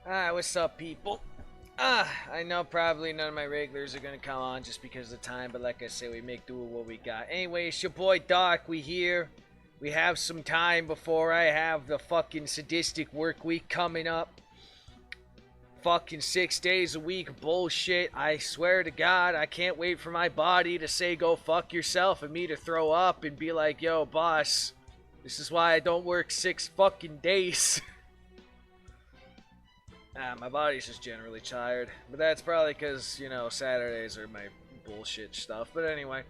What's up, people? I know probably none of my regulars are gonna come on just because of the time, but like I say, we make do with what we got. Anyway, it's your boy Doc. We here. We have some time before I have the fucking sadistic work week coming up. Fucking 6 days a week bullshit. I swear to God, I can't wait for my body to say go fuck yourself and me to throw up and be like, yo, boss, this is why I don't work 6 fucking days. My body's just generally tired. But that's probably because, you know, Saturdays are my bullshit stuff. But anyway,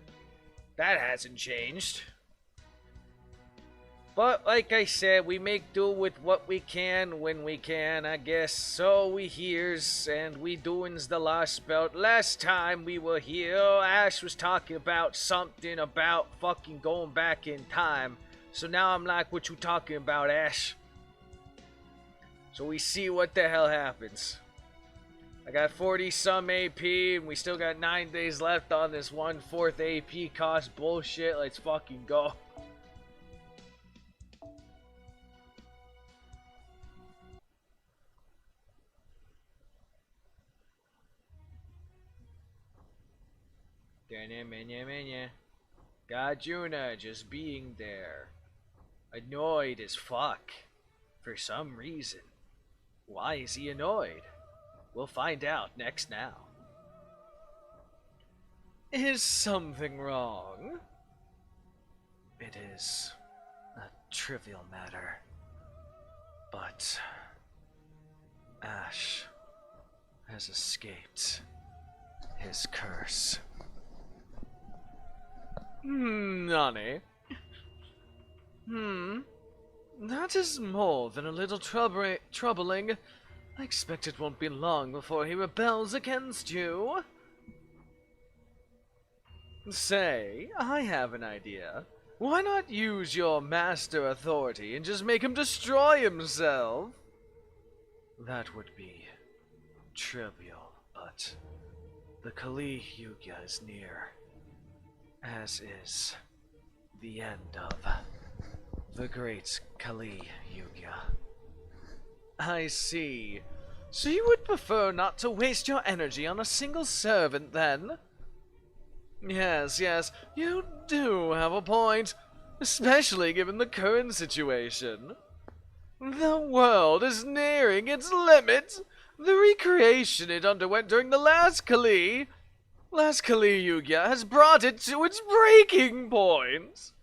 that hasn't changed. But like I said, we make do with what we can when we can, I guess. So we hears and we doings the last belt. Last time we were here, Ash was talking about something about fucking going back in time. So now I'm like, what you talking about, Ash? So we see what the hell happens. I got 40 some AP and we still got 9 days left on this 1/4 AP cost bullshit. Let's fucking go. Got Juna just being there. Annoyed as fuck. For some reason. Why is he annoyed? We'll find out next now. Is something wrong? It is a trivial matter. But Ash has escaped his curse. Nani? That is more than a little troubling. I expect it won't be long before he rebels against you. Say, I have an idea. Why not use your master authority and just make him destroy himself? That would be trivial, but the Kali Yuga is near, as is the end of the great Kali Yuga. I see. So you would prefer not to waste your energy on a single servant, then? Yes, you do have a point, especially given the current situation. The world is nearing its limit. The recreation it underwent during the last Kali Yuga has brought it to its breaking point.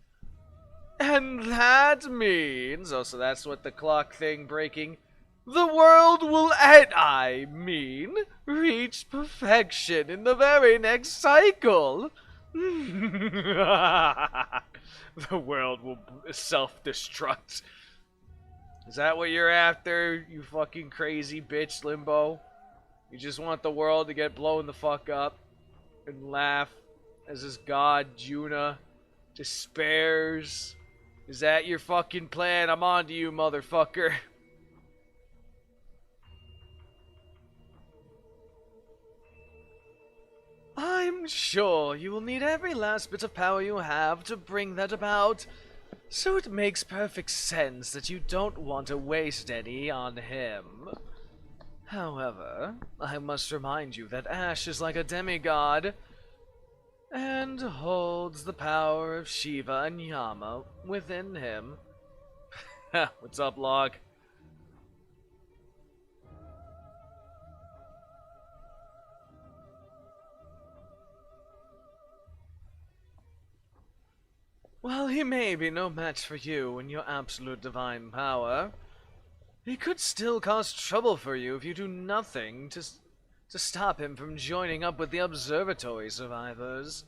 And that means, so that's what the clock thing breaking, the world will, reach perfection in the very next cycle. The world will self-destruct. Is that what you're after, you fucking crazy bitch, Limbo? You just want the world to get blown the fuck up and laugh as this god, Juna, despairs? Is that your fucking plan? I'm on to you, motherfucker. I'm sure you will need every last bit of power you have to bring that about, so it makes perfect sense that you don't want to waste any on him. However, I must remind you that Ash is like a demigod, and holds the power of Shiva and Yama within him. What's up, Log? While he may be no match for you in your absolute divine power, he could still cause trouble for you if you do nothing to stop him from joining up with the observatory survivors.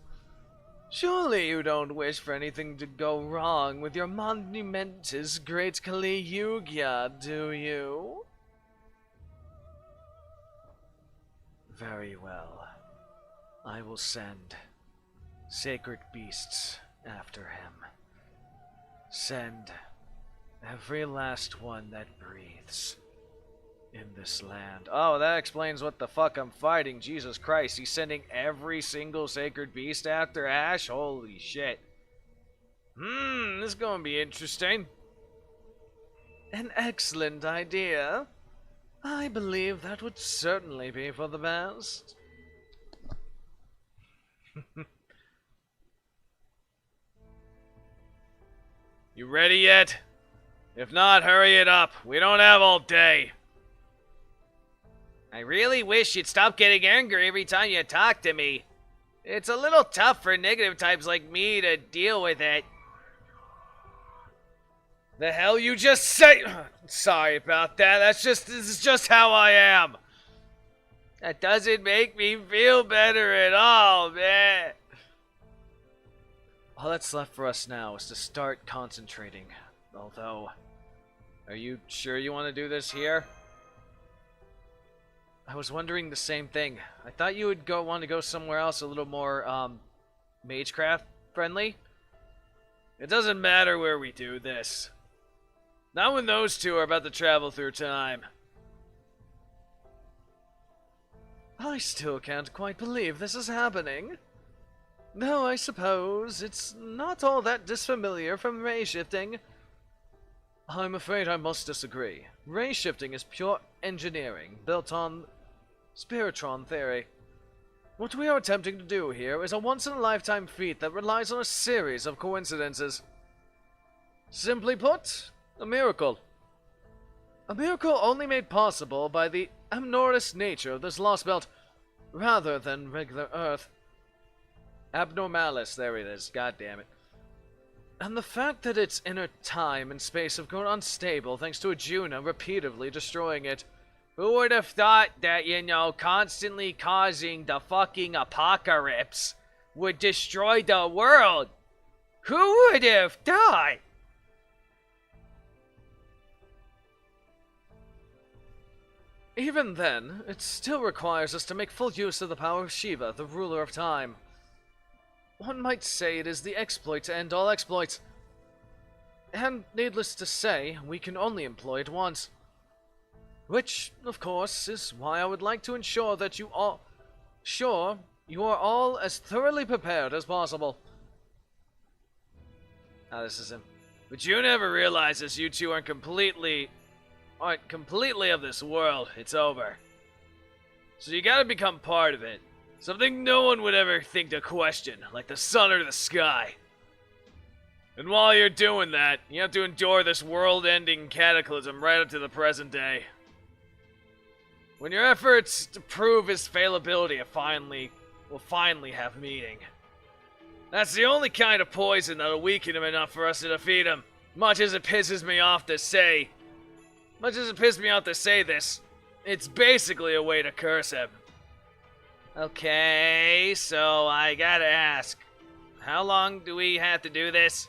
Surely you don't wish for anything to go wrong with your monumentous great Kali Yuga, do you? Very well. I will send sacred beasts after him. Send every last one that breathes in this land. Oh, that explains what the fuck I'm fighting. Jesus Christ, he's sending every single sacred beast after Ash? Holy shit. This is gonna be interesting. An excellent idea. I believe that would certainly be for the best. You ready yet? If not, hurry it up. We don't have all day. I really wish you'd stop getting angry every time you talk to me. It's a little tough for negative types like me to deal with it. The hell you just say? Sorry about that. This is just how I am. That doesn't make me feel better at all, man. All that's left for us now is to start concentrating. Although, are you sure you want to do this here? I was wondering the same thing. I thought you would want to go somewhere else a little more, Magecraft friendly. It doesn't matter where we do this. Not when those two are about to travel through time. I still can't quite believe this is happening. Though I suppose it's not all that disfamiliar from ray shifting. I'm afraid I must disagree. Ray shifting is pure engineering, built on Spiritron theory. What we are attempting to do here is a once-in-a-lifetime feat that relies on a series of coincidences. Simply put, a miracle. A miracle only made possible by the abnormous nature of this lost belt, rather than regular Earth. Abnormalis, there it is, god damn it. And the fact that its inner time and space have grown unstable thanks to Arjuna repeatedly destroying it. Who would have thought that, constantly causing the fucking apocalypse would destroy the world? Who would have thought? Even then, it still requires us to make full use of the power of Shiva, the ruler of time. One might say it is the exploit to end all exploits. And needless to say, we can only employ it once. Which, of course, is why I would like to ensure that you are all as thoroughly prepared as possible. Ah, this is him. But you never realizes you two aren't completely of this world. It's over. So you gotta become part of it. Something no one would ever think to question, like the sun or the sky. And while you're doing that, you have to endure this world-ending cataclysm right up to the present day. When your efforts to prove his fallibility will finally have meaning. That's the only kind of poison that'll weaken him enough for us to defeat him. Much as it pisses me off to say this, it's basically a way to curse him. Okay, so I gotta ask, how long do we have to do this?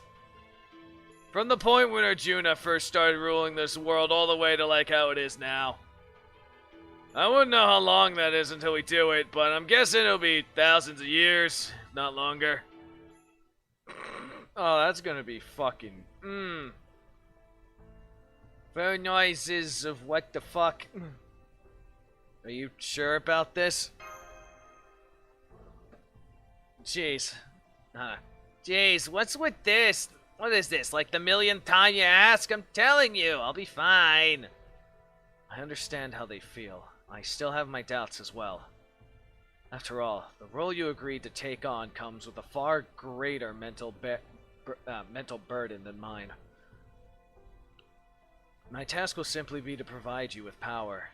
From the point when Arjuna first started ruling this world all the way to like how it is now. I wouldn't know how long that is until we do it, but I'm guessing it'll be thousands of years, not longer. Oh, that's gonna be fucking, Fair noises of what the fuck. Are you sure about this? Jeez. Jeez, what's with this? What is this, like the millionth time you ask? I'm telling you, I'll be fine. I understand how they feel. I still have my doubts as well. After all, the role you agreed to take on comes with a far greater mental burden than mine. My task will simply be to provide you with power.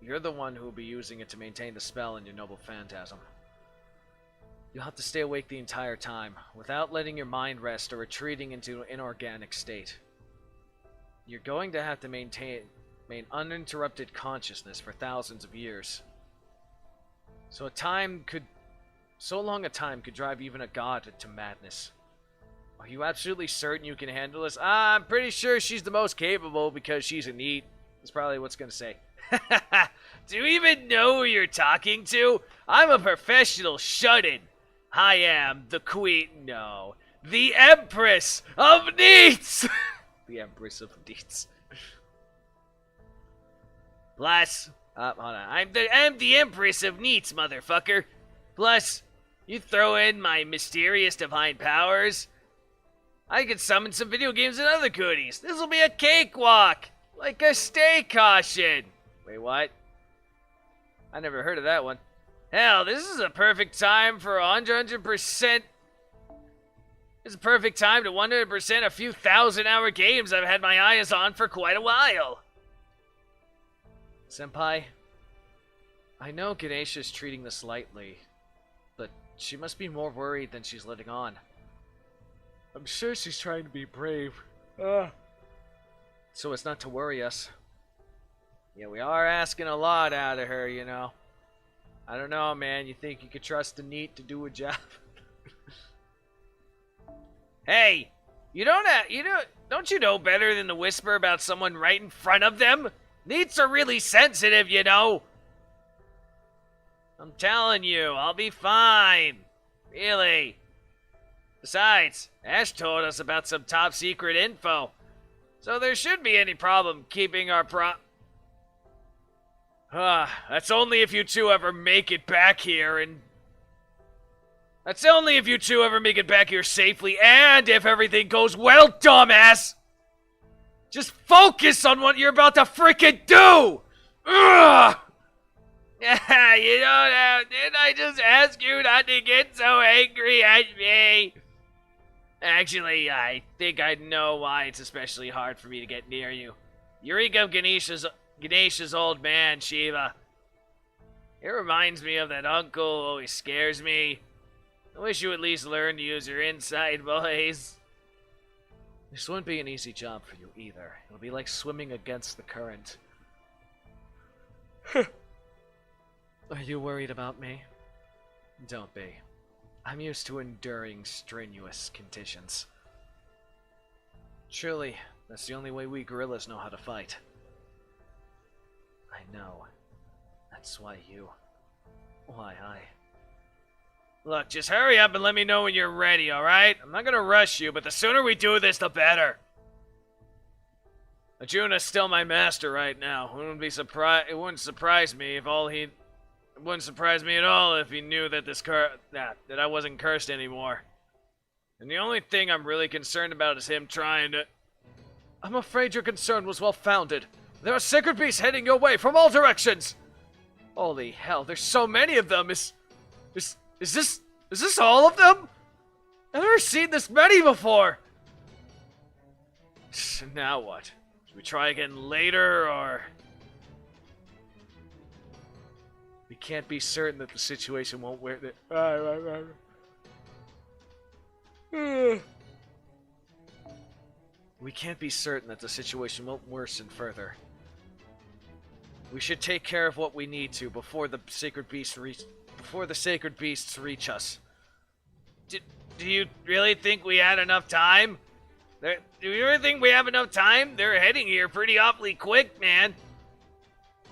You're the one who will be using it to maintain the spell in your noble phantasm. You'll have to stay awake the entire time, without letting your mind rest or retreating into an inorganic state. You're going to have to maintain uninterrupted consciousness for thousands of years. So long a time could drive even a god to madness. Are you absolutely certain you can handle this? I'm pretty sure she's the most capable because she's a NEET. That's probably what's gonna say. Do you even know who you're talking to? I'm a professional shut-in. I am the queen, no, the Empress of NEETs! The Empress of NEETs. Plus, hold on, I'm the Empress of NEETs, motherfucker. Plus, you throw in my mysterious divine powers, I could summon some video games and other goodies. This'll be a cakewalk, like a stay caution. Wait, what? I never heard of that one. Hell, this is a perfect time for 100%. It's a perfect time to 100% a few 1,000-hour games I've had my eyes on for quite a while. Senpai, I know Ganesha's treating this lightly, but she must be more worried than she's letting on. I'm sure she's trying to be brave. So as not to worry us. Yeah, we are asking a lot out of her, you know. I don't know, man. You think you could trust the NEET to do a job? Hey, don't you know better than to whisper about someone right in front of them? NEETs are really sensitive, you know. I'm telling you, I'll be fine. Really. Besides, Ash told us about some top secret info. So there shouldn't be any problem keeping our that's only if you two ever make it back here and... That's only if you two ever make it back here safely and if everything goes well, dumbass! Just focus on what you're about to freaking do! Ugh! Yeah, you don't have... Didn't I just ask you not to get so angry at me? Actually, I think I know why it's especially hard for me to get near you. Eureka Ganesha's old man, Shiva. It reminds me of that uncle who always scares me. I wish you at least learn to use your inside voice. This wouldn't be an easy job for you either. It'll be like swimming against the current. Are you worried about me? Don't be. I'm used to enduring strenuous conditions. Truly, that's the only way we gorillas know how to fight. I know. That's why I... Look, just hurry up and let me know when you're ready, alright? I'm not gonna rush you, but the sooner we do this, the better. Arjuna's still my master right now. It wouldn't surprise me at all if he knew that that I wasn't cursed anymore. And the only thing I'm really concerned about is him trying to... I'm afraid your concern was well-founded. There are sacred beasts heading your way from all directions! Holy hell, there's so many of them! Is this all of them? I've never seen this many before! Now what? Should we try again later, or... We can't be certain that the situation won't wear the... We can't be certain that the situation won't worsen further. We should take care of what we need to before the sacred beasts reach us. Do you really think we had enough time? Do you really think we have enough time? They're heading here pretty awfully quick, man.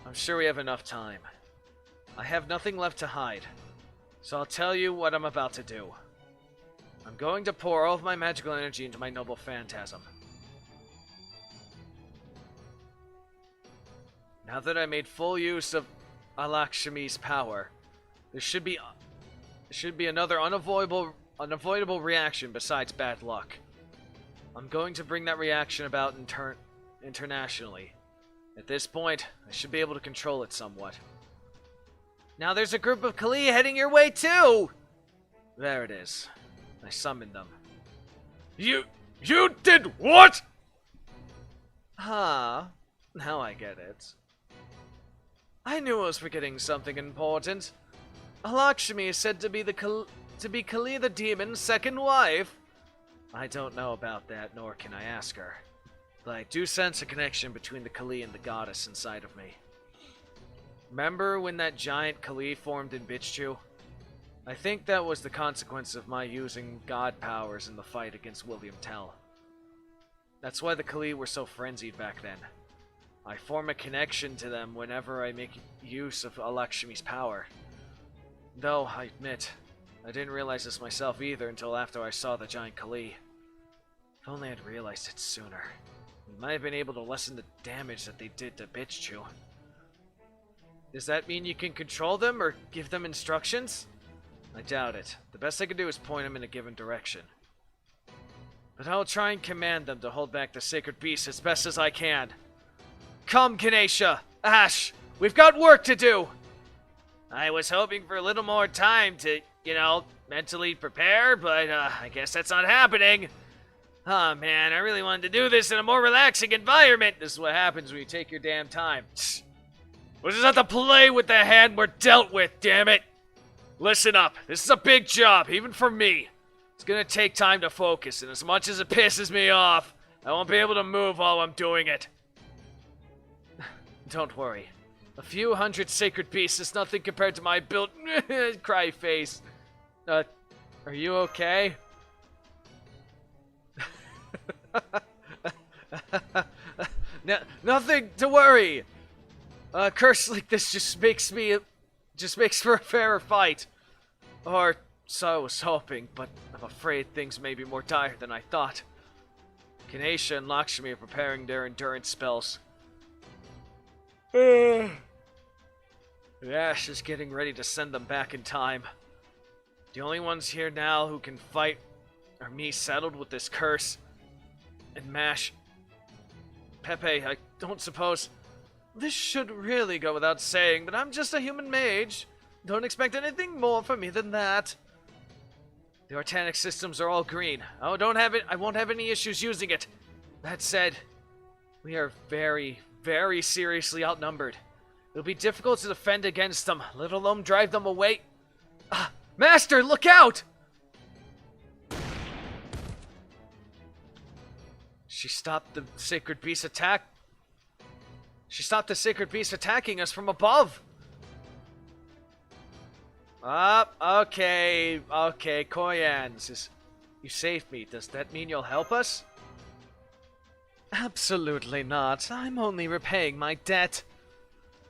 I'm sure we have enough time. I have nothing left to hide, so I'll tell you what I'm about to do. I'm going to pour all of my magical energy into my noble phantasm. Now that I made full use of Alakshmi's power, there should be another unavoidable reaction besides bad luck. I'm going to bring that reaction about internationally. At this point, I should be able to control it somewhat. Now there's a group of Kali heading your way too! There it is. I summoned them. You did what? Now I get it. I knew I was forgetting something important. Alakshmi is said to be Kali the demon's second wife. I don't know about that, nor can I ask her. But I do sense a connection between the Kali and the goddess inside of me. Remember when that giant Kali formed in Bichu? I think that was the consequence of my using god powers in the fight against William Tell. That's why the Kali were so frenzied back then. I form a connection to them whenever I make use of Alakshmi's power. Though, I admit, I didn't realize this myself either until after I saw the giant Kali. If only I'd realized it sooner. We might have been able to lessen the damage that they did to Bichu. Does that mean you can control them or give them instructions? I doubt it. The best I can do is point them in a given direction. But I'll try and command them to hold back the sacred beast as best as I can. Come, Ganesha! Ash! We've got work to do! I was hoping for a little more time to, mentally prepare, but I guess that's not happening. Oh man, I really wanted to do this in a more relaxing environment. This is what happens when you take your damn time. We'll just have to play with the hand we're dealt with, damn it. Listen up, this is a big job, even for me. It's gonna take time to focus, and as much as it pisses me off, I won't be able to move while I'm doing it. Don't worry. A few hundred sacred beasts is nothing compared to my build. Cry face. Are you okay? Nothing to worry. A curse like this just makes for a fairer fight. Or so I was hoping, but I'm afraid things may be more dire than I thought. Ganesha and Lakshmi are preparing their endurance spells. Ash is getting ready to send them back in time. The only ones here now who can fight are me, saddled with this curse, and Mash. Pepe, I don't suppose... This should really go without saying, but I'm just a human mage. Don't expect anything more from me than that. The organic systems are all green. I won't have any issues using it. That said, we are very, very seriously outnumbered. It'll be difficult to defend against them, let alone drive them away. Master, look out! She stopped the sacred beast attack. She stopped the sacred beast attacking us from above. Okay, Koyan. You saved me. Does that mean you'll help us? Absolutely not. I'm only repaying my debt.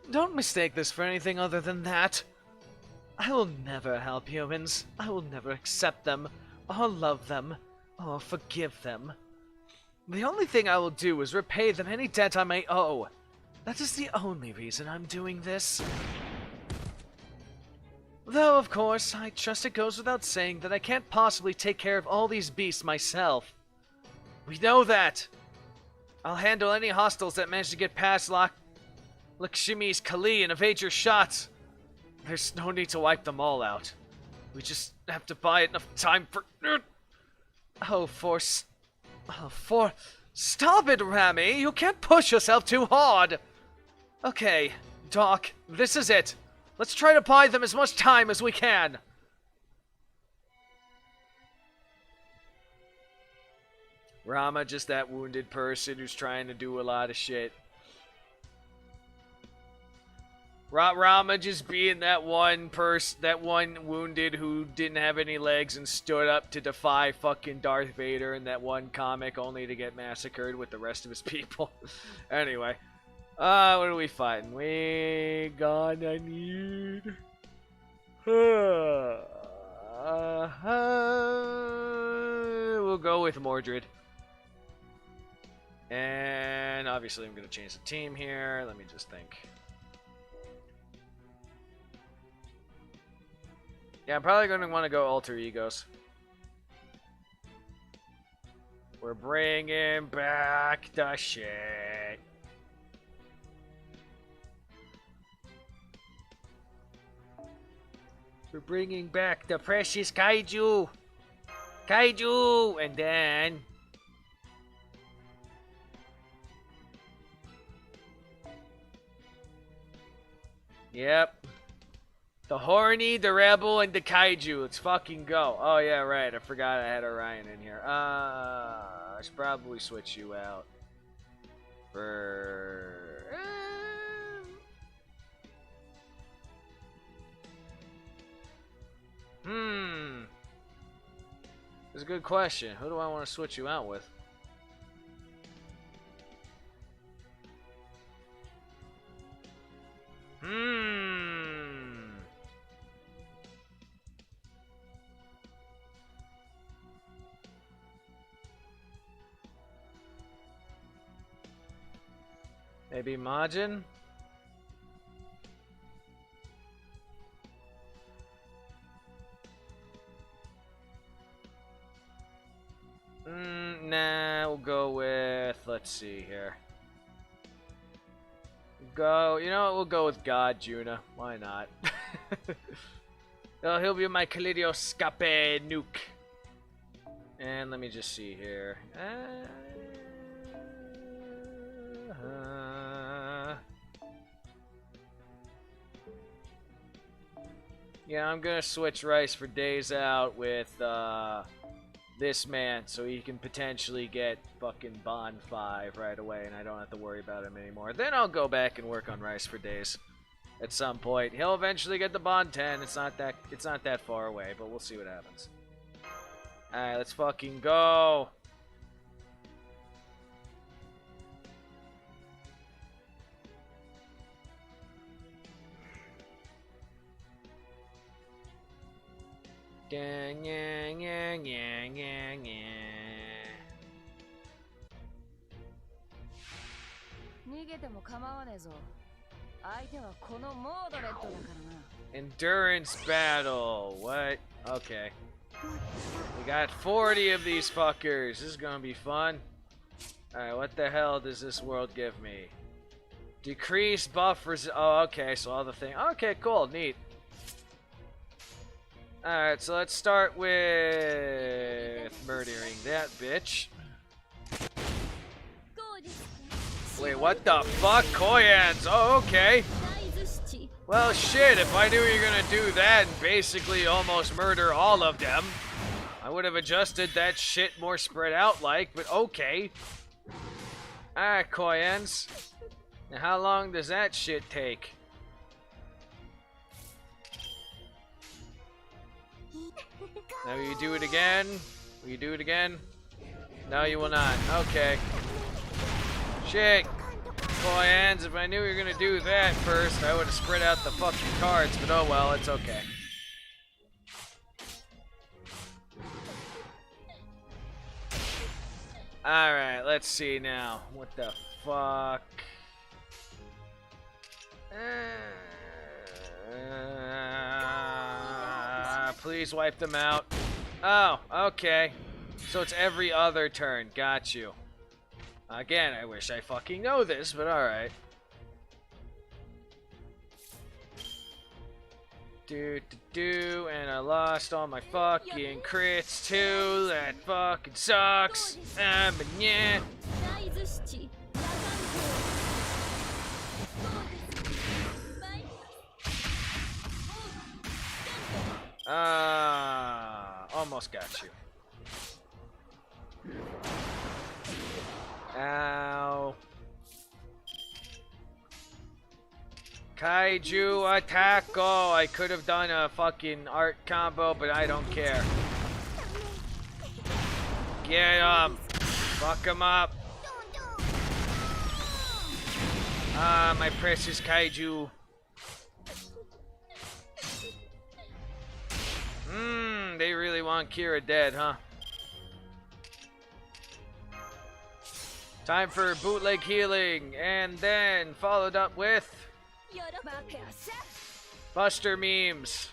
Don't mistake this for anything other than that. I will never help humans. I will never accept them, or love them, or forgive them. The only thing I will do is repay them any debt I may owe. That is the only reason I'm doing this. Though, of course, I trust it goes without saying that I can't possibly take care of all these beasts myself. We know that. I'll handle any hostiles that manage to get past Lakshmi's Kali and evade your shots. There's no need to wipe them all out. We just have to buy enough time for... Stop it, Rami! You can't push yourself too hard! Okay, Doc, this is it. Let's try to buy them as much time as we can. Rama, just that wounded person who's trying to do a lot of shit. Rama just being that one wounded who didn't have any legs and stood up to defy fucking Darth Vader in that one comic only to get massacred with the rest of his people. Anyway. What are we fighting? We gonna need... we'll go with Mordred. And obviously I'm gonna change the team here. Let me just think. Yeah, I'm probably going to want to go alter egos. We're bringing back the shit. We're bringing back the precious kaiju. Kaiju! And then... Yep. The horny, the rebel, and the kaiju. Let's fucking go. Oh, yeah, right. I forgot I had Orion in here. I should probably switch you out. For... That's a good question. Who do I want to switch you out with? Maybe Majin? Nah, we'll go with... Let's see here. go. You know what? We'll go with God, Juna. Why not? Oh, he'll be my kaleidoscope nuke. And let me just see here. Yeah, I'm gonna switch Rice for Days Out with this man, so he can potentially get fucking Bond 5 right away, and I don't have to worry about him anymore. Then I'll go back and work on Rice for Days at some point. He'll eventually get the Bond 10. It's not that far away, but we'll see what happens. All right, let's fucking go. Yeah, yeah, yeah, yeah, yeah, yeah. Endurance battle. What? Okay. We got 40 of these fuckers. This is gonna be fun. Alright, what the hell does this world give me? Decrease buffers. Oh, okay, so all the things. Okay, cool, neat. Alright, so let's start with murdering that bitch. Wait, what the fuck? Koyans! Oh, okay. Well, shit, if I knew you were gonna do that and basically almost murder all of them, I would have adjusted that shit more spread out like, but okay. Alright, Koyans. Now, how long does that shit take? Now, will you do it again? Will you do it again? No, you will not. Okay. Shit. Koyans, if I knew you were gonna do that first, I would have spread out the fucking cards, but oh well, it's okay. Alright, let's see now. What the fuck? Please wipe them out. Oh, okay. So it's every other turn. Got you. Again, I wish I fucking know this, but alright. And I lost all my fucking crits too. That fucking sucks. But yeah. Almost got you. Ow. Kaiju attack! Oh, I could have done a fucking art combo, but I don't care. Get him! Fuck him up! Ah, my precious kaiju. They really want Kira dead, huh? Time for bootleg healing, and then followed up with Buster memes.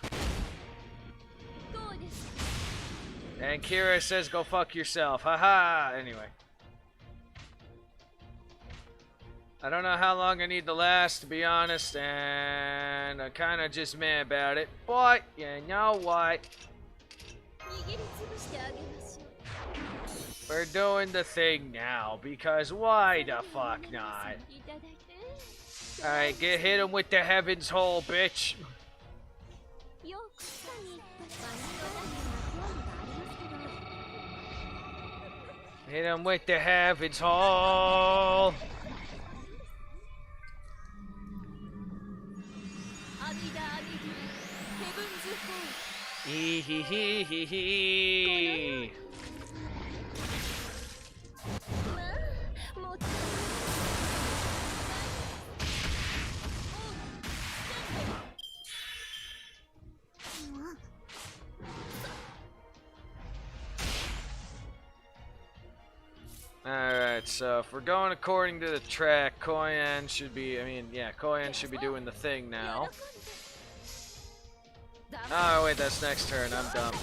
And Kira says go fuck yourself. Haha. Anyway. I don't know how long I need to last, to be honest, and I'm kind of just mad about it. But, you know what? We're doing the thing now, because why the fuck not? Alright, hit him with the heavens hole, bitch. Hit him with the heavens hole. Hee hee hee hee hee. Alright, so if we're going according to the track, Koyan should be, Koyan should be doing the thing now. Oh, wait, that's next turn. I'm dumb.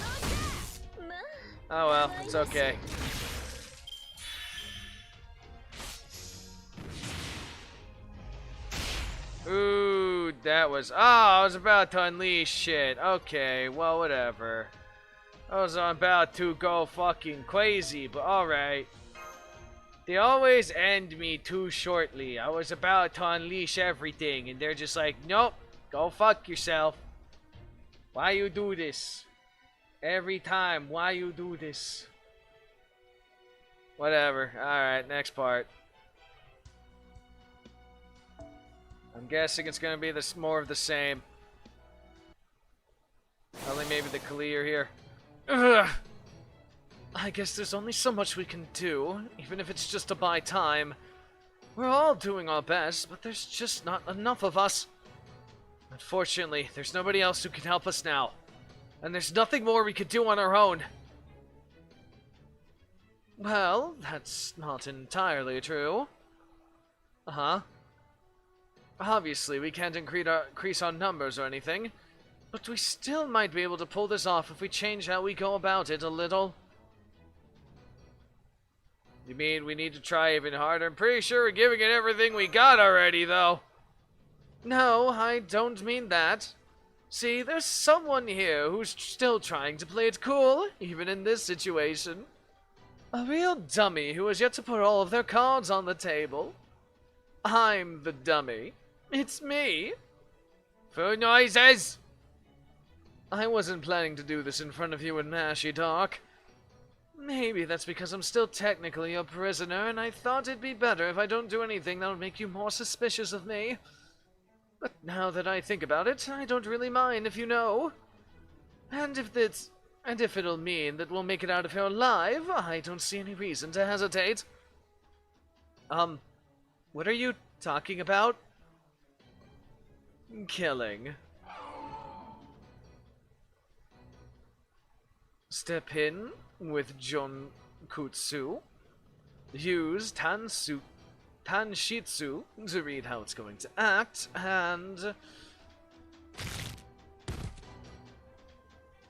Oh well, it's okay. that was... Oh, I was about to unleash shit. Okay, well, whatever. I was about to go fucking crazy, but alright. They always end me too shortly. I was about to unleash everything, and they're just like, nope, go fuck yourself. Why you do this? Every time, why you do this? Whatever. Alright, next part. I'm guessing it's gonna be this more of the same. Only maybe the clear here. Ugh. I guess there's only so much we can do, even if it's just to buy time. We're all doing our best, but there's just not enough of us. Unfortunately, there's nobody else who can help us now. And there's nothing more we could do on our own. Well, that's not entirely true. Uh-huh. Obviously, we can't increase our numbers or anything, but we still might be able to pull this off if we change how we go about it a little. You mean we need to try even harder? I'm pretty sure we're giving it everything we got already, though. No, I don't mean that. See, there's someone here who's still trying to play it cool, even in this situation. A real dummy who has yet to put all of their cards on the table. I'm the dummy. It's me. Food noises! I wasn't planning to do this in front of you and Mashy, Doc. Maybe that's because I'm still technically a prisoner, and I thought it'd be better if I don't do anything that would make you more suspicious of me. But now that I think about it, I don't really mind if you know. And if it'll mean that we'll make it out of here alive, I don't see any reason to hesitate. What are you talking about? Killing. Step in with Jonkutsu. Use Tanshitsu to read how it's going to act, and...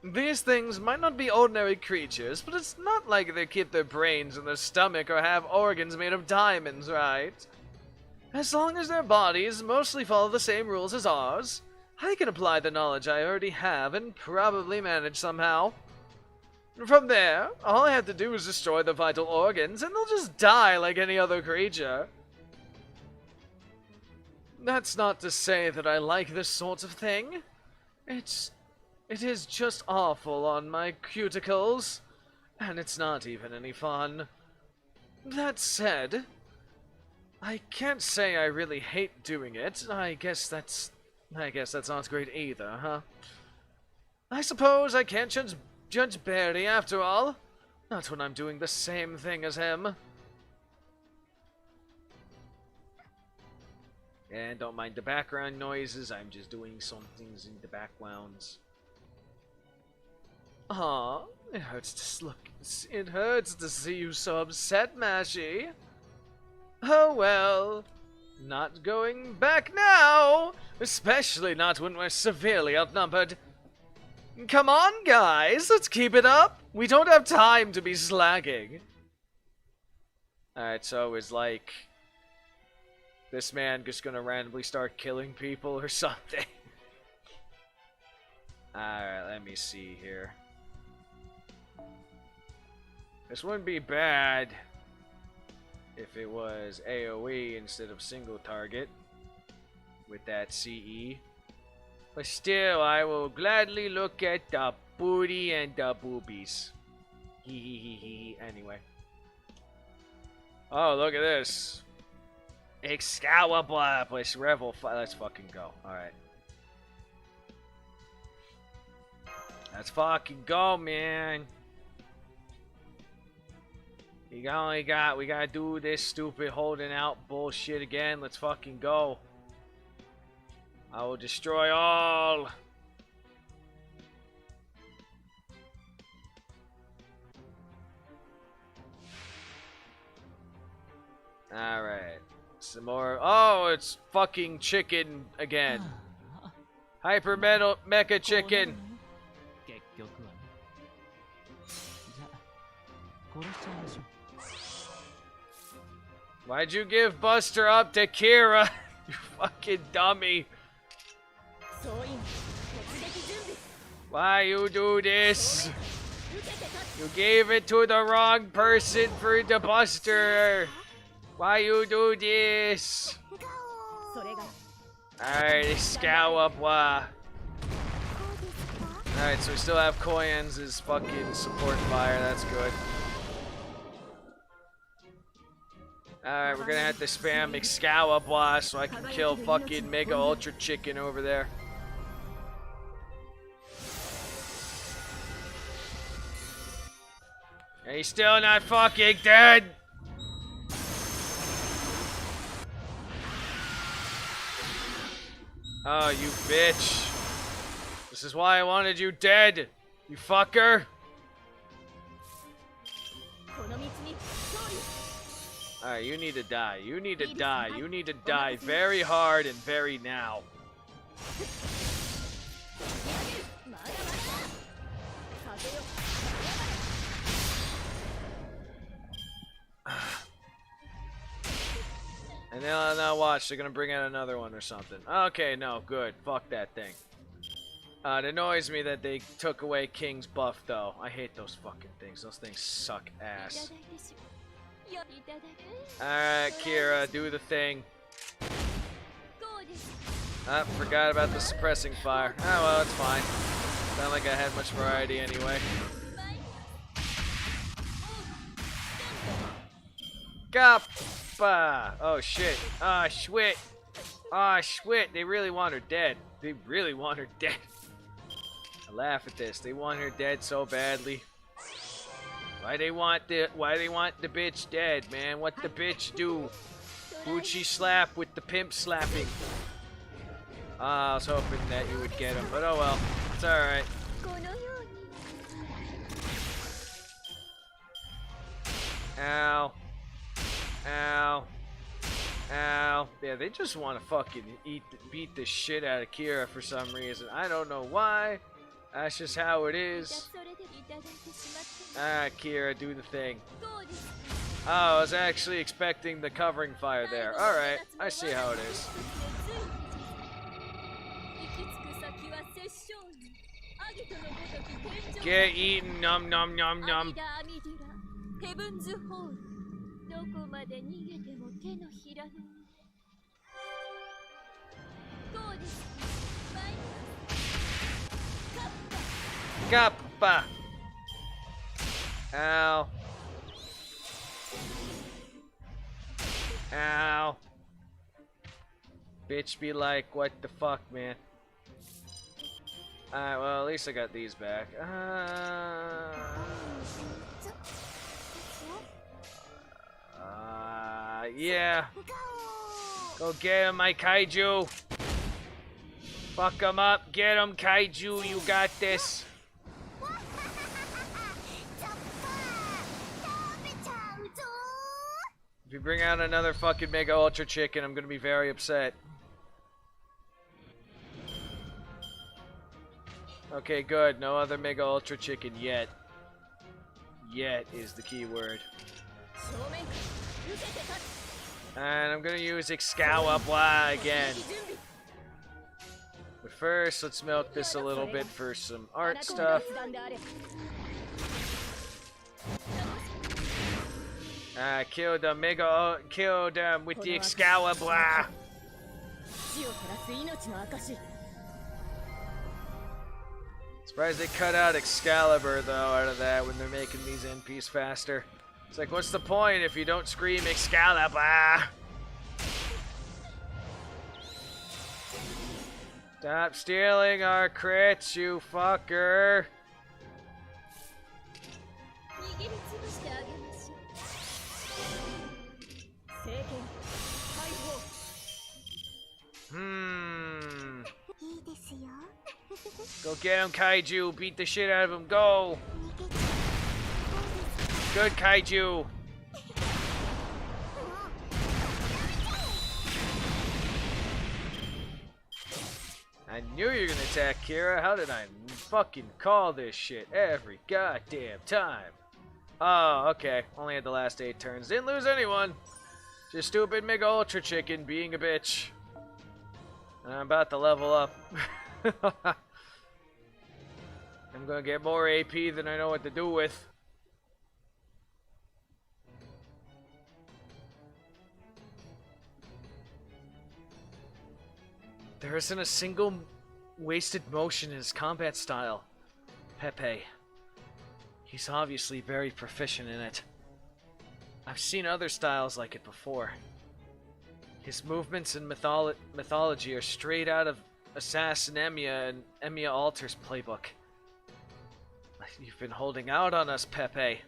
These things might not be ordinary creatures, but it's not like they keep their brains in their stomach or have organs made of diamonds, right? As long as their bodies mostly follow the same rules as ours, I can apply the knowledge I already have and probably manage somehow. From there, all I have to do is destroy the vital organs, and they'll just die like any other creature. That's not to say that I like this sort of thing. It is just awful on my cuticles, and it's not even any fun. That said, I can't say I really hate doing it. I guess that's not great either, huh? I suppose I can't judge Barry after all. Not when I'm doing the same thing as him. And don't mind the background noises, I'm just doing some things in the backgrounds. Aw, it hurts to see you so upset, Mashy. Oh well, not going back now, especially not when we're severely outnumbered. Come on, guys, let's keep it up. We don't have time to be slacking. Alright, so it's like this man just gonna randomly start killing people or something. Alright, let me see here. This wouldn't be bad if it was AoE instead of single target with that CE. But still, I will gladly look at the booty and the boobies. Anyway. Oh, look at this. Excalibur plus Revel. Let's fucking go. Alright. Let's fucking go, man. We gotta do this stupid holding out bullshit again. Let's fucking go. I will destroy all. Alright. Some more. Oh, it's fucking chicken again. Hyper Mecha Chicken. Why'd you give Buster up to Kira? You fucking dummy. Why you do this? You gave it to the wrong person for the buster. Why you do this? Alright, Excalibur. Alright, so we still have Koyans as fucking support fire. That's good. Alright, we're gonna have to spam Excalibur so I can kill fucking Mega Ultra Chicken over there. And he's still not fucking dead! Oh, you bitch. This is why I wanted you dead, you fucker. Alright, you need to die. You need to die. You need to die very hard and very now. And now watch, they're gonna bring out another one or something. Okay, no, good. Fuck that thing. It annoys me that they took away King's buff, though. I hate those fucking things. Those things suck ass. Alright, Kira, do the thing. I forgot about the suppressing fire. Oh, well, it's fine. Not like I had much variety anyway. Kappa! Oh, shit. Ah, shit. Ah, shit. They really want her dead. They really want her dead. I laugh at this. They want her dead so badly. Why they want the bitch dead, man? What the bitch do? Who'd she slap with the pimp slapping? I was hoping that you would get him, but oh well. It's alright. Ow. Ow. Ow. Yeah, they just want to fucking beat the shit out of Kira for some reason. I don't know why. That's just how it is. Ah, Kira, do the thing. Oh, I was actually expecting the covering fire there. Alright, I see how it is. Get eaten, num num num num. Kappa! Ow. Ow. Bitch be like, what the fuck, man? Alright, well, at least I got these back. Yeah. Go get him, my kaiju. Fuck him up. Get him, kaiju. You got this. If you bring out another fucking Mega Ultra Chicken, I'm gonna be very upset. Okay, good. No other Mega Ultra Chicken yet. Yet is the key word. And I'm gonna use Excalibur again. But first, let's milk this a little bit for some art stuff. Kill them with the Excalibur. Surprised they cut out Excalibur though out of that when they're making these NPs faster. It's like, what's the point if you don't scream Excalibur? Stop stealing our crits, you fucker. Go get him, Kaiju. Beat the shit out of him. Go. Good, Kaiju. I knew you were gonna attack Kira. How did I fucking call this shit every goddamn time? Oh, okay. Only had the last 8 turns. Didn't lose anyone. Just stupid Mega Ultra Chicken being a bitch. And I'm about to level up. I'm gonna get more AP than I know what to do with. There isn't a single wasted motion in his combat style. Pepe. He's obviously very proficient in it. I've seen other styles like it before. His movements in mythology are straight out of Assassin Emiya and Emiya Alter's playbook. You've been holding out on us, Pepe.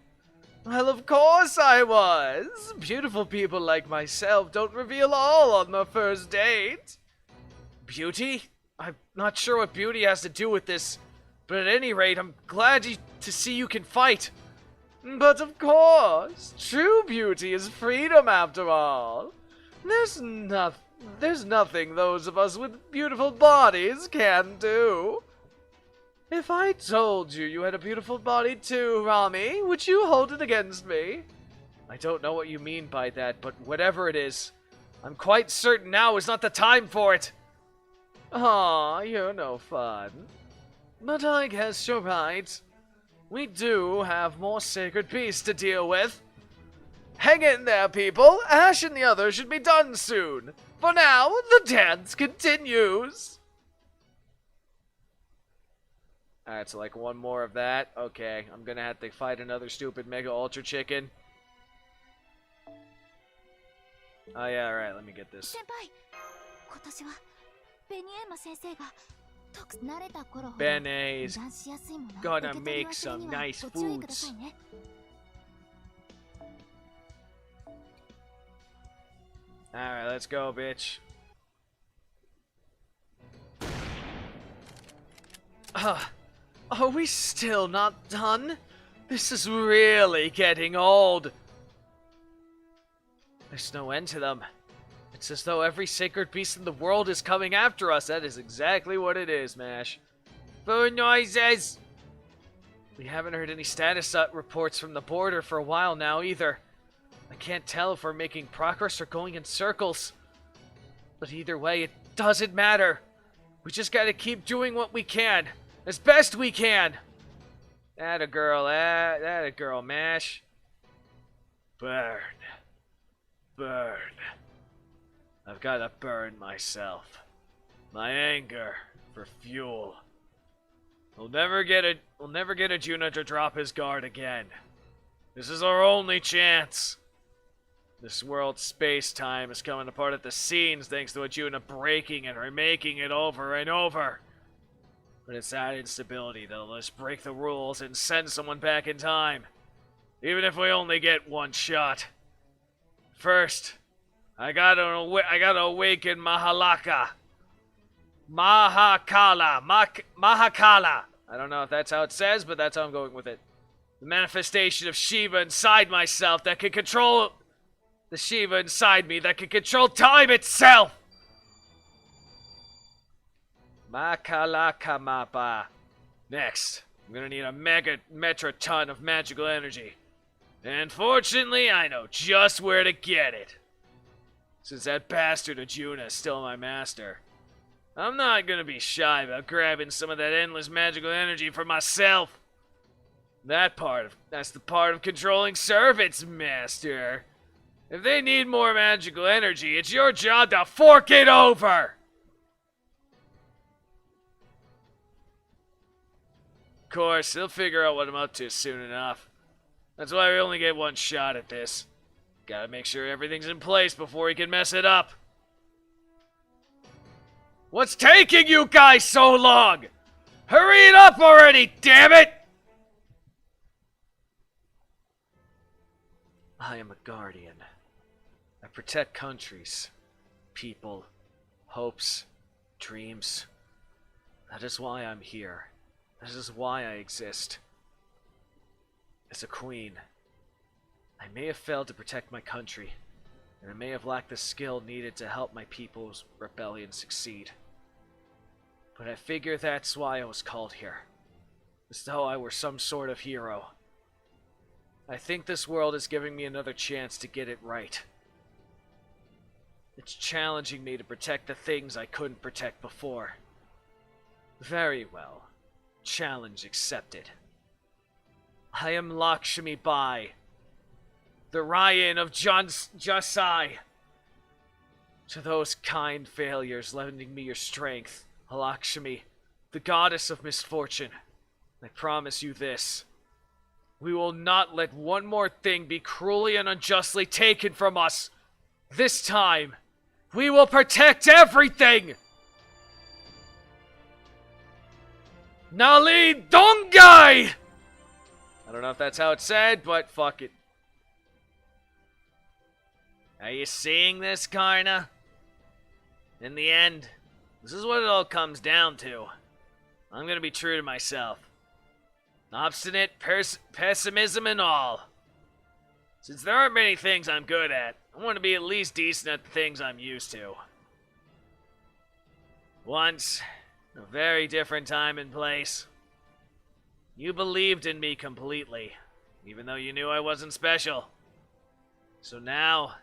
Well, of course I was. Beautiful people like myself don't reveal all on the first date. Beauty? I'm not sure what beauty has to do with this, but at any rate, I'm glad to see you can fight. But of course, true beauty is freedom after all. There's nothing those of us with beautiful bodies can do. If I told you you had a beautiful body too, Rami, would you hold it against me? I don't know what you mean by that, but whatever it is, I'm quite certain now is not the time for it. Aw, you're no fun. But I guess you're right. We do have more sacred beasts to deal with. Hang in there, people. Ash and the others should be done soon. For now, the dance continues. Alright, so like one more of that. Okay, I'm gonna have to fight another stupid Mega Ultra Chicken. Oh yeah, alright, let me get this. Bene's gonna make some nice foods. Alright, let's go, bitch. Are we still not done? This is really getting old. There's no end to them. It's as though every sacred beast in the world is coming after us. That is exactly what it is, Mash. Food noises! We haven't heard any status reports from the border for a while now, either. I can't tell if we're making progress or going in circles. But either way, it doesn't matter. We just gotta keep doing what we can. As best we can. Atta girl, atta girl, Mash. Burn. Burn. I've gotta burn myself. My anger for fuel. We'll never get Arjuna to drop his guard again. This is our only chance. This world's space-time is coming apart at the seams thanks to Arjuna breaking and remaking it over and over. But it's that instability that'll let us break the rules and send someone back in time. Even if we only get one shot. First, I gotta awaken Mahakala. Mahakala. I don't know if that's how it says, but that's how I'm going with it. The manifestation of Shiva inside myself that can control... The Shiva inside me that can control time itself! Makalakamapa. Next, I'm gonna need a metriton of magical energy. And fortunately, I know just where to get it. Since that bastard Arjuna is still my master, I'm not gonna be shy about grabbing some of that endless magical energy for myself. That's the part of controlling servants, master. If they need more magical energy, it's your job to fork it over! Of course, they'll figure out what I'm up to soon enough. That's why we only get one shot at this. Gotta make sure everything's in place before we can mess it up. What's taking you guys so long? Hurry it up already, damn it! I am a guardian. I protect countries, people, hopes, dreams. That is why I'm here. That is why I exist. As a queen, I may have failed to protect my country, and I may have lacked the skill needed to help my people's rebellion succeed. But I figure that's why I was called here. As though I were some sort of hero. I think this world is giving me another chance to get it right. It's challenging me to protect the things I couldn't protect before. Very well. Challenge accepted. I am Lakshmi Bai, the Ryan of Jasai. To those kind failures lending me your strength, Lakshmi, the goddess of misfortune, I promise you this. We will not let one more thing be cruelly and unjustly taken from us. This time, we will protect everything! Nali Dongai! I don't know if that's how it's said, but fuck it. Are you seeing this, Karna? In the end, this is what it all comes down to. I'm gonna be true to myself. Obstinate pessimism and all. Since there aren't many things I'm good at, I want to be at least decent at the things I'm used to. Once, a very different time and place, you believed in me completely, even though you knew I wasn't special. So now,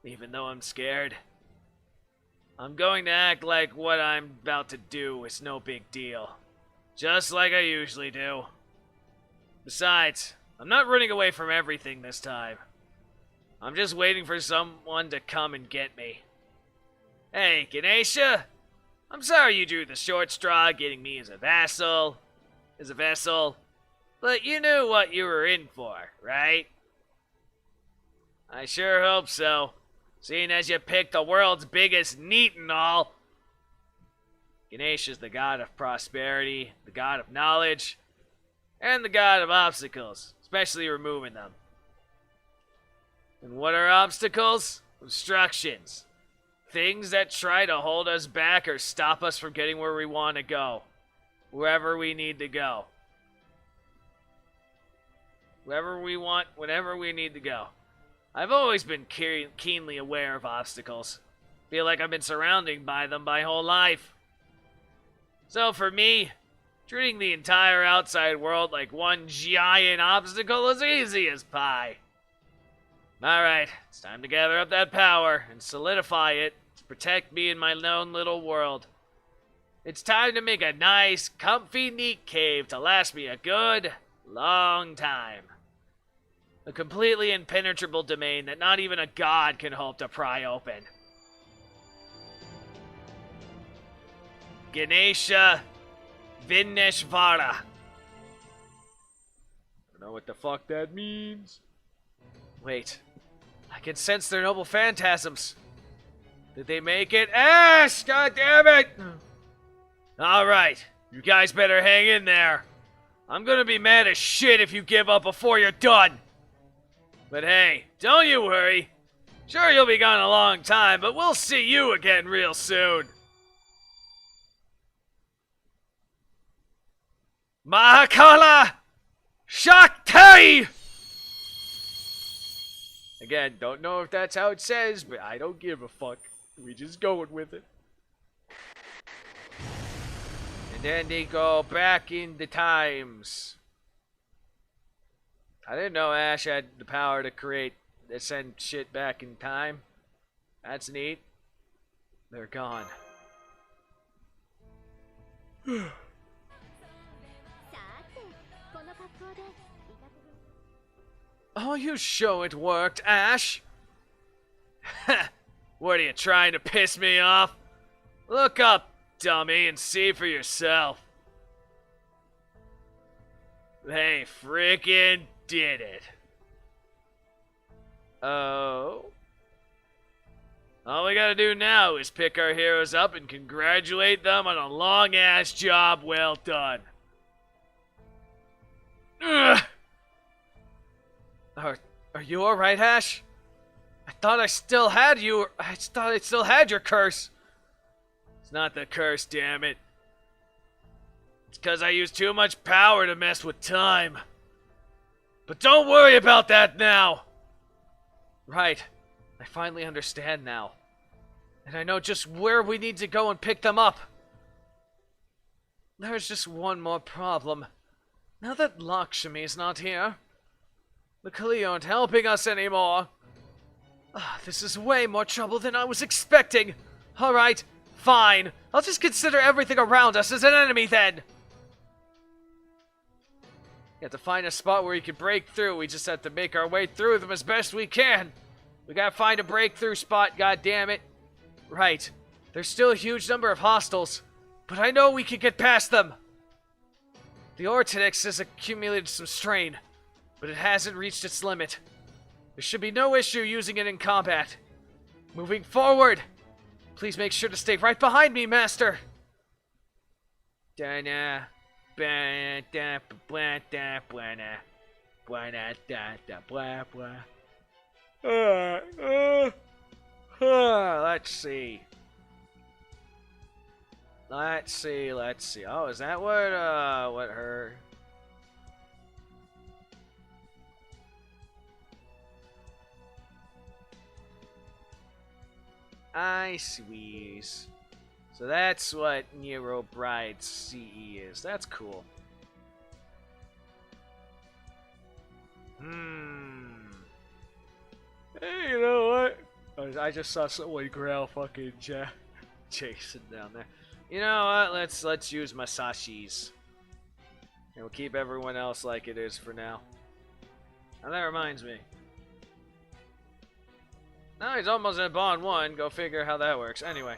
even though I'm scared, I'm going to act like what I'm about to do is no big deal. Just like I usually do. Besides, I'm not running away from everything this time. I'm just waiting for someone to come and get me. Hey, Ganesha! I'm sorry you drew the short straw getting me as a vessel, but you knew what you were in for, right? I sure hope so, seeing as you picked the world's biggest NEET and all. Ganesha's the god of prosperity, the god of knowledge, and the god of obstacles, especially removing them. And what are obstacles? Obstructions. Things that try to hold us back or stop us from getting where we want to go. Wherever we need to go. Wherever we want, whenever we need to go. I've always been keenly aware of obstacles. Feel like I've been surrounded by them my whole life. So for me, treating the entire outside world like one giant obstacle is easy as pie. Alright, it's time to gather up that power and solidify it to protect me in my own little world. It's time to make a nice, comfy, neat cave to last me a good, long time. A completely impenetrable domain that not even a god can hope to pry open. Ganesha Vineshvara. I don't know what the fuck that means. Wait, I can sense their noble phantasms. Did they make it? Ash! God damn it! Alright, you guys better hang in there. I'm gonna be mad as shit if you give up before you're done. But hey, don't you worry. Sure, you'll be gone a long time, but we'll see you again real soon. Mahakala Shakti! Again, don't know if that's how it says, but I don't give a fuck. We just going with it. And then they go back in the times. I didn't know Ash had the power to send shit back in time. That's neat. They're gone. Oh, you show it worked, Ash. What are you trying to piss me off? Look up, dummy, and see for yourself. They freaking did it. Oh. All we gotta do now is pick our heroes up and congratulate them on a long-ass job well done. Ugh. Are you alright, Ash? I thought I still had you. I thought I still had your curse. It's not the curse, damn it. It's because I used too much power to mess with time. But don't worry about that now. Right. I finally understand now. And I know just where we need to go and pick them up. There's just one more problem. Now that Lakshmi's not here, the Kali aren't helping us anymore. This is way more trouble than I was expecting. Alright, fine. I'll just consider everything around us as an enemy then. have to find a spot where we can break through. We just have to make our way through them as best we can. We gotta find a breakthrough spot, god damn it. Right. There's still a huge number of hostiles, but I know we can get past them. The Ortodix has accumulated some strain, but it hasn't reached its limit. There should be no issue using it in combat. Moving forward, please make sure to stay right behind me, Master. Let's see. Let's see. Oh, is that what her... I squeeze. So that's what Nero Bride's CE is. That's cool. Hey, you know what? I just saw someone growl fucking Jason down there. You know what? Let's use Masashi's. And we'll keep everyone else like it is for now. Now that reminds me. Now he's almost at Bond 1. Go figure how that works. Anyway.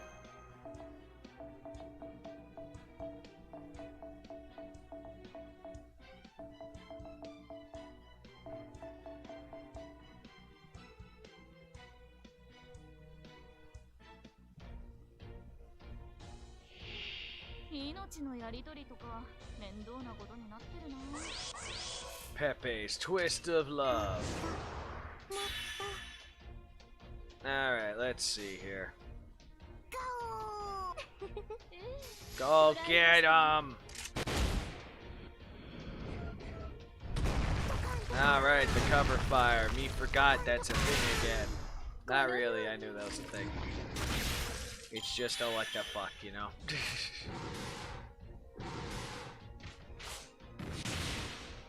Pepe's Twist of Love. Alright, let's see here. Go get him! Alright, the cover fire. Me forgot that's a thing again. Not really, I knew that was a thing. It's just, oh, what the fuck, you know?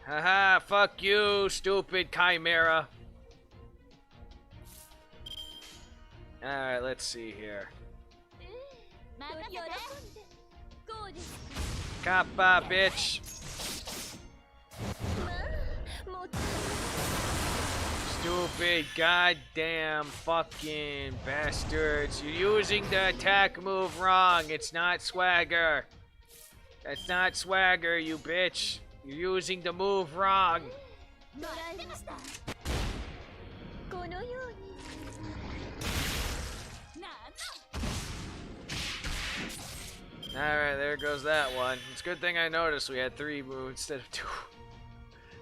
Haha, fuck you, stupid chimera. Alright, let's see here. Kappa, bitch. Stupid, goddamn, fucking bastards. You're using the attack move wrong. It's not swagger. That's not swagger, you bitch. You're using the move wrong. Alright, there goes that one. It's a good thing I noticed we had 3 moves instead of 2.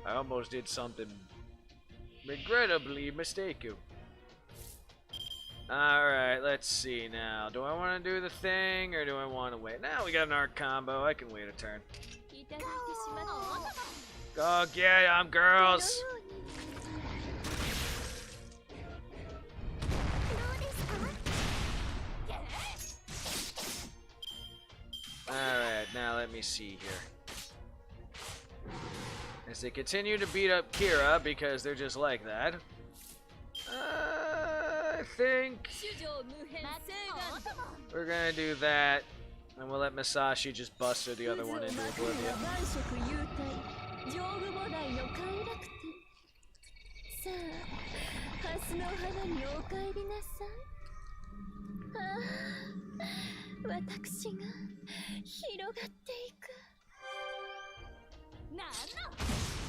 I almost did something regrettably mistaken. Alright, let's see now. Do I want to do the thing or do I want to wait? Now we got an arc combo. I can wait a turn. Go get 'em, girls! Alright, now let me see here. As they continue to beat up Kira because they're just like that. I think we're gonna do that, and we'll let Masashi just buster the other one into oblivion.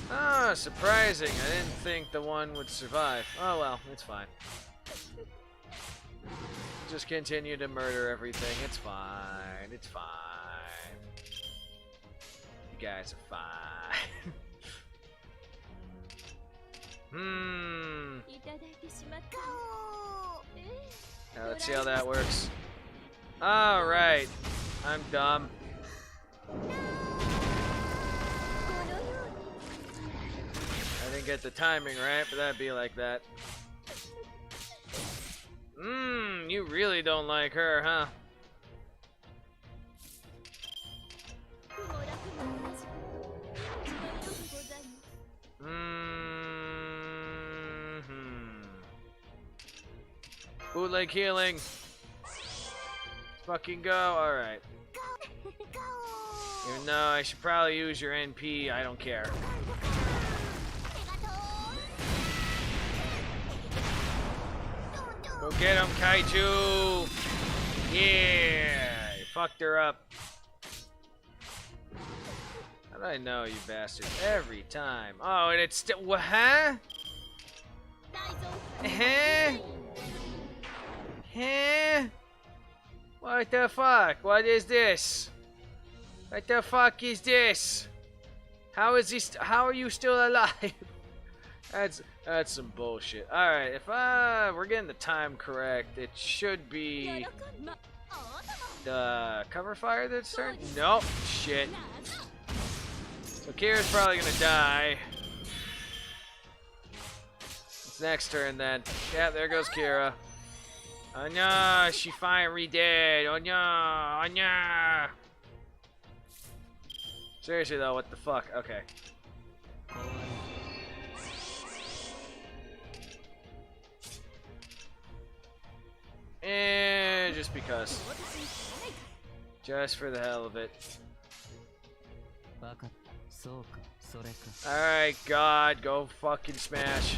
Ah, surprising. I didn't think the one would survive. Oh well, it's fine. Just continue to murder everything. It's fine. It's fine. You guys are fine. Now let's see how that works. Alright. I'm dumb. I didn't get the timing right, but that'd be like that. You really don't like her, huh? Bootleg healing. Let's fucking go. Alright. Even though I should probably use your NP, I don't care. Go get him, Kaiju! Yeah! You fucked her up. How do I know, you bastard? Every time. Oh, and it's still. Huh? Huh? Huh? What the fuck? What is this? What the fuck is this? How is he? How are you still alive? That's some bullshit. All right, if we're getting the time correct, it should be the cover fire that's turn. Nope. Shit. So Kira's probably gonna die. It's next turn then. Yeah, there goes Kira. Oh no, she finally dead. Oh no, oh no. Seriously though, what the fuck? Okay. And just because. Just for the hell of it. Alright, God, go fucking smash.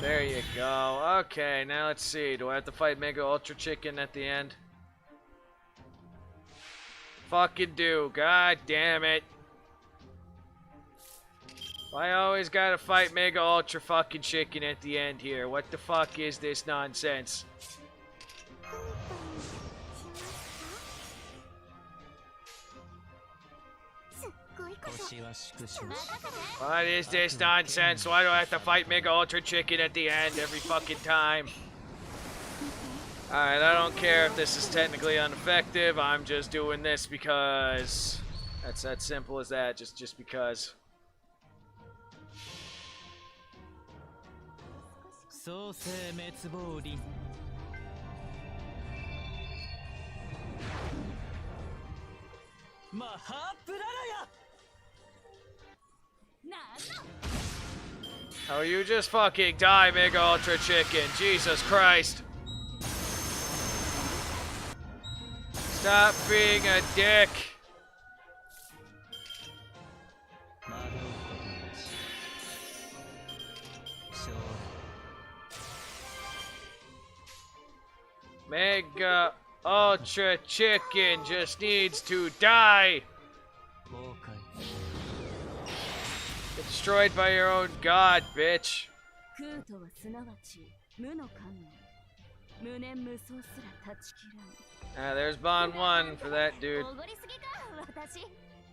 There you go. Okay, now let's see. Do I have to fight Mega Ultra Chicken at the end? Fucking do. God damn it. I always gotta fight Mega Ultra fucking Chicken at the end here. What the fuck is this nonsense? What is this nonsense? Why do I have to fight Mega Ultra Chicken at the end every fucking time? Alright, I don't care if this is technically ineffective. I'm just doing this because... That's that simple as that. Just because. Oh, you just fucking die, Mega Ultra Chicken. Jesus Christ. Stop being a dick. Mega Ultra Chicken just needs to die. Get destroyed by your own god, bitch. There's Bond 1 for that dude.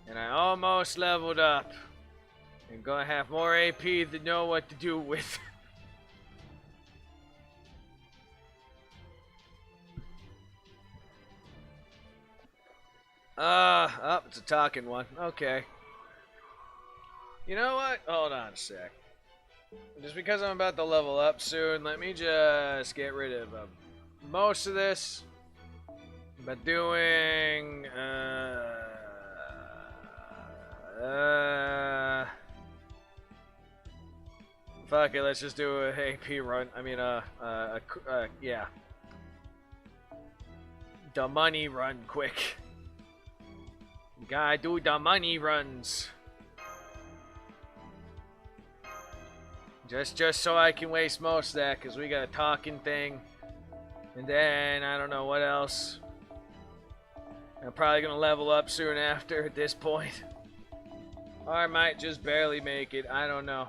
And I almost leveled up. I'm gonna have more AP to know what to do with. Oh, it's a talking one. Okay. You know what? Hold on a sec. Just because I'm about to level up soon, let me just get rid of most of this. By doing fuck it, let's just do a AP run. I mean yeah. The money run quick. Gotta do the money runs. Just so I can waste most of that, because we got a talking thing. And then, I don't know what else. I'm probably going to level up soon after at this point. Or I might just barely make it. I don't know.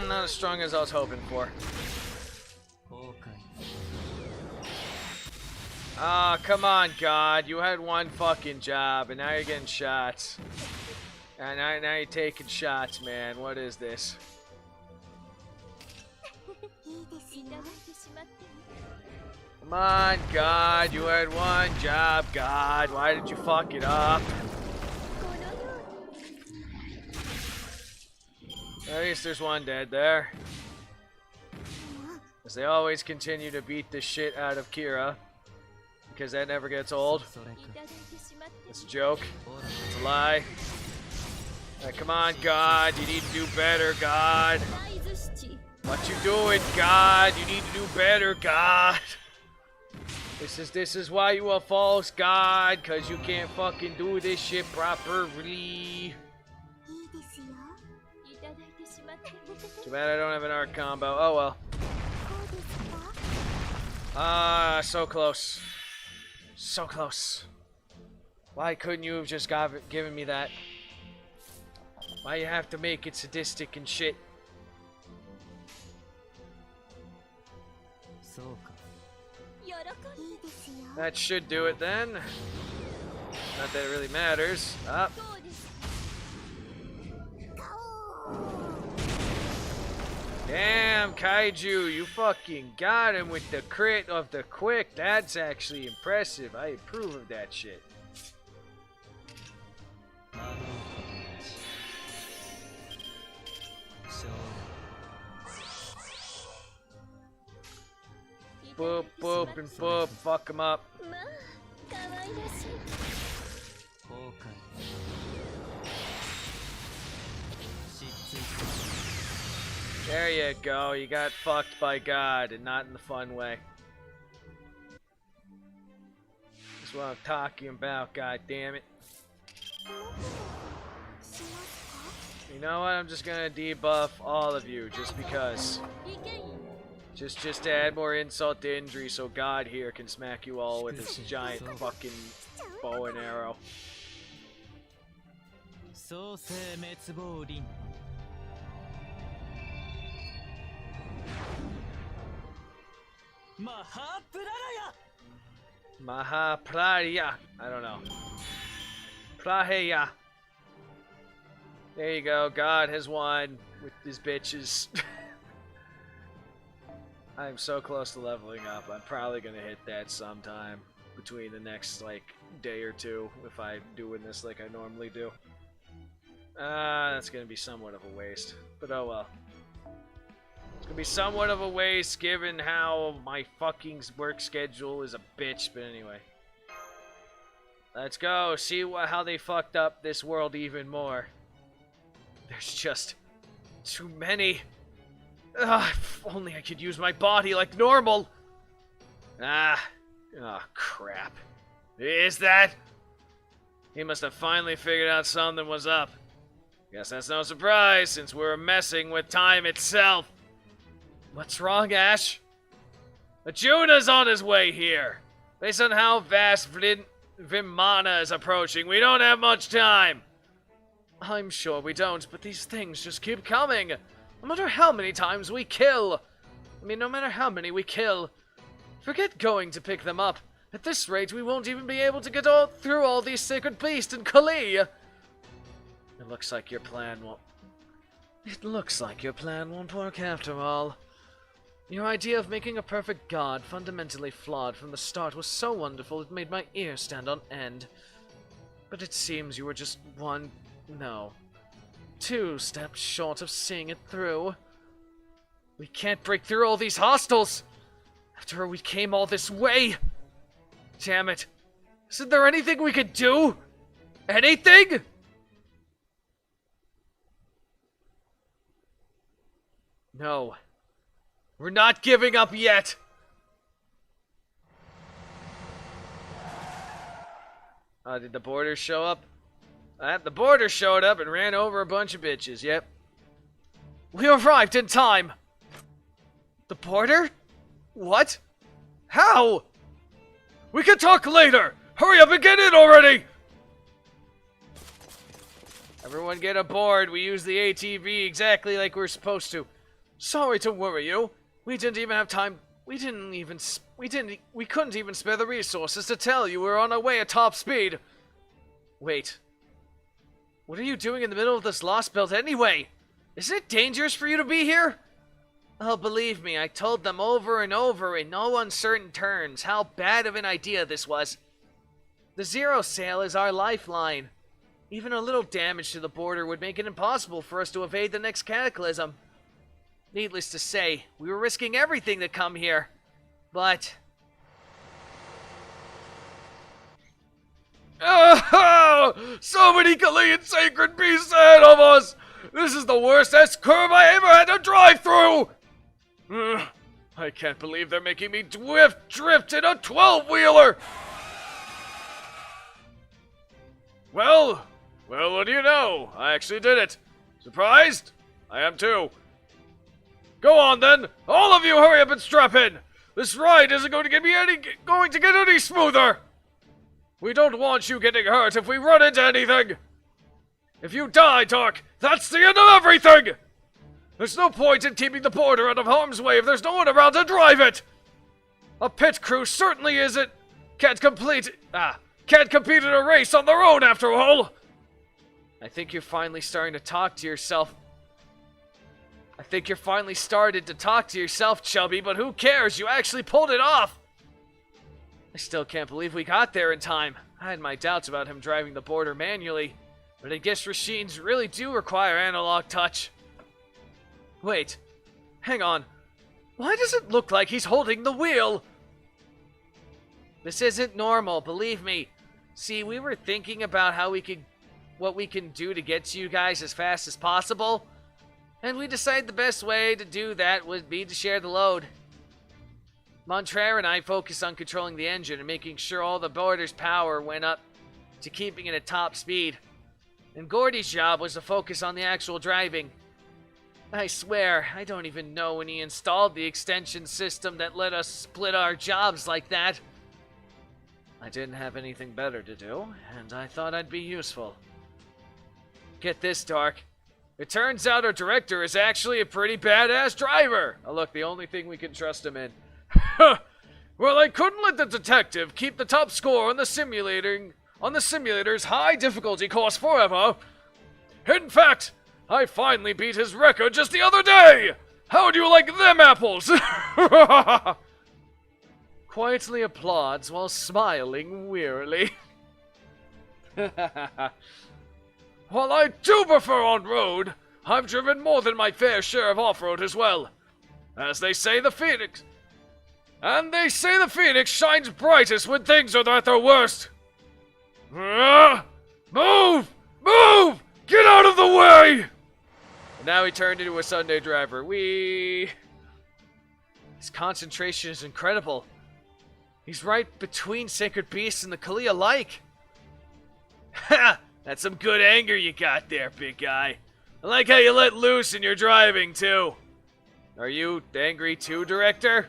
Not as strong as I was hoping for. Ah, oh, come on, God. You had one fucking job, and now you're getting shots. And now you're taking shots, man. What is this? Come on, God. You had one job, God. Why did you fuck it up? At least there's one dead there. As they always continue to beat the shit out of Kira. Because that never gets old. It's a joke. It's a lie. Come on, God. You need to do better, God. What you doing, God? You need to do better, God. This is why you are false, God. Because you can't fucking do this shit properly. Too bad I don't have an arc combo. Oh well. So close. So close. Why couldn't you have just given me that? Why you have to make it sadistic and shit? That should do it then. Not that it really matters. Up. Damn, Kaiju, you fucking got him with the crit of the quick. That's actually impressive. I approve of that shit. Boop, boop, and boop. Fuck him up. There you go. You got fucked by God, and not in the fun way. That's what I'm talking about, god damn it. You know what? I'm just gonna debuff all of you, just because. Just to add more insult to injury so God here can smack you all with his giant fucking bow and arrow. Mahapraya. I don't know. Praheya. There you go. God has won with his bitches. I'm so close to leveling up. I'm probably gonna hit that sometime between the next like day or two if I'm doing this like I normally do. That's gonna be somewhat of a waste, but oh well. It's gonna be somewhat of a waste given how my fucking work schedule is a bitch. But anyway, let's go see how they fucked up this world even more. There's just too many. If only I could use my body like normal. Oh crap. Is that? He must have finally figured out something was up. Guess that's no surprise since we're messing with time itself. What's wrong, Ash? Ajuna's on his way here. Based on how fast Vimana is approaching, we don't have much time. I'm sure we don't, but these things just keep coming. No matter how many times we kill. No matter how many we kill. Forget going to pick them up. At this rate, we won't even be able to get through all these sacred beasts in Kali. It looks like your plan won't... It looks like your plan won't work after all. Your idea of making a perfect god fundamentally flawed from the start was so wonderful it made my ears stand on end. But it seems you were just two steps short of seeing it through. We can't break through all these hostiles! After we came all this way! Damn it! Isn't there anything we could do? Anything? No. We're not giving up yet! Did the boarders show up? The border showed up and ran over a bunch of bitches, yep. We arrived in time! The border? What? How? We can talk later! Hurry up and get in already! Everyone get aboard. We use the ATV exactly like we're supposed to. Sorry to worry you. We didn't even have time. We couldn't even spare the resources to tell you we're on our way at top speed. Wait. What are you doing in the middle of this lost belt anyway? Isn't it dangerous for you to be here? Oh, believe me, I told them over and over in no uncertain terms how bad of an idea this was. The Zero Sail is our lifeline. Even a little damage to the border would make it impossible for us to evade the next cataclysm. Needless to say, we were risking everything to come here. But So many Kalian sacred beasts ahead of us! This is the worst S-curve I ever had to drive through! I can't believe they're making me drift in a 12-wheeler! Well, what do you know? I actually did it. Surprised? I am too. Go on then! All of you hurry up and strap in! This ride isn't going to get any smoother! We don't want you getting hurt if we run into anything! If you die, Dark, that's the end of everything! There's no point in keeping the border out of harm's way if there's no one around to drive it! A pit crew certainly can't compete in a race on their own after all! I think you're finally starting to talk to yourself. Chubby, but who cares? You actually pulled it off! I still can't believe we got there in time. I had my doubts about him driving the border manually, but I guess machines really do require analog touch. Wait, hang on. Why does it look like he's holding the wheel? This isn't normal, believe me. See, we were thinking about what we can do to get to you guys as fast as possible, and we decided the best way to do that would be to share the load. Montrere and I focused on controlling the engine and making sure all the border's power went up to keeping it at top speed. And Gordy's job was to focus on the actual driving. I swear, I don't even know when he installed the extension system that let us split our jobs like that. I didn't have anything better to do, and I thought I'd be useful. Get this, Dark. It turns out our director is actually a pretty badass driver. Oh, look, the only thing we can trust him in. Well, I couldn't let the detective keep the top score on the simulator's high difficulty course forever. In fact, I finally beat his record just the other day. How do you like them apples? Quietly applauds while smiling wearily. While I do prefer on-road, I've driven more than my fair share of off-road as well. As they say, the Phoenix shines brightest when things are at their worst. Move! Move! Get out of the way! And now he turned into a Sunday driver. His concentration is incredible. He's right between Sacred Beasts and the Kali alike. Ha! That's some good anger you got there, big guy. I like how you let loose in your driving, too. Are you angry too, Director?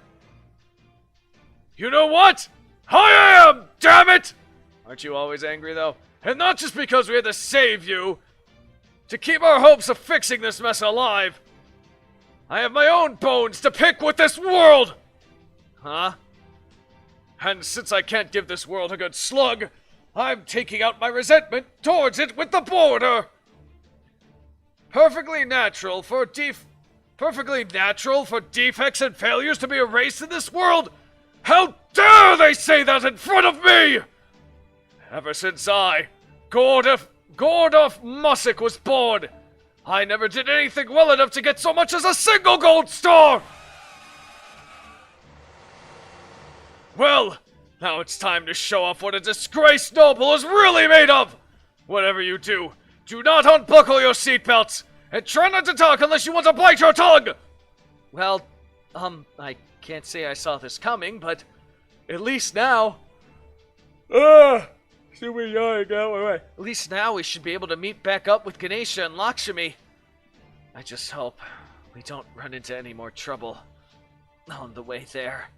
You know what? I am, damn it! Aren't you always angry, though? And not just because we had to save you. To keep our hopes of fixing this mess alive. I have my own bones to pick with this world! Huh? And since I can't give this world a good slug, I'm taking out my resentment towards it with the border! Perfectly natural for defects and failures to be erased in this world! How dare they say that in front of me! Ever since Gordolf Mussick was born, I never did anything well enough to get so much as a single gold star! Well, now it's time to show off what a disgraced noble is really made of! Whatever you do, do not unbuckle your seatbelts, and try not to talk unless you want to bite your tongue! Well, I can't say I saw this coming, but at least now... At least now we should be able to meet back up with Ganesha and Lakshmi. I just hope we don't run into any more trouble on the way there.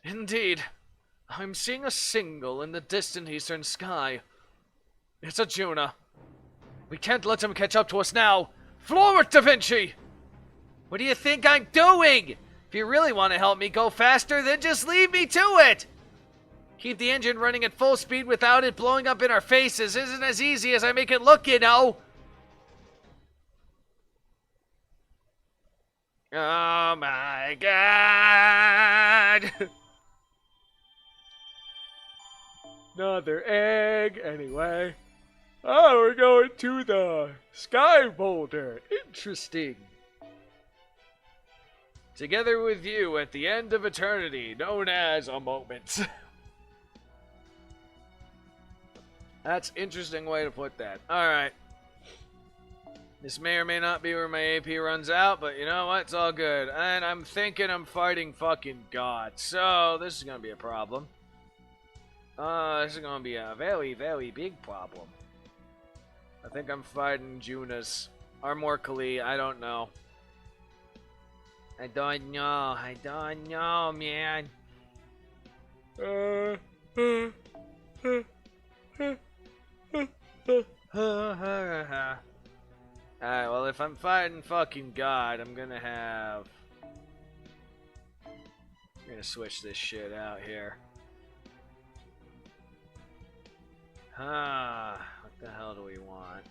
Indeed, I'm seeing a signal in the distant eastern sky. It's a Juna. We can't let him catch up to us now. Forward, Da Vinci! What do you think I'm doing? If you really want to help me go faster, then just leave me to it! Keep the engine running at full speed without it blowing up in our faces isn't as easy as I make it look, you know! Oh my god! Another egg, anyway. Oh, we're going to the Sky Boulder. Interesting. Together with you at the end of eternity, known as a moment. That's interesting way to put that. Alright. This may or may not be where my AP runs out, but you know what? It's all good. And I'm thinking I'm fighting fucking God. So, this is gonna be a problem. This is gonna be a very, very big problem. I think I'm fighting Junas. Or Morkali, I don't know. I don't know, man. Alright, well, if I'm fighting fucking God, I'm gonna switch this shit out here. What the hell do we want?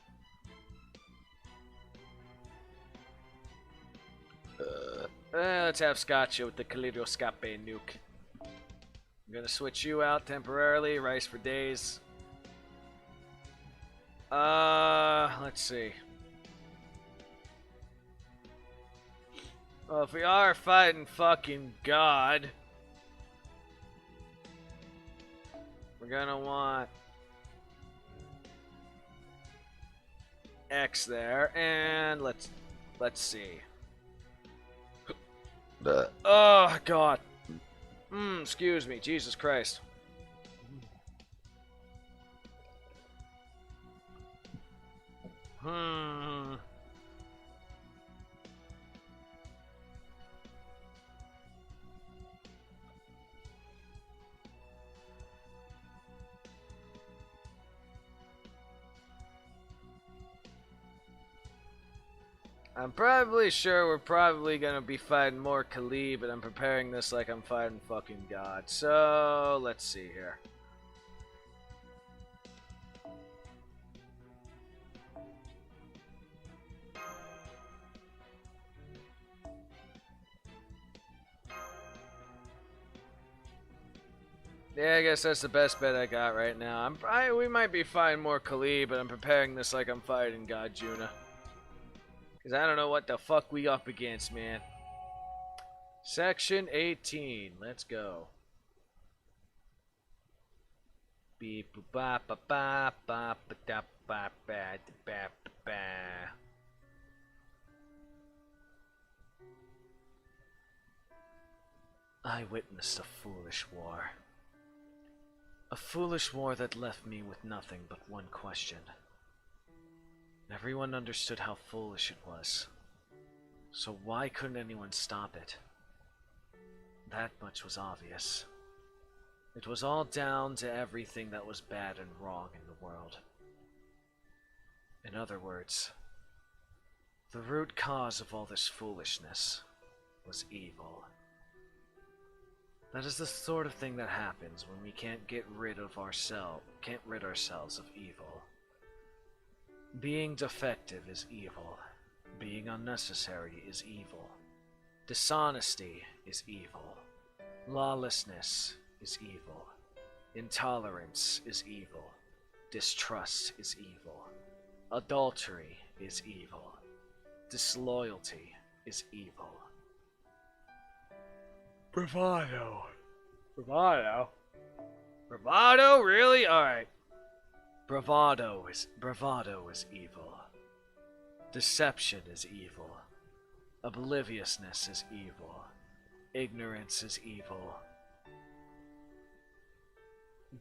Let's have Scotcha with the Kaleidoscope nuke. I'm gonna switch you out temporarily. Rice for days. Let's see. Well, if we are fighting fucking God, we're gonna want X there, and let's see. Oh God. Excuse me, Jesus Christ. I'm probably sure we're probably gonna be fighting more Kali, but I'm preparing this like I'm fighting fucking God. So, let's see here. Yeah, I guess that's the best bet I got right now. We might be fighting more Kali, but I'm preparing this like I'm fighting God Juna. Because I don't know what the fuck we up against, man. Section 18. Let's go. Beep ba ba ba ba ba da ba ba ba ba. I witnessed a foolish war. A foolish war that left me with nothing but one question. Everyone understood how foolish it was. So why couldn't anyone stop it? That much was obvious. It was all down to everything that was bad and wrong in the world. In other words, the root cause of all this foolishness was evil. That is the sort of thing that happens when we can't rid ourselves of evil. Being defective is evil. Being unnecessary is evil. Dishonesty is evil. Lawlessness is evil. Intolerance is evil. Distrust is evil. Adultery is evil. Disloyalty is evil. Bravado. Bravado? Bravado? Really? Alright. Bravado is evil. Deception is evil. Obliviousness is evil. Ignorance is evil.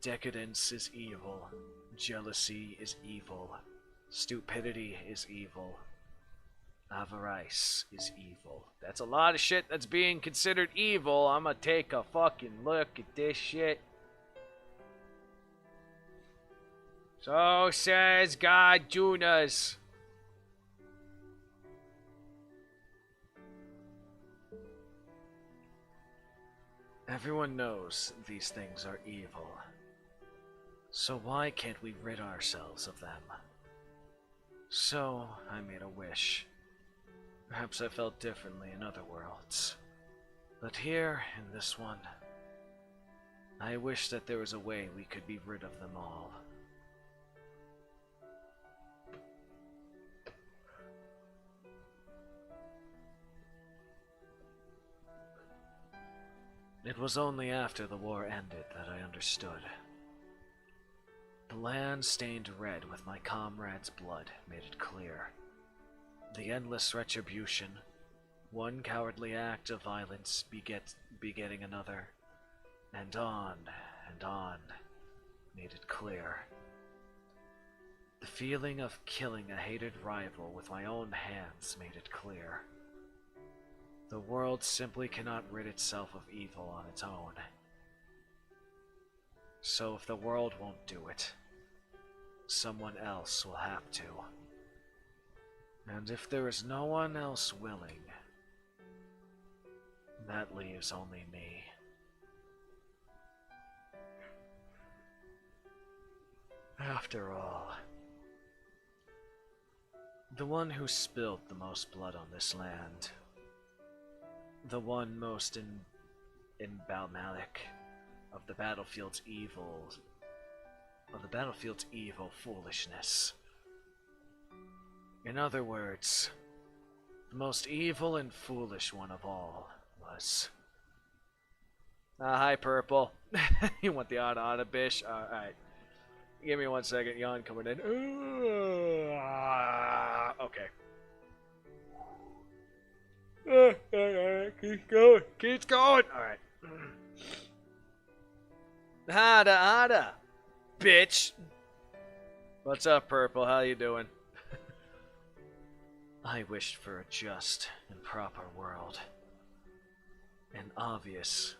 Decadence is evil. Jealousy is evil. Stupidity is evil. Avarice is evil. That's a lot of shit that's being considered evil. I'm gonna take a fucking look at this shit. So says God Junas. Everyone knows these things are evil. So why can't we rid ourselves of them? So I made a wish. Perhaps I felt differently in other worlds. But here, in this one, I wish that there was a way we could be rid of them all. It was only after the war ended that I understood. The land stained red with my comrades' blood made it clear. The endless retribution, one cowardly act of violence begetting another, and on, made it clear. The feeling of killing a hated rival with my own hands made it clear. The world simply cannot rid itself of evil on its own. So if the world won't do it, someone else will have to. And if there is no one else willing, that leaves only me. After all, the one who spilled the most blood on this land, the one most emblematic of the battlefield's evil, foolishness. In other words, the most evil and foolish one of all was... hi, Purple. You want the Ada bish? Alright. Give me 1 second. Yawn coming in. Okay. Keep going. Keep going. Alright. Ada. Bitch. What's up, Purple? How you doing? I wished for a just and proper world. An obvious,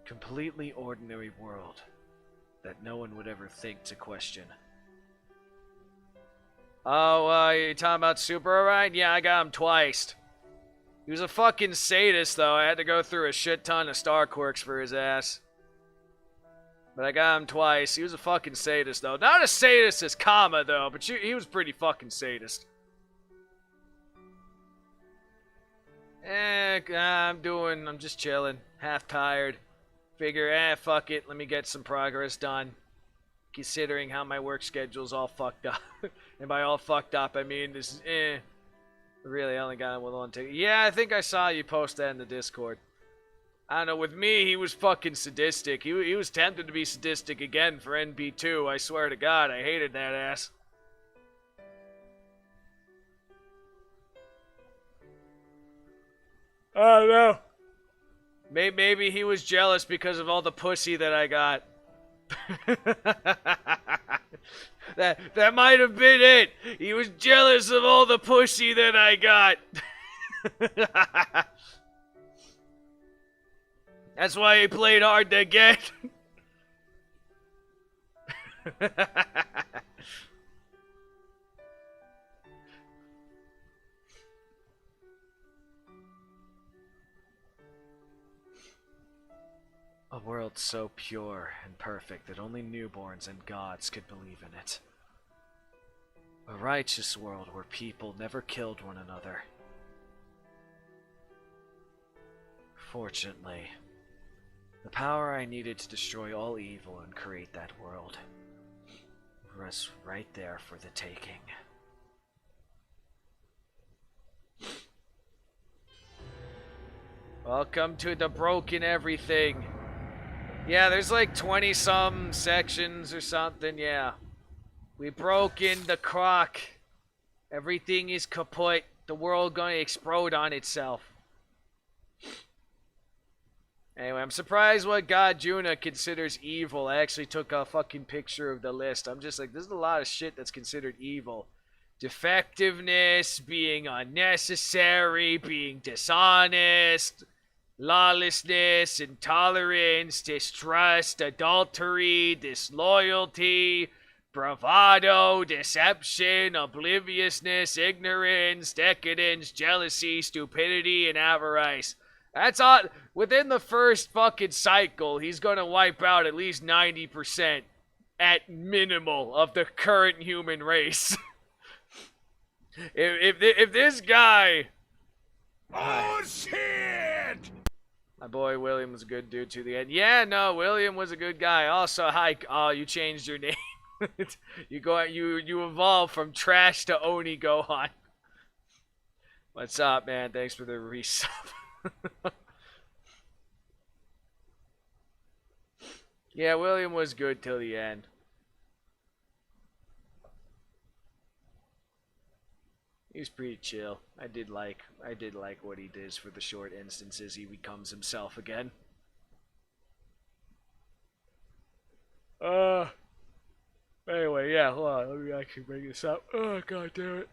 completely ordinary world that no one would ever think to question. Oh, you talking about Super Alright? Yeah, I got him twice. He was a fucking sadist, though. I had to go through a shit ton of star quirks for his ass. But I got him twice. He was a fucking sadist, though. Not a sadist as Kama, though, but he was pretty fucking sadist. I'm just chilling. Half tired. Figure, fuck it. Let me get some progress done. Considering how my work schedule's all fucked up. And by all fucked up, I mean this is, Really, I only got him with one ticket. Yeah, I think I saw you post that in the Discord. I don't know, with me, he was fucking sadistic. He was tempted to be sadistic again for NB2. I swear to God, I hated that ass. I don't know. Maybe he was jealous because of all the pussy that I got. That might have been it. He was jealous of all the pussy that I got. That's why he played hard to get. A world so pure and perfect that only newborns and gods could believe in it. A righteous world where people never killed one another. Fortunately, the power I needed to destroy all evil and create that world was right there for the taking. Welcome to the broken everything. Yeah, there's like 20-some sections or something, yeah. We broke in the crock. Everything is kaput. The world gonna explode on itself. Anyway, I'm surprised what God Juna considers evil. I actually took a fucking picture of the list. I'm just like, there's a lot of shit that's considered evil. Defectiveness, being unnecessary, being dishonest, lawlessness, intolerance, distrust, adultery, disloyalty, bravado, deception, obliviousness, ignorance, decadence, jealousy, stupidity, and avarice. That's all. Within the first fucking cycle, he's gonna wipe out at least 90% at minimal of the current human race. if this guy... Oh, shit! My boy William was a good dude to the end. Yeah, no, William was a good guy. Also, hi. Oh, you changed your name. You evolved from trash to Oni Gohan. What's up, man? Thanks for the resub. Yeah, William was good till the end. He's pretty chill. I did like what he does for the short instances he becomes himself again. Uh Anyway, yeah, hold on, let me actually bring this up. Oh god damn it.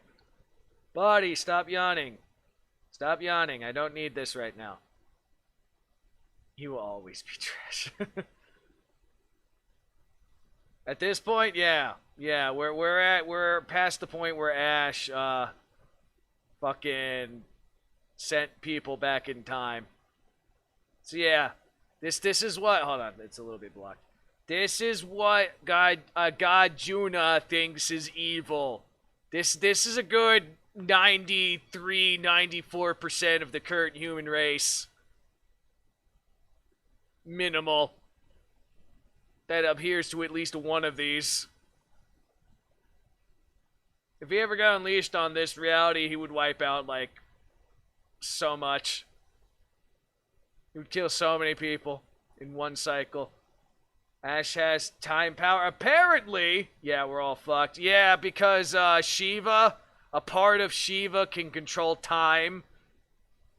Buddy, stop yawning. Stop yawning. I don't need this right now. He will always be trash. At this point, yeah. Yeah, we're past the point where Ash fucking sent people back in time. So yeah, this is what. Hold on, it's a little bit blocked. This is what God Juna thinks is evil. This is a good 93-94% of the current human race. Minimal. That adheres to at least one of these. If he ever got unleashed on this reality, he would wipe out, like, so much. He would kill so many people in one cycle. Ash has time power. Apparently, yeah, we're all fucked. Yeah, because Shiva, a part of Shiva can control time.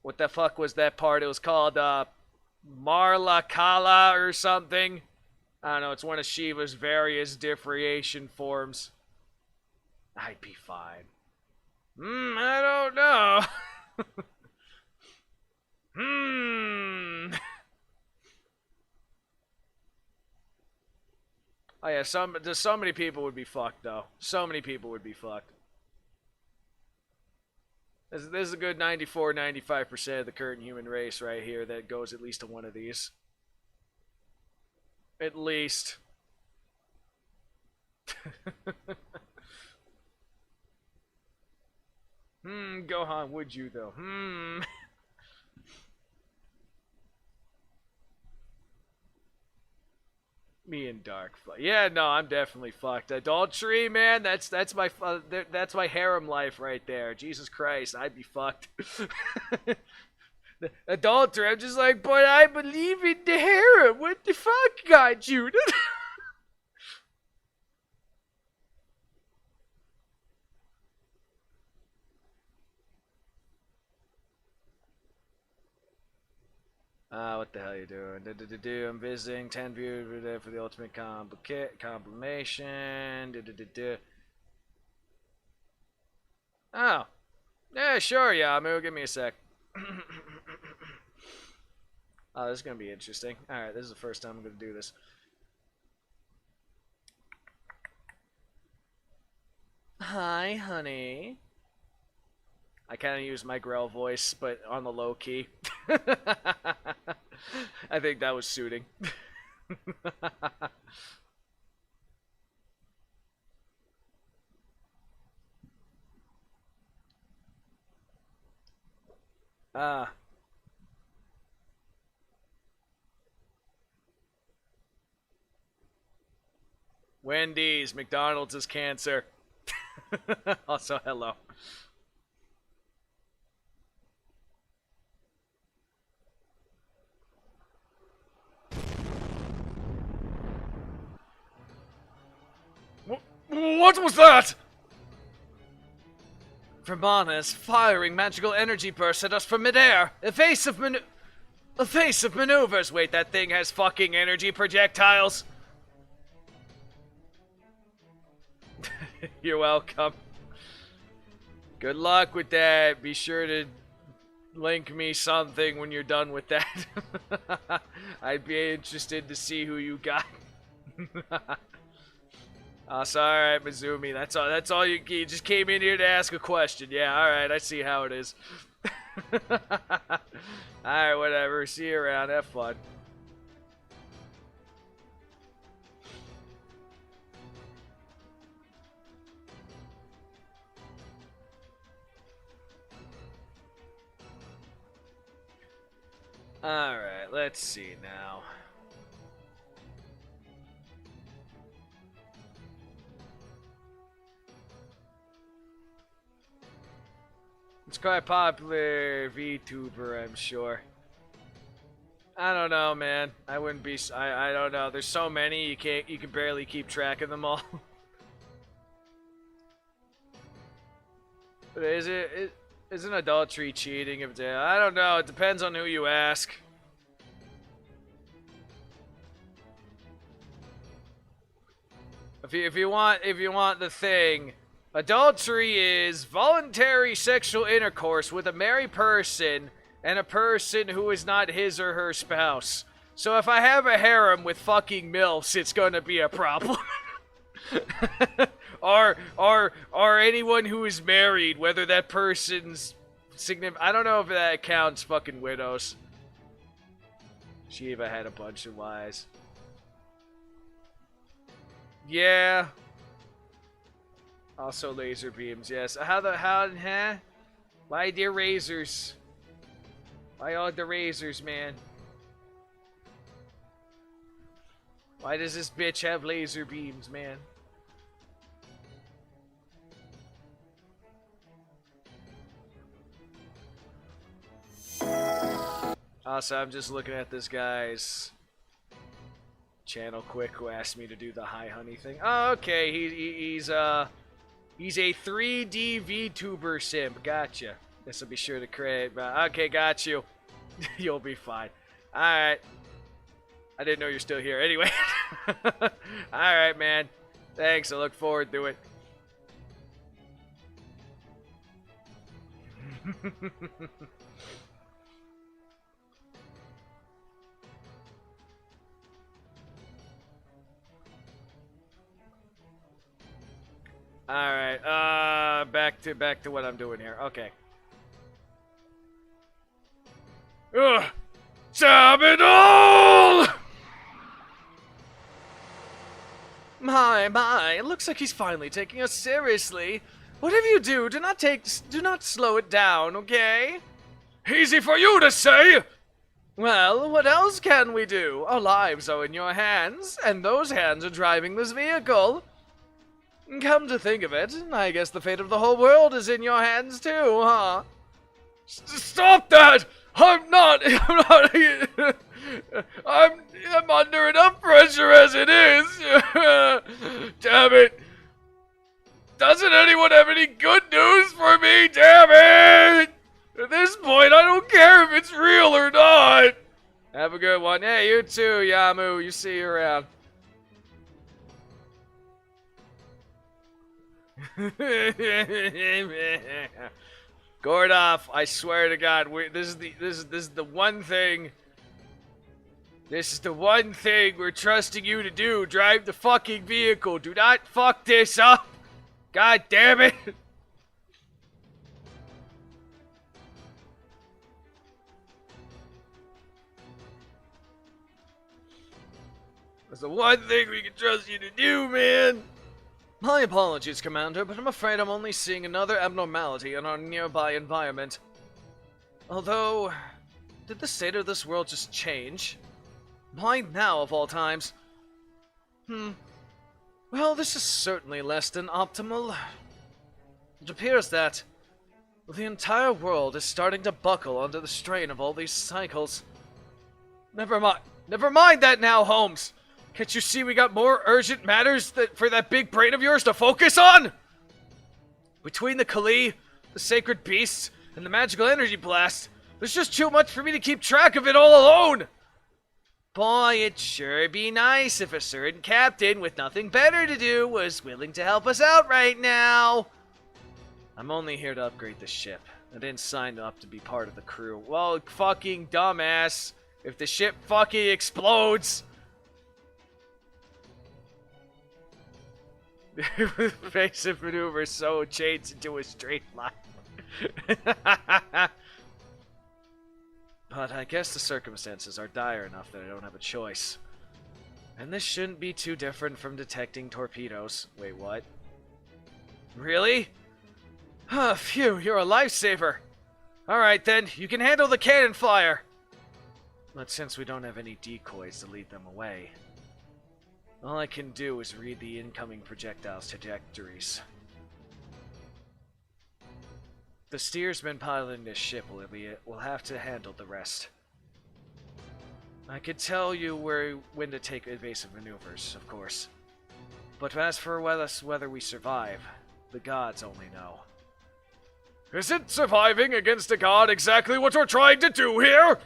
What the fuck was that part? It was called Marla Kala or something. I don't know, it's one of Shiva's various differentiation forms. I'd be fine. I don't know. Oh yeah, so many people would be fucked though. So many people would be fucked. This is a good 94-95% of the current human race right here that goes at least to one of these. At least. Gohan, would you though? Me and Dark. Yeah, no, I'm definitely fucked. Adultery, man. That's my harem life right there. Jesus Christ, I'd be fucked. Adultery. I'm just like, but I believe in the harem. What the fuck, God, Judith? What the hell are you doing? I'm visiting 10 viewers for the ultimate complimation. Oh. Yeah, sure, yeah. Maybe give me a sec. Oh, this is gonna be interesting. Alright, this is the first time I'm gonna do this. Hi, honey. I kind of use my Grell voice, but on the low key. I think that was suiting. Ah. Wendy's, McDonald's is cancer. Also, hello. What was that? Vermana's firing magical energy bursts at us from midair. Evasive maneuvers. Wait, that thing has fucking energy projectiles. You're welcome. Good luck with that. Be sure to link me something when you're done with that. I'd be interested to see who you got. Oh, sorry, alright, Mizumi. That's all you just came in here to ask a question. Yeah, alright, I see how it is. Alright, whatever. See you around. Have fun. Alright, let's see now. It's quite popular VTuber, I'm sure. I don't know, man. I wouldn't be. I don't know. There's so many. You can barely keep track of them all. Isn't adultery cheating? If I don't know. It depends on who you ask. If you want the thing, adultery is voluntary sexual intercourse with a married person and a person who is not his or her spouse. So if I have a harem with fucking MILFs, it's gonna be a problem. or anyone who is married, whether that person's significant. I don't know if that counts fucking widows. Shiva had a bunch of wives. Yeah. Also laser beams, yes. Huh? Why the razors? Why all the razors, man? Why does this bitch have laser beams, man? Also, I'm just looking at this guy's channel quick who asked me to do the hi honey thing. Oh, okay, he's a 3D VTuber simp. Gotcha. This will be sure to create. Okay, got you. You'll be fine. All right. I didn't know you're still here. Anyway. All right, man. Thanks. I look forward to it. Alright, back to what I'm doing here. Okay. Ugh! Sabidol! My, it looks like he's finally taking us seriously. Whatever you do, do not slow it down, okay? Easy for you to say! Well, what else can we do? Our lives are in your hands, and those hands are driving this vehicle. Come to think of it, I guess the fate of the whole world is in your hands too, huh? Stop that! I'm under enough pressure as it is. Damn it. Doesn't anyone have any good news for me? Damn it! At this point, I don't care if it's real or not. Have a good one. Hey, you too, Yamu. You see you around. Gordoff, I swear to God, this is the one thing. This is the one thing we're trusting you to do. Drive the fucking vehicle. Do not fuck this up. God damn it. That's the one thing we can trust you to do, man. My apologies, Commander, but I'm afraid I'm only seeing another abnormality in our nearby environment. Although, did the state of this world just change? Why now, of all times? Well, this is certainly less than optimal. It appears that the entire world is starting to buckle under the strain of all these cycles. Never mind that now, Holmes! Can't you see we got more urgent matters for that big brain of yours to focus on? Between the Kali, the sacred beasts, and the magical energy blast, there's just too much for me to keep track of it all alone! Boy, it'd sure be nice if a certain captain with nothing better to do was willing to help us out right now. I'm only here to upgrade the ship. I didn't sign up to be part of the crew. Well, fucking dumbass. If the ship fucking explodes... Evasive maneuver so changed into a straight line. But I guess the circumstances are dire enough that I don't have a choice. And this shouldn't be too different from detecting torpedoes. Wait, what? Really? Ah, phew, you're a lifesaver. Alright then, you can handle the cannon fire. But since we don't have any decoys to lead them away, all I can do is read the incoming projectile's trajectories. The steersman piloting this ship will have to handle the rest. I could tell you when to take evasive maneuvers, of course. But as for whether we survive, the gods only know. Isn't surviving against a god exactly what we're trying to do here?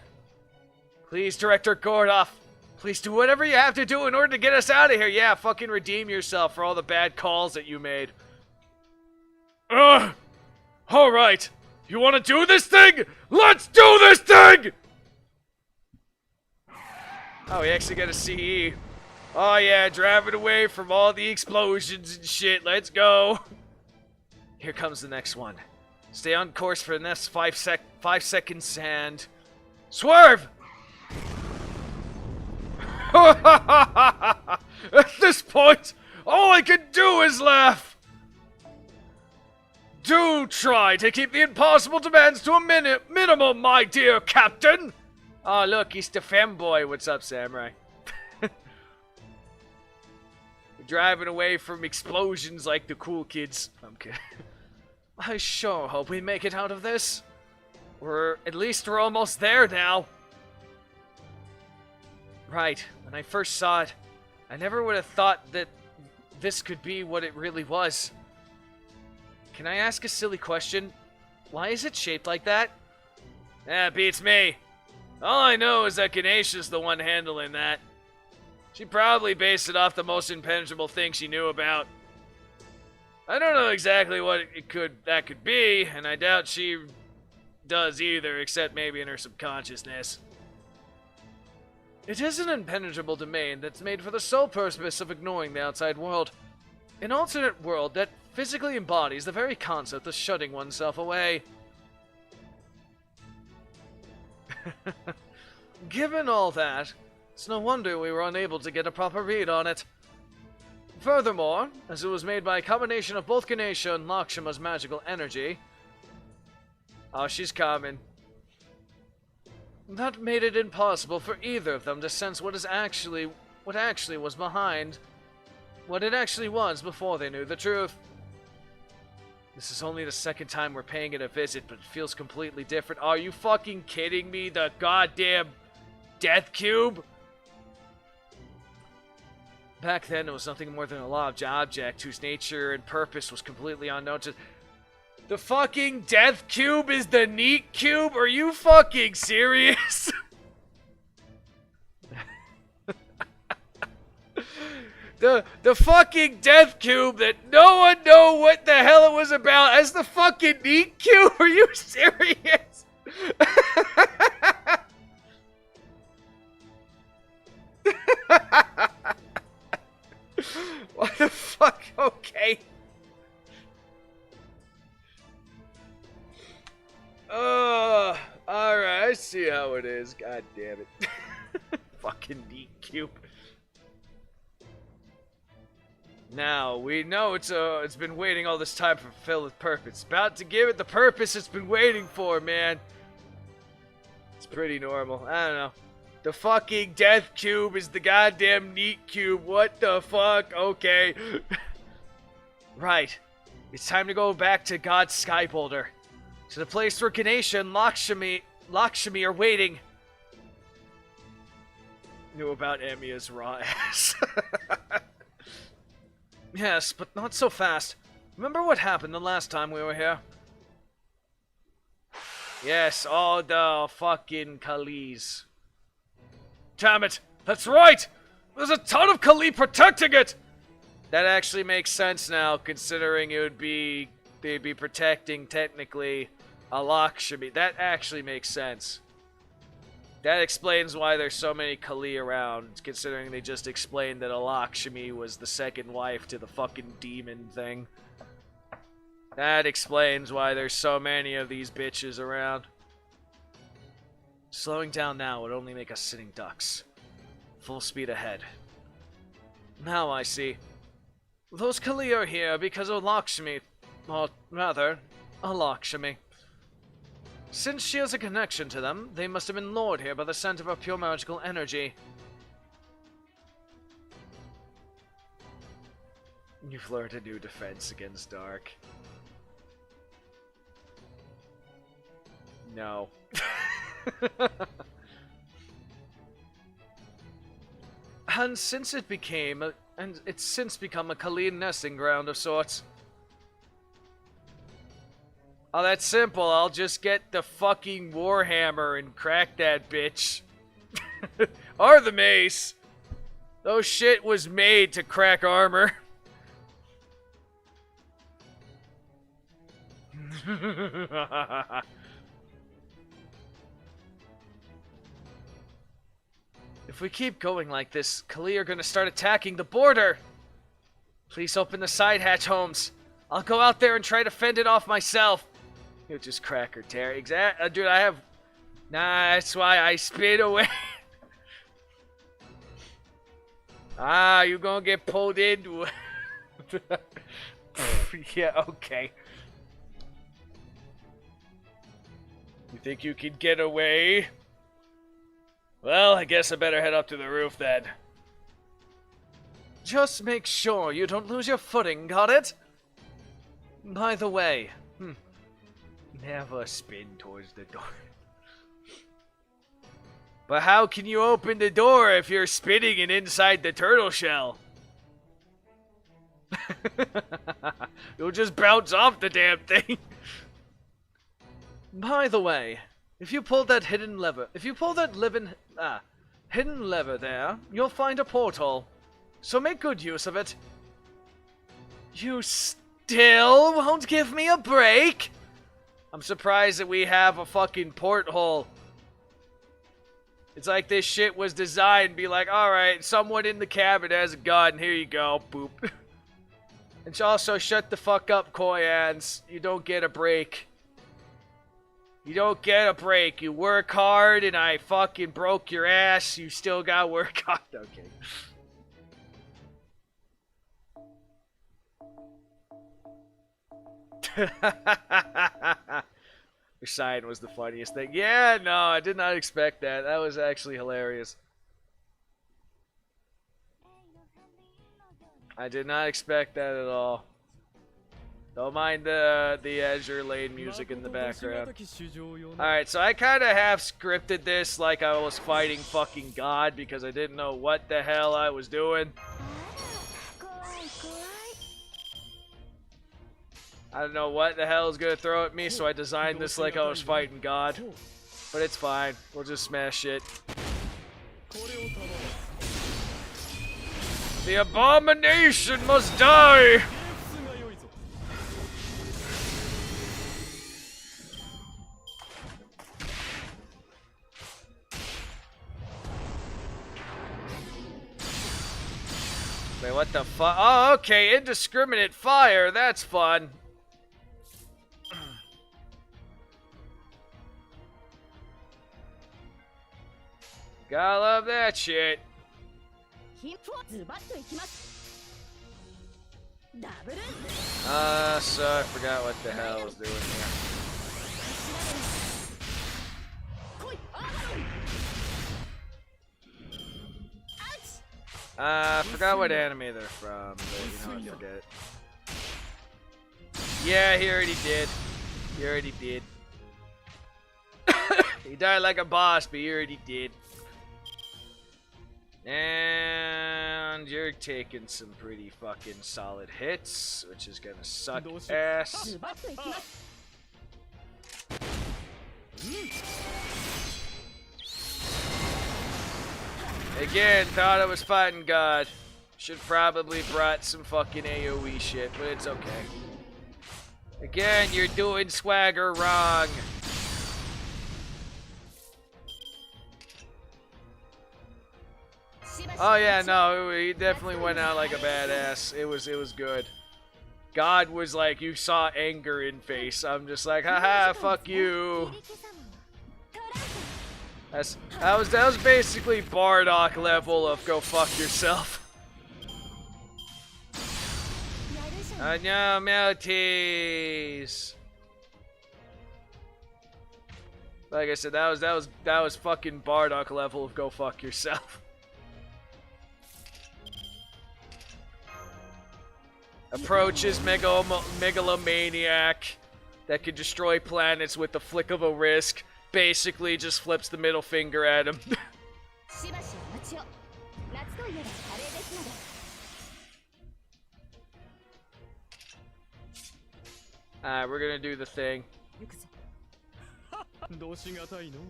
Please, Director Gordoff. Please do whatever you have to do in order to get us out of here. Yeah, fucking redeem yourself for all the bad calls that you made. Alright. You want to do this thing? Let's do this thing! Oh, we actually got a CE. Oh yeah, driving away from all the explosions and shit. Let's go. Here comes the next one. Stay on course for the next 5 seconds and... Swerve! At this point, all I can do is laugh. Do try to keep the impossible demands to a minimum, my dear Captain. Oh, look, he's the femboy. What's up, Samurai? We're driving away from explosions like the cool kids. I'm kidding. I sure hope we make it out of this. At least we're almost there now. Right, when I first saw it, I never would have thought that this could be what it really was. Can I ask a silly question? Why is it shaped like that? Beats me. All I know is that Ganesia's the one handling that. She probably based it off the most impenetrable thing she knew about. I don't know exactly what that could be, and I doubt she does either, except maybe in her subconsciousness. It is an impenetrable domain that's made for the sole purpose of ignoring the outside world. An alternate world that physically embodies the very concept of shutting oneself away. Given all that, it's no wonder we were unable to get a proper read on it. Furthermore, as it was made by a combination of both Ganesha and Lakshima's magical energy... Oh, she's coming. That made it impossible for either of them to sense what actually was behind... what it actually was before they knew the truth. This is only the second time we're paying it a visit, but it feels completely different. Are you fucking kidding me? The goddamn Death Cube? Back then, it was nothing more than a large object whose nature and purpose was completely unknown to... The fucking Death Cube is the Neat Cube? Are you fucking serious? The fucking Death Cube that no one knew what the hell it was about as the fucking Neat Cube? Are you serious? What the fuck? Okay. Alright, I see how it is. God damn it. Fucking Neat Cube. Now, we know it's been waiting all this time to fulfill its purpose. It's about to give it the purpose it's been waiting for, man. It's pretty normal. I don't know. The fucking Death Cube is the goddamn Neat Cube. What the fuck? Okay. Right. It's time to go back to God's Sky Boulder. To the place where Ganesha and Lakshmi are waiting. Knew about Emiya's raw ass. Yes, but not so fast. Remember what happened the last time we were here? Yes, all the fucking Kalis. Damn it! That's right! There's a ton of Kali protecting it! That actually makes sense now, considering they'd be protecting, technically, a Lakshmi. That actually makes sense. That explains why there's so many Kali around, considering they just explained that a Lakshmi was the second wife to the fucking demon thing. That explains why there's so many of these bitches around. Slowing down now would only make us sitting ducks. Full speed ahead. Now I see. Those Kali are here because of Lakshmi. Or rather, a Lakshmi. Since she has a connection to them, they must have been lured here by the scent of her pure magical energy. You've learned a new defense against dark. No. And since it became it's since become a Kali nesting ground of sorts. Oh, that's simple. I'll just get the fucking Warhammer and crack that bitch. Or the mace. Those shit was made to crack armor. If we keep going like this, Kali are gonna start attacking the border. Please open the side hatch, Holmes. I'll go out there and try to fend it off myself. You'll just crack her, Terry. Dude, I have... Nah, that's why I spin away. Ah, you gonna get pulled into it. Yeah, okay. You think you can get away? Well, I guess I better head up to the roof then. Just make sure you don't lose your footing, got it? By the way, never spin towards the door. But how can you open the door if you're spinning and inside the turtle shell? You'll just bounce off the damn thing. By the way, if you pull that hidden lever, hidden lever there, you'll find a portal. So make good use of it. You still won't give me a break? I'm surprised that we have a fucking porthole. It's like this shit was designed to be like, alright, someone in the cabin has a gun, here you go, boop. And also, shut the fuck up, Koyans. You don't get a break. You don't get a break. You work hard and I fucking broke your ass. You still gotta work hard. Okay. Your sign was the funniest thing. Yeah, no, I did not expect that. That was actually hilarious. I did not expect that at all. Don't mind the Azure Lane music in the background. Alright, so I kind of half scripted this like I was fighting fucking God because I didn't know what the hell I was doing. I don't know what the hell is going to throw at me, so I designed this like I was fighting God. But it's fine. We'll just smash it. The abomination must die! Wait, what the fuck? Oh, okay, indiscriminate fire. That's fun. Gotta love that shit. So I forgot what the hell I was doing here. I forgot what anime they're from, but you know, I forget. Yeah, he already did. He already did. He died like a boss, but he already did. And you're taking some pretty fucking solid hits, which is gonna suck ass. Again, thought I was fighting God. Should probably brought some fucking AoE shit, but it's okay. Again, you're doing swagger wrong. Oh yeah, no, he definitely went out like a badass. It was good. God was like, you saw anger in face. I'm just like, haha, fuck you. That was basically Bardock level of go fuck yourself. I know, Melties. Like I said, that was fucking Bardock level of go fuck yourself. Approaches megalomaniac that can destroy planets with the flick of a wrist. Basically just flips the middle finger at him. Alright, we're gonna do the thing.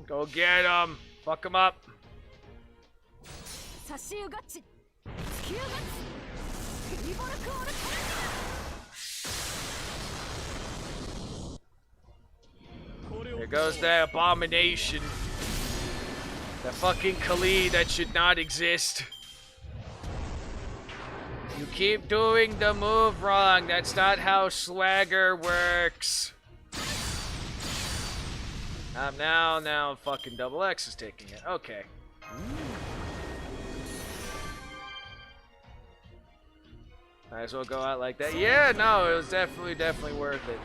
Go get him! Fuck him up! There goes that abomination. The fucking Khalid that should not exist. You keep doing the move wrong. That's not how swagger works. Now fucking Double X is taking it. Okay. Might as well go out like that. Yeah, no, it was definitely worth it.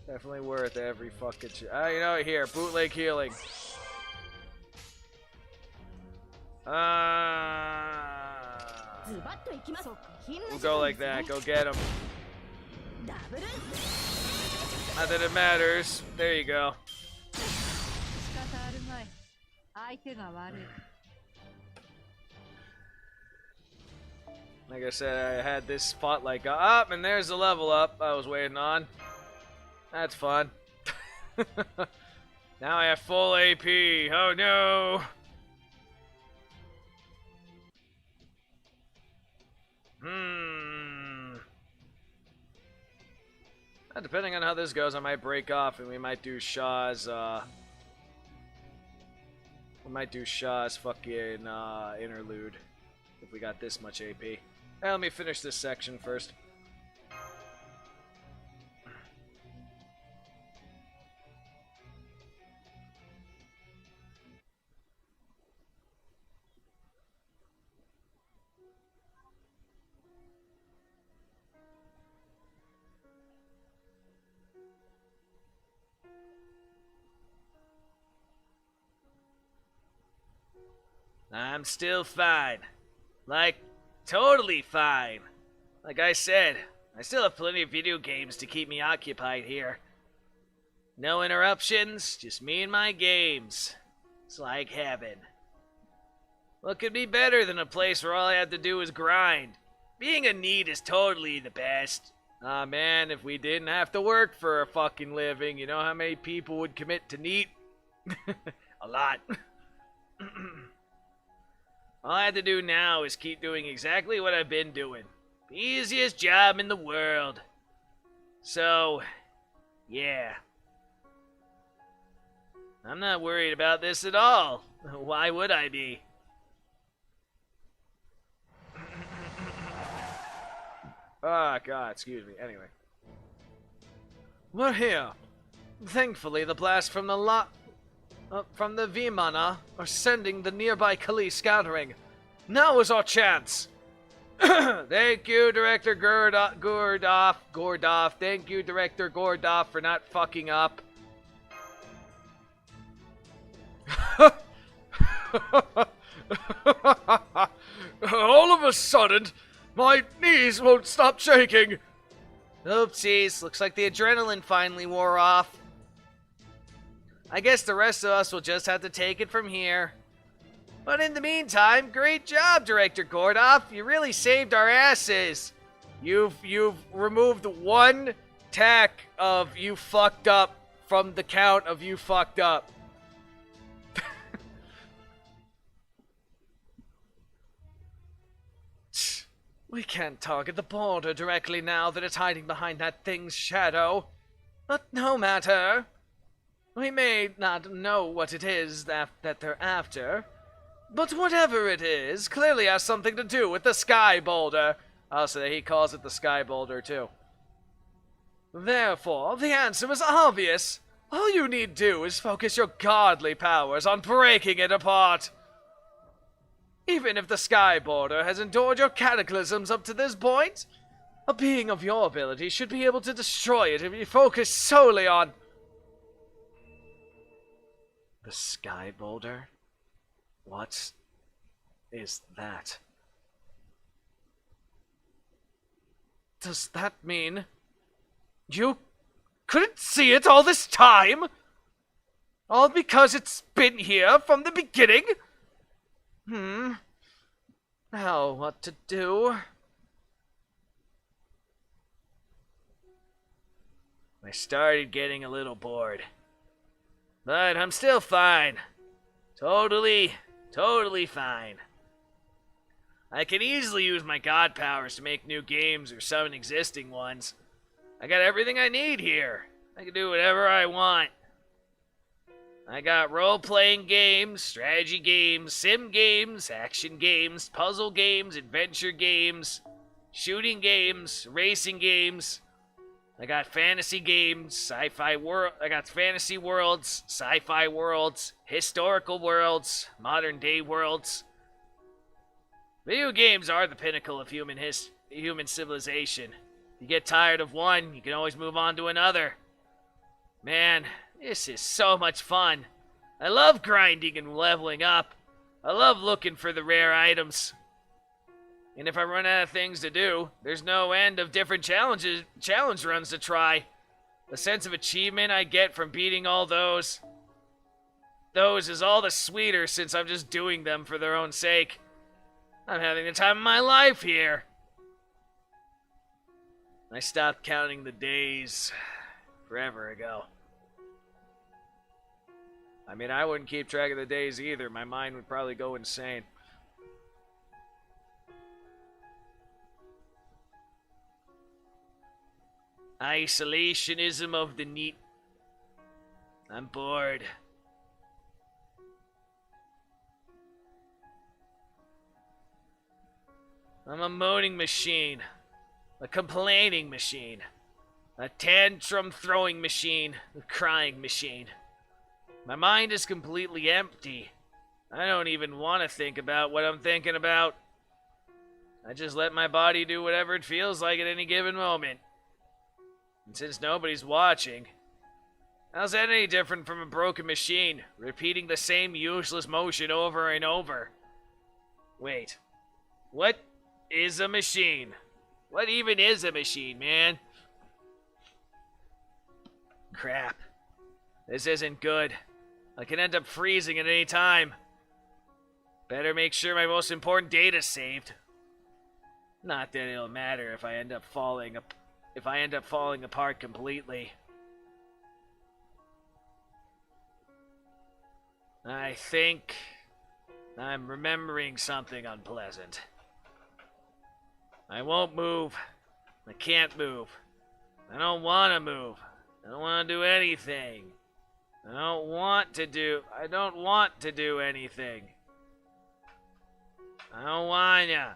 Definitely worth every fucking shit. You know what, here, bootleg healing. We'll go like that. Go get him. Not that it matters. There you go. Like I said, I had this spotlight go up, and there's the level up I was waiting on. That's fun. Now I have full AP. Oh no! Depending on how this goes, I might break off and we might do Shaw's, fucking, interlude. If we got this much AP. Hey, let me finish this section first. I'm still fine. Like, totally fine. Like I said, I still have plenty of video games to keep me occupied here. No interruptions, just me and my games. It's like heaven. What could be better than a place where all I have to do is grind? Being a NEET is totally the best. Ah, man, if we didn't have to work for a fucking living, you know how many people would commit to NEET? A lot. All I have to do now is keep doing exactly what I've been doing. The easiest job in the world. So, yeah. I'm not worried about this at all. Why would I be? Oh, God, excuse me. Anyway. We're here. Thankfully, the blast from the from the Vimana are sending the nearby Kali scattering. Now is our chance. Thank you, Director Gordoff. Thank you, Director Gordoff, for not fucking up. All of a sudden, my knees won't stop shaking. Oopsies, looks like the adrenaline finally wore off. I guess the rest of us will just have to take it from here. But in the meantime, great job, Director Gordoff. You really saved our asses. You've removed one tack of you fucked up from the count of you fucked up. We can't target the border directly now that it's hiding behind that thing's shadow. But no matter. We may not know what it is that they're after, but whatever it is clearly has something to do with the Sky Boulder. Oh, so he calls it the Sky Boulder, too. Therefore, the answer is obvious. All you need do is focus your godly powers on breaking it apart. Even if the Sky Boulder has endured your cataclysms up to this point, a being of your ability should be able to destroy it if you focus solely on... The Sky Boulder? What is that? Does that mean you couldn't see it all this time? All because it's been here from the beginning? Now what to do? I started getting a little bored. But I'm still fine. Totally fine. I can easily use my god powers to make new games or summon existing ones. I got everything I need here. I can do whatever I want. I got role-playing games, strategy games, sim games, action games, puzzle games, adventure games, shooting games, racing games. I got fantasy games, sci-fi world. I got fantasy worlds, sci-fi worlds, historical worlds, modern day worlds. Video games are the pinnacle of human civilization. You get tired of one, you can always move on to another. Man, this is so much fun. I love grinding and leveling up. I love looking for the rare items. And if I run out of things to do, there's no end of different challenge runs to try. The sense of achievement I get from beating all those is all the sweeter since I'm just doing them for their own sake. I'm having the time of my life here. I stopped counting the days forever ago. I mean, I wouldn't keep track of the days either. My mind would probably go insane. Isolationism of the neat. I'm bored. I'm a moaning machine. A complaining machine. A tantrum-throwing machine. A crying machine. My mind is completely empty. I don't even want to think about what I'm thinking about. I just let my body do whatever it feels like at any given moment. And since nobody's watching, how's that any different from a broken machine, repeating the same useless motion over and over? Wait, what is a machine? What even is a machine, man? Crap. This isn't good. I can end up freezing at any time. Better make sure my most important data's saved. Not that it'll matter if I end up falling apart completely. I think I'm remembering something unpleasant. I won't move. I can't move. I don't want to move. I don't want to do anything. I don't want to do anything. I don't wanna.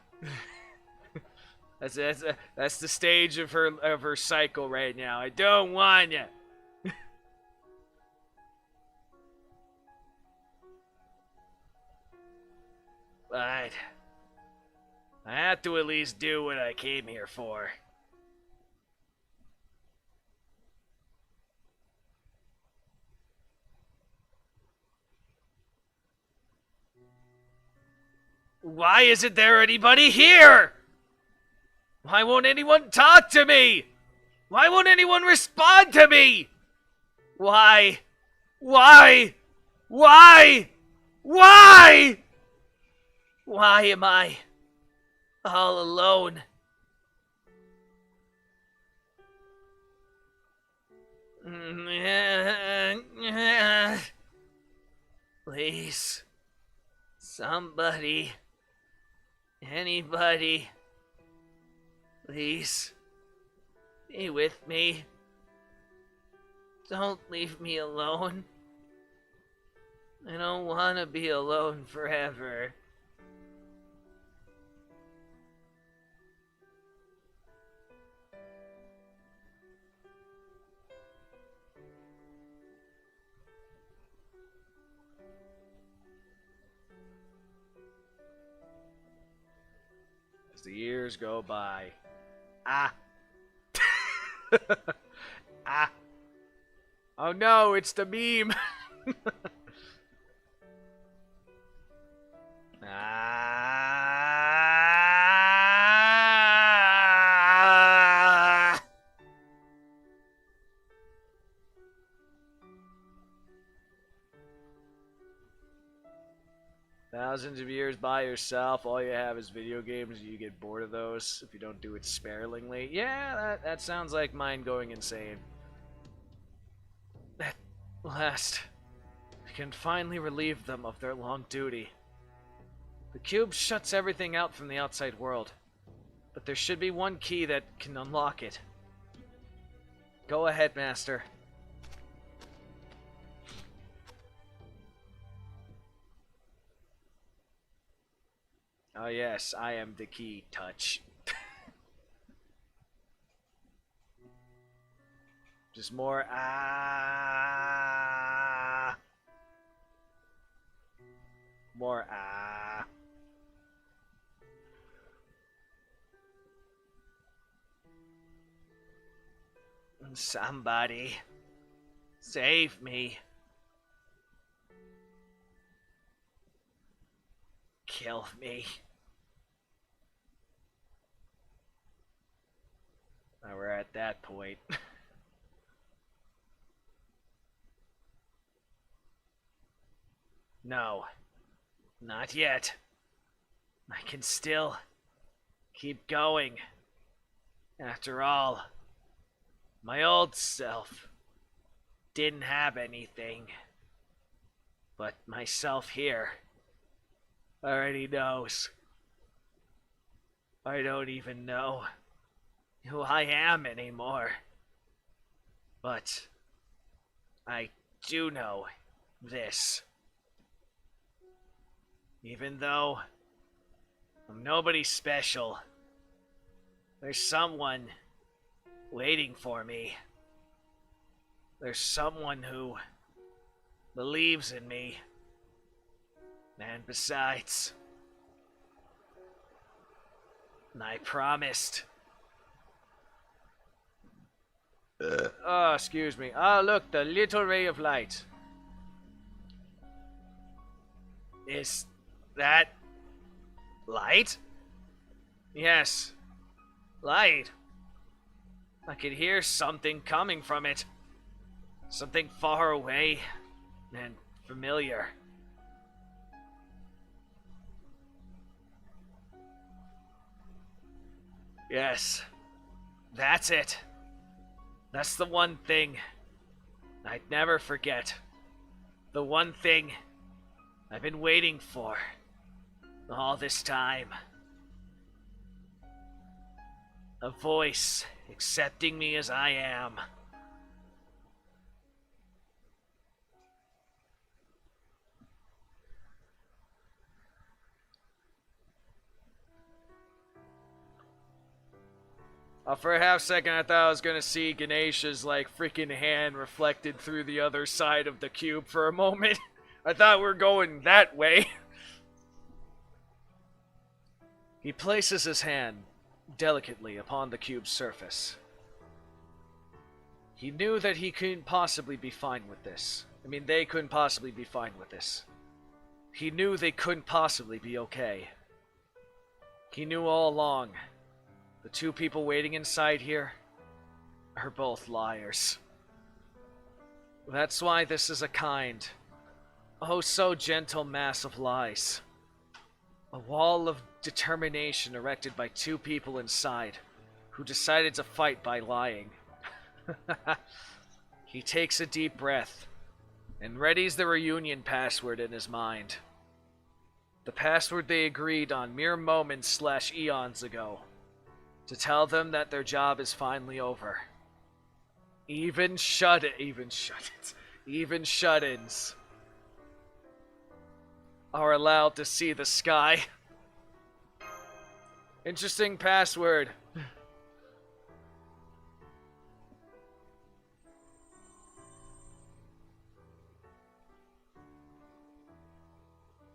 That's the stage of her cycle right now. I don't wanna. But I have to at least do what I came here for. Why isn't there anybody here? Why won't anyone talk to me? Why won't anyone respond to me? Why? Why? Why? Why? Why am I all alone? Please, somebody, anybody, please, be with me. Don't leave me alone. I don't want to be alone forever. As the years go by, oh no, it's the meme. Thousands of years by yourself, all you have is video games, you get bored of those if you don't do it sparingly. Yeah, that sounds like mine going insane. Last, we can finally relieve them of their long duty. The cube shuts everything out from the outside world, but there should be one key that can unlock it. Go ahead, Master. Oh yes, I am the key. Touch. Just more more Somebody save me. Kill me. Now we're at that point. No, not yet. I can still keep going. After all, my old self didn't have anything. But myself here already knows. I don't even know who I am anymore. But I do know this. Even though I'm nobody special, there's someone waiting for me. There's someone who believes in me. And besides, I promised. Oh, excuse me. Ah, look, the little ray of light. Is that light? Yes, light. I could hear something coming from it. Something far away and familiar. Yes, that's it. That's the one thing I'd never forget. The one thing I've been waiting for all this time. A voice accepting me as I am. For a half second, I thought I was gonna see Ganesha's like freaking hand reflected through the other side of the cube for a moment. I thought we were going that way. He places his hand delicately upon the cube's surface. He knew that he couldn't possibly be fine with this. I mean, they couldn't possibly be fine with this. He knew they couldn't possibly be okay. He knew all along. The two people waiting inside here are both liars. That's why this is a kind, oh so gentle mass of lies. A wall of determination erected by two people inside who decided to fight by lying. He takes a deep breath and readies the reunion password in his mind. The password they agreed on mere moments/eons ago. To tell them that their job is finally over. Even shut-ins are allowed to see the sky. Interesting password.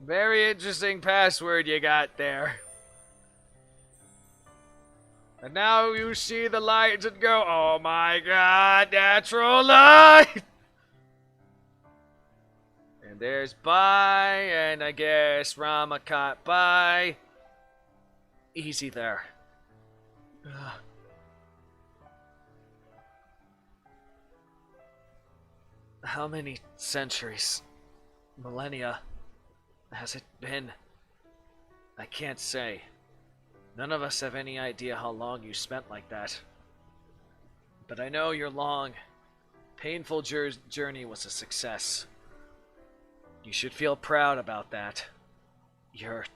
Very interesting password you got there. And now you see the lights and go, oh my god, natural light! And there's bye, and I guess Ramakat bye. Easy there. Ugh. How many centuries, millennia, has it been? I can't say. None of us have any idea how long you spent like that. But I know your long, painful journey was a success. You should feel proud about that. You're...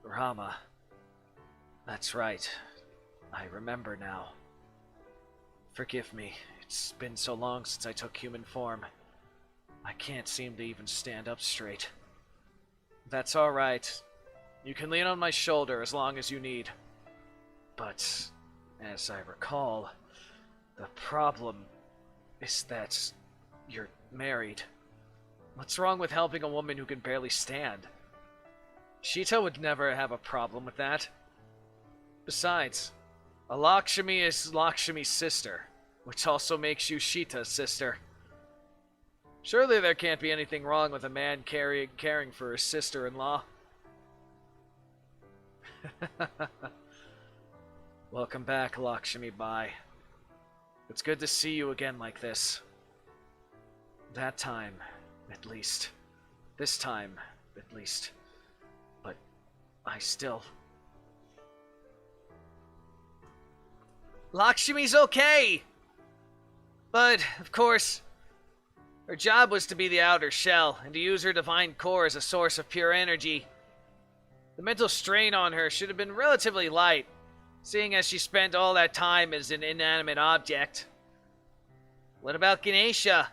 Rama. That's right. I remember now. Forgive me. It's been so long since I took human form. I can't seem to even stand up straight. That's alright. You can lean on my shoulder as long as you need. But, as I recall, the problem is that you're married. What's wrong with helping a woman who can barely stand? Sheeta would never have a problem with that. Besides, a Lakshmi is Lakshmi's sister, which also makes you Sheeta's sister. Surely there can't be anything wrong with a man caring for his sister-in-law. Welcome back, Lakshmi Bai. It's good to see you again like this. That time, at least. This time, at least. But I still... Lakshmi's okay! But, of course, her job was to be the outer shell, and to use her divine core as a source of pure energy. The mental strain on her should have been relatively light, seeing as she spent all that time as an inanimate object. What about Ganesha?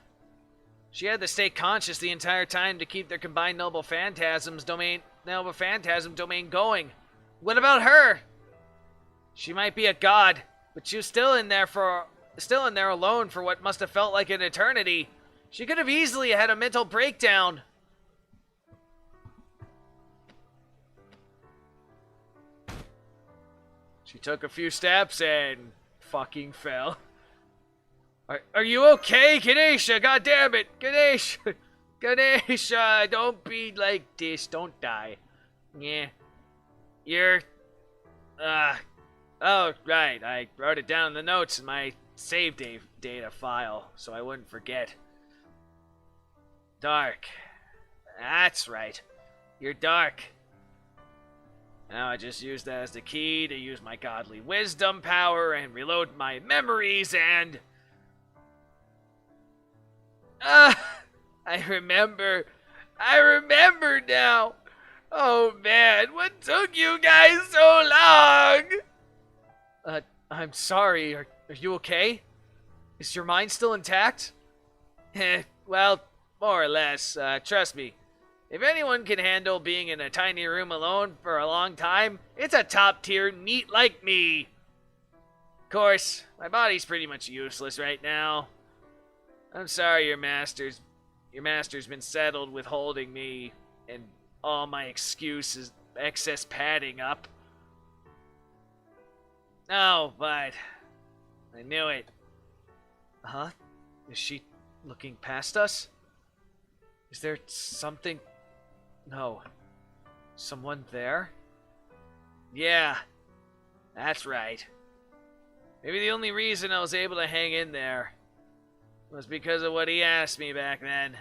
She had to stay conscious the entire time to keep their combined noble phantasm domain going. What about her? She might be a god, but she was still in there alone for what must have felt like an eternity. She could have easily had a mental breakdown. She took a few steps and fucking fell. Are you okay, Ganesha? God damn it, Ganesha! Ganesha, don't be like this. Don't die. Yeah. You're... Oh, right. I wrote it down in the notes in my save data file, so I wouldn't forget. Dark. That's right. You're dark. Now I just use that as the key to use my godly wisdom power and reload my memories and... I remember now. Oh man, what took you guys so long? I'm sorry. Are you okay? Is your mind still intact? Well, more or less. Trust me. If anyone can handle being in a tiny room alone for a long time, it's a top-tier NEET like me. Of course, my body's pretty much useless right now. I'm sorry your master's been settled with holding me and all my excuses, excess padding up. Oh, but I knew it. Huh? Is she looking past us? Is there something... No. Someone there? Yeah, that's right. Maybe the only reason I was able to hang in there was because of what he asked me back then.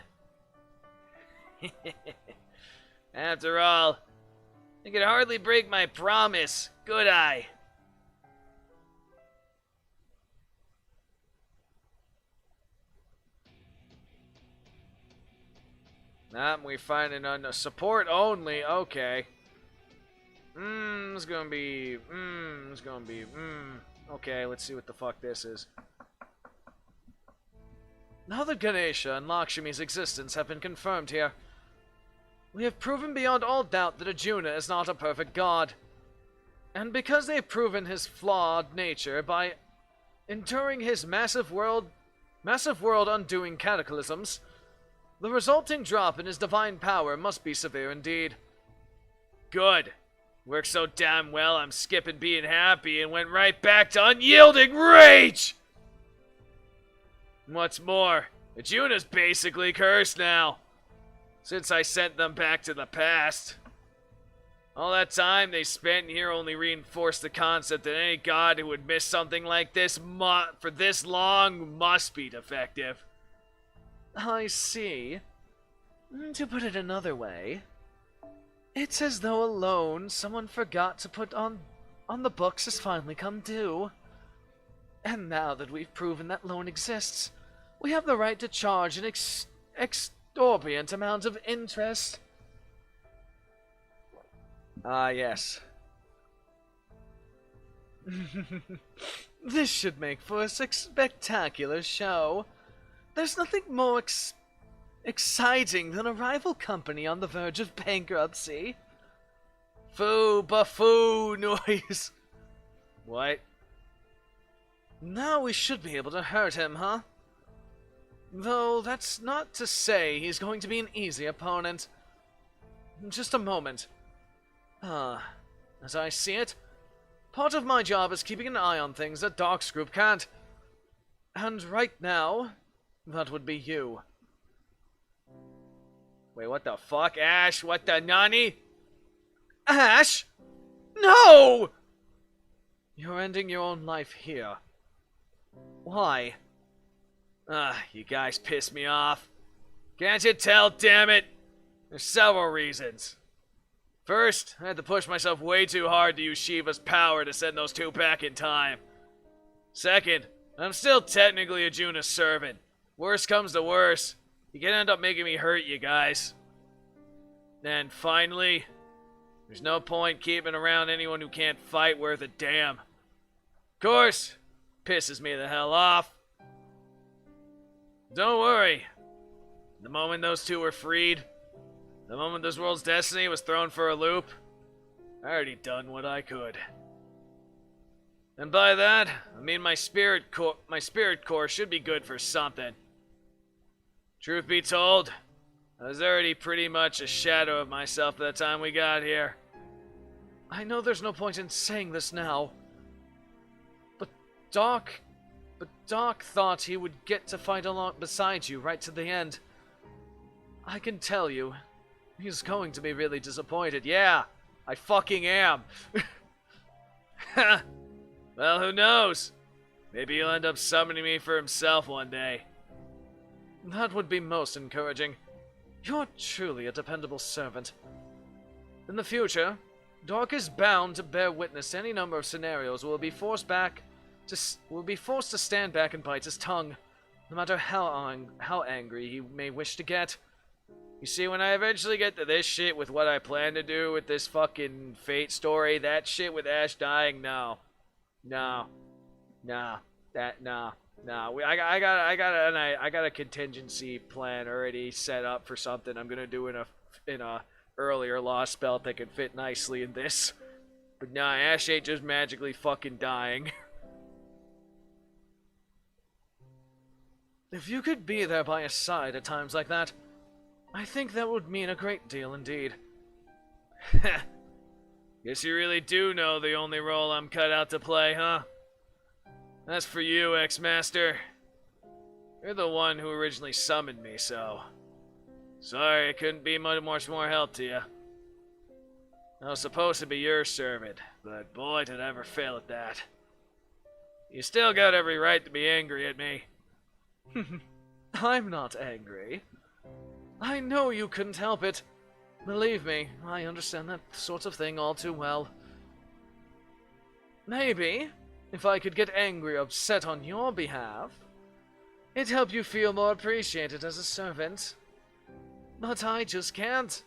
After all, I could hardly break my promise, could I? We're finding on support only. Okay. Okay, let's see what the fuck this is. Now that Ganesha and Lakshmi's existence have been confirmed here, we have proven beyond all doubt that Arjuna is not a perfect god. And because they've proven his flawed nature by enduring his massive world undoing cataclysms, the resulting drop in his divine power must be severe indeed. Good. Worked so damn well I'm skipping being happy and went right back to unyielding rage! What's more, Arjuna's basically cursed now, since I sent them back to the past. All that time they spent here only reinforced the concept that any god who would miss something like this for this long must be defective. I see. To put it another way, it's as though a loan someone forgot to put on the books has finally come due. And now that we've proven that loan exists, we have the right to charge an exorbitant amount of interest. Ah, yes. This should make for a spectacular show. There's nothing more exciting than a rival company on the verge of bankruptcy. Buffoon noise. What? Now we should be able to hurt him, huh? Though that's not to say he's going to be an easy opponent. Just a moment. As I see it, part of my job is keeping an eye on things that Doc's group can't. And right now, that would be you. Wait, what the fuck? Ash, what the nani? Ash? No! You're ending your own life here. Why? You guys piss me off. Can't you tell, damn it? There's several reasons. First, I had to push myself way too hard to use Shiva's power to send those two back in time. Second, I'm still technically a Juna's servant. Worst comes to worst, he can end up making me hurt you guys. And finally, there's no point keeping around anyone who can't fight worth a damn. Of course, pisses me the hell off. Don't worry. The moment those two were freed, the moment this world's destiny was thrown for a loop, I already done what I could. And by that, I mean my spirit core should be good for something. Truth be told, I was already pretty much a shadow of myself by the time we got here. I know there's no point in saying this now, but Doc thought he would get to fight along beside you right to the end. I can tell you, he's going to be really disappointed. Yeah, I fucking am. Well, who knows? Maybe he'll end up summoning me for himself one day. That would be most encouraging. You're truly a dependable servant. In the future, Doc is bound to bear witness to any number of scenarios where will be forced to stand back and bite his tongue, no matter how angry he may wish to get. You see, when I eventually get to this shit with what I plan to do with this fucking fate story, that shit with Ash dying, no. I got a contingency plan already set up for something I'm gonna do in a earlier Lost spell that can fit nicely in this. But nah, Ash ain't just magically fucking dying. If you could be there by his side at times like that, I think that would mean a great deal indeed. Guess you really do know the only role I'm cut out to play, huh? That's for you, X-Master. You're the one who originally summoned me, so... Sorry I couldn't be much more help to you. I was supposed to be your servant, but boy did I ever fail at that. You still got every right to be angry at me. I'm not angry. I know you couldn't help it. Believe me, I understand that sort of thing all too well. Maybe, if I could get angry or upset on your behalf, it'd help you feel more appreciated as a servant. But I just can't.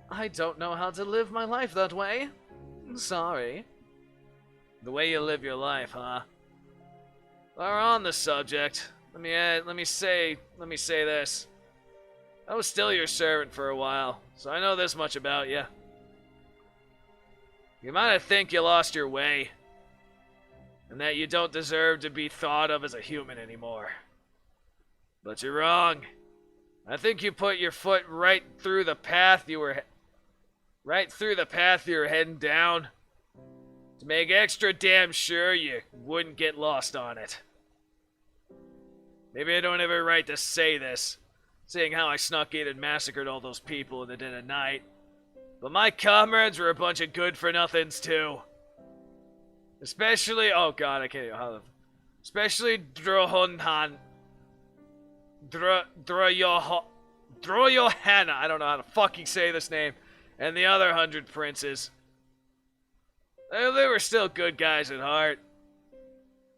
I don't know how to live my life that way. Sorry. The way you live your life, huh? While we're on the subject, let me say this. I was still your servant for a while, so I know this much about you. You might think you lost your way, and that you don't deserve to be thought of as a human anymore. But you're wrong. I think you put your foot right through the path you were heading down to make extra damn sure you wouldn't get lost on it. Maybe I don't have a right to say this, seeing how I snuck in and massacred all those people in the dead of night. But my comrades were a bunch of good-for-nothings, too. Especially... Oh, God, I can't even... Especially Droyohana. I don't know how to fucking say this name. And the other 100 princes. They were still good guys at heart.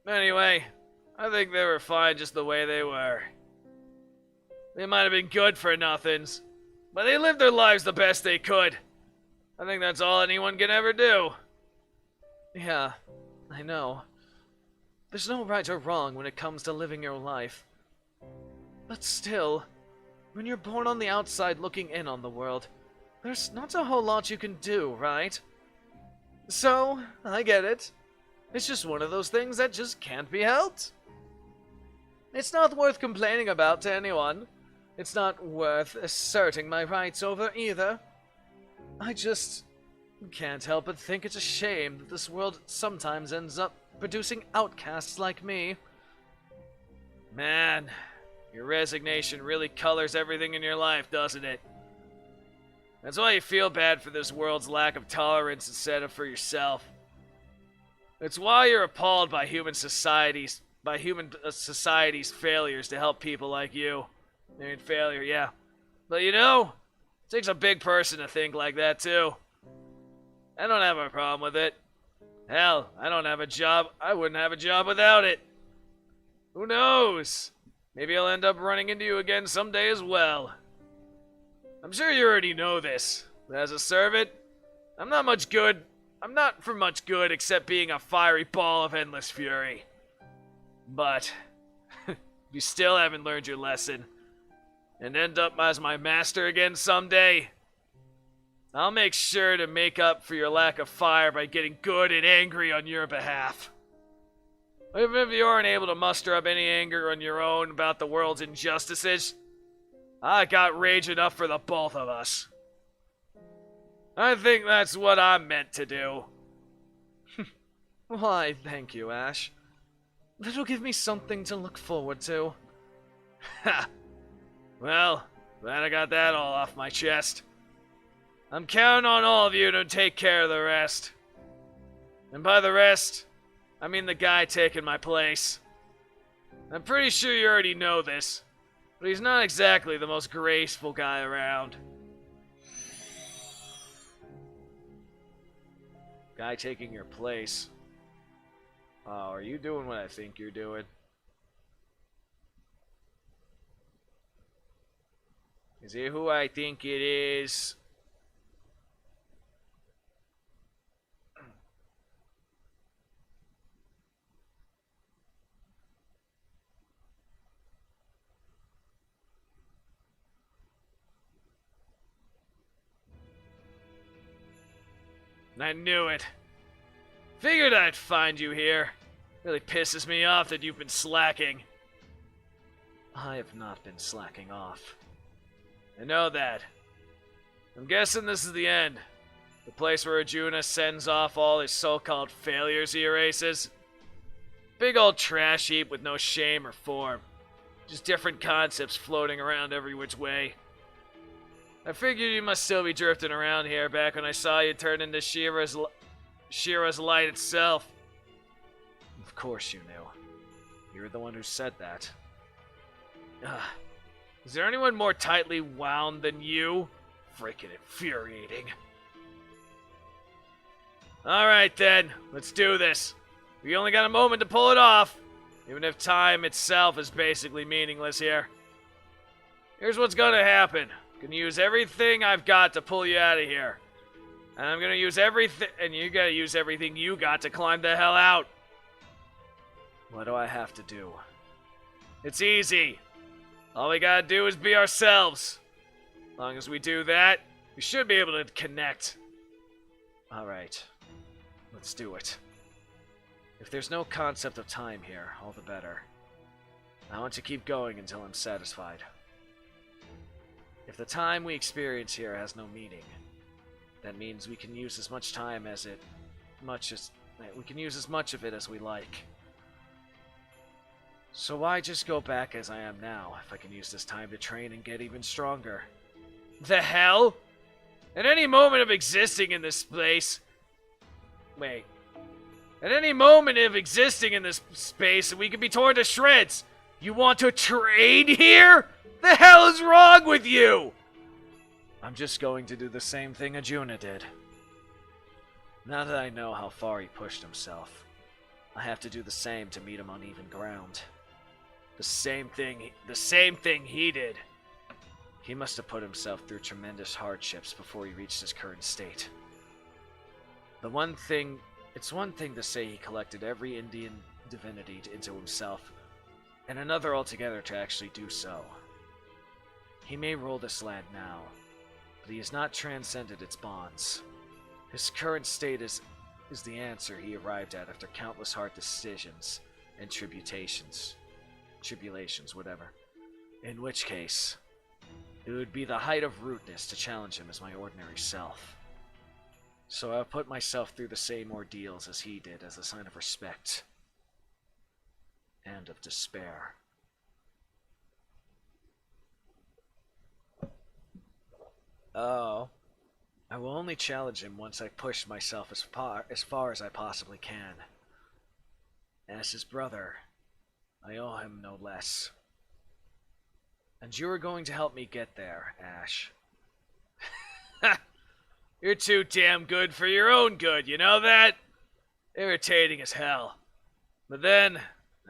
Anyway, I think they were fine just the way they were. They might have been good for nothings, but they lived their lives the best they could. I think that's all anyone can ever do. Yeah, I know. There's no right or wrong when it comes to living your life. But still, when you're born on the outside looking in on the world, there's not a whole lot you can do, right? So, I get it. It's just one of those things that just can't be helped. It's not worth complaining about to anyone. It's not worth asserting my rights over either. I just can't help but think it's a shame that this world sometimes ends up producing outcasts like me. Man, your resignation really colors everything in your life, doesn't it? That's why you feel bad for this world's lack of tolerance instead of for yourself. It's why you're appalled by human society's failures to help people like you. I mean, failure, yeah. But you know, it takes a big person to think like that too. I don't have a problem with it. Hell, I don't have a job. I wouldn't have a job without it. Who knows? Maybe I'll end up running into you again someday as well. I'm sure you already know this, but as a servant, I'm not for much good except being a fiery ball of endless fury. But, if you still haven't learned your lesson, and end up as my master again someday, I'll make sure to make up for your lack of fire by getting good and angry on your behalf. Even if you aren't able to muster up any anger on your own about the world's injustices, I got rage enough for the both of us. I think that's what I'm meant to do. Why, thank you, Ash. That'll give me something to look forward to. Ha! Well, glad I got that all off my chest. I'm counting on all of you to take care of the rest. And by the rest, I mean the guy taking my place. I'm pretty sure you already know this, but he's not exactly the most graceful guy around. Guy taking your place. Oh, are you doing what I think you're doing? Is he who I think it is? I knew it. Figured I'd find you here. Really pisses me off that you've been slacking. I have not been slacking off. I know that. I'm guessing this is the end. The place where Arjuna sends off all his so-called failures he erases. Big old trash heap with no shame or form. Just different concepts floating around every which way. I figured you must still be drifting around here back when I saw you turn into Shira's light itself. Of course you knew. You're the one who said that. Is there anyone more tightly wound than you? Freaking infuriating. Alright then, let's do this. We only got a moment to pull it off, even if time itself is basically meaningless here. Here's what's gonna happen. I'm gonna use everything I've got to pull you out of here. And I'm gonna use everything, and you gotta use everything you got to climb the hell out. What do I have to do? It's easy. All we gotta do is be ourselves. As long as we do that, we should be able to connect. Alright. Let's do it. If there's no concept of time here, all the better. I want to keep going until I'm satisfied. If the time we experience here has no meaning, that means we can use as much time as we can use as much of it as we like. So why just go back as I am now if I can use this time to train and get even stronger? The hell? At any moment of existing in this space... Wait. At any moment of existing in this space, we could be torn to shreds. You want to train here? The hell is wrong with you? I'm just going to do the same thing Arjuna did. Now that I know how far he pushed himself, I have to do the same to meet him on even ground. The same thing he did. He must have put himself through tremendous hardships before he reached his current state. It's one thing to say he collected every Indian divinity into himself, and another altogether to actually do so. He may rule this land now, but he has not transcended its bonds. His current state is the answer he arrived at after countless hard decisions and tribulations, whatever. In which case, it would be the height of rudeness to challenge him as my ordinary self. So I'll put myself through the same ordeals as he did as a sign of respect and of despair. Oh. I will only challenge him once I push myself as far as I possibly can. As his brother, I owe him no less. And you are going to help me get there, Ash. You're too damn good for your own good, you know that? Irritating as hell. But then,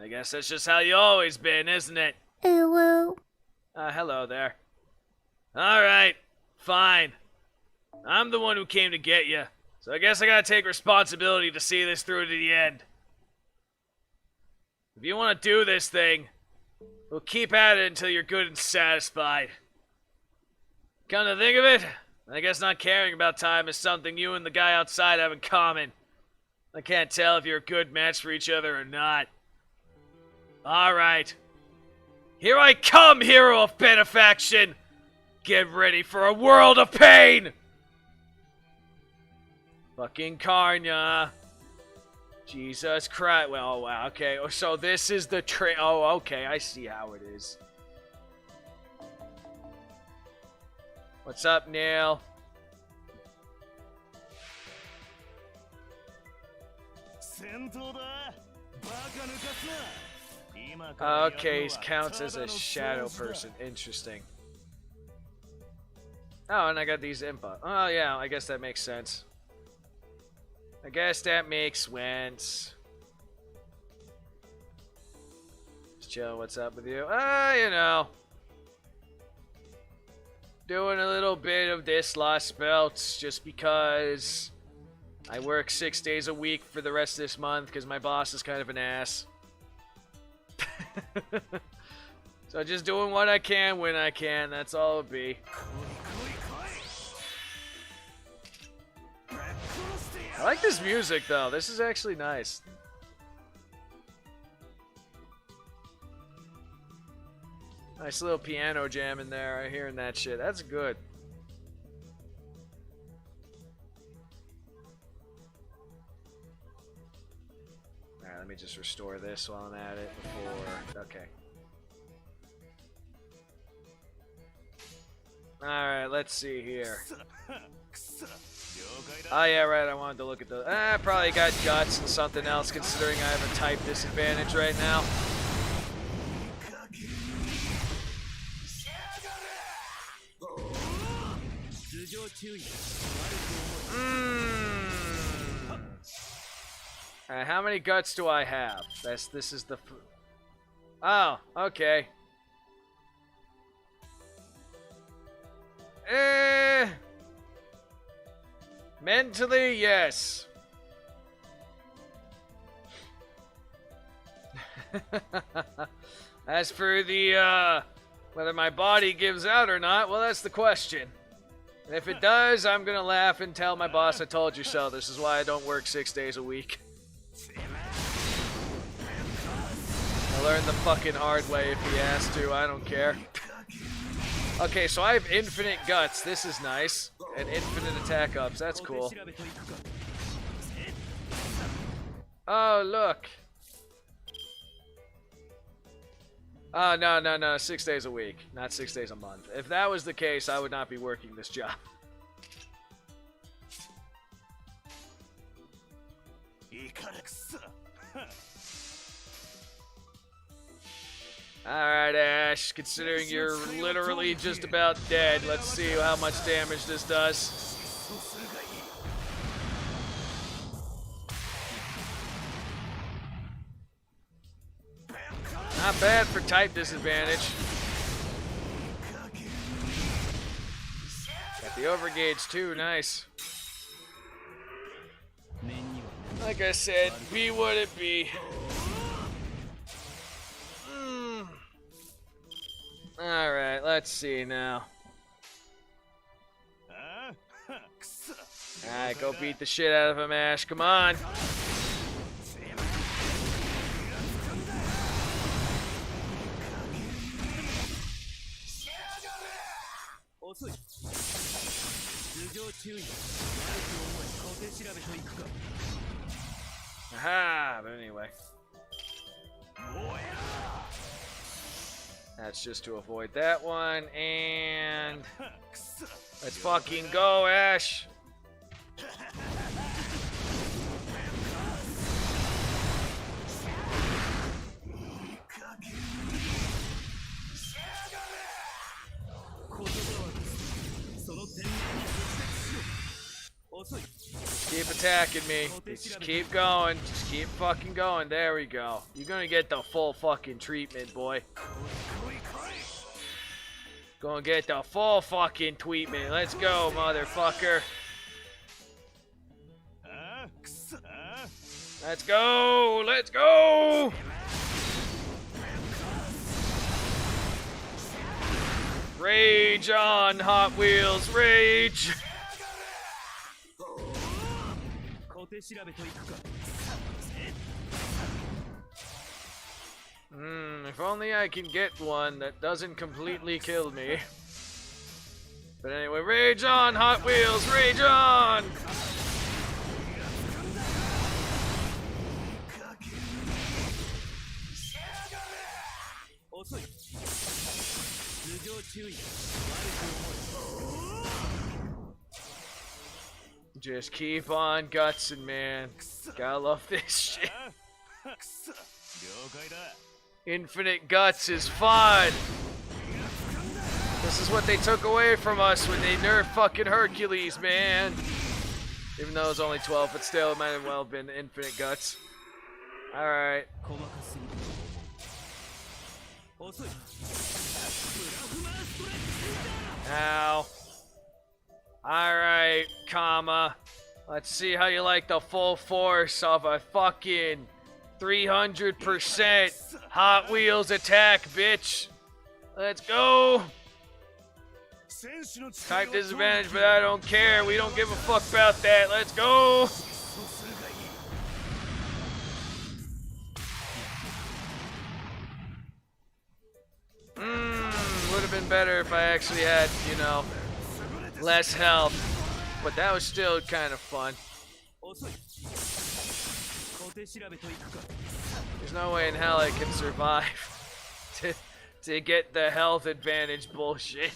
I guess that's just how you always been, isn't it? Hello. Hello there. Alright, fine. I'm the one who came to get you, so I guess I gotta take responsibility to see this through to the end. If you want to do this thing, we'll keep at it until you're good and satisfied. Come to think of it, I guess not caring about time is something you and the guy outside have in common. I can't tell if you're a good match for each other or not. Alright. Here I come, hero of benefaction! Get ready for a world of pain! Fucking Karnya. Jesus Christ. Well, oh, wow, okay. So this is the oh, okay, I see how it is. What's up, Neil? Okay, he counts as a shadow person. Interesting. Oh, and I got these input. Oh, yeah, I guess that makes sense. I guess that makes sense. Just chill, what's up with you? You know. Doing a little bit of this Lost Belts just because I work 6 days a week for the rest of this month because my boss is kind of an ass. So just doing what I can when I can, that's all it'll be. I like this music though, this is actually nice. Nice little piano jam in there, I'm hearing that shit, that's good. Alright, let me just restore this while I'm at it before, okay. Alright, let's see here. Oh yeah, right, I wanted to look at the... I probably got guts and something else considering I have a type disadvantage right now. How many guts do I have? This is the... Oh, okay. Mentally, yes. As for the, whether my body gives out or not, well, that's the question. And if it does, I'm gonna laugh and tell my boss I told you so. This is why I don't work 6 days a week. I learned the fucking hard way if he has to, I don't care. Okay, so I have infinite guts, this is nice. And infinite attack ups, that's cool. Oh, look. Oh, no, 6 days a week, not 6 days a month. If that was the case, I would not be working this job. Alright, Ash, considering you're literally just about dead, let's see how much damage this does. Not bad for type disadvantage. Got the overgauge too, nice. Like I said, be what it be. Alright, let's see now. Alright, go beat the shit out of him, Ash. Come on. Aha, but anyway. That's just to avoid that one, and let's fucking go, Ash. Keep attacking me. Just keep going. Just keep fucking going. There we go. You're gonna get the full fucking treatment, boy. Gonna get the full fucking treatment. Let's go, motherfucker. Let's go. Let's go. Rage on, Hot Wheels. Rage. If only I can get one that doesn't completely kill me. But anyway, rage on, Hot Wheels, rage on! Just keep on gutsing, man. Gotta love this shit. Infinite guts is fun. This is what they took away from us when they nerfed fucking Hercules, man. Even though it was only 12, but still, it might have well been infinite guts. Alright. Ow. Alright, comma. Let's see how you like the full force of a fucking 300% Hot Wheels attack, bitch. Let's go. Type disadvantage, but I don't care. We don't give a fuck about that. Let's go. Would have been better if I actually had, you know, less health. But that was still kind of fun. There's no way in hell I can survive to get the health advantage bullshit.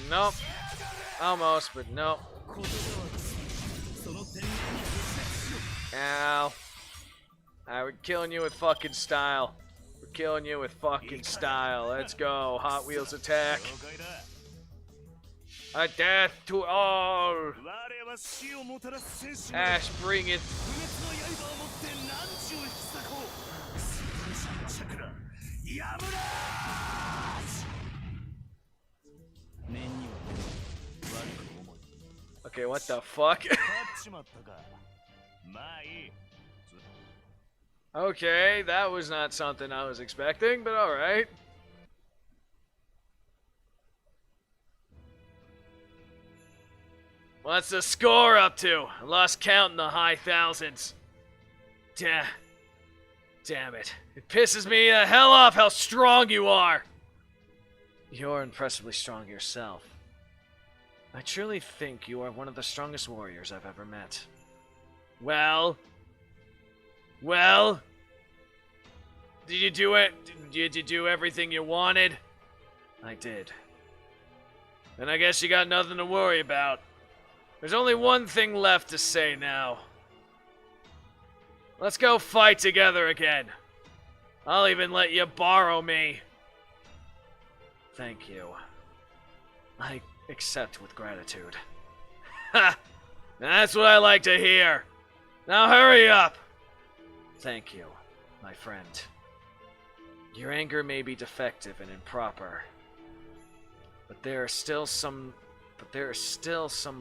Nope. Almost, but nope. Ow. Alright, we're killing you with fucking style. We're killing you with fucking style. Let's go. Hot Wheels attack. A death to all. Ash, bring it. Okay, what the fuck? Okay, that was not something I was expecting, but alright. What's the score up to? I lost count in the high thousands. Damn it. It pisses me the hell off how strong you are. You're impressively strong yourself. I truly think you are one of the strongest warriors I've ever met. Well? Did you do it? Did you do everything you wanted? I did. Then I guess you got nothing to worry about. There's only one thing left to say now. Let's go fight together again. I'll even let you borrow me. Thank you. I accept with gratitude. Ha! That's what I like to hear. Now hurry up! Thank you, my friend. Your anger may be defective and improper, but there are still some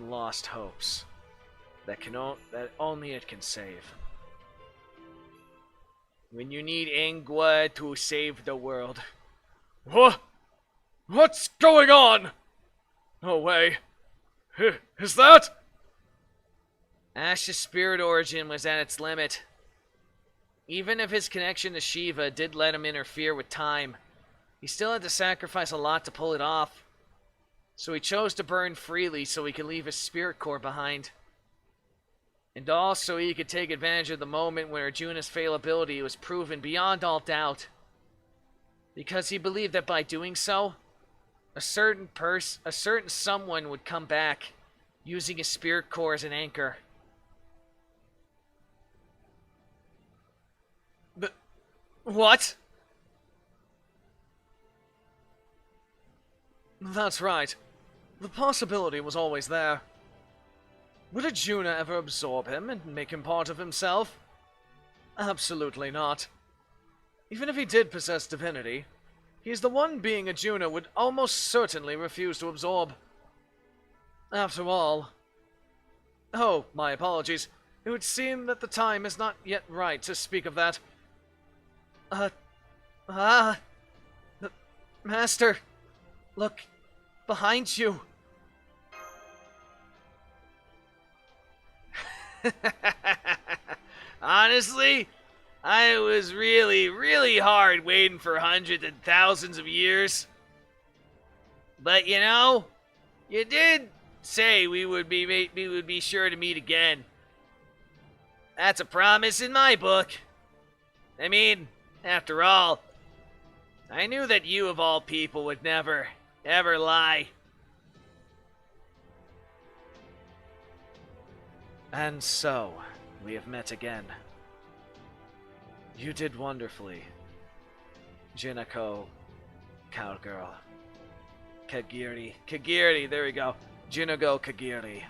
lost hopes that only it can save. When you need anger to save the world. What? What's going on? No way. Is that? Ash's spirit origin was at its limit. Even if his connection to Shiva did let him interfere with time, he still had to sacrifice a lot to pull it off. So he chose to burn freely so he could leave his spirit core behind. And also he could take advantage of the moment when Arjuna's fallibility was proven beyond all doubt. Because he believed that by doing so, a certain someone would come back, using his spirit core as an anchor. What? That's right. The possibility was always there. Would Arjuna ever absorb him and make him part of himself? Absolutely not. Even if he did possess divinity, he is the one being Arjuna would almost certainly refuse to absorb. After all... Oh, my apologies. It would seem that the time is not yet right to speak of that. Master, look behind you. Honestly, I was really hard waiting for hundreds and thousands of years. But you know, you did say we would be sure to meet again. That's a promise in my book. I mean, after all, I knew that you of all people would never, ever lie. And so, we have met again. You did wonderfully, Jinako, cowgirl. Kagiri, there we go. Jinago Kagiri.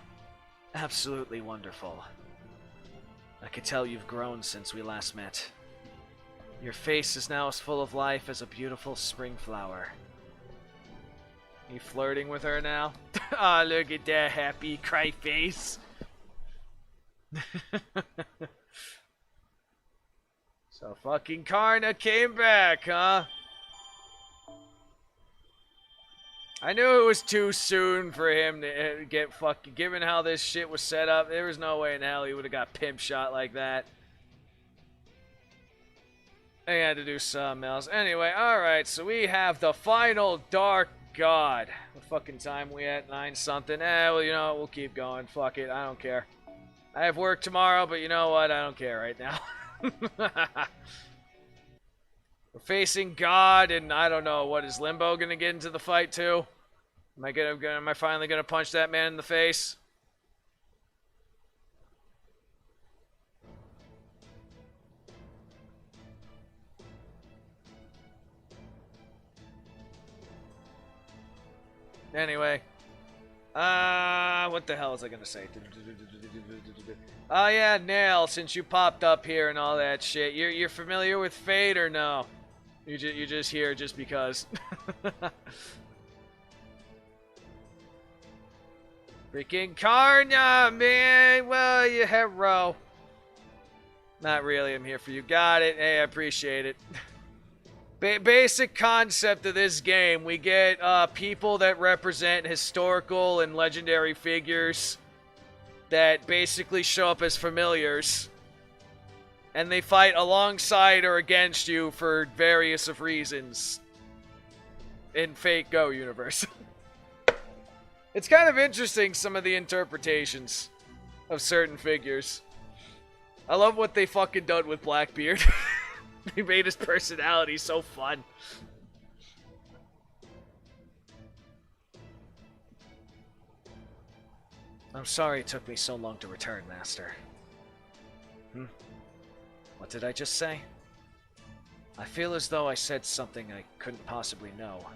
Absolutely wonderful. I could tell you've grown since we last met. Your face is now as full of life as a beautiful spring flower. You flirting with her now? Aw, oh, look at that happy cry face. So fucking Karna came back, huh? I knew it was too soon for him to get fucking... Given how this shit was set up, there was no way in hell he would have got pimp shot like that. I had to do something else. Anyway, alright, so we have the final Dark God. What fucking time we at? 9 something. Well, you know what? We'll keep going. Fuck it. I don't care. I have work tomorrow, but you know what? I don't care right now. We're facing God, and I don't know. What, is Limbo gonna get into the fight too? Am I finally gonna punch that man in the face? Anyway. What the hell was I gonna say? Oh yeah, Nail, since you popped up here and all that shit, you're familiar with Fate or no? You're just here just because. Freaking Karna, man! Well, you hero. Not really, I'm here for you. Got it. Hey, I appreciate it. Basic concept of this game, we get people that represent historical and legendary figures that basically show up as familiars. And they fight alongside or against you for various of reasons. In Fate Go universe. It's kind of interesting, some of the interpretations of certain figures. I love what they fucking done with Blackbeard. They made his personality so fun. I'm sorry it took me so long to return, Master. What did I just say? I feel as though I said something I couldn't possibly know.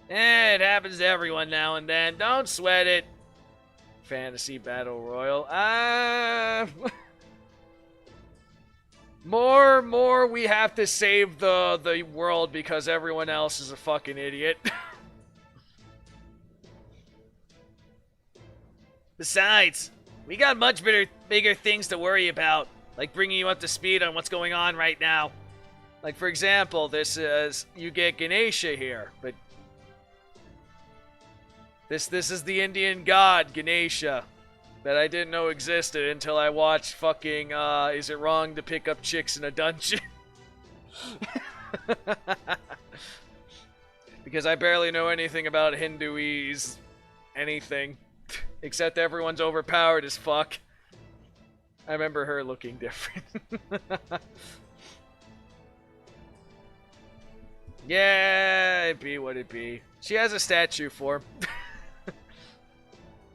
It happens to everyone now and then. Don't sweat it. Fantasy Battle Royal. More we have to save the world because everyone else is a fucking idiot. Besides, we got much bigger things to worry about, like bringing you up to speed on what's going on right now. Like, for example, this is, you get Ganesha here, but this is the Indian god, Ganesha, that I didn't know existed until I watched fucking, Is It Wrong to Pick Up Chicks in a Dungeon? Because I barely know anything about Hinduese anything, except everyone's overpowered as fuck. I remember her looking different. Yeah, it be what it be. She has a statue form.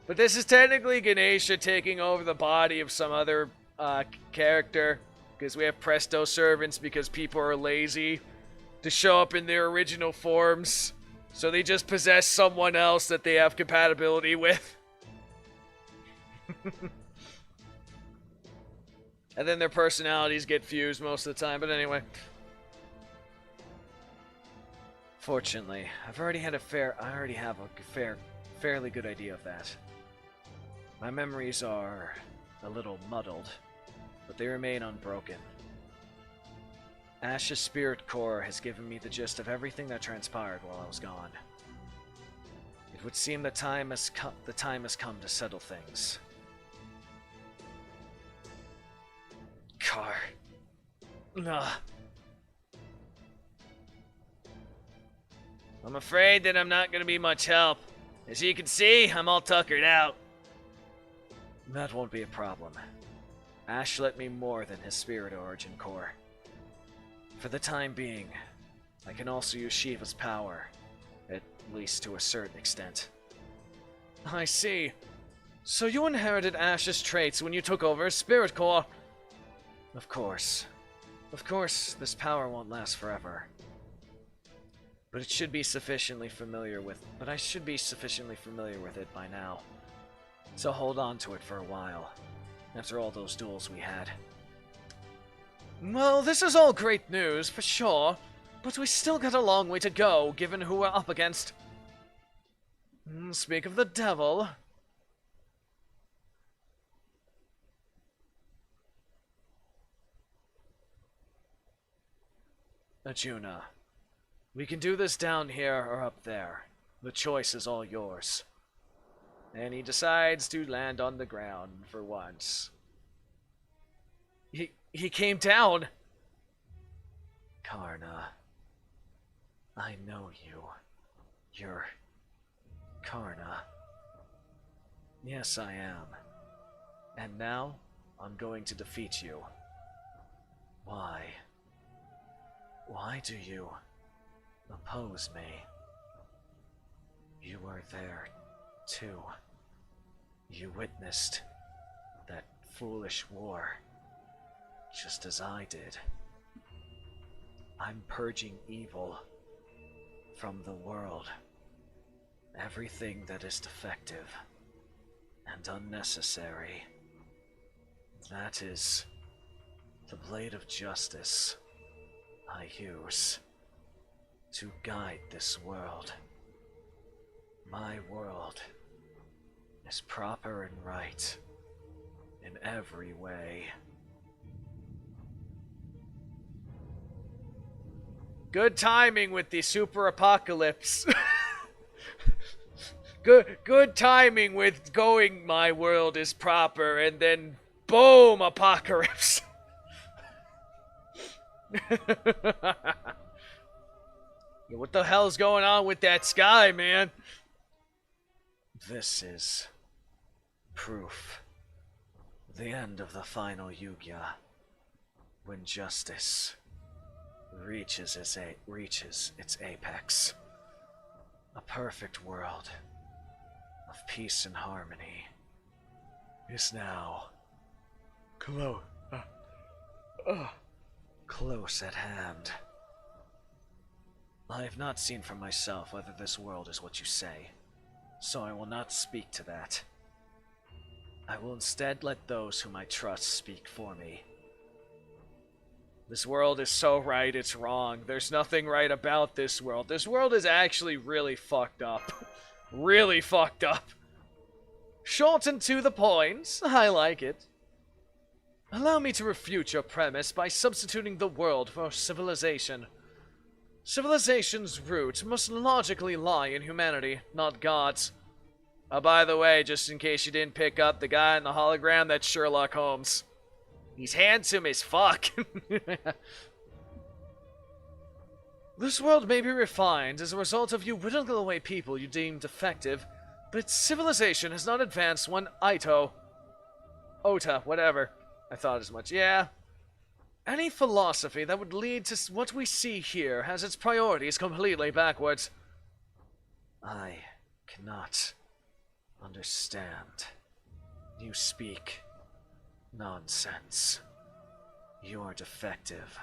But this is technically Ganesha taking over the body of some other character. Because we have Presto servants because people are lazy to show up in their original forms. So they just possess someone else that they have compatibility with. And then their personalities get fused most of the time. But anyway. Fortunately, I already have a fairly good idea of that. My memories are a little muddled, but they remain unbroken. Ash's spirit core has given me the gist of everything that transpired while I was gone. It would seem the time has come to settle things. Car. Ugh. I'm afraid that I'm not going to be much help. As you can see, I'm all tuckered out. That won't be a problem. Ash lent me more than his spirit origin core. For the time being, I can also use Shiva's power, at least to a certain extent. I see. So you inherited Ash's traits when you took over his spirit core? Of course. Of course, this power won't last forever. But I should be sufficiently familiar with it by now. So hold on to it for a while, after all those duels we had. Well, this is all great news, for sure, but we still got a long way to go, given who we're up against. Speak of the devil. Arjuna. We can do this down here or up there. The choice is all yours. And he decides to land on the ground for once. He came down! Karna. I know you. You're... Karna. Yes, I am. And now, I'm going to defeat you. Why? Why do you... oppose me? You were there, too. You witnessed that foolish war, just as I did. I'm purging evil from the world. Everything that is defective and unnecessary. That is the blade of justice I use to guide this world. My world is proper and right in every way. Good timing with the super apocalypse. Good timing with going, my world is proper, and then boom, apocalypse. What the hell's going on with that sky, man? This is proof. The end of the final Yugya. When justice reaches its apex. A perfect world of peace and harmony is now close at hand. I have not seen for myself whether this world is what you say, so I will not speak to that. I will instead let those whom I trust speak for me. This world is so right, it's wrong. There's nothing right about this world. This world is actually really fucked up. Really fucked up. Short and to the point. I like it. Allow me to refute your premise by substituting the world for civilization. Civilization's root must logically lie in humanity, not gods. Oh, by the way, just in case you didn't pick up, the guy in the hologram, that's Sherlock Holmes. He's handsome as fuck. This world may be refined as a result of you whittling away people you deemed defective, but its civilization has not advanced one Ota, whatever. I thought as much. Yeah. Any philosophy that would lead to what we see here has its priorities completely backwards. I cannot understand. You speak nonsense. You are defective,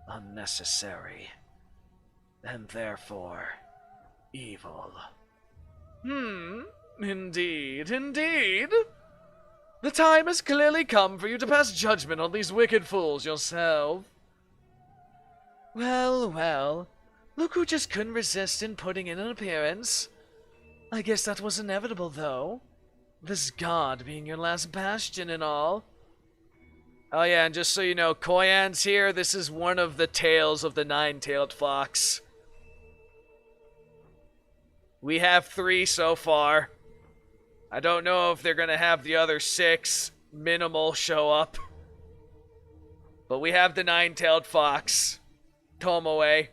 unnecessary, and therefore evil. Indeed, indeed. The time has clearly come for you to pass judgment on these wicked fools yourself. Well, well, look who just couldn't resist in putting in an appearance. I guess that was inevitable, though. This god being your last bastion and all. Oh yeah, and just so you know, Koyan's here. This is one of the tails of the nine-tailed fox. We have 3 so far. I don't know if they're gonna have the other 6 minimal show up. But we have the nine-tailed fox, Tomoe.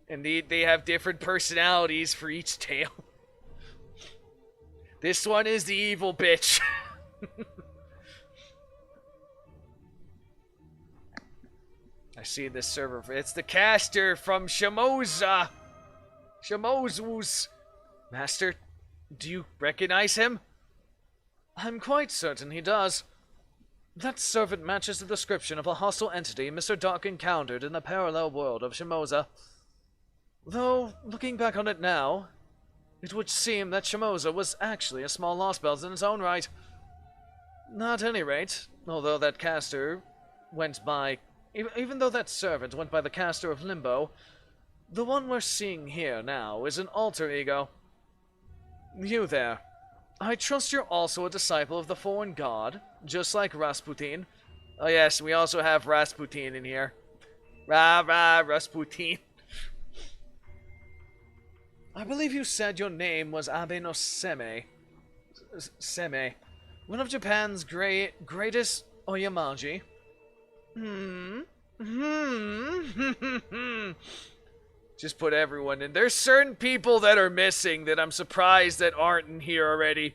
And they have different personalities for each tail. This one is the evil bitch. I see this server. It's the caster from Shimoza. Shimozu's. Master, do you recognize him? I'm quite certain he does. That servant matches the description of a hostile entity Mr. Dark encountered in the parallel world of Shimoza. Though, looking back on it now, it would seem that Shimoza was actually a small lost belt in its own right. At any rate, although that caster went by... Even though that servant went by the caster of Limbo, the one we're seeing here now is an alter ego. You there. I trust you're also a disciple of the foreign god, just like Rasputin. Oh yes, we also have Rasputin in here. Rasputin. I believe you said your name was Abe no Seme. Seme. One of Japan's greatest oyamaji. Just put everyone in. There's certain people that are missing that I'm surprised that aren't in here already.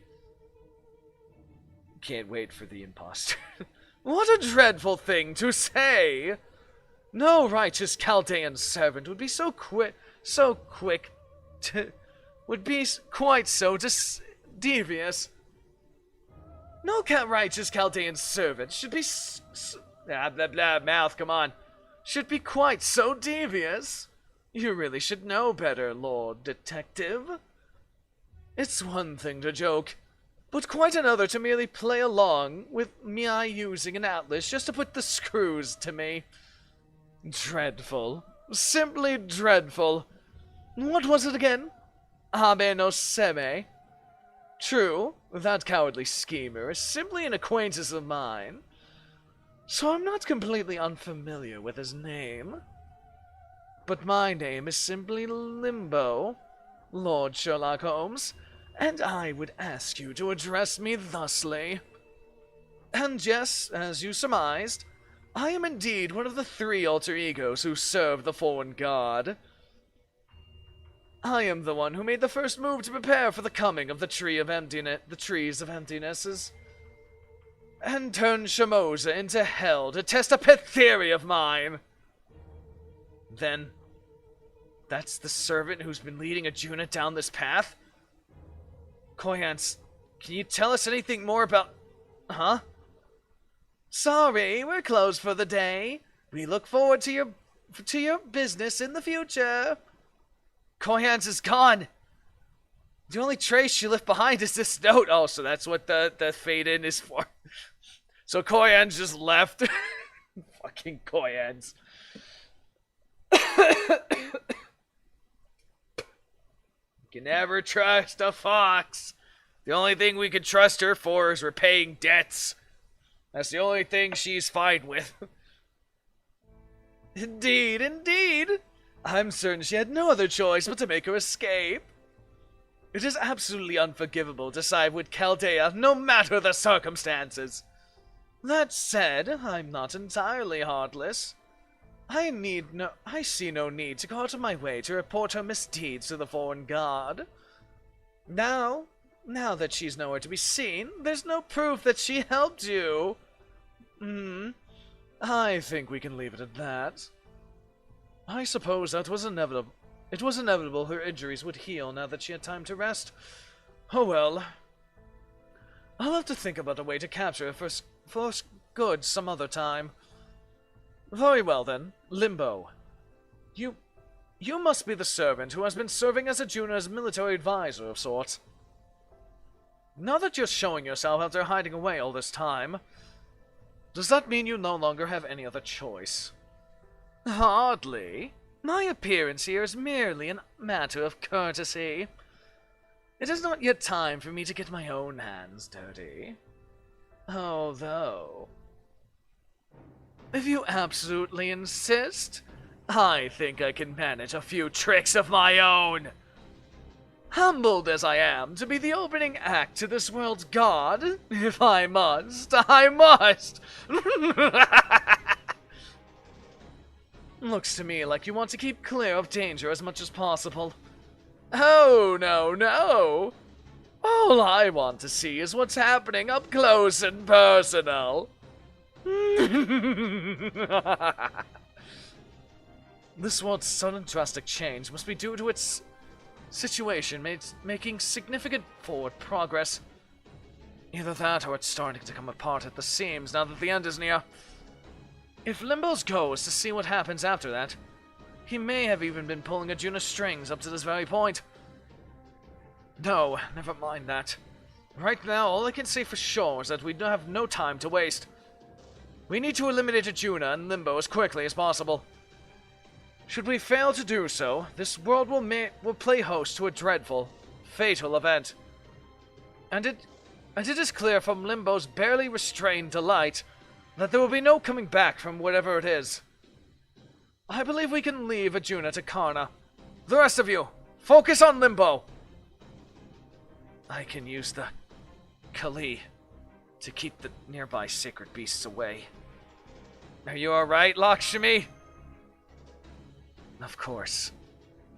Can't wait for the imposter. What a dreadful thing to say! No righteous Chaldean servant would be so quick would be quite so devious. No righteous Chaldean servant should be blah blah blah mouth, come on. Should be quite so devious. You really should know better, Lord Detective. It's one thing to joke, but quite another to merely play along with me using an atlas just to put the screws to me. Dreadful. Simply dreadful. What was it again? Abe no Seme. True, that cowardly schemer is simply an acquaintance of mine, so I'm not completely unfamiliar with his name. But my name is simply Limbo, Lord Sherlock Holmes, and I would ask you to address me thusly. And yes, as you surmised, I am indeed one of the 3 alter egos who serve the foreign god. I am the one who made the first move to prepare for the coming of the Trees of Emptinesses, and turned Shimoza into hell to test a pet theory of mine. Then, that's the servant who's been leading Ajuna down this path? Koyans, can you tell us anything more about... Huh? Sorry, we're closed for the day. We look forward to your business in the future. Koyan's is gone. The only trace she left behind is this note. Oh, so that's what the fade in is for. So Koyan's just left. Fucking Koyan's. You can never trust a fox. The only thing we can trust her for is repaying debts. That's the only thing she's fine with. Indeed, indeed. I'm certain she had no other choice but to make her escape. It is absolutely unforgivable to side with Chaldea, no matter the circumstances. That said, I'm not entirely heartless. I see no need to go out of my way to report her misdeeds to the foreign guard. Now that she's nowhere to be seen, there's no proof that she helped you. I think we can leave it at that. I suppose that was inevitable. It was inevitable her injuries would heal now that she had time to rest. Oh well. I'll have to think about a way to capture her for good some other time. Very well then, Limbo. You must be the servant who has been serving as Ajuna's military advisor of sorts. Now that you're showing yourself after hiding away all this time, does that mean you no longer have any other choice? Hardly. My appearance here is merely a matter of courtesy. It is not yet time for me to get my own hands dirty. Although, if you absolutely insist, I think I can manage a few tricks of my own. Humbled as I am to be the opening act to this world's god, if I must, I must! Looks to me like you want to keep clear of danger as much as possible. Oh, no. All I want to see is what's happening up close and personal. This world's sudden drastic change must be due to its situation making significant forward progress. Either that or it's starting to come apart at the seams now that the end is near. If Limbo's goal is to see what happens after that, he may have even been pulling Ajuna's strings up to this very point. No, never mind that. Right now, all I can say for sure is that we have no time to waste. We need to eliminate Ajuna and Limbo as quickly as possible. Should we fail to do so, this world will play host to a dreadful, fatal event. And it is clear from Limbo's barely restrained delight that there will be no coming back from whatever it is. I believe we can leave Ajuna to Karna. The rest of you, focus on Limbo. I can use the Kali to keep the nearby sacred beasts away. Are you alright, Lakshmi? Of course.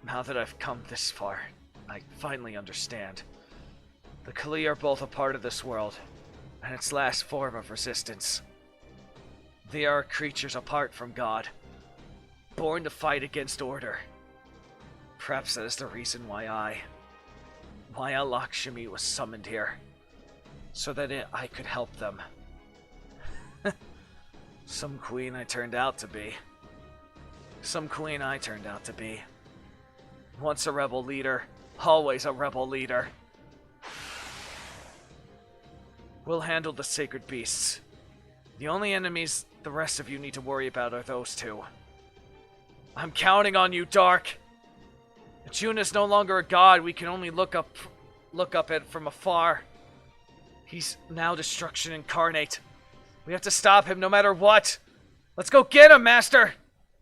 Now that I've come this far, I finally understand. The Kali are both a part of this world, and its last form of resistance. They are creatures apart from God, born to fight against order. Perhaps that is the reason why Lakshmi was summoned here, so that I could help them. Some queen I turned out to be. Once a rebel leader, always a rebel leader. We'll handle the sacred beasts. The only enemies the rest of you need to worry about are those two. I'm counting on you, Dark. Ajuna's no longer a god we can only look up at from afar. He's now destruction incarnate. We have to stop him no matter what. Let's go get him, Master!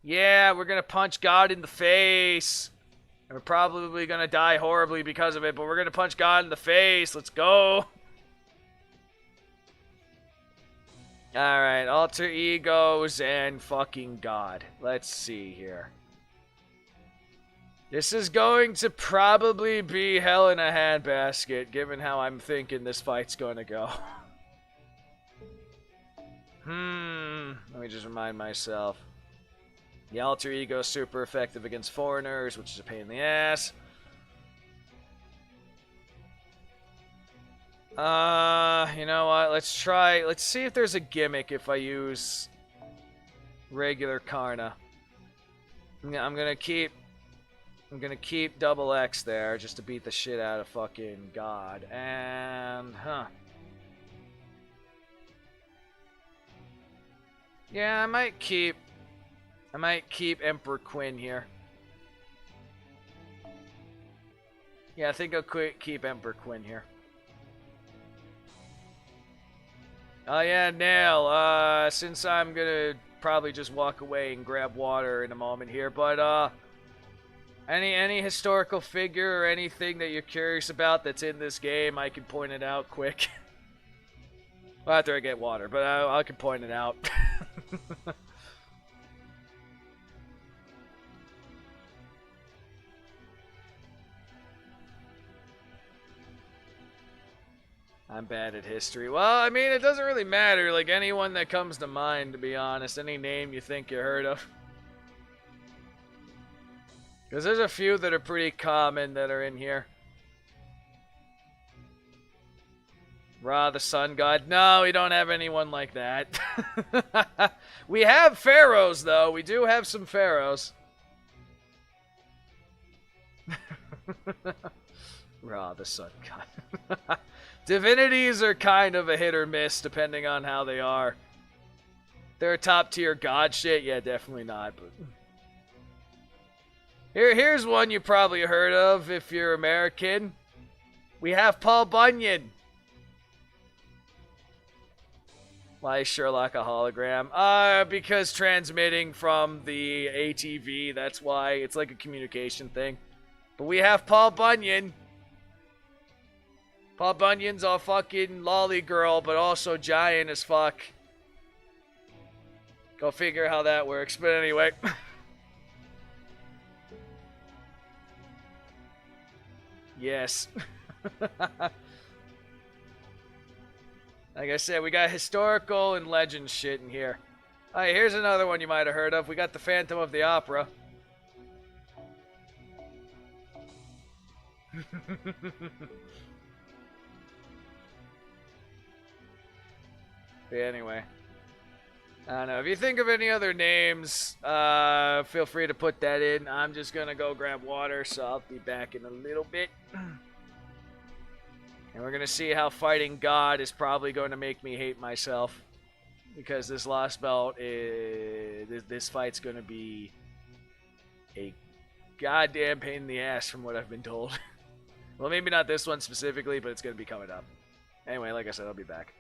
Yeah, we're gonna punch God in the face. And we're probably gonna die horribly because of it, but we're gonna punch God in the face. Let's go. Alright, alter egos and fucking God. Let's see here. This is going to probably be hell in a handbasket, given how I'm thinking this fight's gonna go. Let me just remind myself. The alter ego is super effective against foreigners, which is a pain in the ass. You know what? Let's see if there's a gimmick if I use regular Karna. I'm gonna keep I'm gonna keep double X there just to beat the shit out of fucking God. And, yeah, I might keep Emperor Quinn here. Yeah, I think I'll keep Emperor Quinn here. Oh yeah, Nail, since I'm gonna probably just walk away and grab water in a moment here, but, any historical figure or anything that you're curious about that's in this game, I can point it out quick. Well, after I get water, but I can point it out. I'm bad at history. Well, I mean, it doesn't really matter. Like, anyone that comes to mind, to be honest. Any name you think you heard of. Because there's a few that are pretty common that are in here. Ra, the sun god. No, we don't have anyone like that. We have pharaohs, though. We do have some pharaohs. Ra, the sun god. Divinities are kind of a hit or miss, depending on how they are. They're a top-tier god shit? Yeah, definitely not, but... Here's one you probably heard of if you're American. We have Paul Bunyan. Why is Sherlock a hologram? Because transmitting from the ATV, that's why. It's like a communication thing. But we have Paul Bunyan. Paul Bunyan's a fucking lolly girl, but also giant as fuck. Go figure how that works, but anyway. Yes. Like I said, we got historical and legend shit in here. Alright, here's another one you might have heard of. We got the Phantom of the Opera. But anyway. I don't know. If you think of any other names, feel free to put that in. I'm just going to go grab water, so I'll be back in a little bit. And we're going to see how fighting God is probably going to make me hate myself. Because this Lost Belt, this fight's going to be a goddamn pain in the ass from what I've been told. Well, maybe not this one specifically, but it's going to be coming up. Anyway, like I said, I'll be back.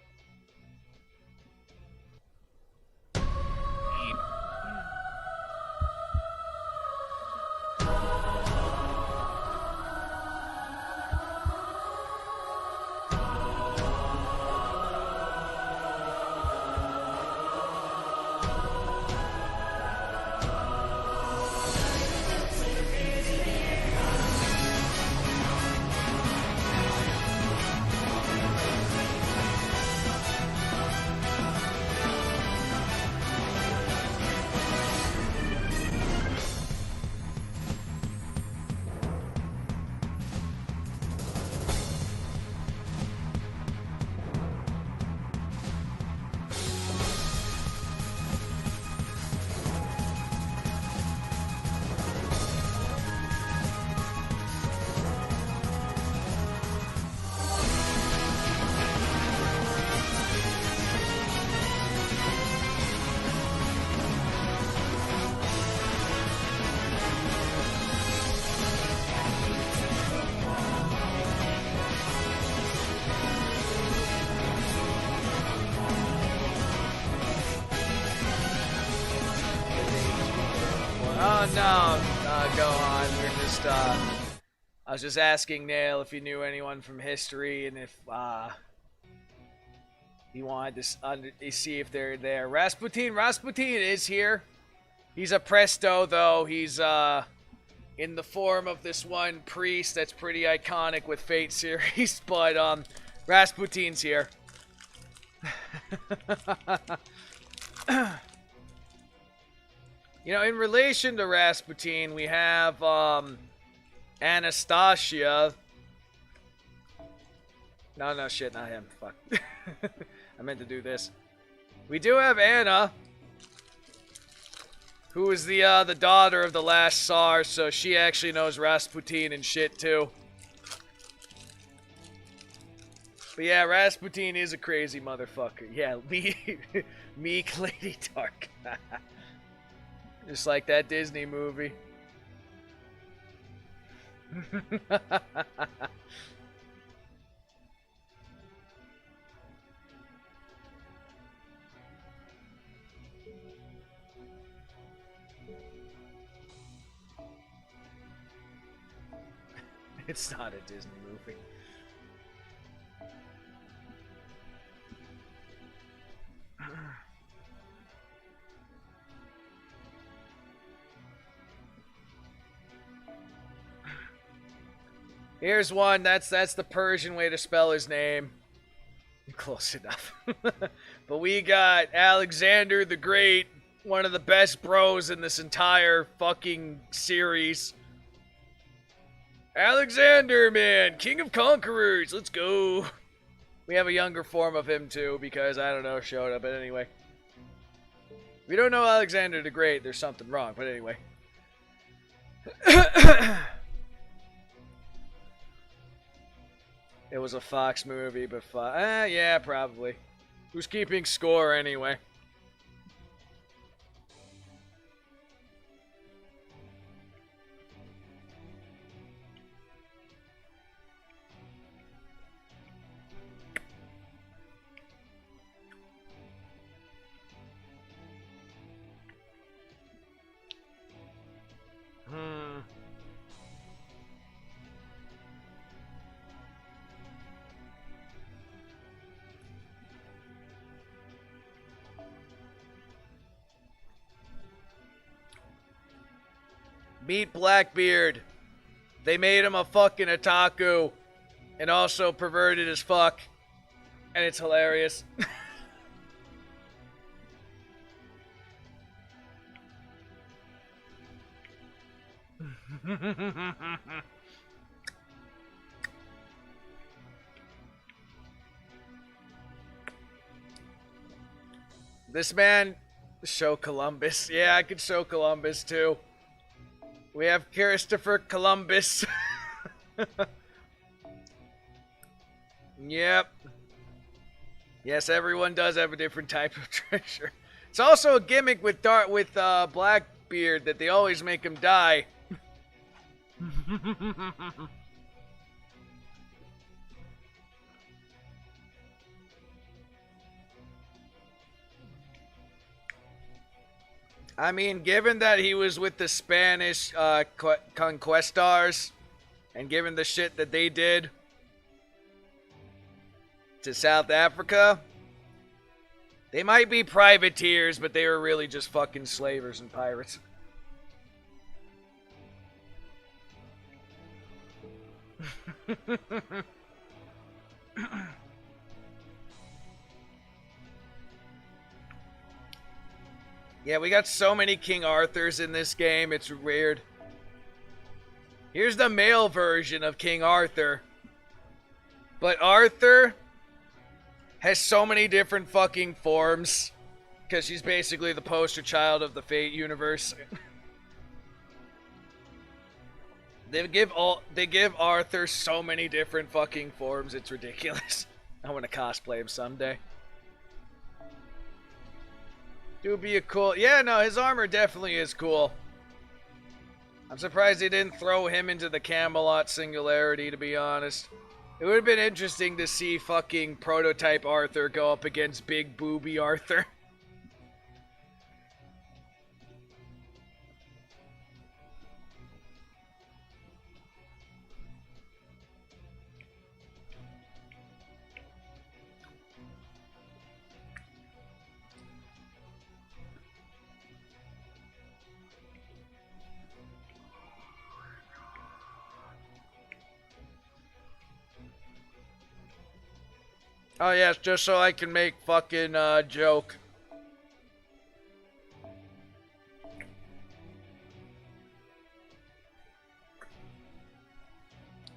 No, go on. We're just, I was just asking Nail if he knew anyone from history and if, he wanted to see if they're there. Rasputin is here. He's a presto, though. He's, in the form of this one priest that's pretty iconic with Fate series, but, Rasputin's here. You know, in relation to Rasputin, we have, Anastasia. No, shit, not him. Fuck. I meant to do this. We do have Anna, who is the daughter of the last Tsar, so she actually knows Rasputin and shit too. But yeah, Rasputin is a crazy motherfucker. Yeah, meek Lady Dark. Just like that Disney movie. It's not a Disney movie. Here's one. That's the Persian way to spell his name. Close enough. But we got Alexander the Great, one of the best bros in this entire fucking series. Alexander, man, King of Conquerors, let's go. We have a younger form of him too, because, I don't know, showed up, but anyway. If you don't know Alexander the Great, there's something wrong, but anyway. It was a Fox movie, but yeah, probably. Who's keeping score anyway? Meet Blackbeard. They made him a fucking otaku and also perverted as fuck. And it's hilarious. This man, show Columbus. Yeah, I could show Columbus too. We have Christopher Columbus. Yep. Yes, everyone does have a different type of treasure. It's also a gimmick with Blackbeard that they always make him die. I mean, given that he was with the Spanish conquistadors, and given the shit that they did to South Africa, they might be privateers, but they were really just fucking slavers and pirates. Yeah, we got so many King Arthurs in this game, it's weird. Here's the male version of King Arthur. But Arthur has so many different fucking forms, because she's basically the poster child of the Fate universe. They give Arthur so many different fucking forms, it's ridiculous. I want to cosplay him someday. Dude, be a cool... Yeah, no, his armor definitely is cool. I'm surprised they didn't throw him into the Camelot Singularity, to be honest. It would have been interesting to see fucking prototype Arthur go up against big booby Arthur. Oh, yes, just so I can make fucking, joke.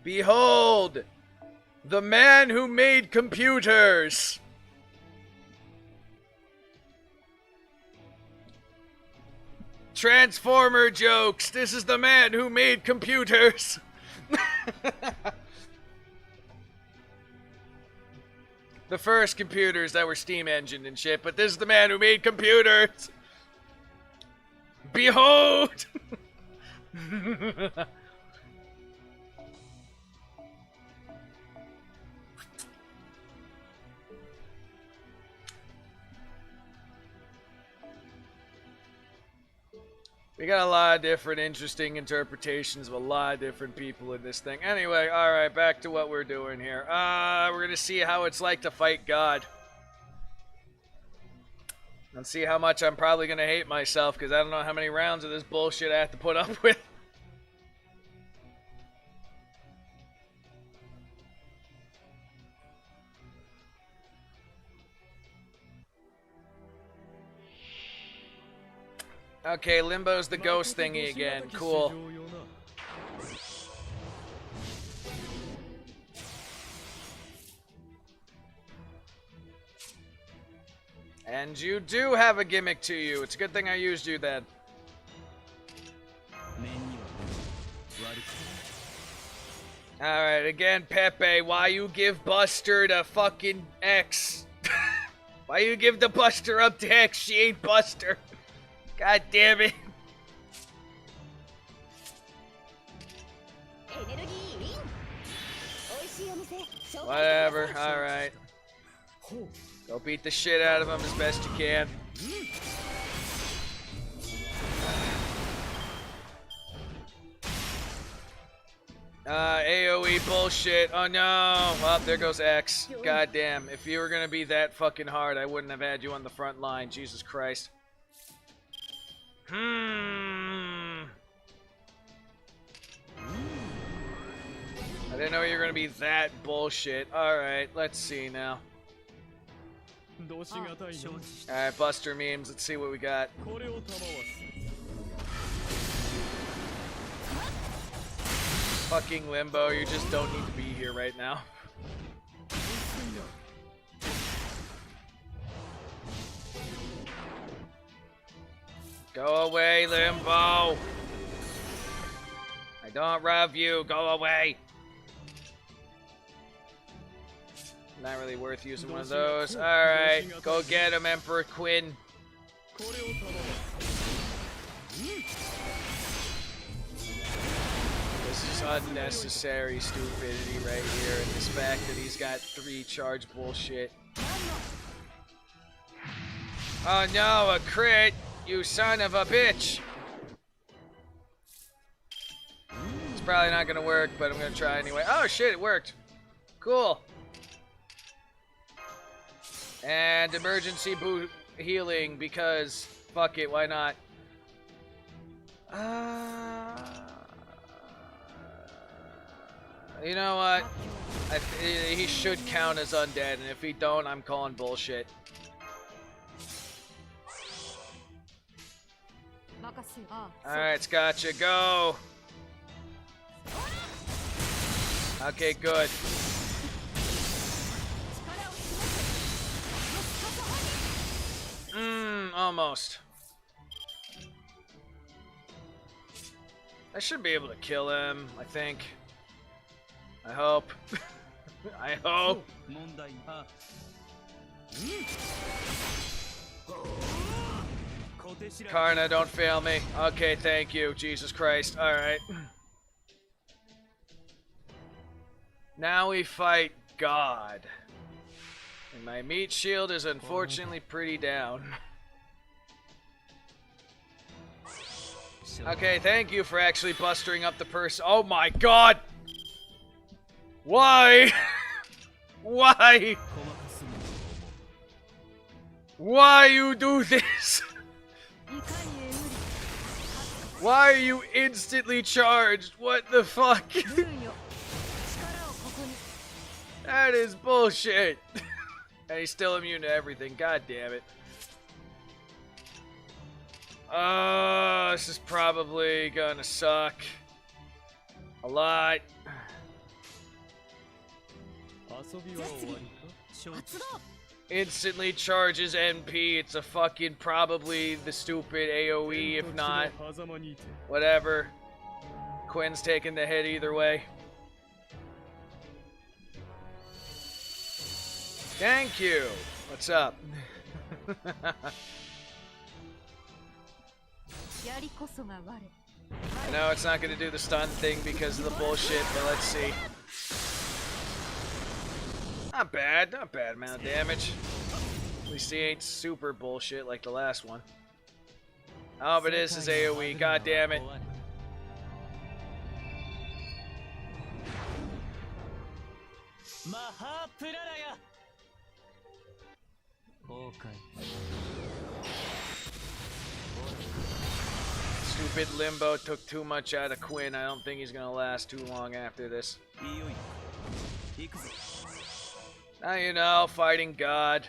Behold! The man who made computers! Transformer jokes! This is the man who made computers! The first computers that were steam engined and shit, but this is the man who made computers! Behold! We got a lot of different interesting interpretations of a lot of different people in this thing. Anyway, alright, back to what we're doing here. We're gonna see how it's like to fight God. And see how much I'm probably gonna hate myself, because I don't know how many rounds of this bullshit I have to put up with. Okay, Limbo's the ghost thingy again. Cool. And you do have a gimmick to you. It's a good thing I used you then. Alright, again, Pepe, why you give Buster to fucking X? Why you give the Buster up to X? She ain't Buster. God damn it. Whatever, alright. Go beat the shit out of him as best you can. AoE bullshit. Oh no. Well, there goes X. God damn. If you were gonna be that fucking hard, I wouldn't have had you on the front line. Jesus Christ. I didn't know you were gonna be that bullshit. Alright, let's see now. Alright, Buster memes. Let's see what we got. Fucking Limbo, you just don't need to be here right now. Go away, Limbo! I don't love you, go away! Not really worth using one of those. Alright, go get him, Emperor Quinn. This is unnecessary stupidity right here, and this fact that he's got 3 charge bullshit. Oh no, a crit! You son of a bitch! It's probably not gonna work, but I'm gonna try anyway. Oh shit, it worked! Cool. And emergency boot healing, because fuck it, why not? You know what? He should count as undead, and if he don't, I'm calling bullshit. Alright, Scotcha, go! Okay, good. Almost. I should be able to kill him, I think. I hope. I hope. Karna, don't fail me. Okay, thank you. Jesus Christ. Alright. Now we fight God. And my meat shield is unfortunately pretty down. Okay, thank you for actually bustering up the person. Oh my god! Why? Why? Why you do this? Why are you instantly charged? What the fuck? That is bullshit. And he's still immune to everything. God damn it. This is probably gonna suck. A lot. Instantly charges NP. It's a fucking probably the stupid AoE, if not. Whatever. Quinn's taking the hit either way. Thank you. What's up? I know it's not going to do the stun thing because of the bullshit, but let's see. Not bad amount of damage. At least he ain't super bullshit like the last one. Oh, but this is AoE, god damn it. Stupid Limbo took too much out of Quinn. I don't think he's gonna last too long after this. Now you know, fighting God.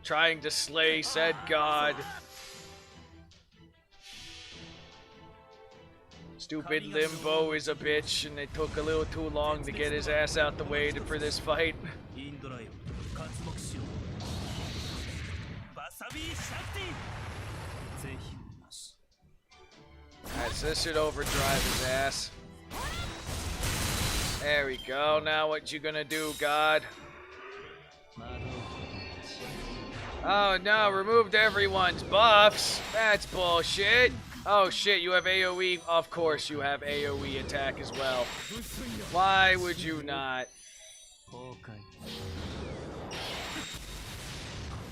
Trying to slay said God. Stupid Limbo is a bitch, and it took a little too long to get his ass out the way for this fight. Alright, so this should overdrive his ass. There we go. Now what you gonna do, God? Oh no, removed everyone's buffs. That's bullshit. Oh shit, you have AoE. Of course you have AoE attack as well. Why would you not?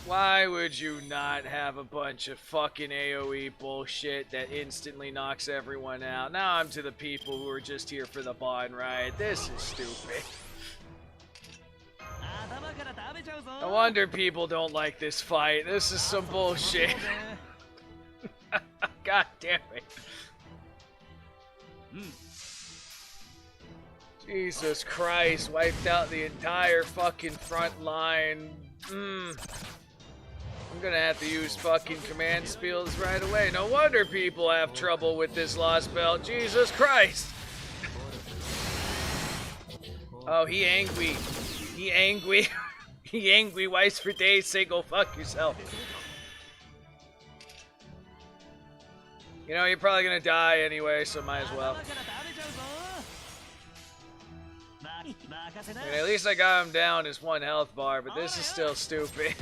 Why would you not have a bunch of fucking AoE bullshit that instantly knocks everyone out? Now I'm to the people who are just here for the bond ride. This is stupid. No wonder people don't like this fight. This is some bullshit. God damn it. Jesus Christ, wiped out the entire fucking front line. I'm gonna have to use fucking command spells right away. No wonder people have trouble with this lost belt. Jesus Christ! Oh, he angry. He angry. He angry. Wise for days say go fuck yourself. You know, you're probably gonna die anyway, so might as well. I mean, at least I got him down his 1 health bar, but this is still stupid.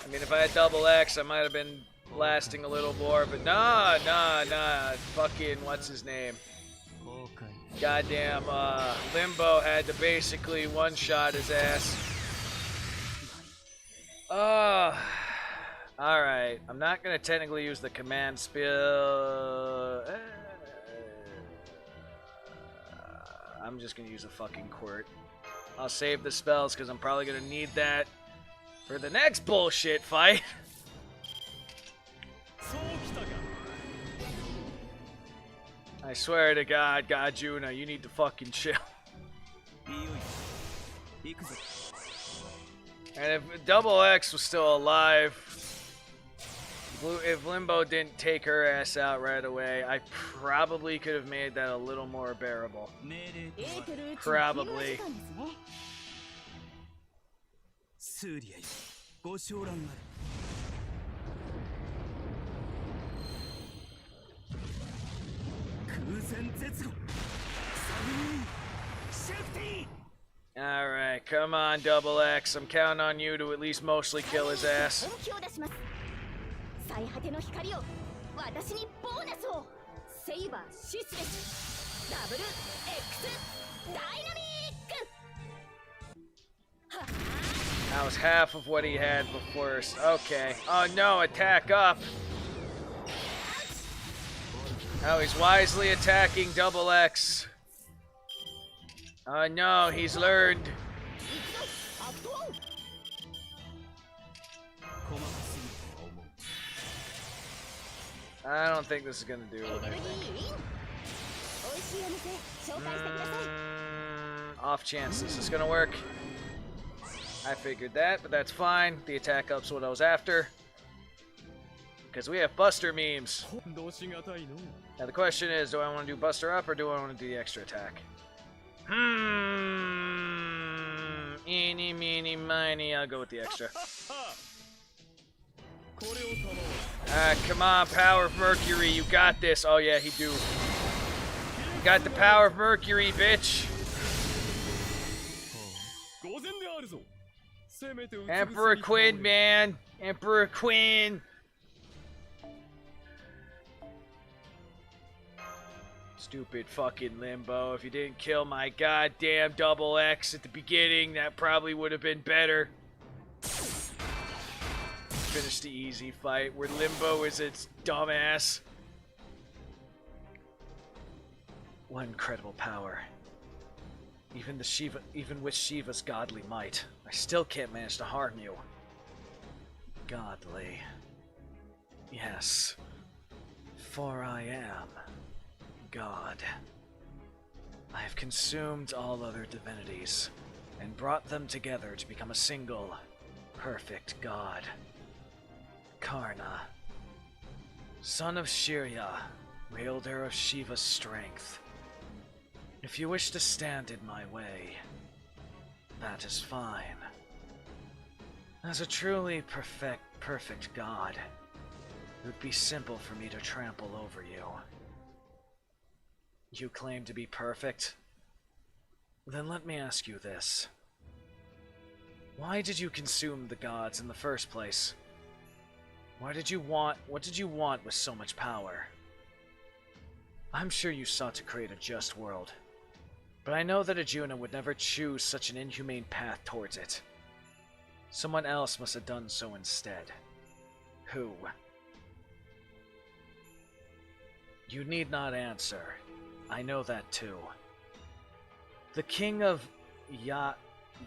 I mean, if I had double X, I might have been lasting a little more, but nah. Fucking, what's his name? Goddamn, Limbo had to basically one-shot his ass. Alright, I'm not gonna technically use the command spell. I'm just gonna use a fucking quirt. I'll save the spells because I'm probably gonna need that for the next bullshit fight. I swear to God, Juno, you need to fucking chill. And if Double X was still alive, if Limbo didn't take her ass out right away, I probably could have made that a little more bearable. Probably. Alright, come on, Double X. I'm counting on you to at least mostly kill his ass. That was half of what he had before. Okay. Oh no, attack up. Oh, he's wisely attacking Double X. Oh no, he's learned. I don't think this is gonna do anything. Off chance this is gonna work. I figured that, but that's fine. The attack up's what I was after. Because we have Buster memes. Now the question is, do I want to do Buster up or do I want to do the extra attack? Eeny, meeny, miny. I'll go with the extra. Come on, power of Mercury. You got this. Oh, yeah, he do. You got the power of Mercury, bitch. Emperor Quinn, man. Emperor Quinn. Stupid fucking Limbo. If you didn't kill my goddamn double X at the beginning, that probably would have been better. Finish the easy fight where Limbo is its dumbass. What incredible power. Even with Shiva's godly might, I still can't manage to harm you. Godly. Yes. For I am God. I have consumed all other divinities and brought them together to become a single, perfect God. Karna, son of Shirya, wielder of Shiva's strength. If you wish to stand in my way, that is fine. As a truly perfect God, it would be simple for me to trample over you. You claim to be perfect? Then let me ask you this. Why did you consume the gods in the first place? What did you want with so much power? I'm sure you sought to create a just world, but I know that Arjuna would never choose such an inhumane path towards it. Someone else must have done so instead. Who? You need not answer. I know that too. The king of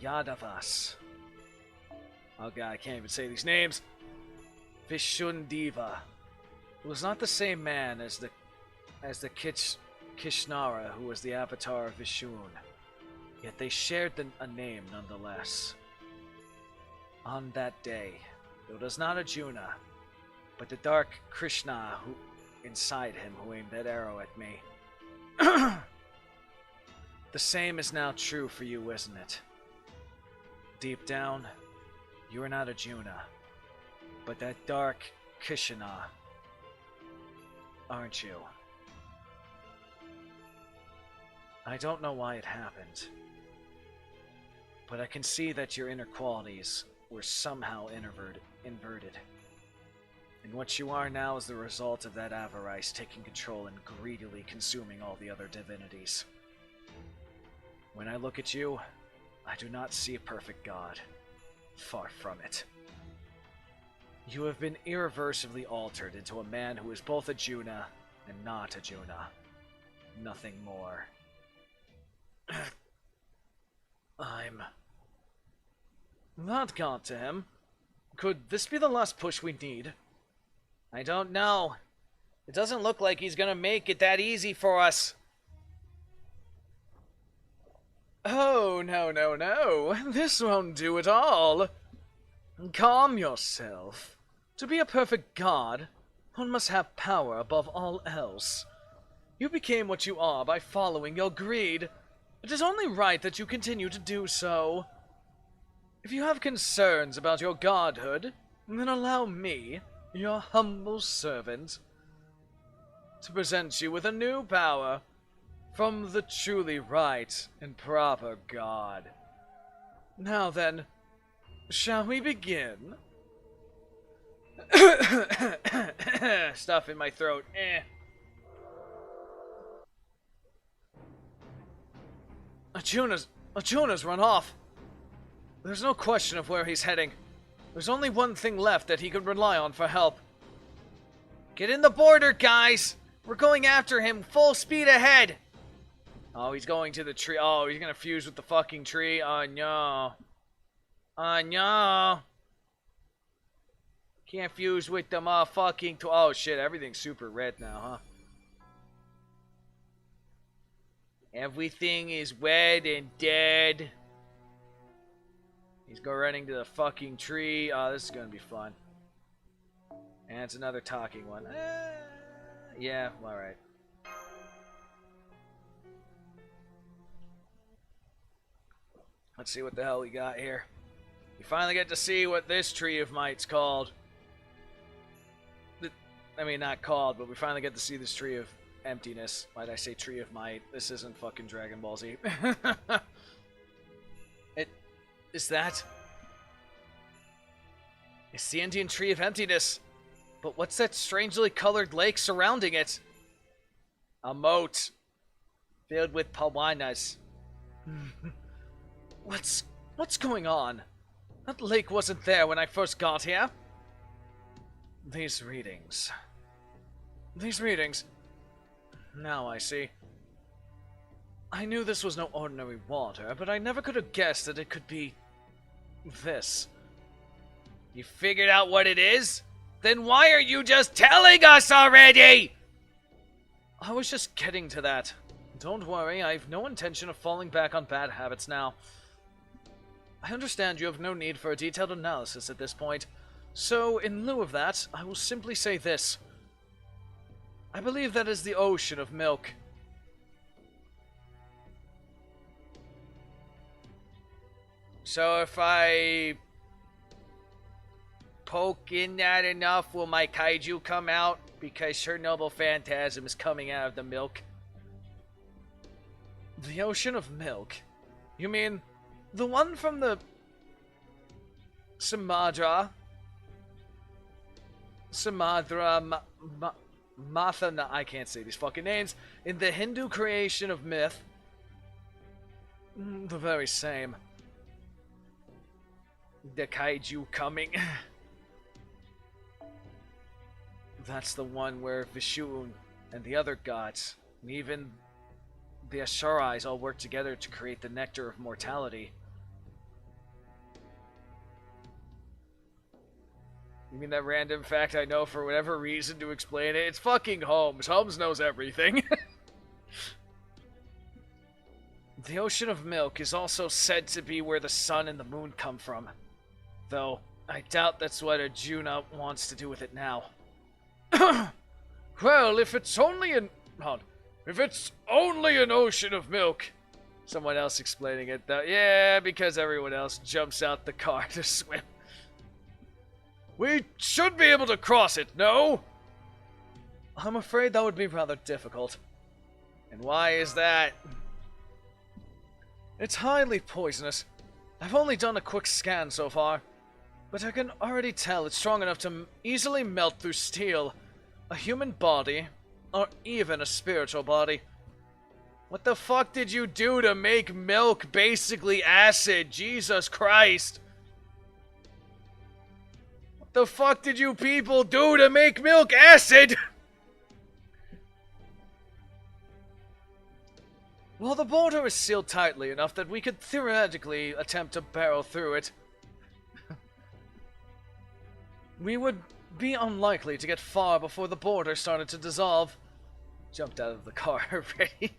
Yadavas. Oh god, I can't even say these names. Vishundiva. It was not the same man as the Kishnara, who was the avatar of Vishun. Yet they shared a name nonetheless. On that day, it was not Arjuna, but the dark Krishna who inside him who aimed that arrow at me. The same is now true for you, isn't it? Deep down, you are not Arjuna, but that dark Krishna, aren't you? I don't know why it happened, but I can see that your inner qualities were somehow inverted. And what you are now is the result of that avarice taking control and greedily consuming all the other divinities. When I look at you, I do not see a perfect God. Far from it. You have been irreversibly altered into a man who is both Arjuna and not Arjuna. Nothing more. I'm not God to him. Could this be the last push we need? I don't know. It doesn't look like he's gonna make it that easy for us. Oh, no. This won't do at all. Calm yourself. To be a perfect god, one must have power above all else. You became what you are by following your greed. It is only right that you continue to do so. If you have concerns about your godhood, then allow me, your humble servant, to present you with a new power from the truly right and proper God. Now then, shall we begin? Stuff in my throat. Arjuna's run off. There's no question of where he's heading. There's only one thing left that he could rely on for help. Get in the border, guys! We're going after him, full speed ahead! Oh, he's going to the tree. Oh, he's gonna fuse with the fucking tree. Oh, no. Oh, no. Can't fuse with the motherfucking... Oh, shit, everything's super red now, huh? Everything is red and dead. He's going running to the fucking tree. Oh, this is gonna be fun. And it's another talking one. Yeah, alright. Let's see what the hell we got here. We finally get to see what this Tree of Might's called. I mean, not called, but we finally get to see this Tree of Emptiness. Why'd I say Tree of Might? This isn't fucking Dragon Ball Z. Is that... It's the Indian Tree of Emptiness. But what's that strangely colored lake surrounding it? A moat. Filled with piranhas. What's going on? That lake wasn't there when I first got here. These readings. Now I see. I knew this was no ordinary water, but I never could have guessed that it could be... this. You figured out what it is? Then why are you just telling us already? I was just getting to that. Don't worry, I have no intention of falling back on bad habits now. I understand you have no need for a detailed analysis at this point, so in lieu of that, I will simply say this. I believe that is the ocean of milk. So if I poke in that enough, will my kaiju come out? Because Chernobyl Phantasm is coming out of the milk. The ocean of milk? You mean the one from the Samadra, Matha, I can't say these fucking names, in the Hindu creation of myth? The very same. The kaiju coming. That's the one where Vishnu and the other gods, and even the Asurais all work together to create the nectar of mortality. You mean that random fact I know for whatever reason to explain it? It's fucking Holmes. Holmes knows everything. The ocean of milk is also said to be where the sun and the moon come from. Though, I doubt that's what Arjuna wants to do with it now. Well, if it's only an ocean of milk. Someone else explaining it though. Yeah, because everyone else jumps out the car to swim. We should be able to cross it, no? I'm afraid that would be rather difficult. And why is that? It's highly poisonous. I've only done a quick scan so far, but I can already tell it's strong enough to easily melt through steel, a human body, or even a spiritual body. What the fuck did you do to make milk basically acid? Jesus Christ! What the fuck did you people do to make milk acid? Well, the border is sealed tightly enough that we could theoretically attempt to barrel through it. We would be unlikely to get far before the border started to dissolve. Jumped out of the car already.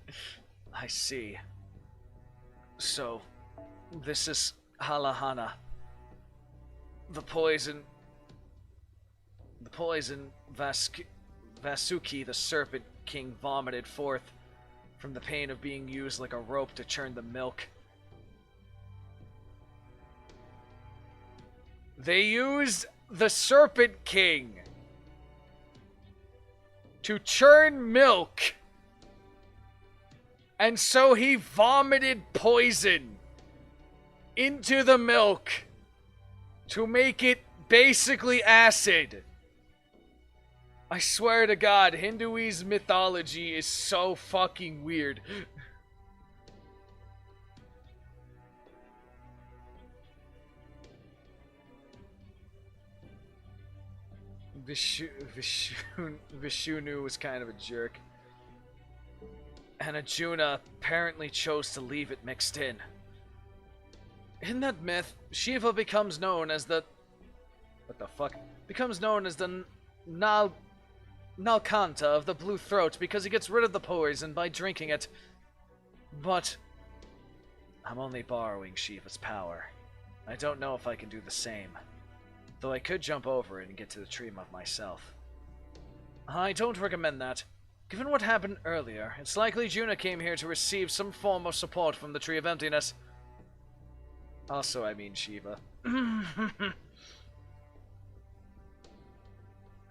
I see. So, this is Halahana. The poison Vasuki, the Serpent King, vomited forth from the pain of being used like a rope to churn the milk. They used the Serpent King to churn milk, and so he vomited poison into the milk to make it basically acid. I swear to God, Hinduese mythology is so fucking weird. Vishnu was kind of a jerk. And Arjuna apparently chose to leave it mixed in. In that myth, Shiva becomes known as the... What the fuck? Becomes known as the Nalkanta of the Blue Throat because he gets rid of the poison by drinking it. But I'm only borrowing Shiva's power. I don't know if I can do the same. Though I could jump over it and get to the tree of myself. I don't recommend that. Given what happened earlier, it's likely Juna came here to receive some form of support from the Tree of Emptiness. Also, I mean Shiva.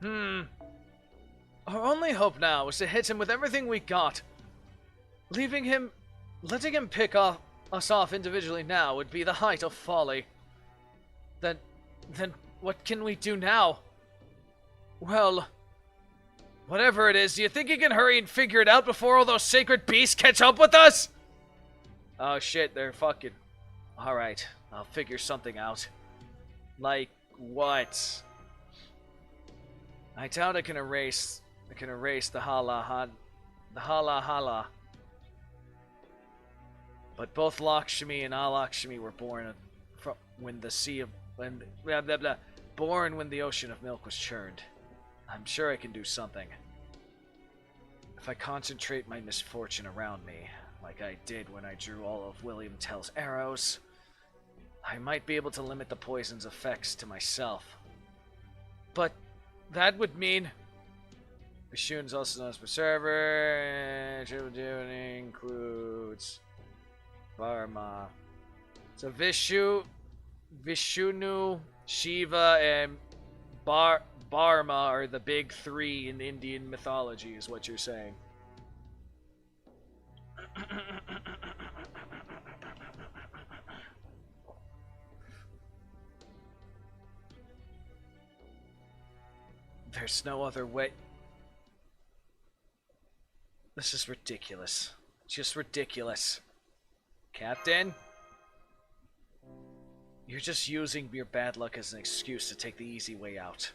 Our only hope now is to hit him with everything we got. Letting him pick us off individually now would be the height of folly. Then, then what can we do now? Well, whatever it is, do you think you can hurry and figure it out before all those sacred beasts catch up with us? Oh shit, they're fucking... Alright, I'll figure something out. Like what? I doubt I can erase the hala. But both Lakshmi and Alakshmi were born from when the sea of born when the ocean of milk was churned. I'm sure I can do something. If I concentrate my misfortune around me, like I did when I drew all of William Tell's arrows, I might be able to limit the poison's effects to myself. But that would mean Vishnu's also known as Preserver. Includes Varma. So Vishnu, Shiva, and Barma are the big three in Indian mythology, is what you're saying. There's no other way. This is ridiculous. Just ridiculous. Captain? You're just using your bad luck as an excuse to take the easy way out.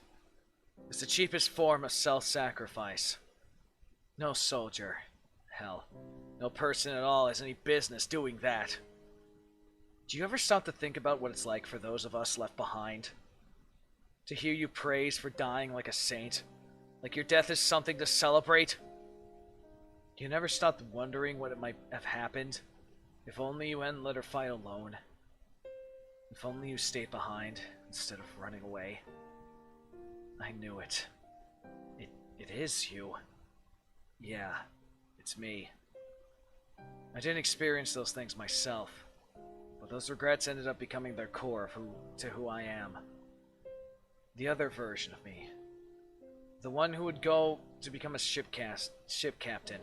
It's the cheapest form of self-sacrifice. No soldier, hell, no person at all has any business doing that. Do you ever stop to think about what it's like for those of us left behind? To hear you praised for dying like a saint, like your death is something to celebrate? You never stopped wondering what it might have happened if only you hadn't let her fight alone. If only you stayed behind instead of running away. I knew it. It is you. Yeah, it's me. I didn't experience those things myself, but those regrets ended up becoming their core of who I am. The other version of me. The one who would go to become a ship captain.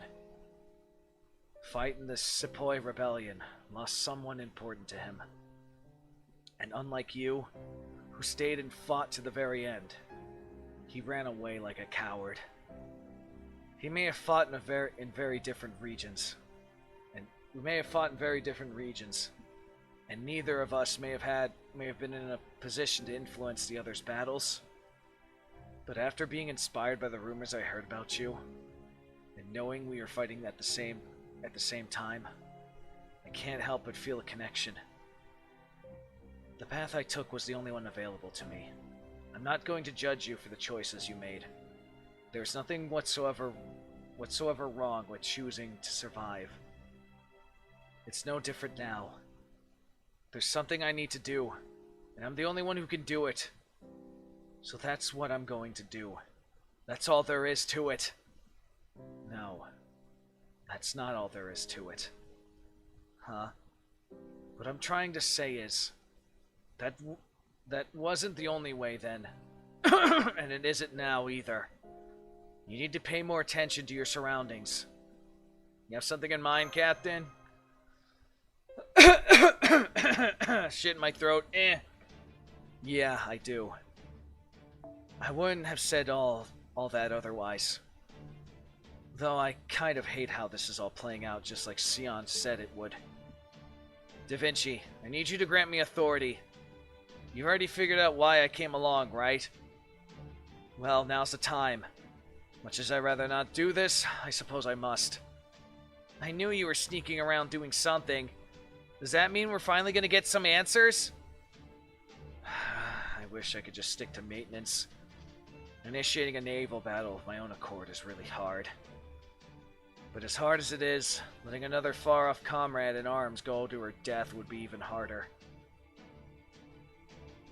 Fight in the Sepoy Rebellion, lost someone important to him. And unlike you, who stayed and fought to the very end, he ran away like a coward. He may have fought in very different regions, and we may have fought in very different regions, and neither of us may have been in a position to influence the other's battles. But after being inspired by the rumors I heard about you, and knowing we were fighting at the same time, I can't help but feel a connection. The path I took was the only one available to me. I'm not going to judge you for the choices you made. There's nothing whatsoever wrong with choosing to survive. It's no different now. There's something I need to do, and I'm the only one who can do it. So that's what I'm going to do. That's all there is to it. No, that's not all there is to it. Huh? What I'm trying to say is, that wasn't the only way then. And it isn't now either. You need to pay more attention to your surroundings. You have something in mind, Captain? Shit in my throat. Yeah, I do. I wouldn't have said all that otherwise. Though I kind of hate how this is all playing out, just like Sion said it would. Da Vinci, I need you to grant me authority. You already figured out why I came along, right? Well, now's the time. Much as I'd rather not do this, I suppose I must. I knew you were sneaking around doing something. Does that mean we're finally gonna get some answers? I wish I could just stick to maintenance. Initiating a naval battle of my own accord is really hard. But as hard as it is, letting another far-off comrade in arms go to her death would be even harder.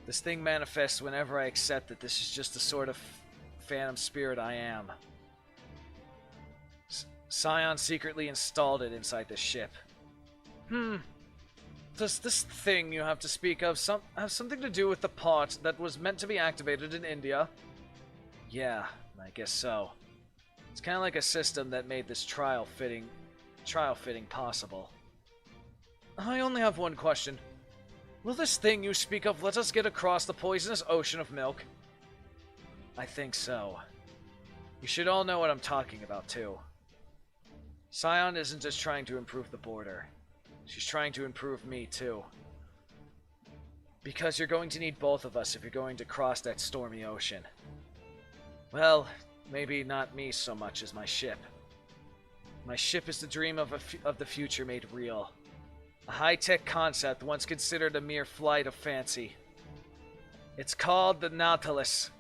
This thing manifests whenever I accept that this is just the sort of phantom spirit I am. Sion secretly installed it inside this ship. Does this thing you have to speak of have something to do with the part that was meant to be activated in India? Yeah, I guess so. It's kind of like a system that made this trial fitting possible. I only have one question. Will this thing you speak of let us get across the poisonous ocean of milk? I think so. You should all know what I'm talking about, too. Scion isn't just trying to improve the border. She's trying to improve me, too. Because you're going to need both of us if you're going to cross that stormy ocean. Well, maybe not me so much as my ship. My ship is the dream of the future made real. A high-tech concept once considered a mere flight of fancy. It's called the Nautilus.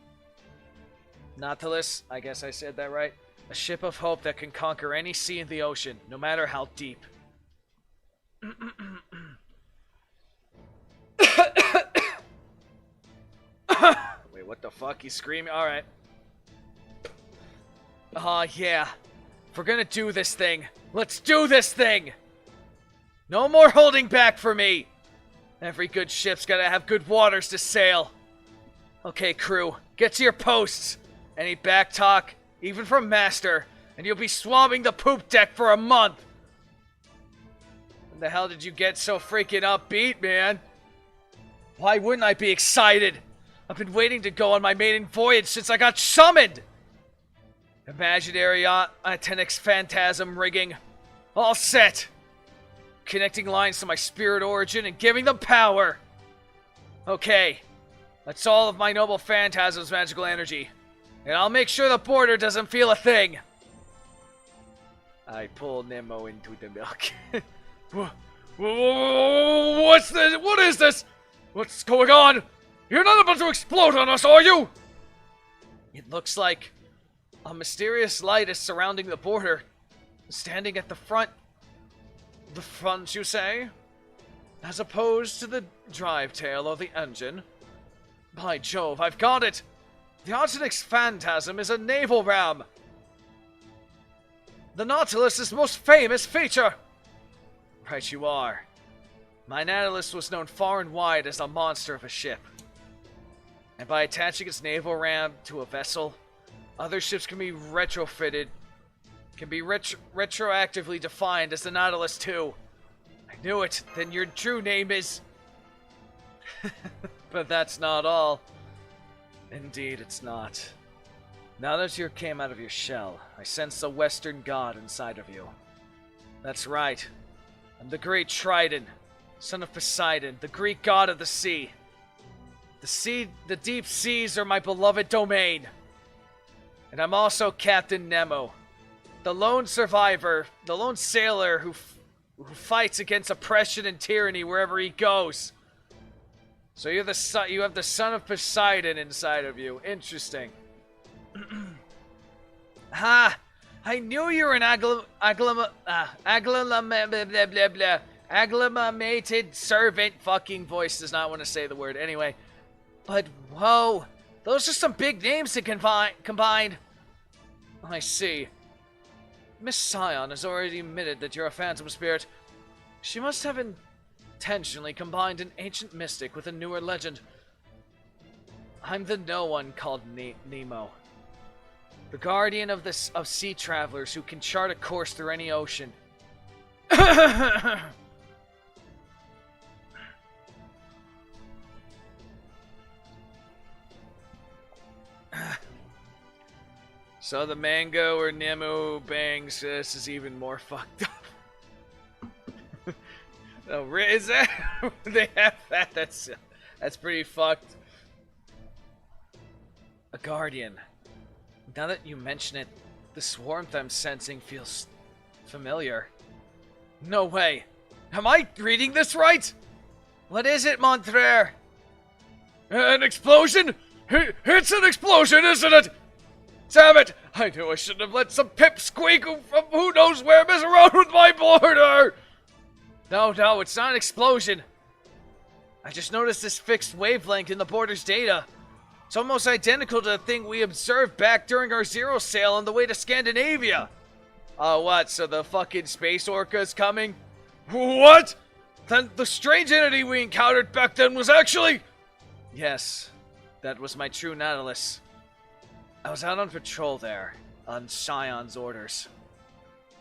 Nautilus, I guess I said that right. A ship of hope that can conquer any sea in the ocean, no matter how deep. Wait, what the fuck? He's screaming? Alright. Yeah. If we're gonna do this thing, let's do this thing! No more holding back for me! Every good ship's gotta have good waters to sail. Okay, crew, get to your posts. Any back talk, even from Master, and you'll be swabbing the poop deck for a month. When the hell did you get so freaking upbeat, man? Why wouldn't I be excited? I've been waiting to go on my maiden voyage since I got summoned! Imaginary Atenix Phantasm rigging. All set! Connecting lines to my spirit origin and giving them power! Okay. That's all of my noble Phantasm's magical energy. And I'll make sure the border doesn't feel a thing! I pull Nemo into the milk. What's this? What is this? What's going on? You're not about to explode on us, are you? It looks like a mysterious light is surrounding the border, standing at the front. The front, you say? As opposed to the drive tail or the engine? By Jove, I've got it! The Artenix Phantasm is a naval ram! The Nautilus' most famous feature! Right you are. My Nautilus was known far and wide as a monster of a ship. And by attaching its naval ram to a vessel, other ships can be retrofitted, retroactively defined as the Nautilus too. I knew it. Then your true name is... But that's not all. Indeed, it's not. Now that you came out of your shell, I sense the Western God inside of you. That's right. I'm the great Trident, son of Poseidon, the Greek god of the sea. The deep seas are my beloved domain. And I'm also Captain Nemo, the lone survivor, the lone sailor who fights against oppression and tyranny wherever he goes. So you have the son of Poseidon inside of you. Interesting. Ha! I knew you were an agglomerated servant. Fucking voice does not want to say the word. Anyway. But, whoa. Those are some big names to combine. I see. Miss Scion has already admitted that you're a phantom spirit. She must have intentionally combined an ancient mystic with a newer legend. I'm the no one called Nemo. The guardian of sea travelers who can chart a course through any ocean. So the mango or Nemo bangs this is even more fucked up. Oh, is that? They have that? That's pretty fucked. A guardian. Now that you mention it, this warmth I'm sensing feels familiar. No way. Am I reading this right? What is it, mon frere? An explosion? It's an explosion, isn't it? Damn it! I knew I shouldn't have let some pipsqueak from who knows where mess around with my border! No, it's not an explosion. I just noticed this fixed wavelength in the border's data. It's almost identical to the thing we observed back during our Zero sail on the way to Scandinavia. Oh, what? So the fucking space orca's coming? What? Then the strange entity we encountered back then was actually... Yes, that was my true Nautilus. I was out on patrol there, on Scion's orders.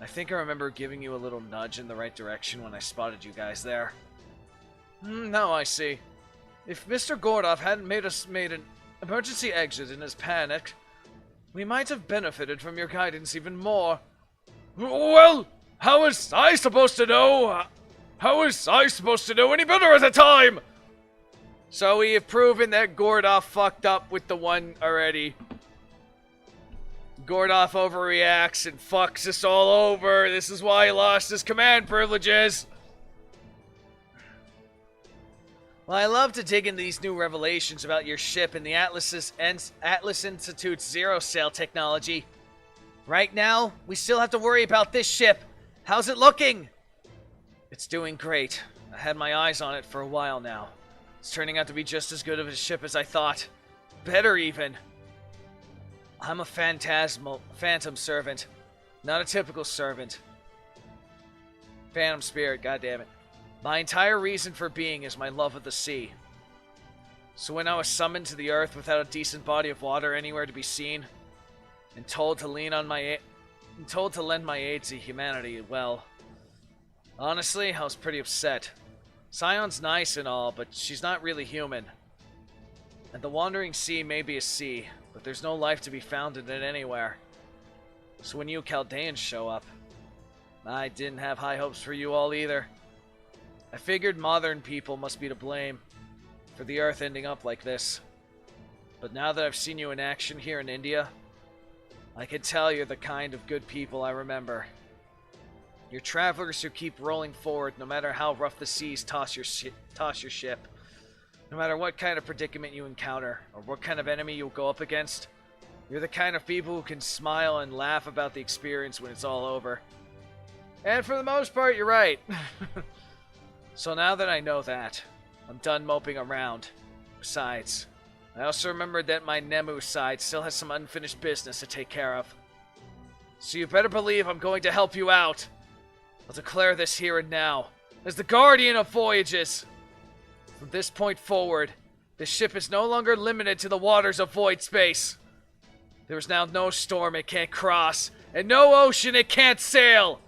I think I remember giving you a little nudge in the right direction when I spotted you guys there. Now I see. If Mr. Gordov hadn't made an emergency exit in his panic, we might have benefited from your guidance even more. Well, how was I supposed to know? How was I supposed to know any better at the time? So we have proven that Gordov fucked up with the one already. Gordov overreacts and fucks us all over. This is why he lost his command privileges. Well, I love to dig into these new revelations about your ship and the Atlas Institute's zero-sail technology. Right now, we still have to worry about this ship. How's it looking? It's doing great. I had my eyes on it for a while now. It's turning out to be just as good of a ship as I thought. Better even. I'm a phantom servant. Not a typical servant. Phantom spirit, goddammit. My entire reason for being is my love of the sea. So when I was summoned to the earth without a decent body of water anywhere to be seen, and told to lend my aid to humanity, well, honestly, I was pretty upset. Scion's nice and all, but she's not really human. And the wandering sea may be a sea, but there's no life to be found in it anywhere. So when you Chaldeans show up, I didn't have high hopes for you all either. I figured modern people must be to blame for the Earth ending up like this. But now that I've seen you in action here in India, I can tell you're the kind of good people I remember. You're travelers who keep rolling forward no matter how rough the seas toss your ship. No matter what kind of predicament you encounter, or what kind of enemy you'll go up against, you're the kind of people who can smile and laugh about the experience when it's all over. And for the most part, you're right. So now that I know that, I'm done moping around. Besides, I also remembered that my Nemu side still has some unfinished business to take care of. So you better believe I'm going to help you out. I'll declare this here and now, as the Guardian of Voyages. From this point forward, this ship is no longer limited to the waters of void space. There is now no storm it can't cross, and no ocean it can't sail.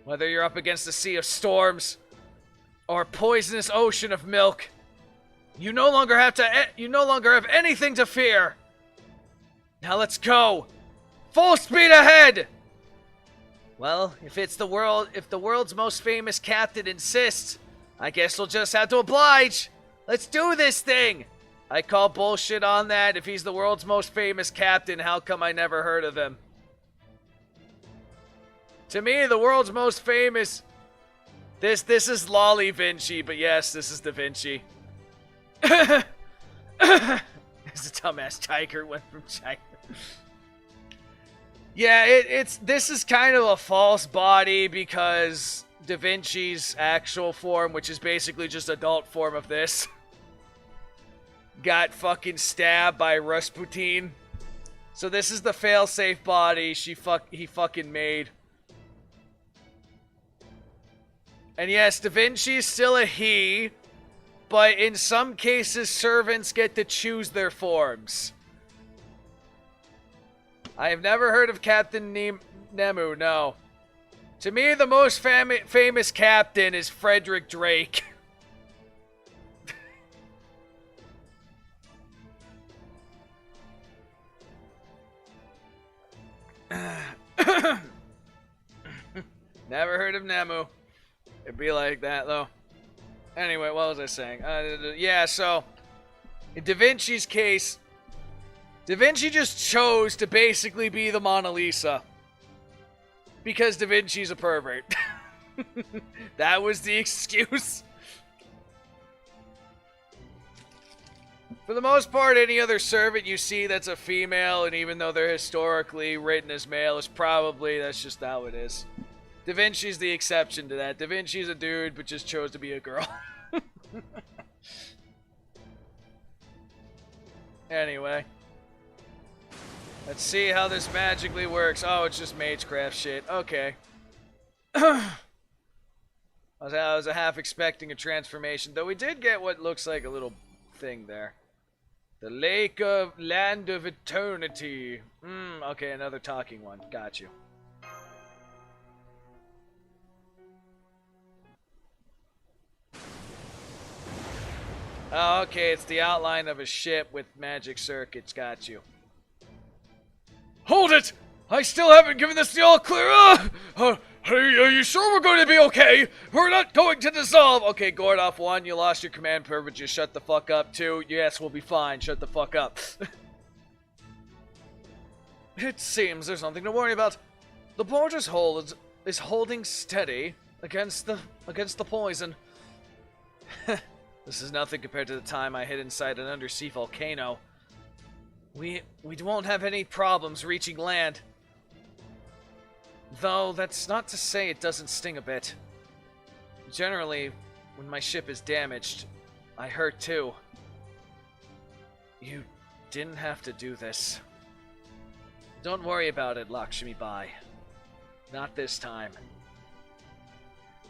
Whether you're up against a sea of storms, or a poisonous ocean of milk, you no longer have anything to fear. Now let's go. Full speed ahead. Well, if the world's most famous captain insists, I guess we'll just have to oblige. Let's do this thing. I call bullshit on that. If he's the world's most famous captain, how come I never heard of him? To me, the world's most famous... This is Lolly Vinci, but yes, this is Da Vinci. It's a dumbass tiger went from China. Yeah, this is kind of a false body because Da Vinci's actual form, which is basically just adult form of this, got fucking stabbed by Rasputin. So this is the failsafe body he fucking made. And yes, Da Vinci is still a he, but in some cases servants get to choose their forms. I have never heard of Captain Nemu, no. To me, the most famous captain is Frederick Drake. Never heard of Nemu. It'd be like that, though. Anyway, what was I saying? Yeah, so, in Da Vinci's case, Da Vinci just chose to basically be the Mona Lisa. Because Da Vinci's a pervert. That was the excuse. For the most part, any other servant you see that's a female, and even though they're historically written as male, is probably, that's just how it is. Da Vinci's the exception to that. Da Vinci's a dude, but just chose to be a girl. Anyway. Let's see how this magically works. Oh, it's just Magecraft shit. Okay. I was half expecting a transformation, though we did get what looks like a little thing there. The Lake of Land of Eternity. Okay, another talking one. Got you. Oh, okay, it's the outline of a ship with magic circuits. Got you. Hold it! I still haven't given this the all clear. Are you sure we're going to be okay? We're not going to dissolve. Okay, Gordoff 1, you lost your command privileges. Shut the fuck up. 2, yes, we'll be fine. Shut the fuck up. It seems there's nothing to worry about. The border's hold is holding steady against the poison. This is nothing compared to the time I hid inside an undersea volcano. We won't have any problems reaching land. Though, that's not to say it doesn't sting a bit. Generally, when my ship is damaged, I hurt too. You didn't have to do this. Don't worry about it, Lakshmi Bai. Not this time.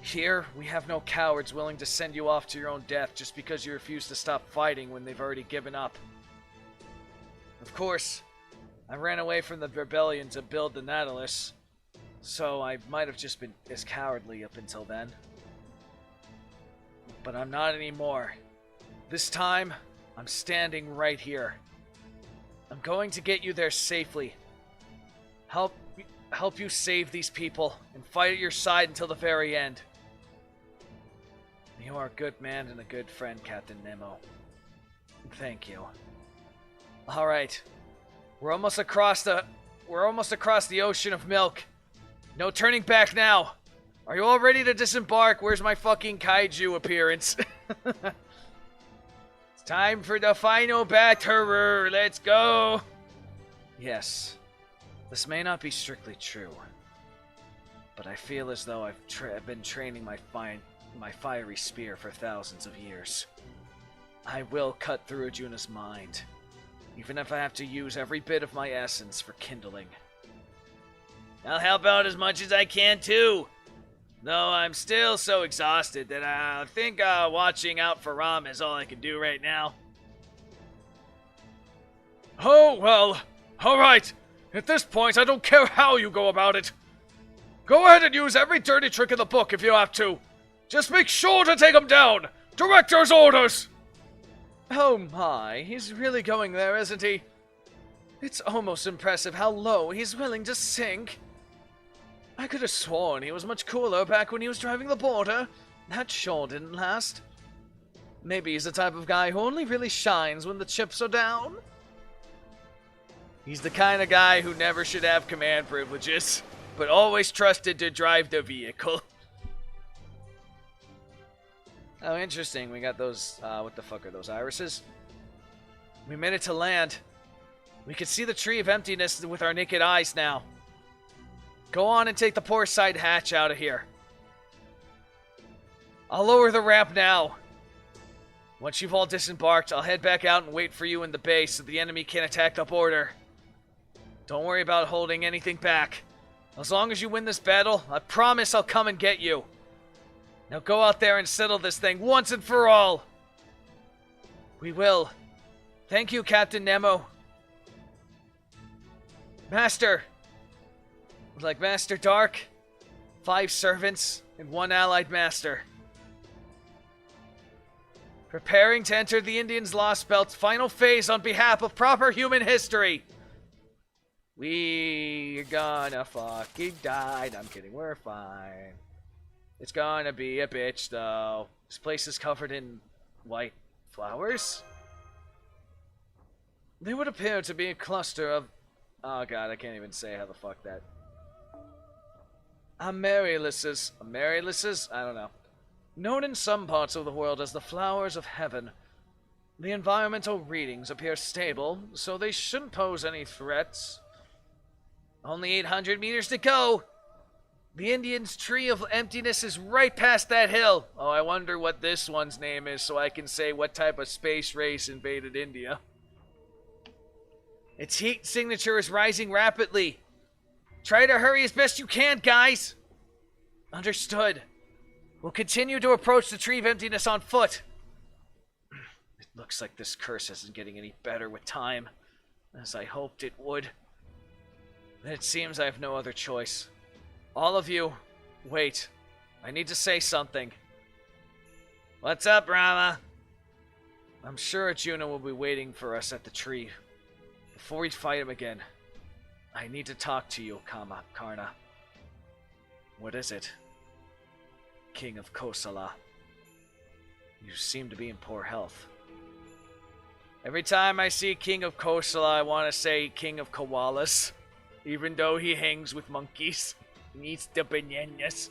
Here, we have no cowards willing to send you off to your own death just because you refuse to stop fighting when they've already given up. Of course, I ran away from the rebellion to build the Nautilus, so I might have just been as cowardly up until then. But I'm not anymore. This time, I'm standing right here. I'm going to get you there safely. Help you save these people and fight at your side until the very end. You are a good man and a good friend, Captain Nemo. Thank you. All right. We're almost across the ocean of milk. No turning back now. Are you all ready to disembark? Where's my fucking kaiju appearance? It's time for the final battle. Let's go. Yes. This may not be strictly true, but I feel as though I've been training my fiery spear for thousands of years. I will cut through Arjuna's mind, even if I have to use every bit of my essence for kindling. I'll help out as much as I can too, though I'm still so exhausted that I think watching out for Ram is all I can do right now. Oh, well, alright. At this point, I don't care how you go about it. Go ahead and use every dirty trick in the book if you have to. Just make sure to take him down. Director's orders. Oh my, he's really going there, isn't he? It's almost impressive how low he's willing to sink. I could have sworn he was much cooler back when he was driving the border. That sure didn't last. Maybe he's the type of guy who only really shines when the chips are down. He's the kind of guy who never should have command privileges, but always trusted to drive the vehicle. Oh, interesting. We got those, what the fuck are those, irises? We made it to land. We can see the Tree of Emptiness with our naked eyes now. Go on and take the port side hatch out of here. I'll lower the ramp now. Once you've all disembarked, I'll head back out and wait for you in the base so the enemy can attack the border. Don't worry about holding anything back. As long as you win this battle, I promise I'll come and get you. Now go out there and settle this thing once and for all. We will. Thank you, Captain Nemo. Master. Like Master Dark, 5 servants, and 1 allied master. Preparing to enter the Indians' Lost Belt's final phase on behalf of proper human history. We're gonna fucking die. I'm kidding, we're fine. It's gonna be a bitch, though. This place is covered in white flowers? They would appear to be a cluster of... Oh god, I can't even say how the fuck that... Amaryllises. Amaryllises? I don't know. Known in some parts of the world as the flowers of heaven. The environmental readings appear stable, so they shouldn't pose any threats. Only 800 meters to go! The Indian's Tree of Emptiness is right past that hill. Oh, I wonder what this one's name is so I can say what type of space race invaded India. Its heat signature is rising rapidly. Try to hurry as best you can, guys. Understood. We'll continue to approach the Tree of Emptiness on foot. It looks like this curse isn't getting any better with time, as I hoped it would. It seems I have no other choice. All of you, wait. I need to say something. What's up, Rama? I'm sure Arjuna will be waiting for us at the tree. Before we fight him again, I need to talk to you, Karna. What is it? King of Kosala. You seem to be in poor health. Every time I see King of Kosala, I want to say King of Koalas, even though he hangs with monkeys and eats the bananas.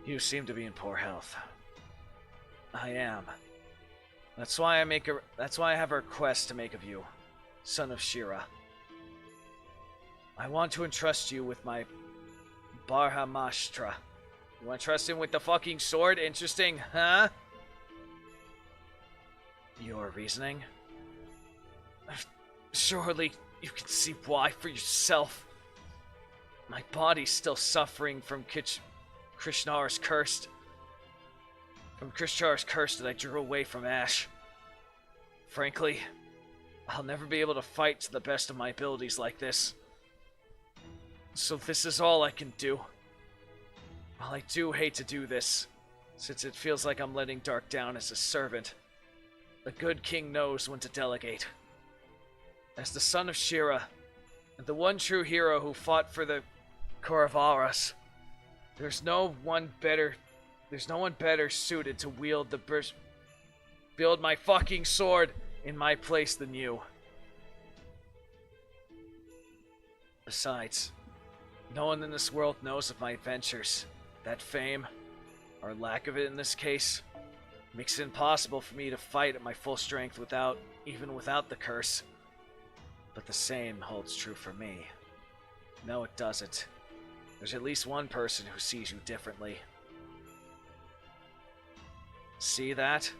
You seem to be in poor health. I am. That's why I have a request to make of you, son of Shira. I want to entrust you with my Barhamashtra. You want to trust him with the fucking sword? Interesting, huh? Your reasoning? Surely you can see why for yourself. My body's still suffering from Krishnar's curse. From Krishnar's curse that I drew away from Ash. Frankly, I'll never be able to fight to the best of my abilities like this. So this is all I can do. While I do hate to do this, since it feels like I'm letting Dark down as a servant, the good king knows when to delegate. As the son of Shira, and the one true hero who fought for the Kauravaras, there's no one better suited to wield my fucking sword in my place than you. Besides, no one in this world knows of my adventures. That fame, or lack of it in this case, makes it impossible for me to fight at my full strength even without the curse. But the same holds true for me. No, it doesn't. There's at least one person who sees you differently. See that?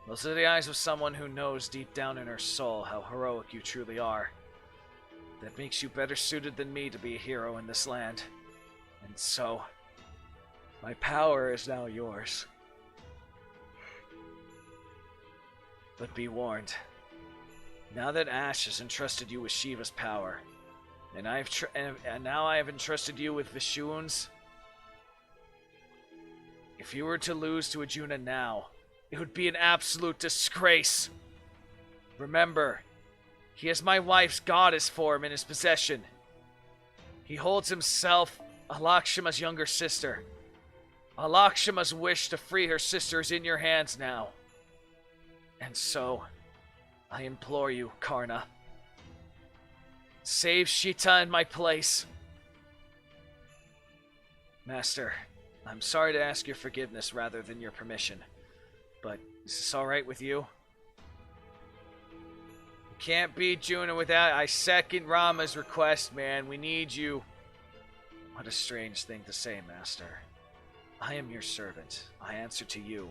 Those are the eyes of someone who knows deep down in her soul how heroic you truly are. That makes you better suited than me to be a hero in this land. And so, my power is now yours. But be warned. Now that Ash has entrusted you with Shiva's power, and now I have entrusted you with Vishun's, if you were to lose to Arjuna now, it would be an absolute disgrace. Remember, he has my wife's goddess form in his possession. He holds himself Alakshima's younger sister. Alakshima's wish to free her sister is in your hands now. And so, I implore you, Karna. Save Shita in my place. Master, I'm sorry to ask your forgiveness rather than your permission, but is this alright with you? Can't beat Juna without. I second Rama's request, man. We need you. What a strange thing to say, Master. I am your servant. I answer to you,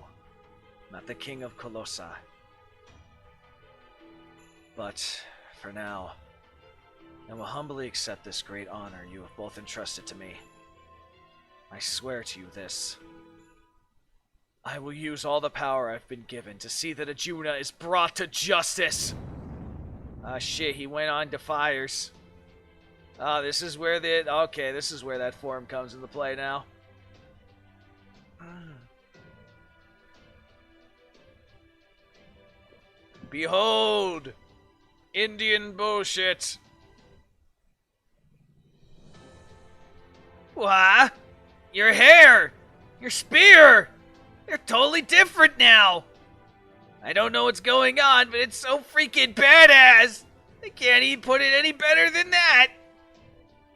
not the King of Colossi. But, for now, I will humbly accept this great honor you have both entrusted to me. I swear to you this. I will use all the power I've been given to see that Arjuna is brought to justice! Ah, shit, he went on to fires. Ah, this is where that form comes into play now. Behold! Indian bullshit! What? Your hair! Your spear! They're totally different now! I don't know what's going on, but it's so freaking badass! I can't even put it any better than that!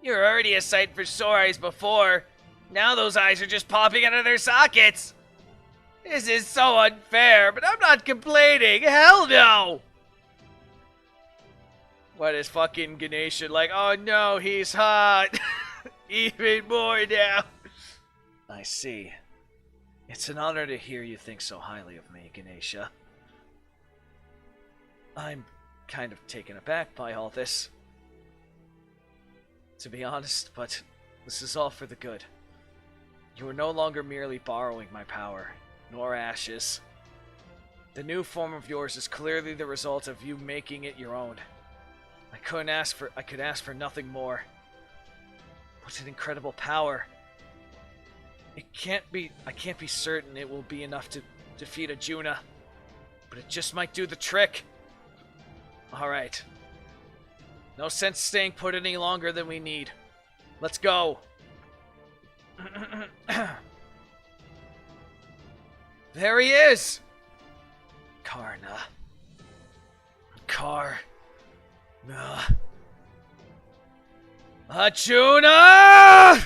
You're already a sight for sore eyes before. Now those eyes are just popping out of their sockets! This is so unfair, but I'm not complaining! Hell no! What is fucking Ganesha like? Oh no, he's hot! Even more now! I see. It's an honor to hear you think so highly of me, Ganesha. I'm kind of taken aback by all this. To be honest, but this is all for the good. You are no longer merely borrowing my power, nor ashes. The new form of yours is clearly the result of you making it your own. I could ask for nothing more. What an incredible power. I can't be certain it will be enough to defeat Arjuna, but it just might do the trick. Alright. No sense staying put any longer than we need. Let's go. There he is! Karna. Arjuna!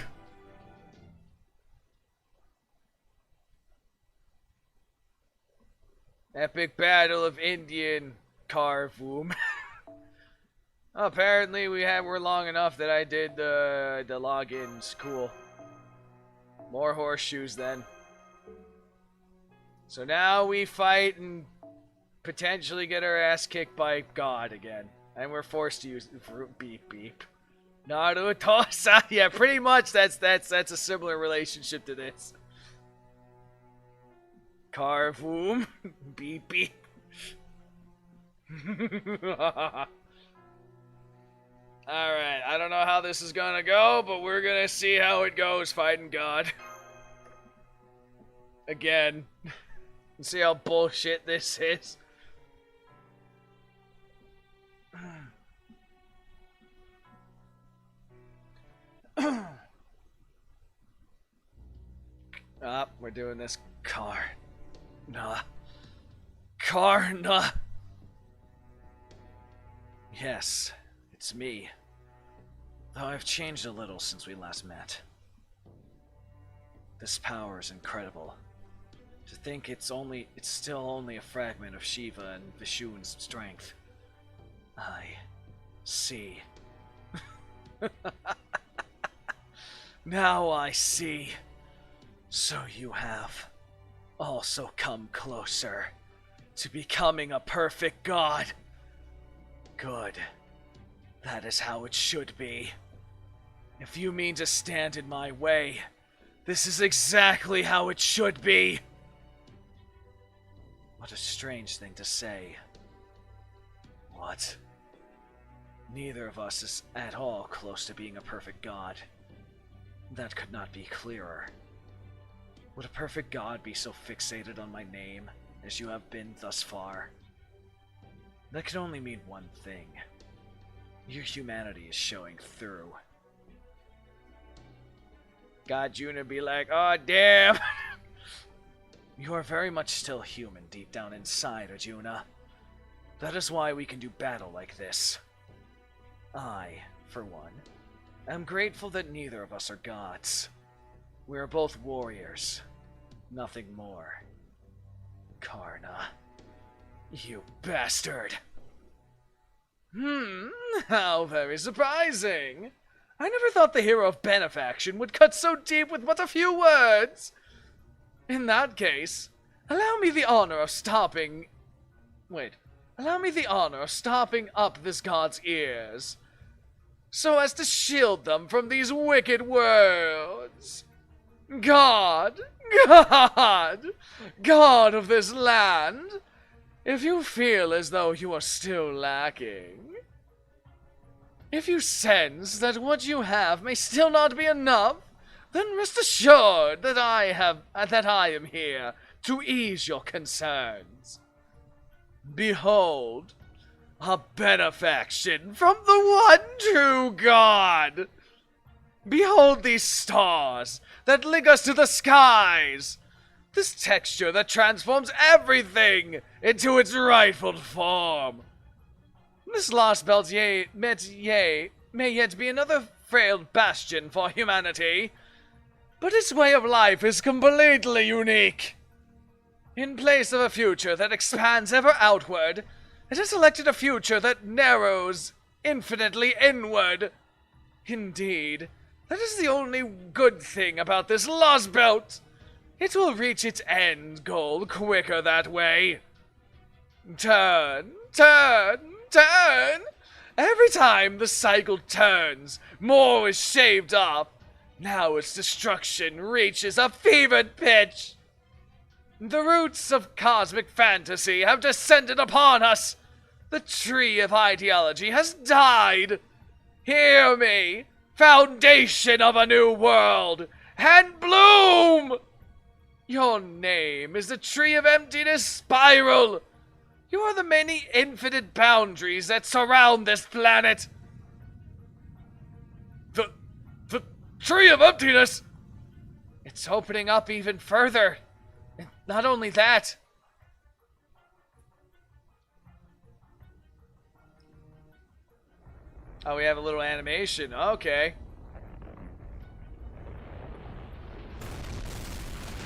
Epic battle of Indian Carvoom. Apparently we're long enough that I did the logins. Cool. More horseshoes then. So now we fight and potentially get our ass kicked by God again. And we're forced to use beep beep. Naruto-san. Yeah, pretty much that's a similar relationship to this. Carvoom. Beep beep. Alright, I don't know how this is gonna go, but we're gonna see how it goes fighting God. Again. See how bullshit this is. We're doing this. Karna. Yes, it's me. Though I've changed a little since we last met. This power is incredible. To think it's still only a fragment of Shiva and Vishu's strength. I see. Now I see. So you have also come closer to becoming a perfect god. Good. That is how it should be. If you mean to stand in my way, this is exactly how it should be. What a strange thing to say. What? Neither of us is at all close to being a perfect god. That could not be clearer. Would a perfect god be so fixated on my name as you have been thus far? That can only mean one thing. Your humanity is showing through. God Juna be like, oh damn! You are very much still human deep down inside, Arjuna. That is why we can do battle like this. I, for one, am grateful that neither of us are gods. We are both warriors. Nothing more. Karna. You bastard! How very surprising! I never thought the hero of benefaction would cut so deep with but a few words! In that case, allow me the honor of stopping up this god's ears, so as to shield them from these wicked words. God of this land, if you feel as though you are still lacking, if you sense that what you have may still not be enough, then rest assured that I am here to ease your concerns. Behold, a benefaction from the one true God. Behold these stars that link us to the skies. This texture that transforms everything into its rightful form. This lost belt may yet be another frail bastion for humanity, but its way of life is completely unique. In place of a future that expands ever outward, it has selected a future that narrows infinitely inward. Indeed, that is the only good thing about this lost belt. It will reach its end goal quicker that way. Turn. Every time the cycle turns, more is shaved off. Now its destruction reaches a fevered pitch. The roots of cosmic fantasy have descended upon us. The tree of ideology has died. Hear me, foundation of a new world, and bloom! Your name is the tree of emptiness spiral. You are the many infinite boundaries that surround this planet. The tree of emptiness? It's opening up even further. And not only that. Oh, we have a little animation. Okay.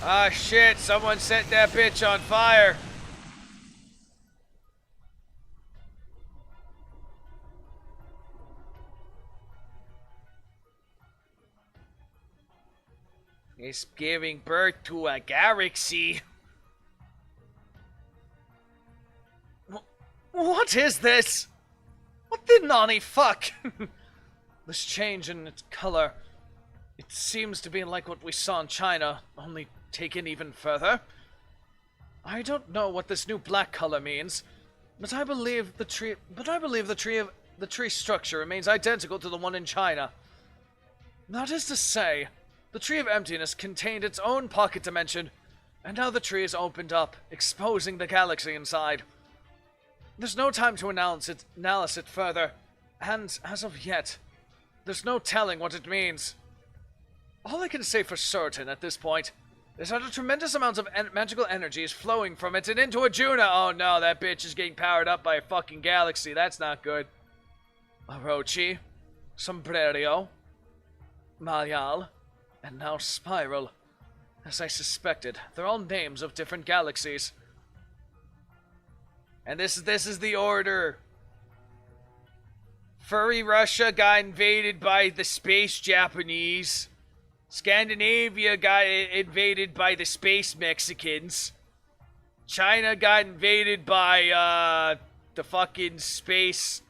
Ah, shit. Someone set that bitch on fire. It's giving birth to a galaxy. What is this? What the nani fuck? This change in its color. It seems to be like what we saw in China, only taken even further. I don't know what this new black color means, but I believe the tree structure remains identical to the one in China. That is to say, the Tree of Emptiness contained its own pocket dimension, and now the tree is opened up, exposing the galaxy inside. There's no time to analyze it further, and as of yet, there's no telling what it means. All I can say for certain at this point is that a tremendous amount of magical energy is flowing from it and into Arjuna. Oh no, that bitch is getting powered up by a fucking galaxy. That's not good. Orochi, Sombrero, Mayal, and now Spiral. As I suspected, they're all names of different galaxies. And this is the order. Furry Russia got invaded by the space Japanese. Scandinavia got invaded by the space Mexicans. China got invaded by, the fucking space,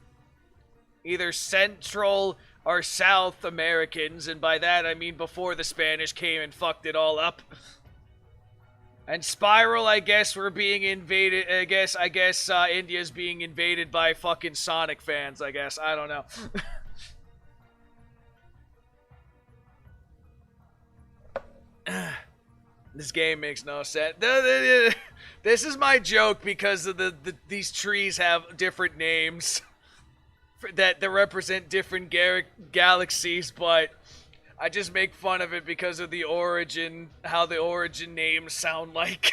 either Central or South Americans, and by that I mean before the Spanish came and fucked it all up. And Spiral, I guess, we're being invaded. I guess, India's being invaded by fucking Sonic fans, I guess. I don't know. This game makes no sense. This is my joke because of these trees have different names that represent different galaxies, but I just make fun of it because of the origin, how the origin names sound like.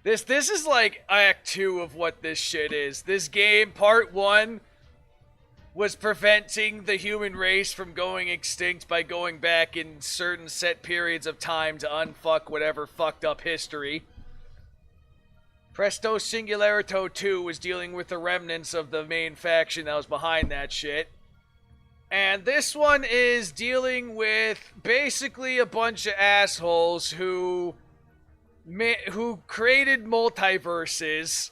This is like Act 2 of what this shit is. This game, Part 1, was preventing the human race from going extinct by going back in certain set periods of time to unfuck whatever fucked up history. Presto Singularito 2 was dealing with the remnants of the main faction that was behind that shit. And this one is dealing with basically a bunch of assholes who created multiverses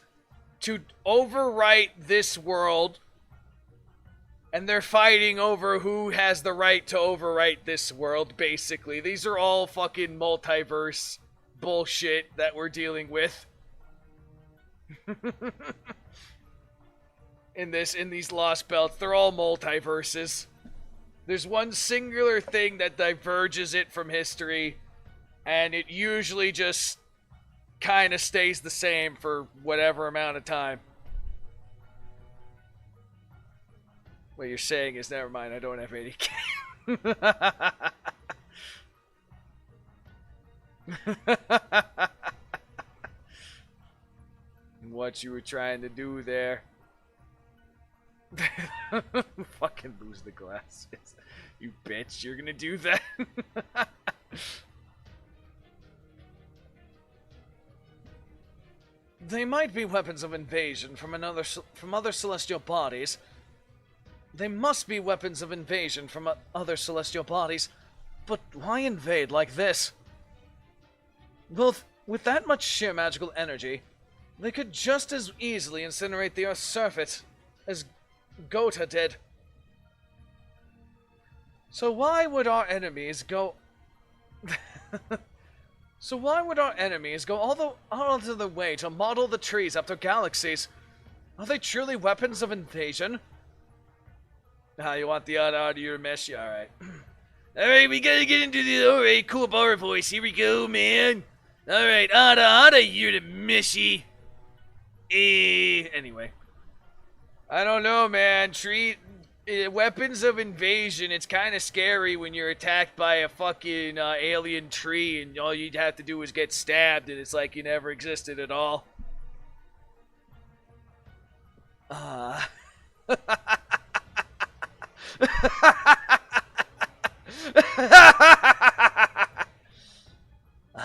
to overwrite this world. And they're fighting over who has the right to overwrite this world, basically. These are all fucking multiverse bullshit that we're dealing with. in these Lost Belts, they're all multiverses. There's one singular thing that diverges it from history, and it usually just kind of stays the same for whatever amount of time. What you're saying is, never mind, I don't have any. What you were trying to do there. Fucking lose the glasses. You bitch, you're gonna do that? They might be weapons of invasion from other celestial bodies. They must be weapons of invasion from other celestial bodies. But why invade like this? Well, with that much sheer magical energy, they could just as easily incinerate the Earth's surface as Gotha did. So why would our enemies go... So why would our enemies go all out of the way to model the trees after galaxies? Are they truly weapons of invasion? Ah, you want the out of your mesh? Alright. Alright, we gotta get into the... Alright, cool bar voice. Here we go, man. Alright, Ada, you're the meshy. Anyway. I don't know, man. Weapons of invasion, it's kind of scary when you're attacked by a fucking alien tree and all you'd have to do is get stabbed and it's like you never existed at all. I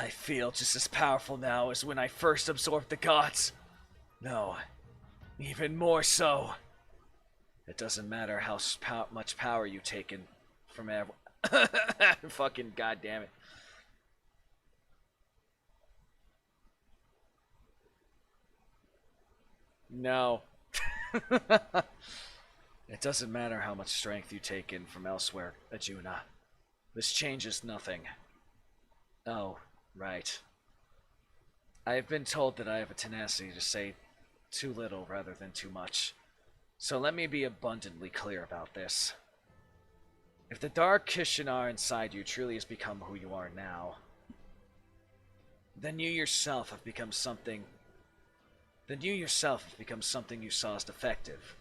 feel just as powerful now as when I first absorbed the gods. No, even more so. It doesn't matter how much power you've taken from everyone. Fucking goddamn it. No. It doesn't matter how much strength you take in from elsewhere, Ajuna. This changes nothing. Oh, right. I have been told that I have a tenacity to say too little rather than too much. So let me be abundantly clear about this. If the Dark Kishinar inside you truly has become who you are now, then you yourself have become something... you saw as defective,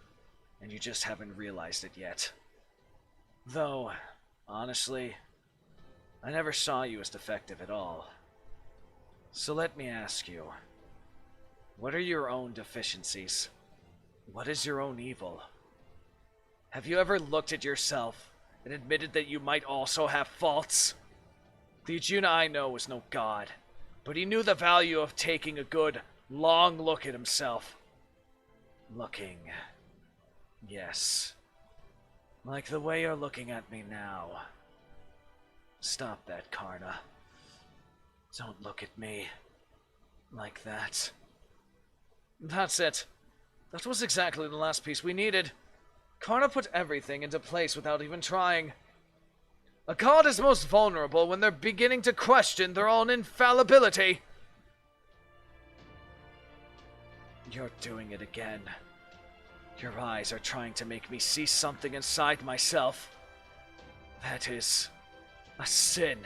and you just haven't realized it yet. Though, honestly, I never saw you as defective at all. So let me ask you, what are your own deficiencies? What is your own evil? Have you ever looked at yourself and admitted that you might also have faults? The Ajuna I know was no god, but he knew the value of taking a good, long look at himself. Looking. Yes. Like the way you're looking at me now. Stop that, Karna. Don't look at me like that. That's it. That was exactly the last piece we needed. Karna put everything into place without even trying. A god is most vulnerable when they're beginning to question their own infallibility. You're doing it again. Your eyes are trying to make me see something inside myself. That is a sin.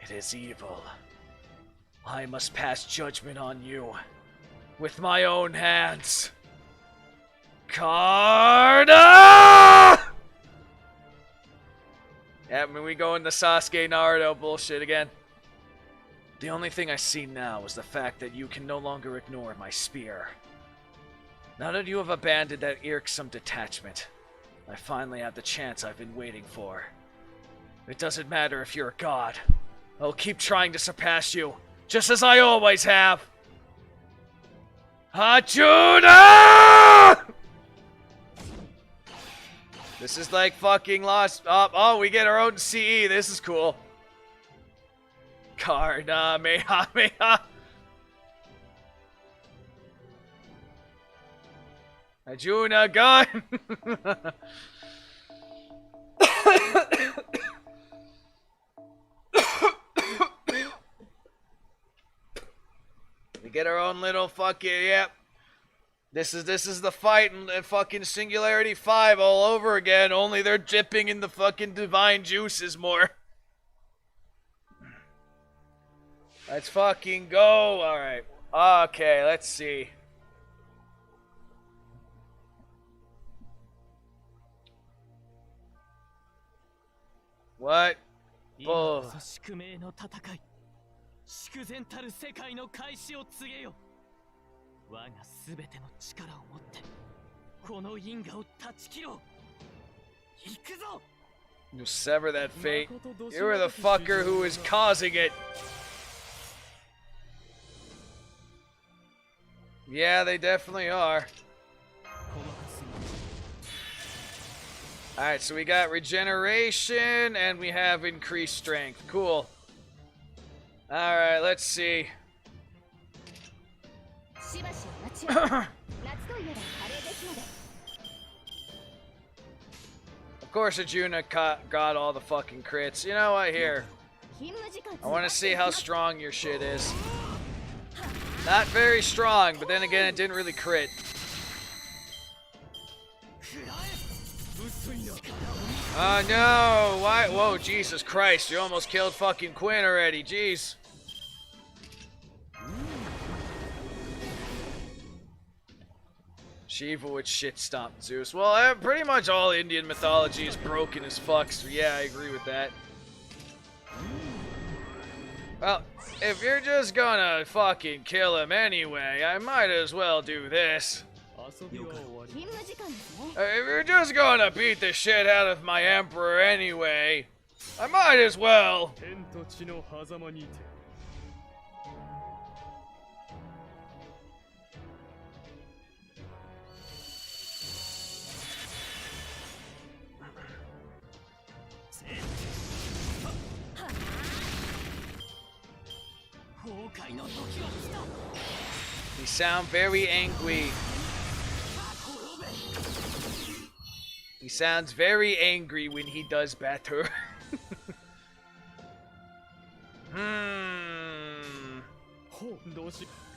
It is evil. I must pass judgment on you with my own hands. Karna! Yeah, I mean, we go into Sasuke Naruto bullshit again. The only thing I see now is the fact that you can no longer ignore my spear. Now that you have abandoned that irksome detachment, I finally have the chance I've been waiting for. It doesn't matter if you're a god. I'll keep trying to surpass you, just as I always have. Hachuna! This is like fucking Lost. Oh, we get our own CE. This is cool. Kamehameha. Arjuna gun. We get our own little fucking, yep. This is the fight in fucking Singularity 5 all over again, only they're dipping in the fucking divine juices more. Let's fucking go. Alright. Okay, let's see. What? Oh. 我が全ての力を持ってこの因果を断ち切ろう。行くぞ。 You sever that fate. You were the fucker who was causing it. Yeah, they definitely are. Alright, so we got regeneration and we have increased strength. Cool. Alright, let's see. course Arjuna got all the fucking crits. You know what, here. I want to see how strong your shit is. Not very strong, but then again, it didn't really crit. Oh no! Why? Whoa, Jesus Christ! You almost killed fucking Quinn already. Jeez. Shiva would shit stomp Zeus. Well, pretty much all Indian mythology is broken as fuck. So yeah, I agree with that. Well, if you're just gonna fucking kill him anyway, I might as well do this. If you're just gonna beat the shit out of my emperor anyway, I might as well. You sound very angry. He sounds very angry when he does better.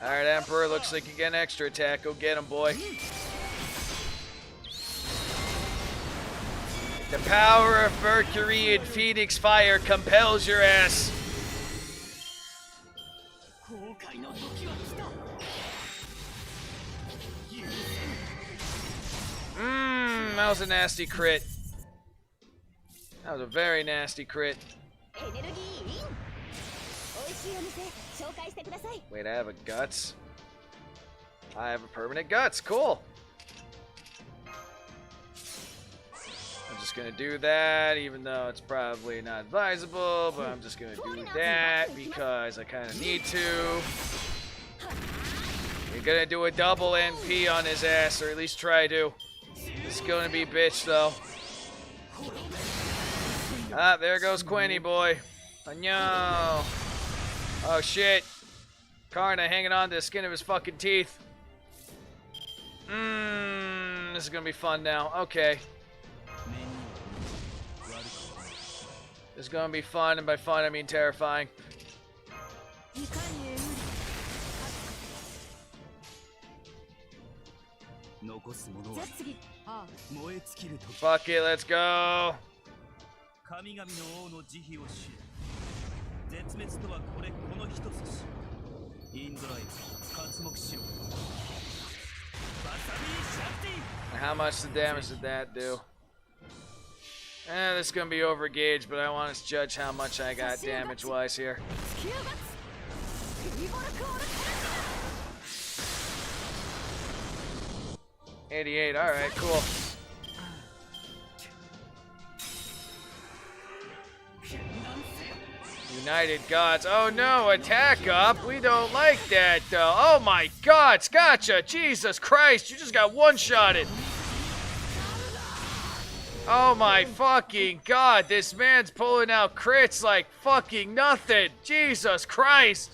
Alright, Emperor, looks like you get an extra attack. Go get him, boy. The power of Mercury and Phoenix Fire compels your ass. That was a nasty crit. That was a very nasty crit. Wait, I have a guts? I have a permanent guts. Cool. I'm just gonna do that, even though it's probably not advisable, but I'm just gonna do that because I kind of need to. You're gonna do a double NP on his ass, or at least try to. It's gonna be bitch, though. Ah, there goes Quinny boy. Oh, no. Oh, shit. Karna hanging on to the skin of his fucking teeth. This is gonna be fun now. Okay. This is gonna be fun, and by fun I mean terrifying. Fuck it, let's go. How much the damage did that do? This is gonna be over gauge, but I want to judge how much I got damage wise here. 88, alright, cool. United Gods. Oh no, attack up. We don't like that though. Oh my god, gotcha. Jesus Christ, you just got one-shotted. Oh my fucking god, this man's pulling out crits like fucking nothing. Jesus Christ.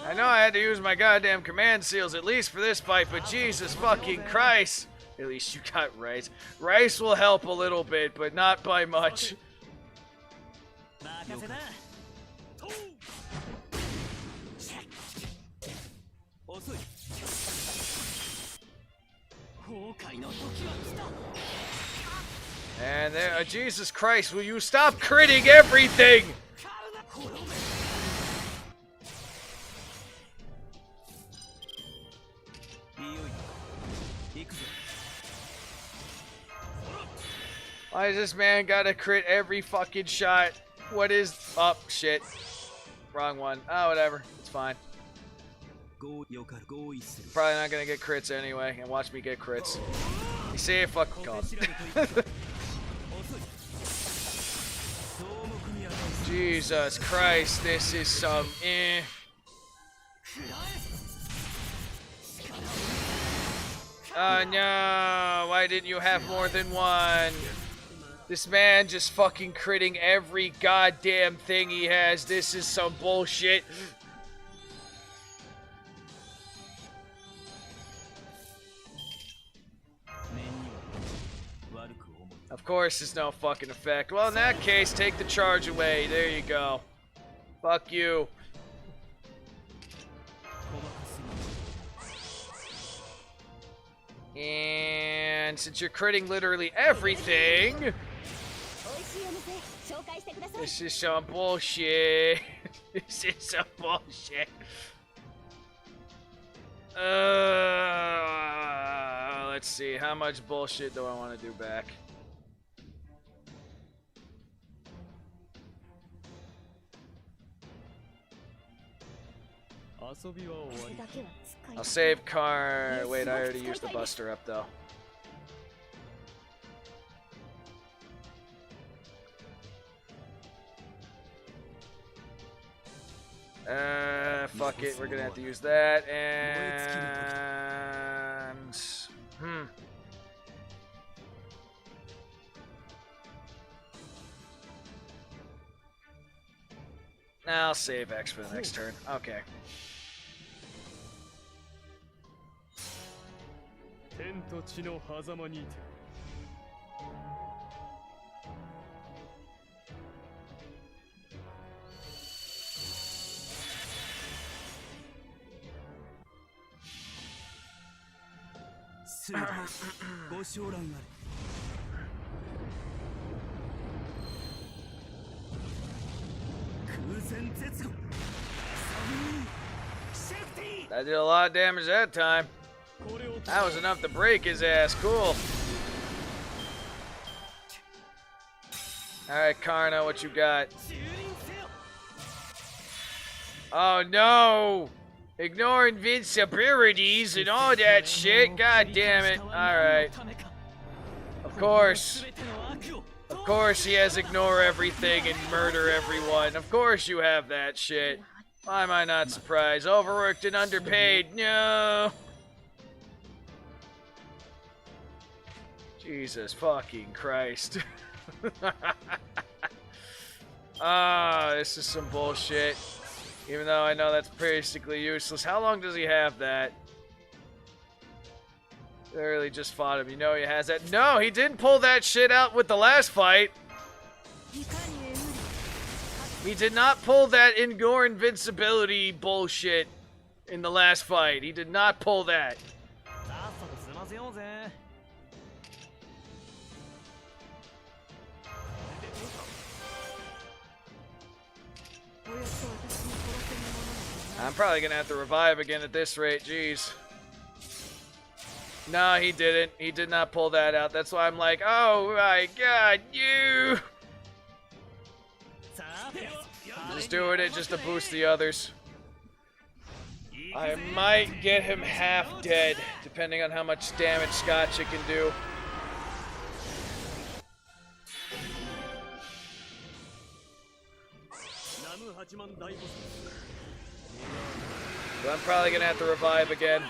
I know I had to use my goddamn command seals at least for this fight, but Jesus fucking Christ. At least you got Rice. Rice will help a little bit, but not by much. And there, Jesus Christ, will you stop critting everything? Why does this man gotta crit every fucking shot? What is... Oh, shit. Wrong one. Oh, whatever. It's fine. Probably not gonna get crits anyway, and watch me get crits. You see it? Fuck God. Jesus Christ, this is some Oh no, why didn't you have more than one? This man just fucking critting every goddamn thing he has. This is some bullshit. course there's no fucking effect. Well, in that case, take the charge away. There you go. Fuck you. And since you're critting literally everything, this is some bullshit. This is some bullshit. Let's see. How much bullshit do I want to do back? I'll save car. Wait, I already used the Buster up though. Fuck it. We're gonna have to use that. And I'll save X for the next turn. Okay. That did a lot of damage that time. That was enough to break his ass. Cool. Alright, Karna, what you got? Oh no! Ignore invincibilities and all that shit. God damn it. Alright. Of course. Of course he has ignore everything and murder everyone. Of course you have that shit. Why am I not surprised? Overworked and underpaid. No! Jesus fucking Christ. This is some bullshit. Even though I know that's basically useless. How long does he have that? Literally just fought him. You know he has that. No, he didn't pull that shit out with the last fight. He did not pull that ignore invincibility bullshit in the last fight. He did not pull that. I'm probably gonna have to revive again at this rate, jeez. No, he didn't. He did not pull that out. That's why I'm like, oh my god, you! Just doing it just to boost the others. I might get him half dead, depending on how much damage Scotcha can do. So I'm probably gonna have to revive again.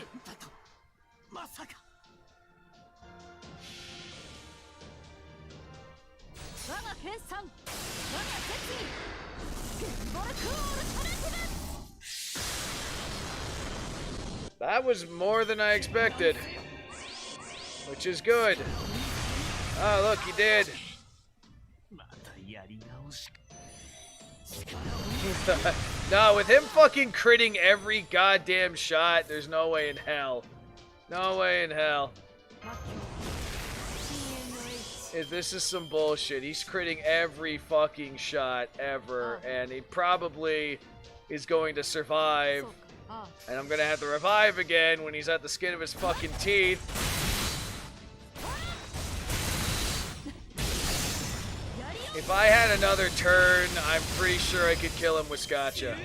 That was more than I expected, which is good. Oh, look, he did. No, with him fucking critting every goddamn shot, there's no way in hell. No way in hell. This is some bullshit. He's critting every fucking shot ever, and he probably is going to survive. And I'm gonna have to revive again when he's at the skin of his fucking teeth. If I had another turn, I'm pretty sure I could kill him with Scotcha.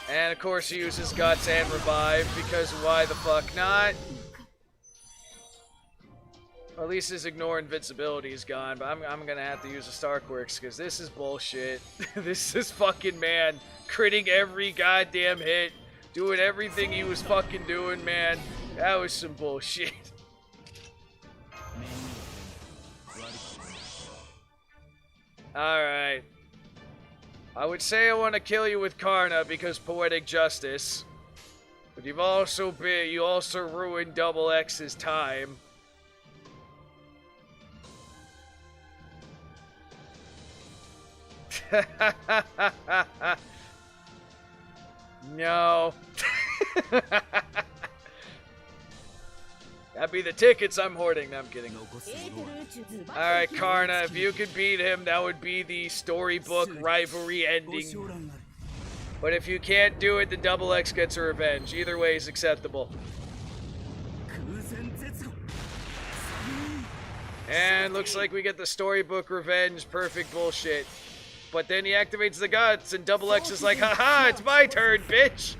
And of course he uses Guts and Revive, because why the fuck not? Or at least his Ignore Invincibility is gone, but I'm gonna have to use a Starkworks, because this is bullshit. This is fucking man critting every goddamn hit, doing everything he was fucking doing, man. That was some bullshit. Alright. I would say I want to kill you with Karna because Poetic Justice. But you also ruined Double X's time. No. That'd be the tickets I'm hoarding. No, I'm kidding. Alright, Karna, if you could beat him, that would be the storybook rivalry ending. But if you can't do it, the Double X gets a revenge. Either way is acceptable. And looks like we get the storybook revenge. Perfect bullshit. But then he activates the guts, and Double X is like, haha, it's my turn, bitch!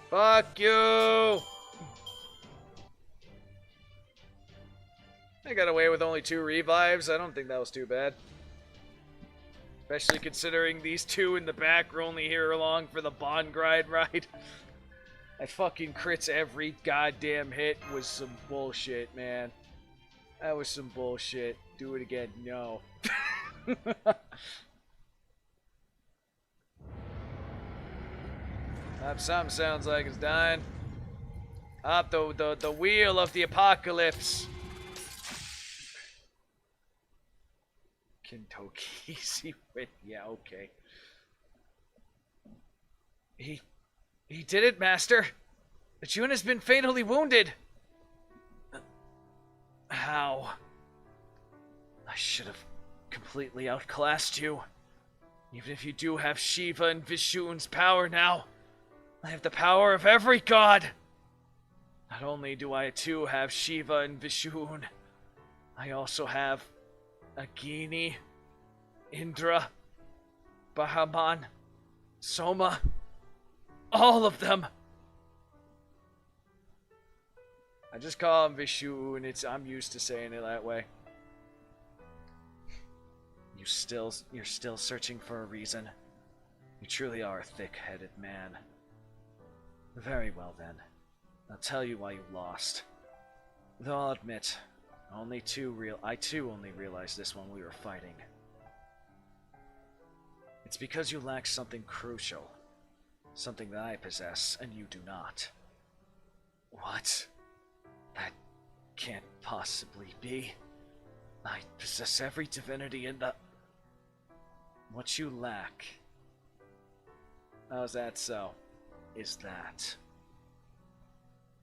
Fuck you! I got away with only 2 revives. I don't think that was too bad. Especially considering these 2 in the back were only here along for the Bond grind ride. I fucking crits every goddamn hit was some bullshit, man. That was some bullshit. Do it again. No. Something sounds like it's dying. Up the wheel of the apocalypse. Kintokizi win. Yeah, okay. He did it, Master. The Jun has been fatally wounded. How? I should have completely outclassed you. Even if you do have Shiva and Vishun's power now, I have the power of every god. Not only do I too have Shiva and Vishun, I also have Agini, Indra, Bahaman, Soma, all of them. I just call him Vishun. I'm used to saying it that way. You're still searching for a reason. You truly are a thick-headed man. Very well then. I'll tell you why you lost. Though I'll admit, I too only realized this when we were fighting. It's because you lack something crucial. Something that I possess, and you do not. What? That can't possibly be. I possess every divinity in the... What you lack... How's that so? Is that...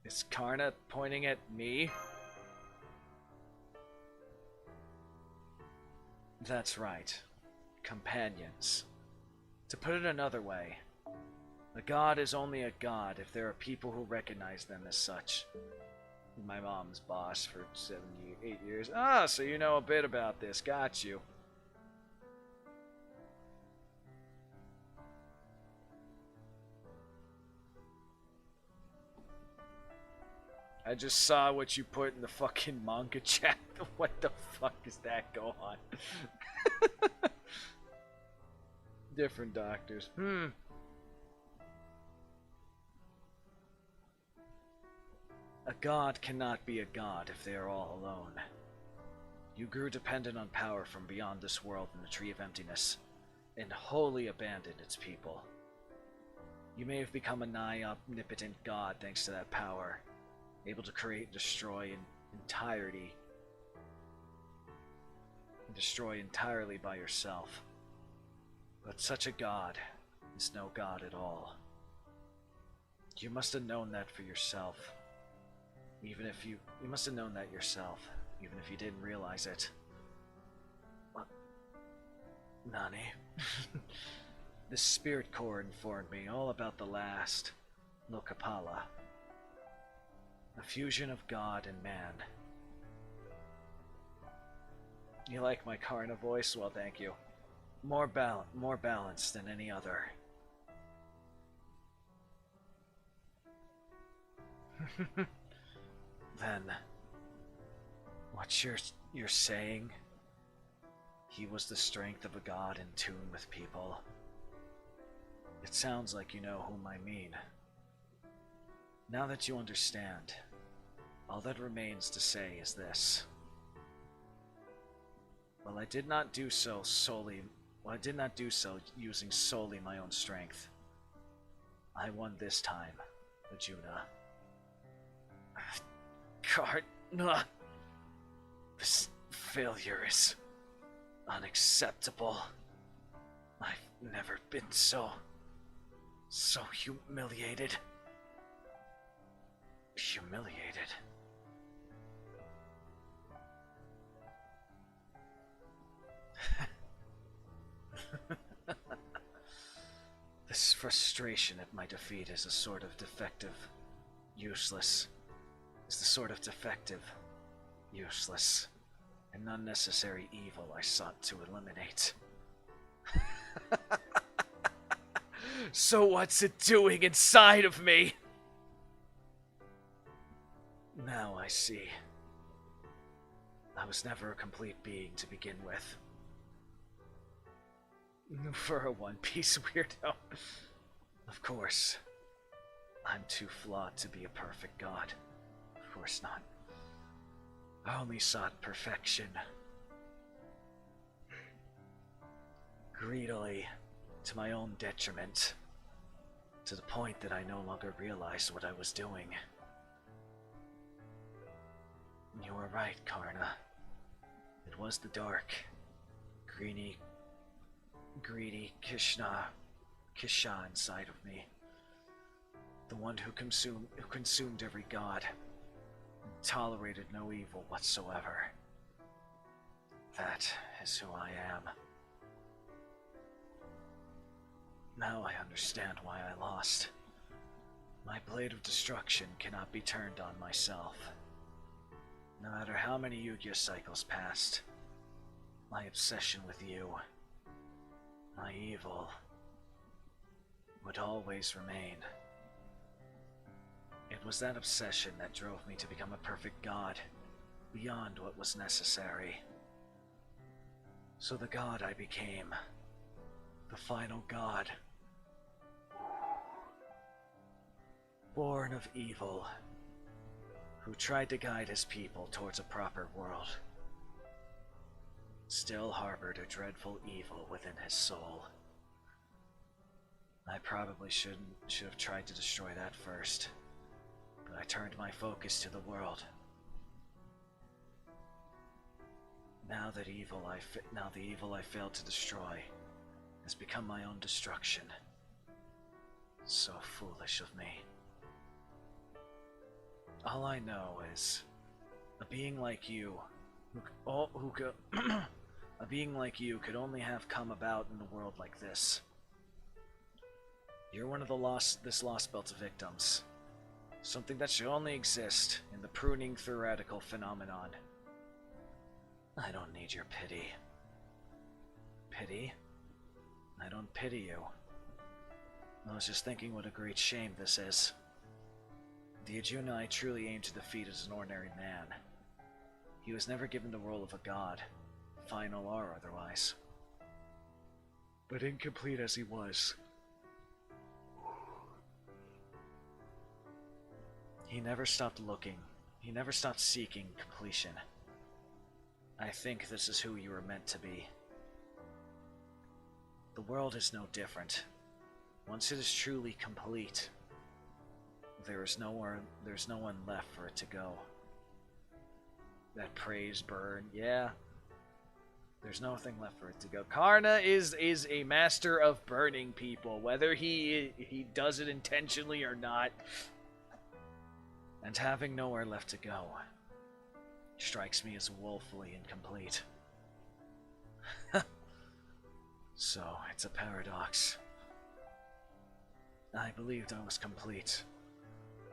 Is Karna pointing at me? That's right. Companions. To put it another way, a god is only a god if there are people who recognize them as such. My mom's boss for 8 years. Ah, so you know a bit about this. Got you. I just saw what you put in the fucking manga chat. What the fuck is that going on? Different doctors. A god cannot be a god if they are all alone. You grew dependent on power from beyond this world in the Tree of Emptiness, and wholly abandoned its people. You may have become a nigh omnipotent god thanks to that power, able to create and destroy entirely by yourself. But such a god is no god at all. You must have known that for yourself. You must have known that yourself, even if you didn't realize it. What? Nani? The spirit core informed me all about the last Lokapala. A fusion of God and man. You like my Karna voice? Well, thank you. More balanced than any other. Then, what you're saying? He was the strength of a god in tune with people. It sounds like you know whom I mean. Now that you understand, all that remains to say is this. While I did not do so using solely my own strength, I won this time, Arjuna. Karna. This failure is unacceptable. I've never been so humiliated. Humiliated. This frustration at my defeat is a sort of defective, useless, and unnecessary evil I sought to eliminate. So what's it doing inside of me? Now I see. I was never a complete being to begin with. For a One Piece weirdo. Of course. I'm too flawed to be a perfect god. Of course not. I only sought perfection. Greedily, to my own detriment. To the point that I no longer realized what I was doing. You were right, Karna. It was the dark, greedy Kisha inside of me. The one who consumed every god, and tolerated no evil whatsoever. That is who I am. Now I understand why I lost. My blade of destruction cannot be turned on myself. No matter how many Yu-Gi-Oh cycles passed, my obsession with you, my evil, would always remain. It was that obsession that drove me to become a perfect god, beyond what was necessary. So the god I became, the final god, born of evil, who tried to guide his people towards a proper world, still harbored a dreadful evil within his soul. I probably should have tried to destroy that first, but I turned my focus to the world. Now the evil I failed to destroy has become my own destruction. So foolish of me. All I know is a being like you, a being like you could only have come about in a world like this. You're one of this Lost Belt's victims. Something that should only exist in the pruning theoretical phenomenon. I don't need your pity. Pity? I don't pity you. I was just thinking what a great shame this is. The Arjuna I truly aimed to defeat is an ordinary man. He was never given the role of a god, final or otherwise. But incomplete as he was, he never stopped looking. He never stopped seeking completion. I think this is who you were meant to be. The world is no different. Once it is truly complete, there's no one left for it to go. That praise burn, yeah. There's nothing left for it to go. Karna is a master of burning people, whether he does it intentionally or not. And having nowhere left to go strikes me as woefully incomplete. So, it's a paradox. I believed I was complete,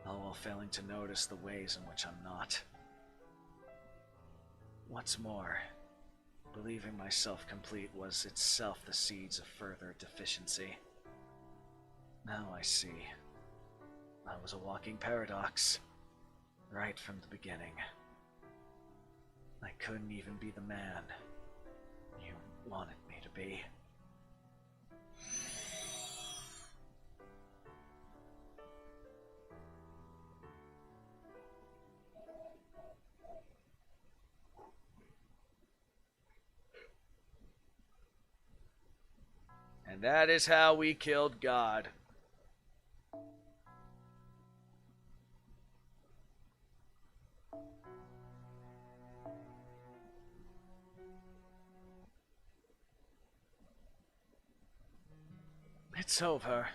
all while failing to notice the ways in which I'm not. What's more, believing myself complete was itself the seeds of further deficiency. Now I see. I was a walking paradox, right from the beginning. I couldn't even be the man you wanted me to be. And that is how we killed God. It's over.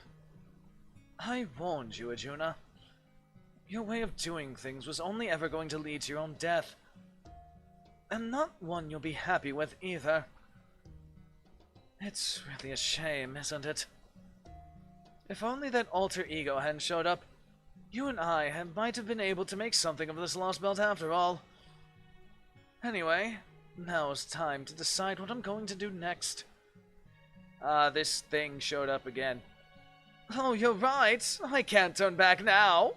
I warned you, Arjuna. Your way of doing things was only ever going to lead to your own death. And not one you'll be happy with either. It's really a shame, isn't it? If only that alter ego hadn't showed up, you and I might have been able to make something of this lost belt after all. Anyway, now's time to decide what I'm going to do next. This thing showed up again. Oh, you're right. I can't turn back now.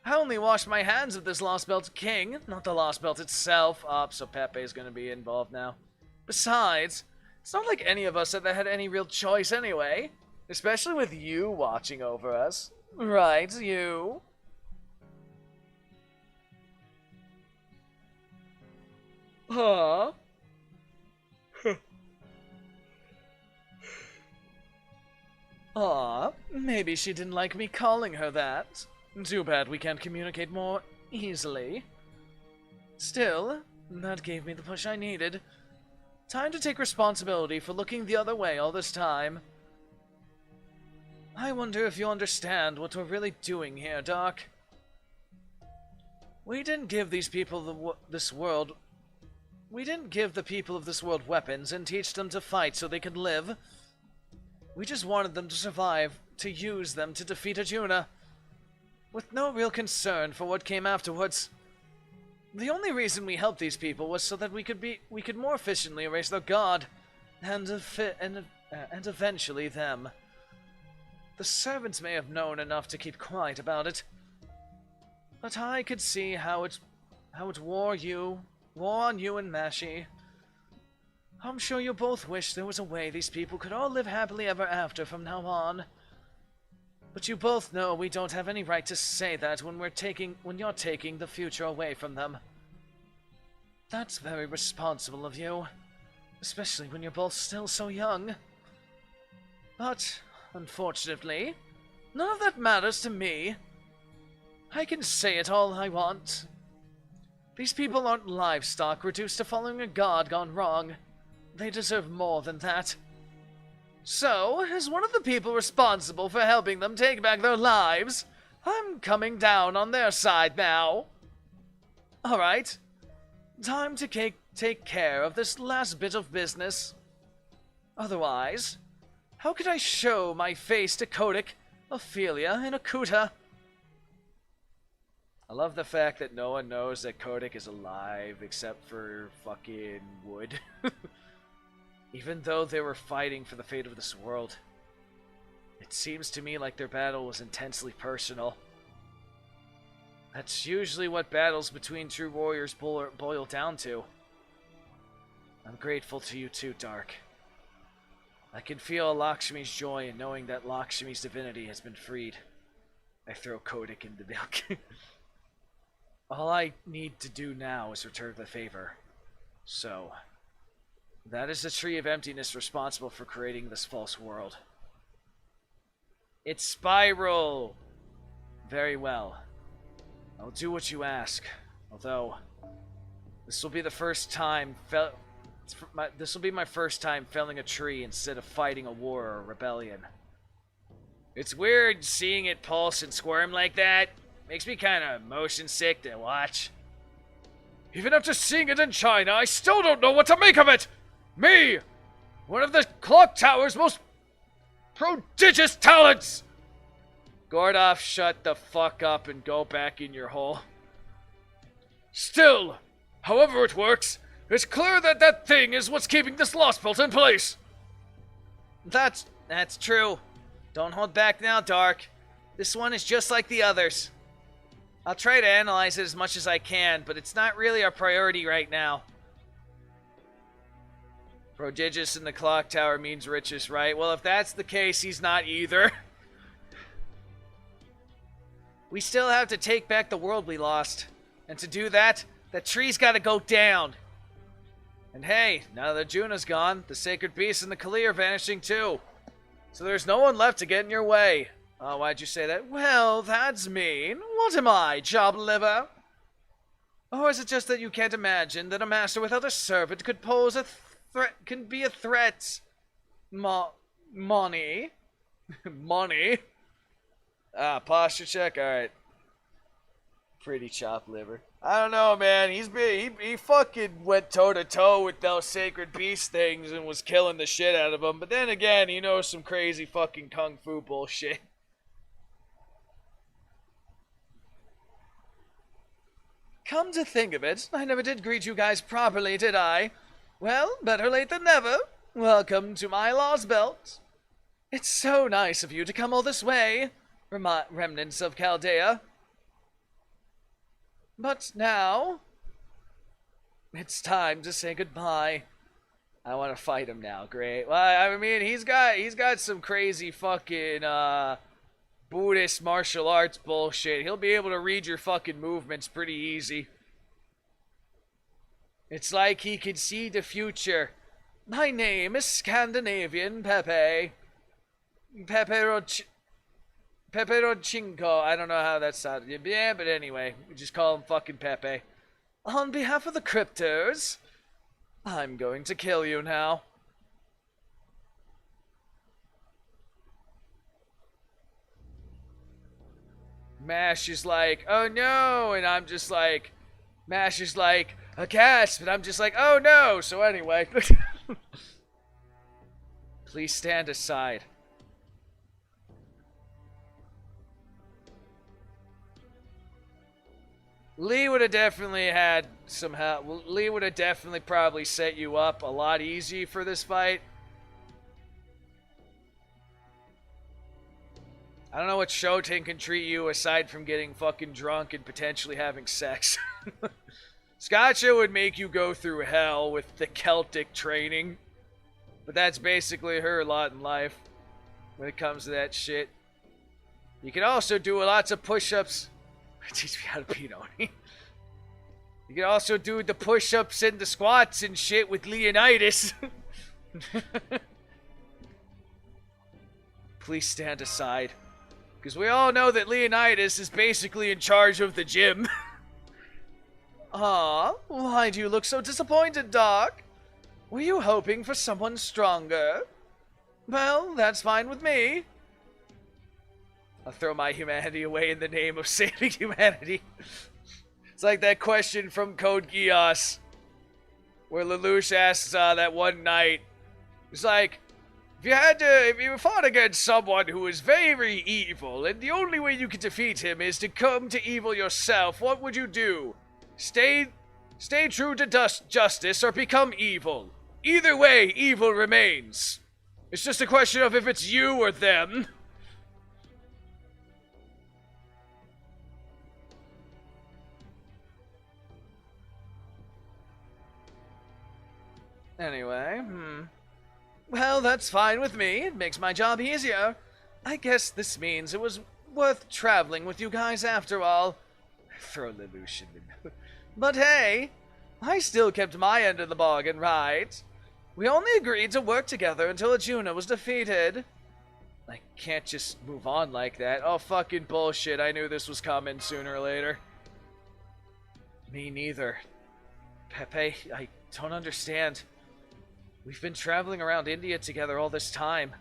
I only washed my hands of this Lost Belt king, not the Lost Belt itself. So Pepe's gonna be involved now. Besides, it's not like any of us ever had any real choice anyway. Especially with you watching over us. Right, you? Huh? Aw, maybe she didn't like me calling her that. Too bad we can't communicate more easily. Still, that gave me the push I needed. Time to take responsibility for looking the other way all this time. I wonder if you understand what we're really doing here, Doc. We didn't give these people this world... We didn't give the people of this world weapons and teach them to fight so they could live. We just wanted them to survive, to use them to defeat Arjuna, with no real concern for what came afterwards. The only reason we helped these people was so that we could more efficiently erase their god, and eventually them. The servants may have known enough to keep quiet about it, but I could see how it wore on you and Mashi. I'm sure you both wish there was a way these people could all live happily ever after from now on. But you both know we don't have any right to say that when you're taking the future away from them. That's very responsible of you, especially when you're both still so young. But, unfortunately, none of that matters to me. I can say it all I want. These people aren't livestock reduced to following a god gone wrong. They deserve more than that. So, as one of the people responsible for helping them take back their lives, I'm coming down on their side now. Alright, time to take care of this last bit of business. Otherwise, how could I show my face to Kotick, Ophelia, and Akuta? I love the fact that no one knows that Kotick is alive except for fucking Wood. Even though they were fighting for the fate of this world. It seems to me like their battle was intensely personal. That's usually what battles between true warriors boil down to. I'm grateful to you too, Dark. I can feel Lakshmi's joy in knowing that Lakshmi's divinity has been freed. I throw Kotick in the milk. All I need to do now is return the favor. So, that is the Tree of Emptiness responsible for creating this false world. It's Spiral! Very well. I'll do what you ask. Although, this will be the first time this will be my first time felling a tree instead of fighting a war or a rebellion. It's weird seeing it pulse and squirm like that. Makes me kind of motion sick to watch. Even after seeing it in China, I still don't know what to make of it! Me! One of the clock tower's most prodigious talents! Gordoff, shut the fuck up and go back in your hole. Still, however it works, it's clear that that thing is what's keeping this Lost Belt in place. That's true. Don't hold back now, Dark. This one is just like the others. I'll try to analyze it as much as I can, but it's not really our priority right now. Prodigious in the clock tower means richest, right? Well, if that's the case, he's not either. We still have to take back the world we lost. And to do that, the tree's gotta go down. And hey, now that Juna's gone, the sacred beasts and the Kali are vanishing too. So there's no one left to get in your way. Oh, why'd you say that? Well, that's mean. What am I, job liver? Or is it just that you can't imagine that a master without a servant could pose a threat, can be a threat? Money? Money? Ah, posture check? Alright. Pretty chopped liver. I don't know, man. He fucking went toe to toe with those sacred beast things and was killing the shit out of them. But then again, he knows some crazy fucking kung fu bullshit. Come to think of it, I never did greet you guys properly, did I? Well, better late than never. Welcome to my lost belt. It's so nice of you to come all this way, remnants of Chaldea. But now, it's time to say goodbye. I want to fight him now. Great. Well, I mean, he's got some crazy fucking Buddhist martial arts bullshit. He'll be able to read your fucking movements pretty easy. It's like he can see the future. My name is Scandinavian Pepe. Peperonchinko. I don't know how that sounded. Yeah, but anyway, we just call him fucking Pepe. On behalf of the Cryptors, I'm going to kill you now. Mash is like, oh no, and I'm just like, Mash is like, a gasp, and I'm just like, oh no. So anyway, please stand aside. Lee would have definitely had some help. Lee would have definitely probably set you up a lot easy for this fight. I don't know what Shoten can treat you aside from getting fucking drunk and potentially having sex. Scotcha would make you go through hell with the Celtic training. But that's basically her lot in life when it comes to that shit. You can also do lots of push-ups. Teach me how to beat Oni. You can also do the push-ups and the squats and shit with Leonidas. Please stand aside. Because we all know that Leonidas is basically in charge of the gym. Aw, why do you look so disappointed, Doc? Were you hoping for someone stronger? Well, that's fine with me. I'll throw my humanity away in the name of saving humanity. It's like that question from Code Geass, where Lelouch asks that one knight. It's like, if you fought against someone who is very evil, and the only way you can defeat him is to come to evil yourself, what would you do? Stay true to justice or become evil. Either way, evil remains. It's just a question of if it's you or them. Anyway, Well, that's fine with me. It makes my job easier. I guess this means it was worth traveling with you guys after all. Throw Lelouch in the... But hey, I still kept my end of the bargain, right? We only agreed to work together until Arjuna was defeated. I can't just move on like that. Oh, fucking bullshit. I knew this was coming sooner or later. Me neither. Pepe, I don't understand. We've been traveling around India together all this time.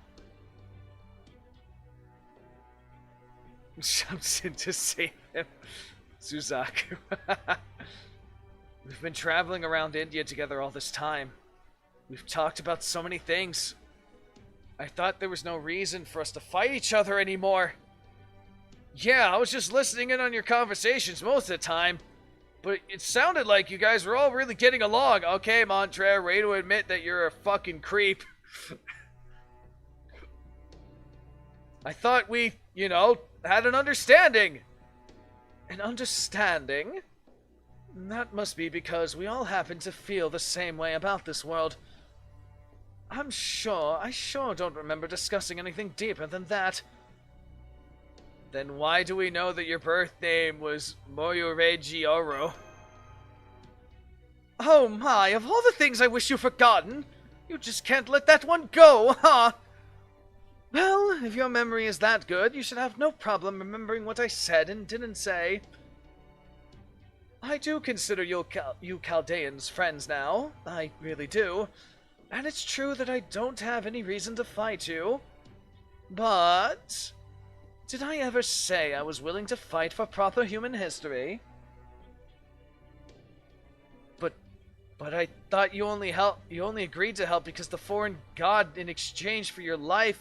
Jumps in to save him. Suzaku. We've been traveling around India together all this time. We've talked about so many things. I thought there was no reason for us to fight each other anymore. Yeah, I was just listening in on your conversations most of the time. But it sounded like you guys were all really getting along. Okay, Montre, ready to admit that you're a fucking creep. I thought we, had an understanding. An understanding? That must be because we all happen to feel the same way about this world. I sure don't remember discussing anything deeper than that. Then why do we know that your birth name was Moyoreji Oro? Oh my, of all the things I wish you'd forgotten, you just can't let that one go, huh? Well, if your memory is that good, you should have no problem remembering what I said and didn't say. I do consider you Chaldeans friends now. I really do. And it's true that I don't have any reason to fight you. But did I ever say I was willing to fight for proper human history? But I thought you only agreed to help because the foreign god in exchange for your life.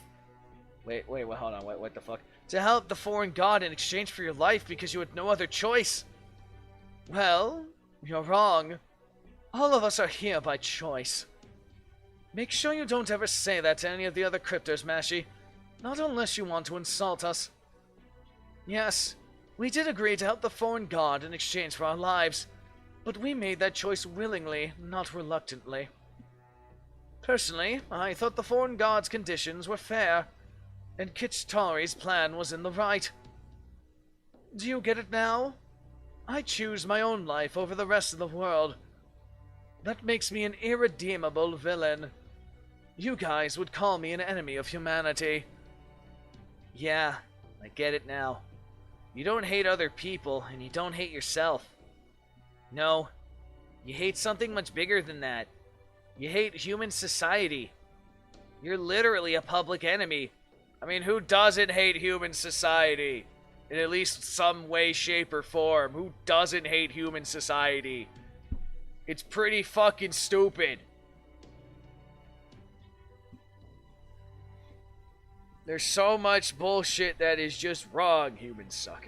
Wait, hold on, what the fuck? To help the foreign god in exchange for your life because you had no other choice. Well, you're wrong. All of us are here by choice. Make sure you don't ever say that to any of the other cryptos, Mashi. Not unless you want to insult us. Yes, we did agree to help the foreign god in exchange for our lives. But we made that choice willingly, not reluctantly. Personally, I thought the foreign god's conditions were fair, and Kitchtari's plan was in the right. Do you get it now? I choose my own life over the rest of the world. That makes me an irredeemable villain. You guys would call me an enemy of humanity. Yeah, I get it now. You don't hate other people, and you don't hate yourself. No, you hate something much bigger than that. You hate human society. You're literally a public enemy. I mean, who doesn't hate human society? In at least some way, shape, or form. Who doesn't hate human society? It's pretty fucking stupid. There's so much bullshit that is just wrong. Humans suck.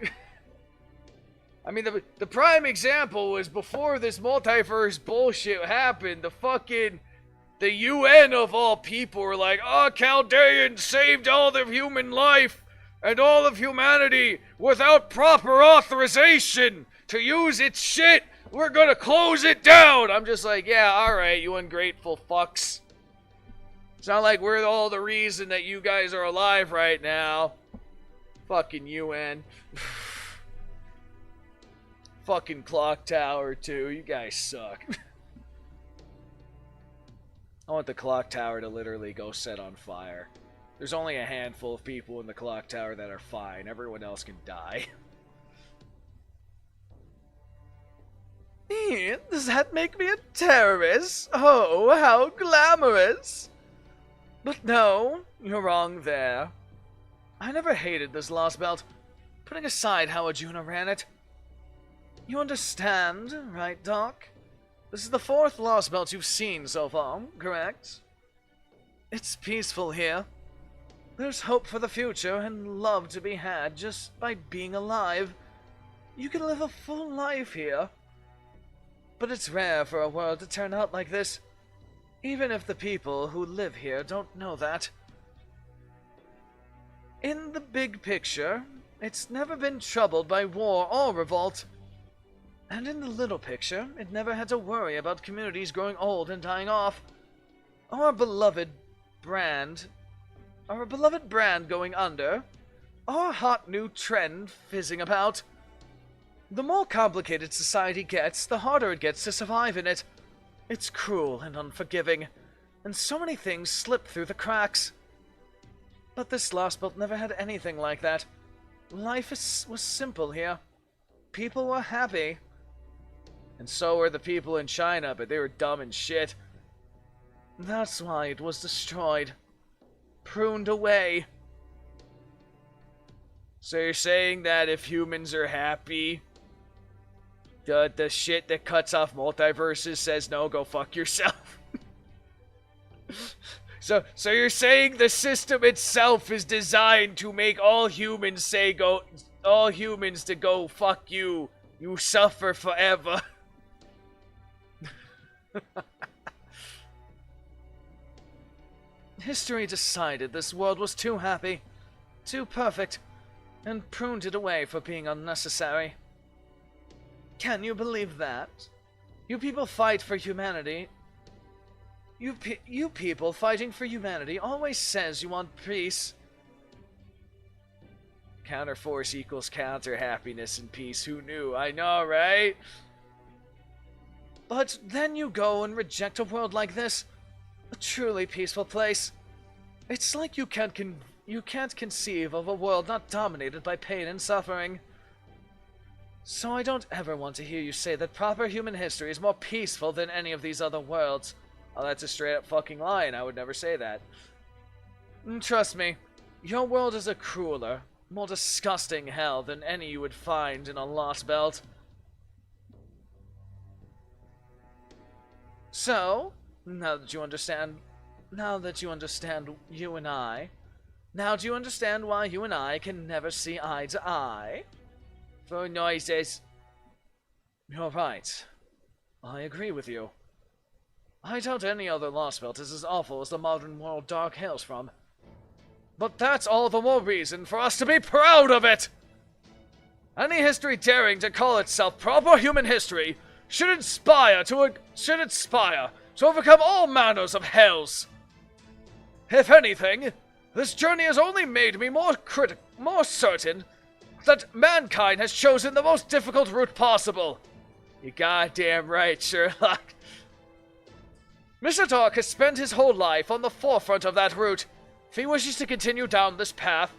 I mean, the prime example was before this multiverse bullshit happened, the UN of all people were like, oh, Chaldeans saved all of human life and all of humanity without proper authorization to use its shit. We're gonna close it down. I'm just like, yeah, alright, you ungrateful fucks. It's not like we're all the reason that you guys are alive right now. Fucking UN. Fucking clock tower, too. You guys suck. I want the clock tower to literally go set on fire. There's only a handful of people in the clock tower that are fine. Everyone else can die. Does that make me a terrorist? Oh, how glamorous! But no, you're wrong there. I never hated this Lost Belt, putting aside how Arjuna ran it. You understand, right, Doc? This is the 4th Lost Belt you've seen so far, correct? It's peaceful here. There's hope for the future and love to be had just by being alive. You can live a full life here. But it's rare for a world to turn out like this, even if the people who live here don't know that. In the big picture, it's never been troubled by war or revolt. And in the little picture, it never had to worry about communities growing old and dying off. Our beloved brand going under. Our hot new trend fizzing about. The more complicated society gets, the harder it gets to survive in it. It's cruel and unforgiving, and so many things slip through the cracks. But this Lost Belt never had anything like that. Life was simple here. People were happy. And so were the people in China, but they were dumb and shit. That's why it was destroyed. Pruned away. So you're saying that if humans are happy, the shit that cuts off multiverses says no, go fuck yourself? So you're saying the system itself is designed to make all humans to go fuck you. You suffer forever. History decided this world was too happy, too perfect, and pruned it away for being unnecessary. Can you believe that? You people fight for humanity. You people fighting for humanity always says you want peace. Counterforce equals counter happiness and peace. Who knew? I know, right? But then you go and reject a world like this, a truly peaceful place. It's like you can't conceive of a world not dominated by pain and suffering. So I don't ever want to hear you say that proper human history is more peaceful than any of these other worlds. Oh, that's a straight up fucking lie, and I would never say that. Trust me, your world is a crueler, more disgusting hell than any you would find in a Lost Belt. So, now that you understand you and I, now do you understand why you and I can never see eye to eye? For noises. You're right. I agree with you. I doubt any other Lost Belt is as awful as the modern world Dark hails from. But that's all the more reason for us to be proud of it! Any history daring to call itself proper human history should aspire to overcome all manners of hells. If anything, this journey has only made me more certain that mankind has chosen the most difficult route possible. You goddamn right, Sherlock. Mr. Dark has spent his whole life on the forefront of that route. If he wishes to continue down this path,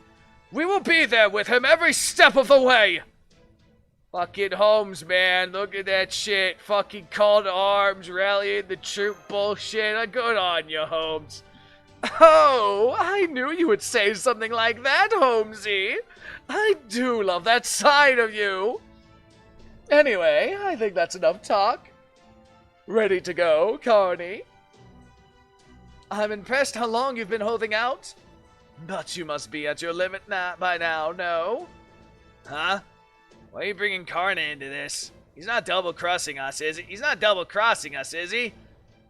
we will be there with him every step of the way. Fucking Holmes, man, look at that shit. Fucking call to arms, rallying the troop bullshit. Good on you, Holmes. Oh, I knew you would say something like that, Holmesy. I do love that side of you. Anyway, I think that's enough talk. Ready to go, Carney? I'm impressed how long you've been holding out. But you must be at your limit by now, no? Huh? Why are you bringing Karna into this? He's not double-crossing us, is he? He's not double-crossing us, is he?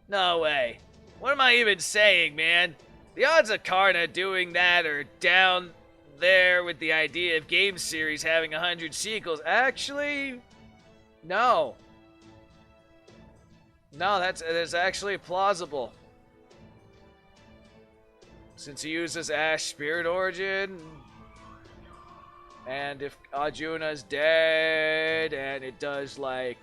No way. What am I even saying, man? The odds of Karna doing that are down there with the idea of game series having 100 sequels. Actually, no. No, that's actually plausible. Since he uses Ash Spirit Origin, and if Arjuna's dead, and it does, like,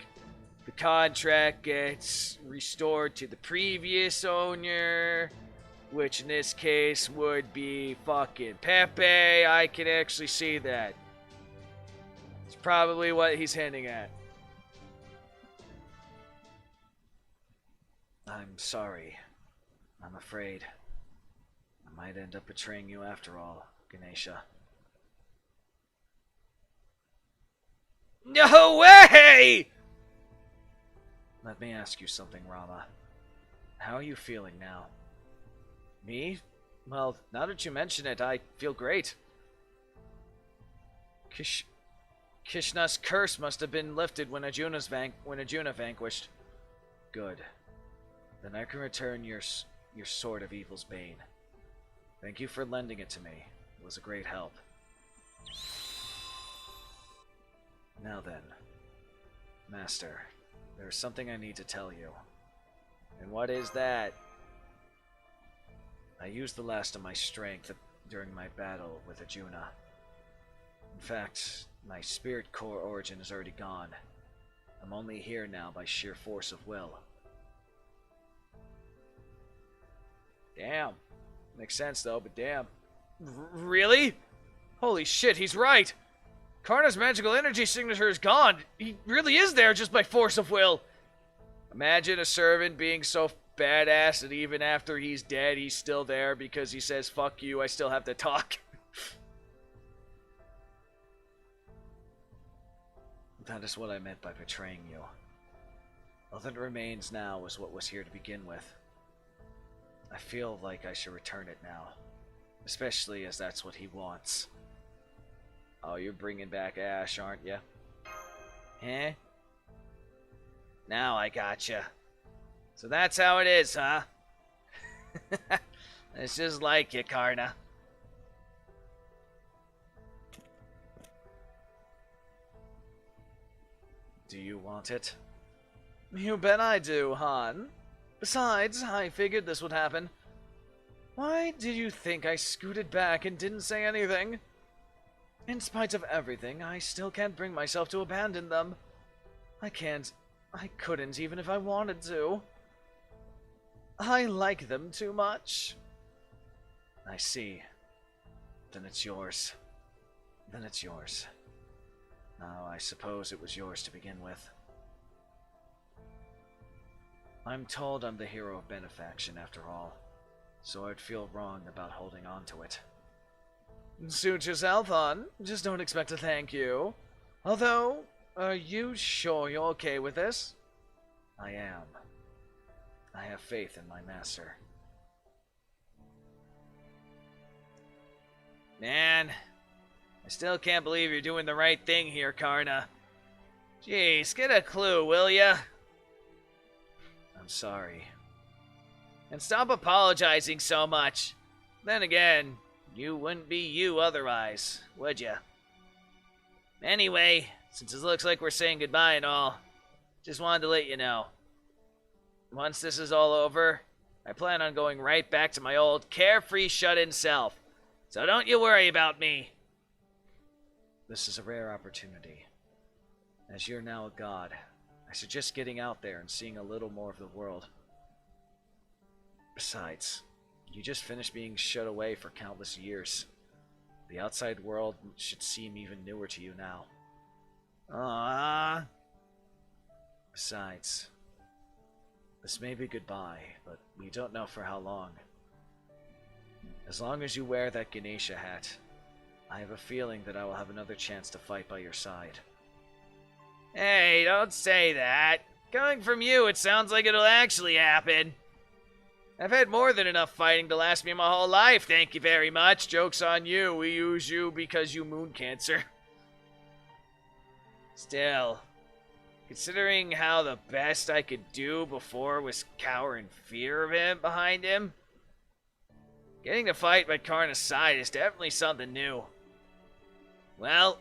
the contract gets restored to the previous owner, which in this case would be fucking Pepe, I can actually see that. It's probably what he's hinting at. I'm sorry. I'm afraid I might end up betraying you after all, Ganesha. No way! Let me ask you something, Rama. How are you feeling now? Me? Well, now that you mention it, I feel great. Krishna's curse must have been lifted when Arjuna vanquished. Good. Then I can return your sword of evil's bane. Thank you for lending it to me. It was a great help. Now then, Master, there is something I need to tell you. And what is that? I used the last of my strength during my battle with Arjuna. In fact, my spirit core origin is already gone. I'm only here now by sheer force of will. Damn. Makes sense though, but damn. Really? Holy shit, he's right! Karna's magical energy signature is gone. He really is there just by force of will. Imagine a servant being so badass that even after he's dead, he's still there because he says, fuck you, I still have to talk. That is what I meant by betraying you. All that remains now is what was here to begin with. I feel like I should return it now, especially as that's what he wants. Oh, you're bringing back Ash, aren't you? Eh? Now I gotcha. So that's how it is, huh? It's just like you, Karna. Do you want it? You bet I do, Han. Besides, I figured this would happen. Why did you think I scooted back and didn't say anything? In spite of everything, I still can't bring myself to abandon them. I couldn't even if I wanted to. I like them too much. I see. Then it's yours. Then it's yours. Now, I suppose it was yours to begin with. I'm told I'm the hero of benefaction after all, so I'd feel wrong about holding on to it. Suit yourself, hon. Just don't expect a thank you. Although, are you sure you're okay with this? I am. I have faith in my master. Man, I still can't believe you're doing the right thing here, Karna. Jeez, get a clue, will ya? I'm sorry. And stop apologizing so much. Then again, you wouldn't be you otherwise, would ya? Anyway, since it looks like we're saying goodbye and all, just wanted to let you know. Once this is all over, I plan on going right back to my old carefree shut-in self. So don't you worry about me. This is a rare opportunity. As you're now a god, I suggest getting out there and seeing a little more of the world. Besides, you just finished being shut away for countless years. The outside world should seem even newer to you now. Besides, this may be goodbye, but we don't know for how long. As long as you wear that Ganesha hat, I have a feeling that I will have another chance to fight by your side. Hey, don't say that. Coming from you, it sounds like it'll actually happen. I've had more than enough fighting to last me my whole life, thank you very much. Joke's on you, we use you because you moon cancer. Still, considering how the best I could do before was cower in fear of him behind him, getting to fight by Karna's side is definitely something new. Well,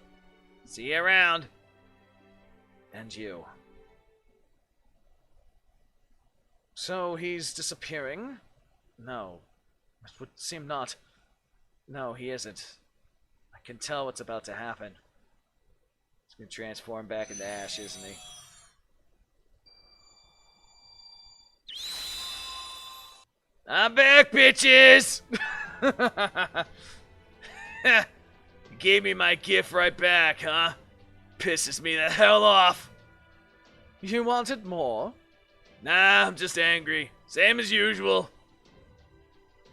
see you around. And you. So he's disappearing? No. It would seem not. No, he isn't. I can tell what's about to happen. He's gonna transform back into ash, isn't he? I'm back, bitches! You gave me my gift right back, huh? Pisses me the hell off. You wanted more? Nah, I'm just angry. Same as usual.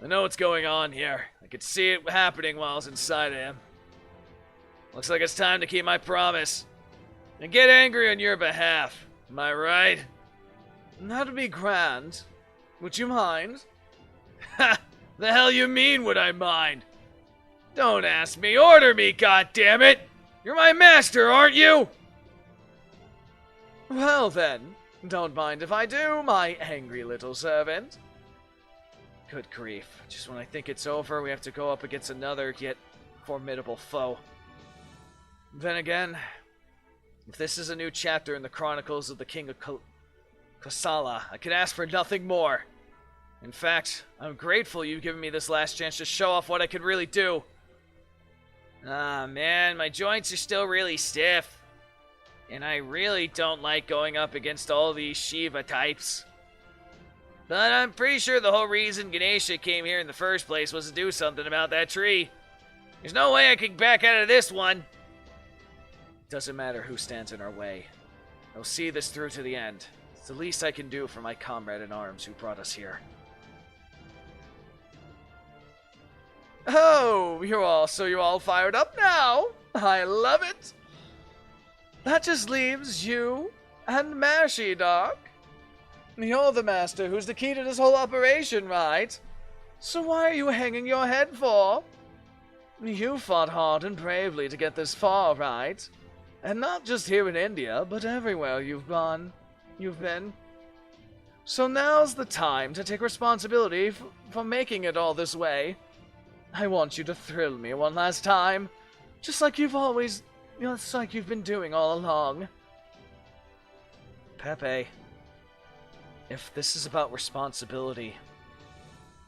I know what's going on here. I could see it happening while I was inside of him. Looks like it's time to keep my promise. And get angry on your behalf. Am I right? That'd be grand. Would you mind? Ha! The hell you mean would I mind? Don't ask me, order me, goddammit! You're my master, aren't you? Well then, don't mind if I do, my angry little servant. Good grief, just when I think it's over, we have to go up against another, yet formidable foe. Then again, if this is a new chapter in the Chronicles of the King of Kosala, I could ask for nothing more. In fact, I'm grateful you've given me this last chance to show off what I could really do. Ah, man, my joints are still really stiff. And I really don't like going up against all these Shiva types. But I'm pretty sure the whole reason Ganesha came here in the first place was to do something about that tree. There's no way I can back out of this one. Doesn't matter who stands in our way. I'll see this through to the end. It's the least I can do for my comrade in arms who brought us here. Oh, you're all fired up now. I love it. That just leaves you and Mashi, Doc. You're the master who's the key to this whole operation, right? So why are you hanging your head for? You fought hard and bravely to get this far, right? And not just here in India, but everywhere you've been. So now's the time to take responsibility for making it all this way. I want you to thrill me one last time, just like you've been doing all along. Pepe, if this is about responsibility,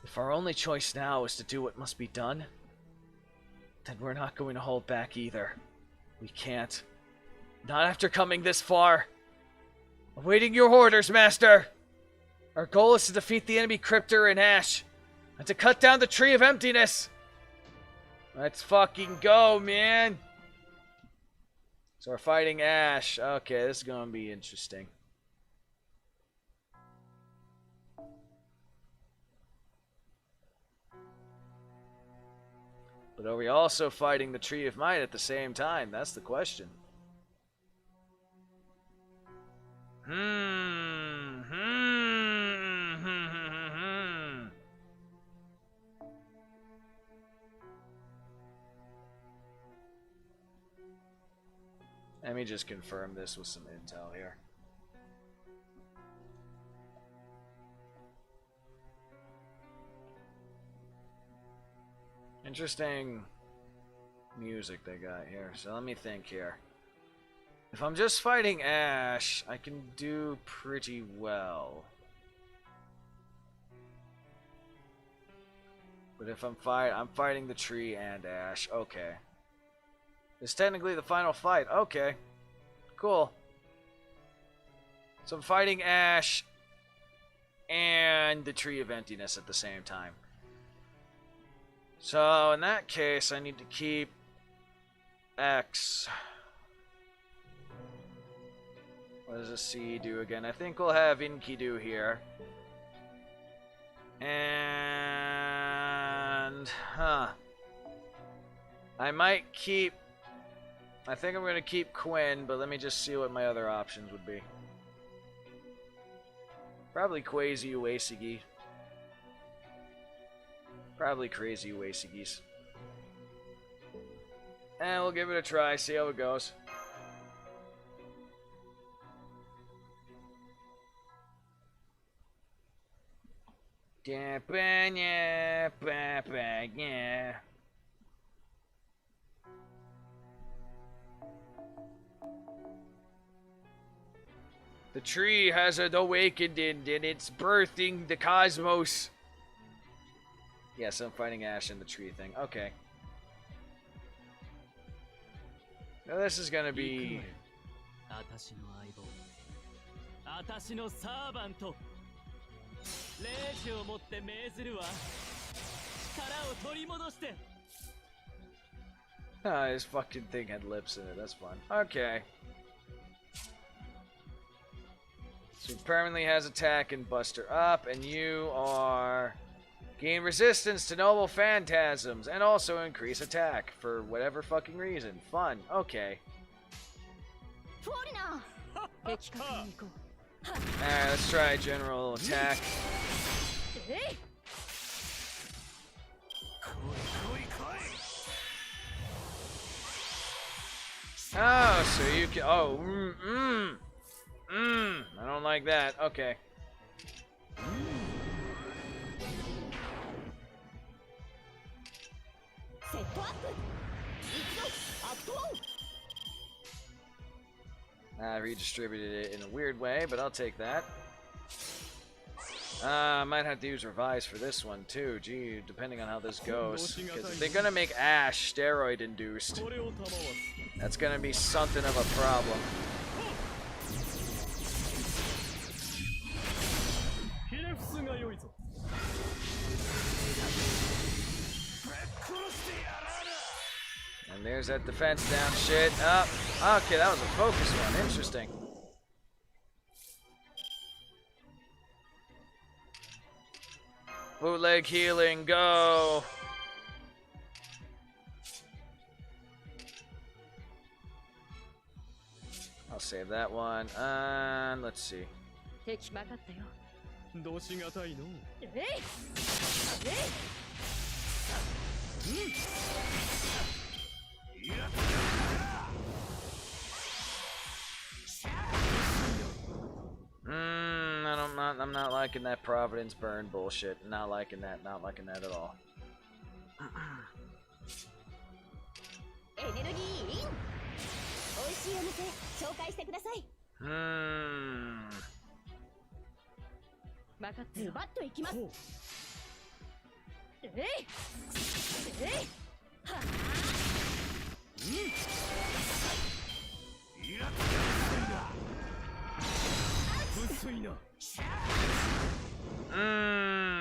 if our only choice now is to do what must be done, then we're not going to hold back either. We can't. Not after coming this far. Awaiting your orders, Master. Our goal is to defeat the enemy Cryptor and Ash, and to cut down the Tree of Emptiness. Let's fucking go, man. So we're fighting Ash. Okay, this is going to be interesting. But are we also fighting the Tree of Might at the same time? That's the question. Let me just confirm this with some intel here. Interesting music they got here. So let me think here. If I'm just fighting Ash, I can do pretty well. But if I'm fighting the tree and Ash. Okay. It's technically the final fight. Okay. Cool. So I'm fighting Ash and the Tree of Emptiness at the same time. So in that case, I need to keep X. What does a C do again? I think we'll have Enkidu here. And... I might keep... I think I'm going to keep Quinn, but let me just see what my other options would be. Probably Quasi Uesigi. Probably Crazy Uesigis. And we'll give it a try, see how it goes. Yeah. The tree has awakened and it's birthing the cosmos. Yes, I'm fighting Ash in the tree thing. Okay. Now this is gonna be... Ah, his fucking thing had lips in it. That's fun. Okay. So he permanently has attack and Buster up, and you are... Gain resistance to noble phantasms, and also increase attack for whatever fucking reason. Fun. Okay. Alright, let's try general attack. Oh, so you can... Oh, I don't like that. Okay. I redistributed it in a weird way, but I'll take that. Might have to use Revise for this one too. Gee, depending on how this goes. Because they're gonna make Ash steroid induced. That's gonna be something of a problem. And there's that defense down shit. Up. Okay, that was a focus one. Interesting. Bootleg healing, go. I'll save that one. And let's see. I'm not liking that Providence burn bullshit. Not liking that. Not liking that at all.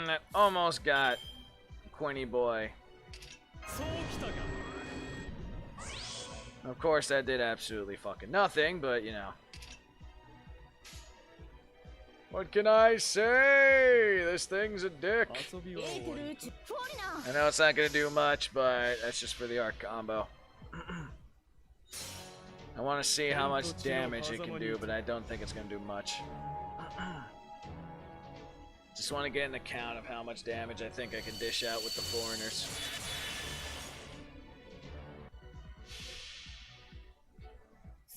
That almost got Quinny boy. Of course, that did absolutely fucking nothing, but you know. What can I say? This thing's a dick. I know it's not gonna do much, but that's just for the arc combo. I want to see how much damage it can do, but I don't think it's gonna do much. Just want to get an account of how much damage I think I can dish out with the foreigners.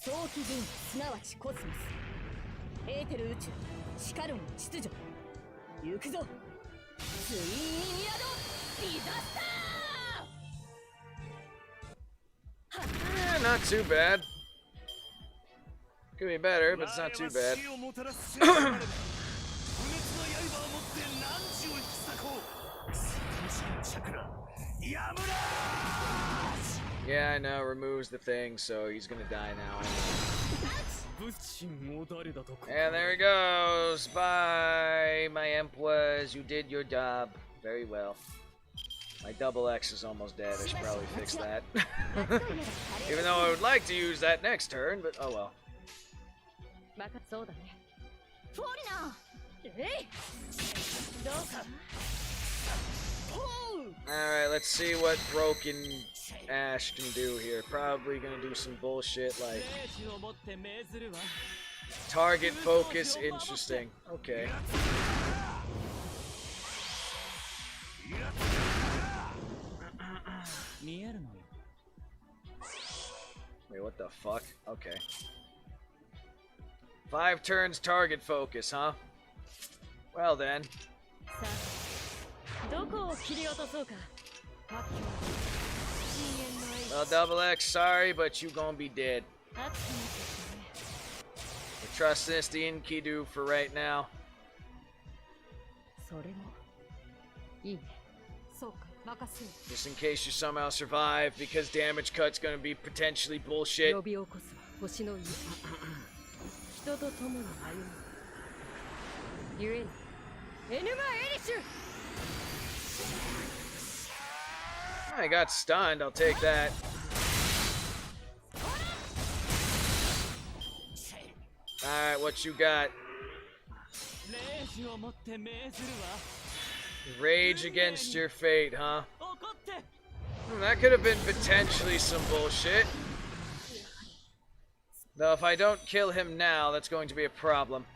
早期銀すなわちコスモスエーテル宇宙シカルン秩序行くぞツインヤドディザスター Not too bad. Could be better, but it's not too bad. Yeah, I know, removes the thing, so he's gonna die now. And there he goes. Bye, my Emperors. You did your job very well. My double X is almost dead. I should probably fix that. Even though I would like to use that next turn, but oh well. Alright, let's see what Broken Ash can do here. Probably gonna do some bullshit like target focus. Interesting. Okay. Wait, what the fuck? Okay. 5 turns target focus, huh? Well then. Well, Double X, sorry, but you gonna be dead. We're trusting this to Enkidu for right now. Just in case you somehow survive, because damage cut's gonna be potentially bullshit. I got stunned, I'll take that. Alright, what you got? Rage against your fate, huh? That could have been potentially some bullshit. Though if I don't kill him now, that's going to be a problem.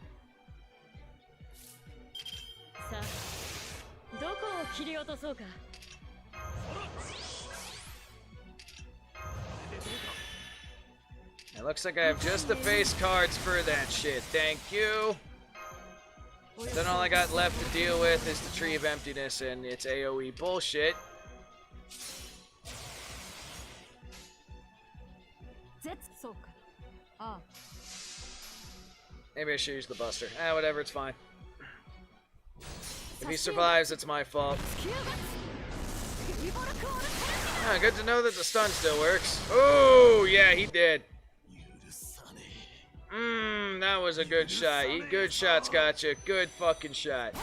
It looks like I have just the face cards for that shit. Thank you. Then all I got left to deal with is the Tree of Emptiness and its AoE bullshit. Maybe I should use the Buster. Whatever, it's fine. If he survives, it's my fault. Good to know that the stun still works. Oh, yeah, he did. That was a good shot. Good shots, gotcha. Good fucking shot.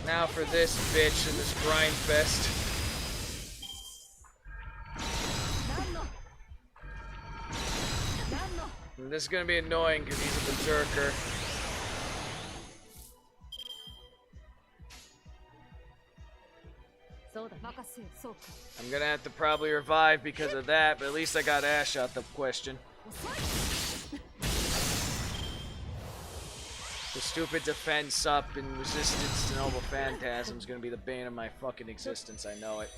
Now for this bitch and this grind fest. And this is gonna be annoying because he's a berserker. I'm gonna have to probably revive because of that, but at least I got Ash out the question. The stupid defense up and resistance to Noble Phantasm is gonna be the bane of my fucking existence, I know it.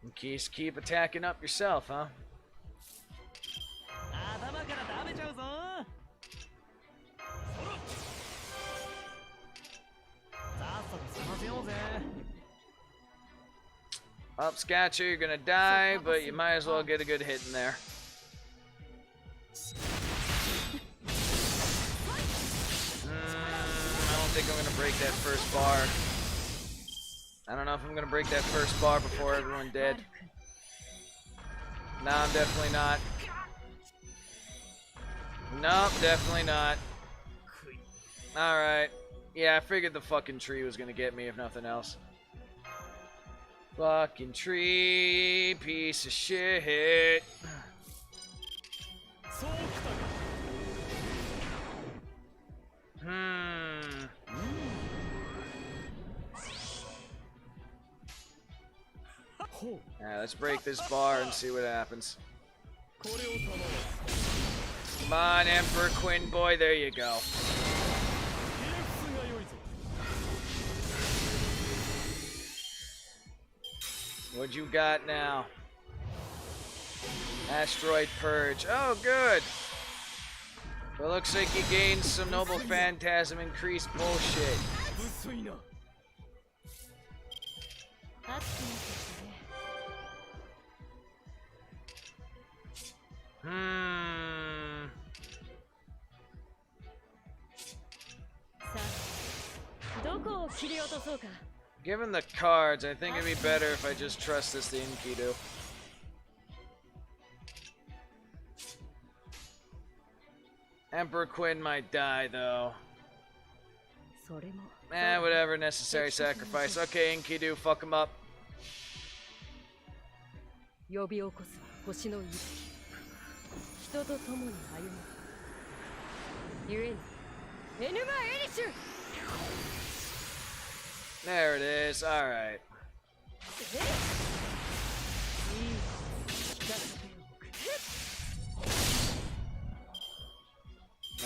And keep attacking up yourself, huh? Up, Scatcher, you're gonna die, but you might as well get a good hit in there. I don't think I'm gonna break that first bar. I don't know if I'm gonna break that first bar before everyone dead. No, I'm definitely not. Nope, definitely not. Alright. Yeah, I figured the fucking tree was gonna get me if nothing else. Fucking tree, piece of shit. そうきたか Hmm. Yeah, let's break this bar and see what happens. これを頼む Come on, Emperor Quinn boy, there you go. ひれ伏すが良いぞ What you got now? Asteroid Purge. Oh, good. But looks like you gained some Noble Phantasm increased bullshit. 薄いな 熱くなってきたね Hmm. さあどこを切り落とそうか Given the cards, I think it'd be better if I just trust this to Enkidu. Emperor Quinn might die, though. それも Eh, whatever, necessary sacrifice. Okay, Enkidu, fuck him up. 呼び起こす星の息吹人と共に歩むゆえにエヌマ・エリシュ There it is, alright. えいい聞かせておく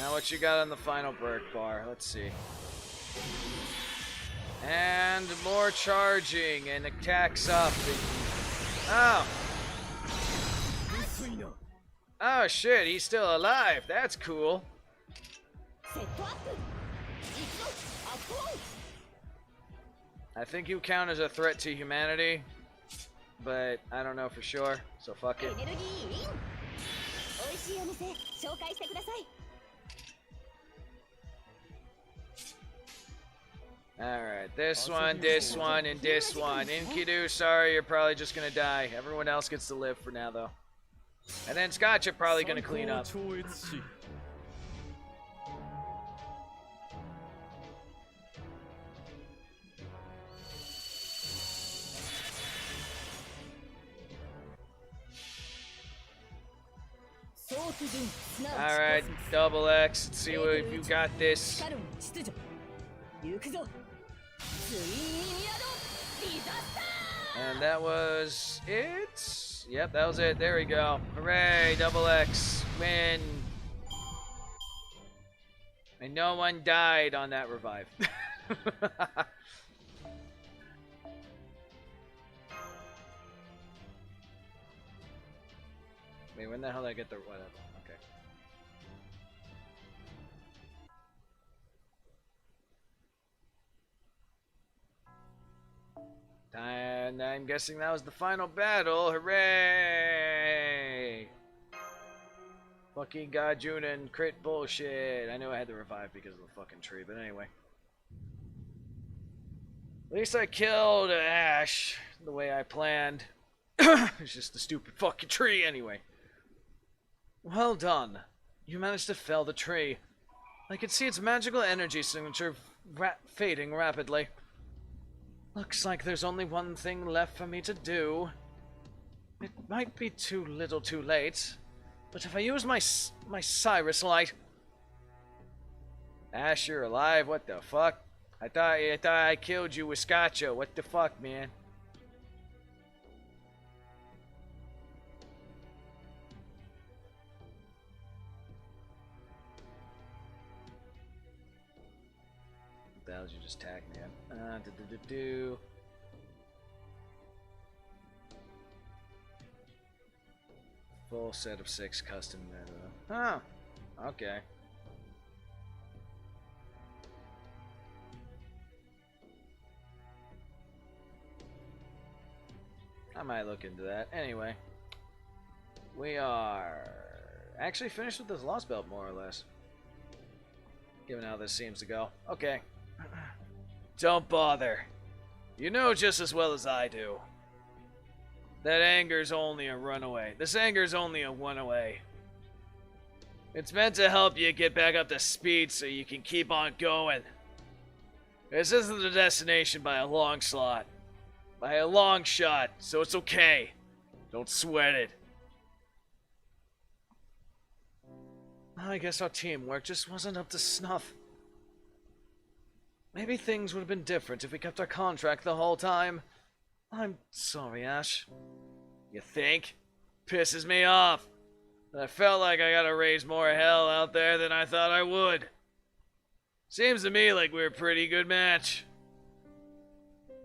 Now what you got on the final Berk bar? Let's see. And more charging and attacks up. And... Oh. 薄いな Oh shit, he's still alive. That's cool. セットアップ行くぞアップワン I think you count as a threat to humanity, but I don't know for sure, so fuck エ it. ネルギーイン美味しいお店紹介してください Alright, this one, and this one. Enkidu, sorry, you're probably just gonna die. Everyone else gets to live for now, though. And then Scotch, you're probably gonna clean up. 超越し 早期陣すなわち Alright, double X, let's see what if you got this. 光る秩序行くぞツインミアドディザスタ And that was it? Yep, that was it. There we go. Hooray, double X. Win. And no one died on that revive. Wait, when the hell did I get the whatever? Okay. And I'm guessing that was the final battle. Hooray! Fucking Gajun and crit bullshit. I knew I had to revive because of the fucking tree, but anyway. At least I killed Ash the way I planned. It's just the stupid fucking tree anyway. Well done. You managed to fell the tree. I could see its magical energy signature fading rapidly. Looks like there's only one thing left for me to do. It might be too little too late, but if I use my Cyrus light... Ash, you're alive? What the fuck? I thought I killed you with Scotcho. What the fuck, man? What the hell did you just tag me in? Full set of 6 custom meta. Huh. Okay. I might look into that. Anyway. We are actually finished with this Lost Belt, more or less. Given how this seems to go. Okay. Don't bother. You know just as well as I do. That anger's only a runaway. This anger's only a one-away. It's meant to help you get back up to speed so you can keep on going. This isn't the destination by a long slot. By a long shot, so it's okay. Don't sweat it. I guess our teamwork just wasn't up to snuff. Maybe things would have been different if we kept our contract the whole time. I'm sorry, Ash. You think? Pisses me off. I felt like I gotta raise more hell out there than I thought I would. Seems to me like we're a pretty good match.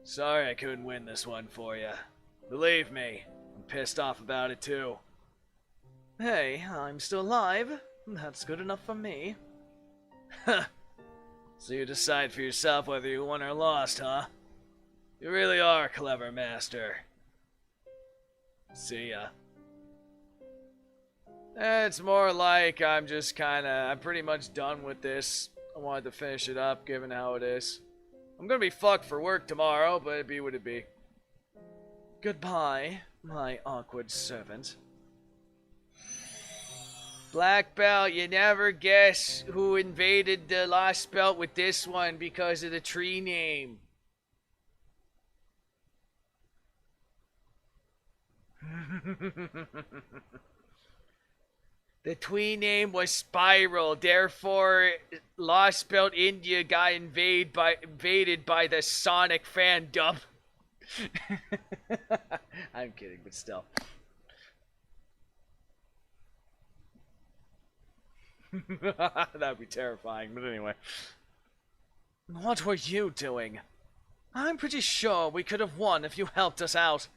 Sorry I couldn't win this one for you. Believe me, I'm pissed off about it too. Hey, I'm still alive. That's good enough for me. Huh. So you decide for yourself whether you won or lost, huh? You really are a clever, Master. See ya. It's more like I'm pretty much done with this. I wanted to finish it up, given how it is. I'm gonna be fucked for work tomorrow, but it be what it be. Goodbye, my awkward servant. Black Belt, you never guess who invaded the Lost Belt with this one because of the tree name. The tree name was Spiral, therefore Lost Belt India got invaded by the Sonic fandom. I'm kidding, but still. That'd be terrifying, but anyway. What were you doing? I'm pretty sure we could have won if you helped us out.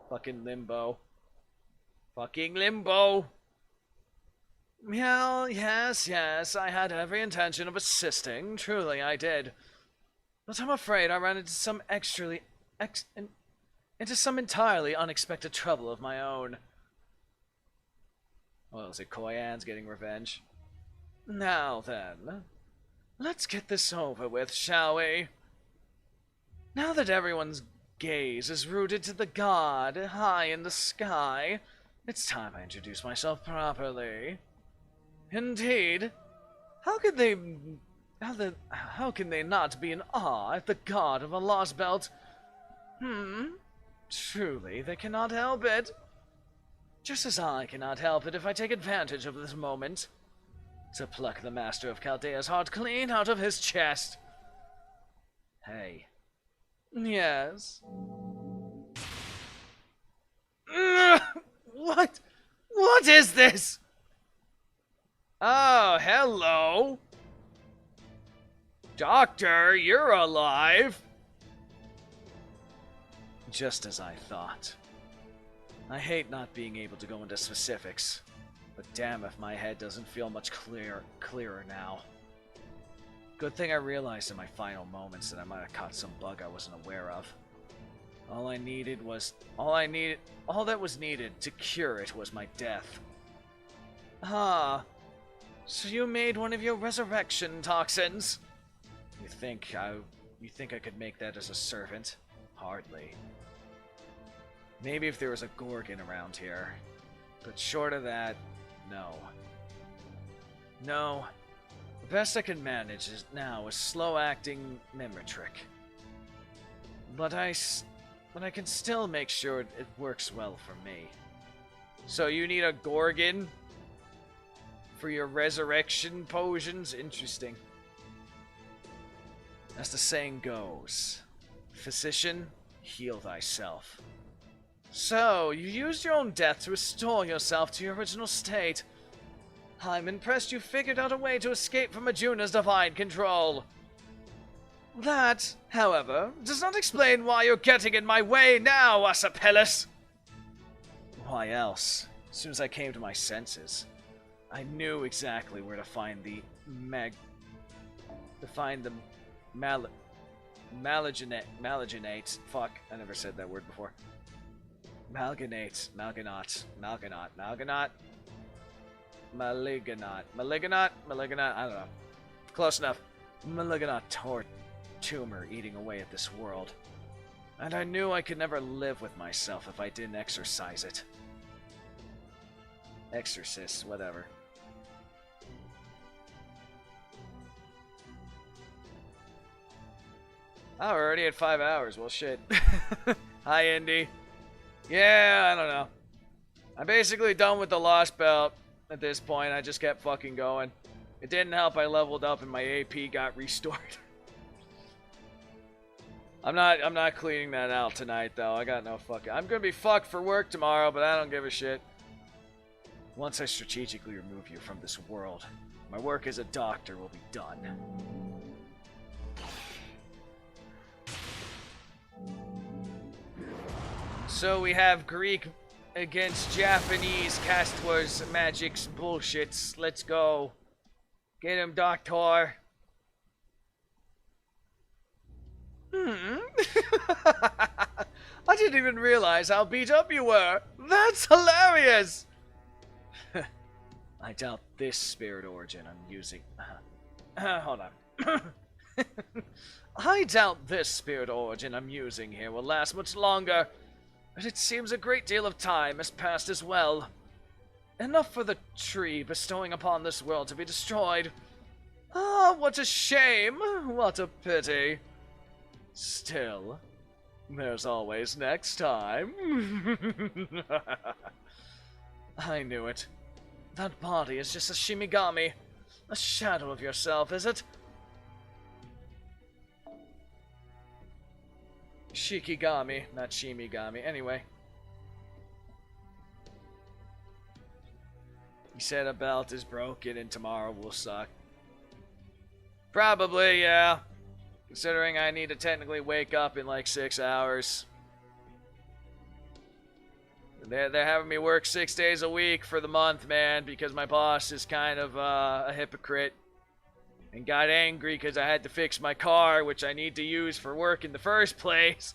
Fucking Limbo. Fucking Limbo! Well, yes, I had every intention of assisting. Truly, I did. But I'm afraid I ran into some entirely unexpected trouble of my own. Well, is it Koyan's getting revenge? Now then, let's get this over with, shall we? Now that everyone's gaze is rooted to the god high in the sky, it's time I introduce myself properly. Indeed. How can they not be in awe at the god of a lost belt? Truly, they cannot help it. Just as I cannot help it if I take advantage of this moment to pluck the master of Chaldea's heart clean out of his chest. Hey. Yes. What? What is this? Oh, hello. Doctor, you're alive. Just as I thought. I hate not being able to go into specifics, but damn if my head doesn't feel much clearer now. Good thing I realized in my final moments that I might have caught some bug I wasn't aware of. All that was needed to cure it was my death. Ah, so you made one of your resurrection toxins? You think I could make that as a servant? Hardly. Maybe if there was a Gorgon around here. But short of that, no. No. The best I can manage is now a slow-acting Mimitrick. But I can still make sure it works well for me. So you need a Gorgon for your resurrection potions? Interesting. As the saying goes, physician, heal thyself. So, you used your own death to restore yourself to your original state. I'm impressed you figured out a way to escape from Arjuna's divine control. That, however, does not explain why you're getting in my way now, Asapellis. Why else? As soon as I came to my senses, I knew exactly where to find the Malagenate. Fuck, I never said that word before. Malignant. I don't know. Close enough. Malignant tumor eating away at this world. And I knew I could never live with myself if I didn't exorcise it. Exorcist, whatever. Oh, we're already at 5 hours. Well, shit. Hi, Indy. Yeah, I don't know. I'm basically done with the Lost Belt at this point. I just kept fucking going. It didn't help I leveled up and my AP got restored. I'm not cleaning that out tonight, though. I got no fucking... I'm gonna be fucked for work tomorrow, but I don't give a shit. Once I strategically remove you from this world, my work as a doctor will be done. So we have Greek against Japanese Cast Wars Magic's bullshits. Let's go. Get him, Doctor. I didn't even realize how beat up you were. That's hilarious. I doubt this spirit origin I'm using. Hold on. I doubt this spirit origin I'm using here will last much longer. But it seems a great deal of time has passed as well. Enough for the tree bestowing upon this world to be destroyed. Ah, what a shame. What a pity. Still, there's always next time. I knew it. That body is just a Shimigami. A shadow of yourself, is it? Shikigami, not Shimigami. Anyway. He said a belt is broken and tomorrow will suck. Probably, yeah. Considering I need to technically wake up in like 6 hours. They're having me work 6 days a week for the month, man, because my boss is kind of a hypocrite. And got angry because I had to fix my car, which I need to use for work in the first place.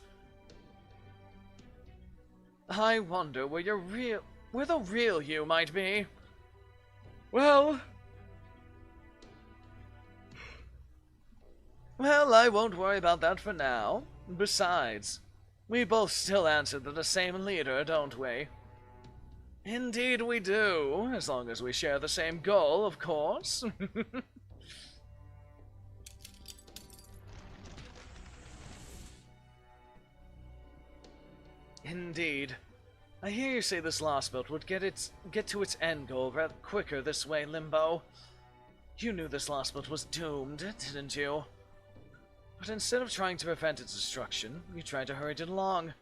I wonder where the real you might be. Well, I won't worry about that for now. Besides, we both still answer to the same leader, don't we? Indeed we do, as long as we share the same goal, of course. Indeed. I hear you say this Lost Belt would get to its end goal rather quicker this way, Limbo. You knew this Lost Belt was doomed, didn't you? But instead of trying to prevent its destruction, you tried to hurry it along.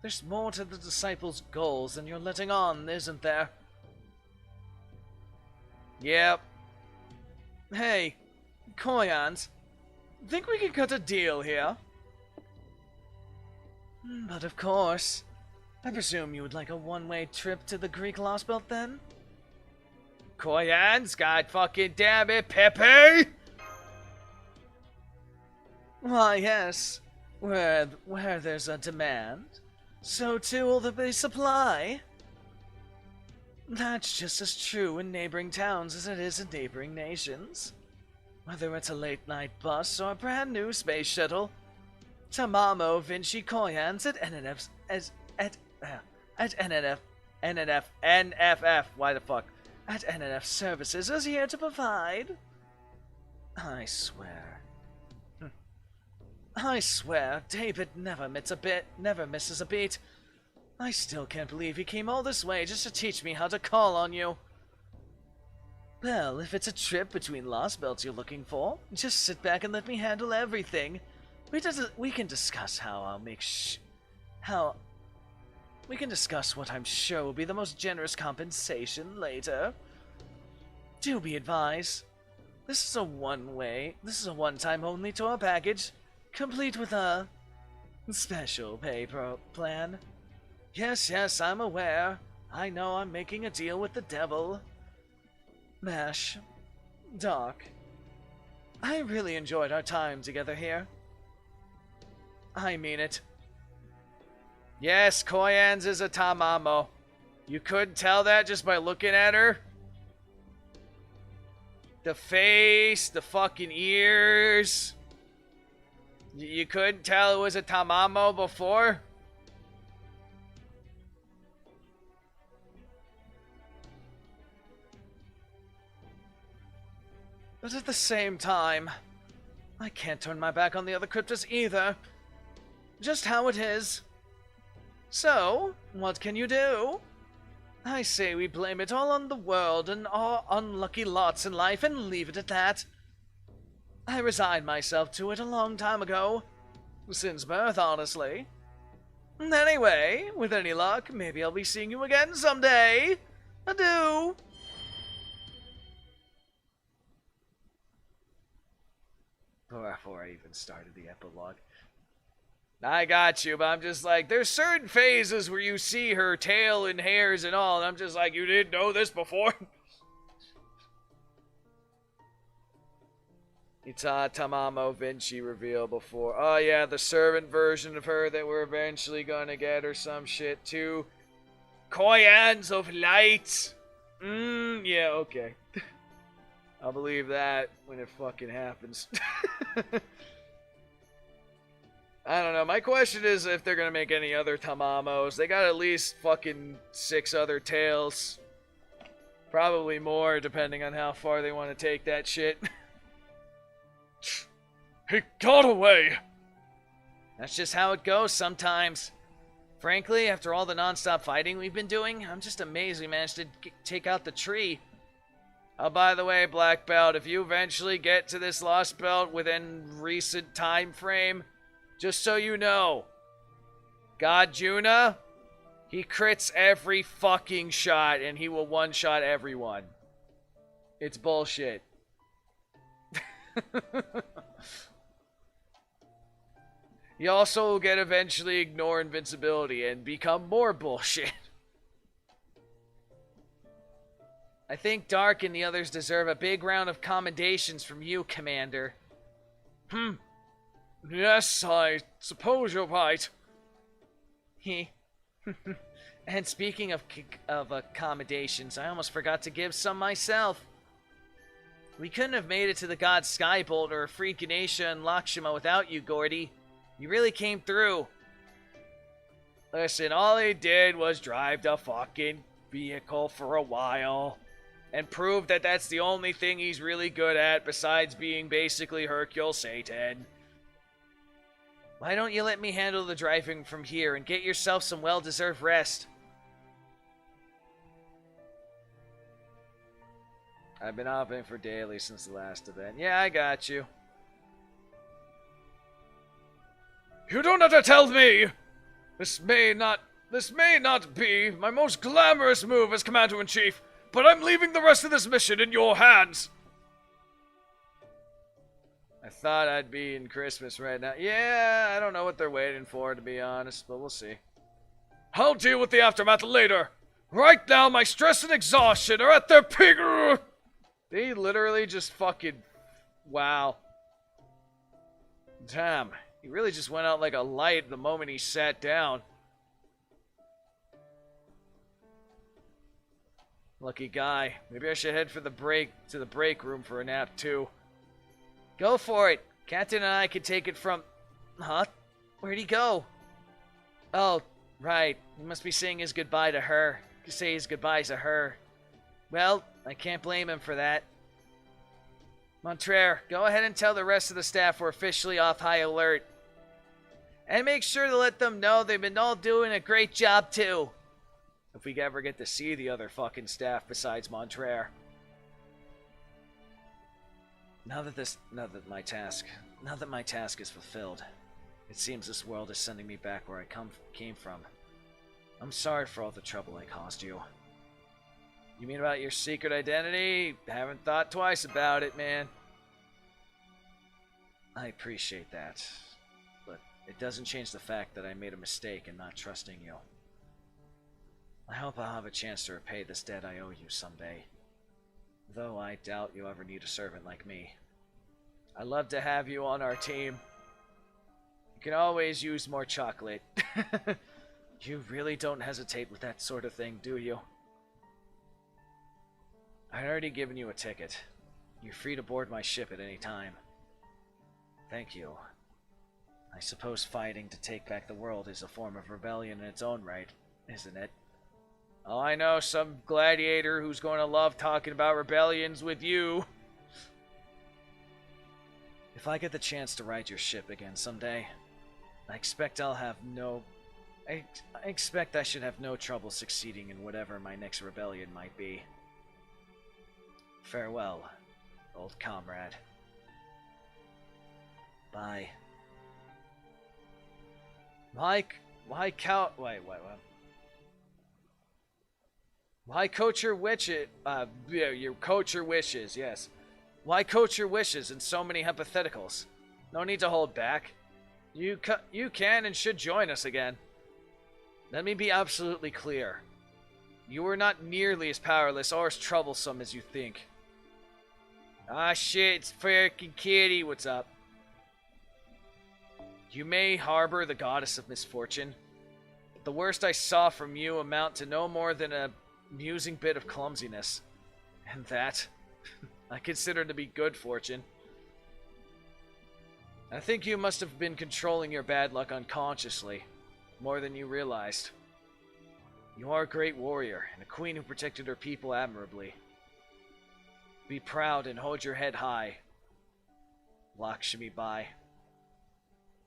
There's more to the Disciples' goals than you're letting on, isn't there? Yep. Hey, Koyans, think we can cut a deal here? But of course. I presume you would like a one-way trip to the Greek Lost Belt then? Koyans, god fucking damn it, Pepe! Why, yes. Where there's a demand, so too will there be supply. That's just as true in neighboring towns as it is in neighboring nations. Whether it's a late-night bus or a brand-new space shuttle, Tamamo Vinci Koyans at NFF, why the fuck? At NNF Services is here to provide. I swear, David never misses a beat. I still can't believe he came all this way just to teach me how to call on you. Well, if it's a trip between Lost Belts you're looking for, just sit back and let me handle everything. We can discuss we can discuss what I'm sure will be the most generous compensation later. Do be advised, this is a one-time only tour package, complete with a special pay plan. Yes, I'm aware. I know I'm making a deal with the devil. Mash, Doc, I really enjoyed our time together here. I mean it. Yes, Koyans is a Tamamo. You couldn't tell that just by looking at her? The face, the fucking ears. You couldn't tell it was a Tamamo before? But at the same time, I can't turn my back on the other cryptids either. Just how it is. So, what can you do? I say we blame it all on the world and our unlucky lots in life and leave it at that. I resigned myself to it a long time ago. Since birth, honestly. Anyway, with any luck, maybe I'll be seeing you again someday. Adieu. Before I even started the epilogue. I got you, but I'm just like, there's certain phases where you see her tail and hairs and all, and I'm just like, you didn't know this before? Ita Tamamo Vinci reveal before. Oh yeah, the servant version of her that we're eventually gonna get or some shit too. Koyans of Light! Yeah, okay. I'll believe that when it fucking happens. I don't know. My question is if they're gonna make any other Tamamos. They got at least fucking 6 other tails. Probably more, depending on how far they want to take that shit. He got away! That's just how it goes sometimes. Frankly, after all the non-stop fighting we've been doing, I'm just amazed we managed to take out the tree. Oh, by the way, Black Belt, if you eventually get to this Lost Belt within recent time frame, just so you know, God Juna, he crits every fucking shot and he will one-shot everyone. It's bullshit. He also will get eventually ignore invincibility and become more bullshit. I think Dark and the others deserve a big round of commendations from you, Commander. Yes, I suppose you're right. And speaking of accommodations, I almost forgot to give some myself. We couldn't have made it to the gods Skybolt or freed Ganesha and Lakshma without you, Gordy. You really came through. Listen, all he did was drive the fucking vehicle for a while and prove that that's the only thing he's really good at besides being basically Hercule Satan. Why don't you let me handle the driving from here and get yourself some well-deserved rest? I've been hopping for daily since the last event. Yeah, I got you. You don't have to tell me! This may not be my most glamorous move as Commander-in-Chief, but I'm leaving the rest of this mission in your hands! I thought I'd be in Christmas right now. Yeah, I don't know what they're waiting for, to be honest, but we'll see. I'll deal with the aftermath later. Right now, my stress and exhaustion are at their peak. They literally just fucking... Wow. Damn. He really just went out like a light the moment he sat down. Lucky guy. Maybe I should head for the break to the break room for a nap too. Go for it. Captain and I can take it from... Huh? Where'd he go? Oh, right. He must be saying his goodbye to her. Say his goodbyes to her. Well, I can't blame him for that. Montrere, go ahead and tell the rest of the staff we're officially off high alert. And make sure to let them know they've been all doing a great job too. If we ever get to see the other fucking staff besides Montrere. Now that my task is fulfilled, it seems this world is sending me back where I came from. I'm sorry for all the trouble I caused you. You mean about your secret identity? Haven't thought twice about it, man. I appreciate that, but it doesn't change the fact that I made a mistake in not trusting you. I hope I'll have a chance to repay this debt I owe you someday. Though I doubt you'll ever need a servant like me. I'd love to have you on our team. You can always use more chocolate. You really don't hesitate with that sort of thing, do you? I'd already given you a ticket. You're free to board my ship at any time. Thank you. I suppose fighting to take back the world is a form of rebellion in its own right, isn't it? Oh, I know some gladiator who's going to love talking about rebellions with you. If I get the chance to ride your ship again someday, I expect I'll have no... I expect I should have no trouble succeeding in whatever my next rebellion might be. Farewell, old comrade. Bye. Why coach your wishes, your coach your wishes, yes. Why coach your wishes in so many hypotheticals? No need to hold back. You can and should join us again. Let me be absolutely clear. You are not nearly as powerless or as troublesome as you think. Ah shit, it's freaking Kitty, what's up? You may harbor the goddess of misfortune, but the worst I saw from you amount to no more than a amusing bit of clumsiness. And that, I consider to be good fortune. I think you must have been controlling your bad luck unconsciously, more than you realized. You are a great warrior, and a queen who protected her people admirably. Be proud and hold your head high, Lakshmi Bai.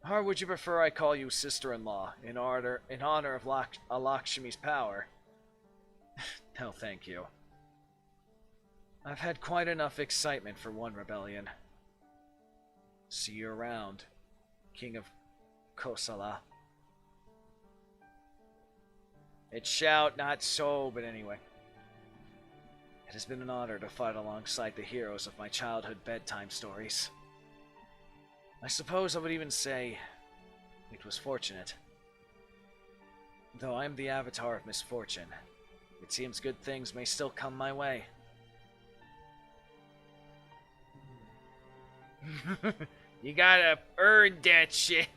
Or would you prefer I call you sister-in-law, in honor of Lakshmi's power? No, thank you. I've had quite enough excitement for one rebellion. See you around, King of Kosala. It's shout, not so, but anyway. It has been an honor to fight alongside the heroes of my childhood bedtime stories. I suppose I would even say it was fortunate. Though I am the avatar of misfortune, it seems good things may still come my way. You gotta earn that shit.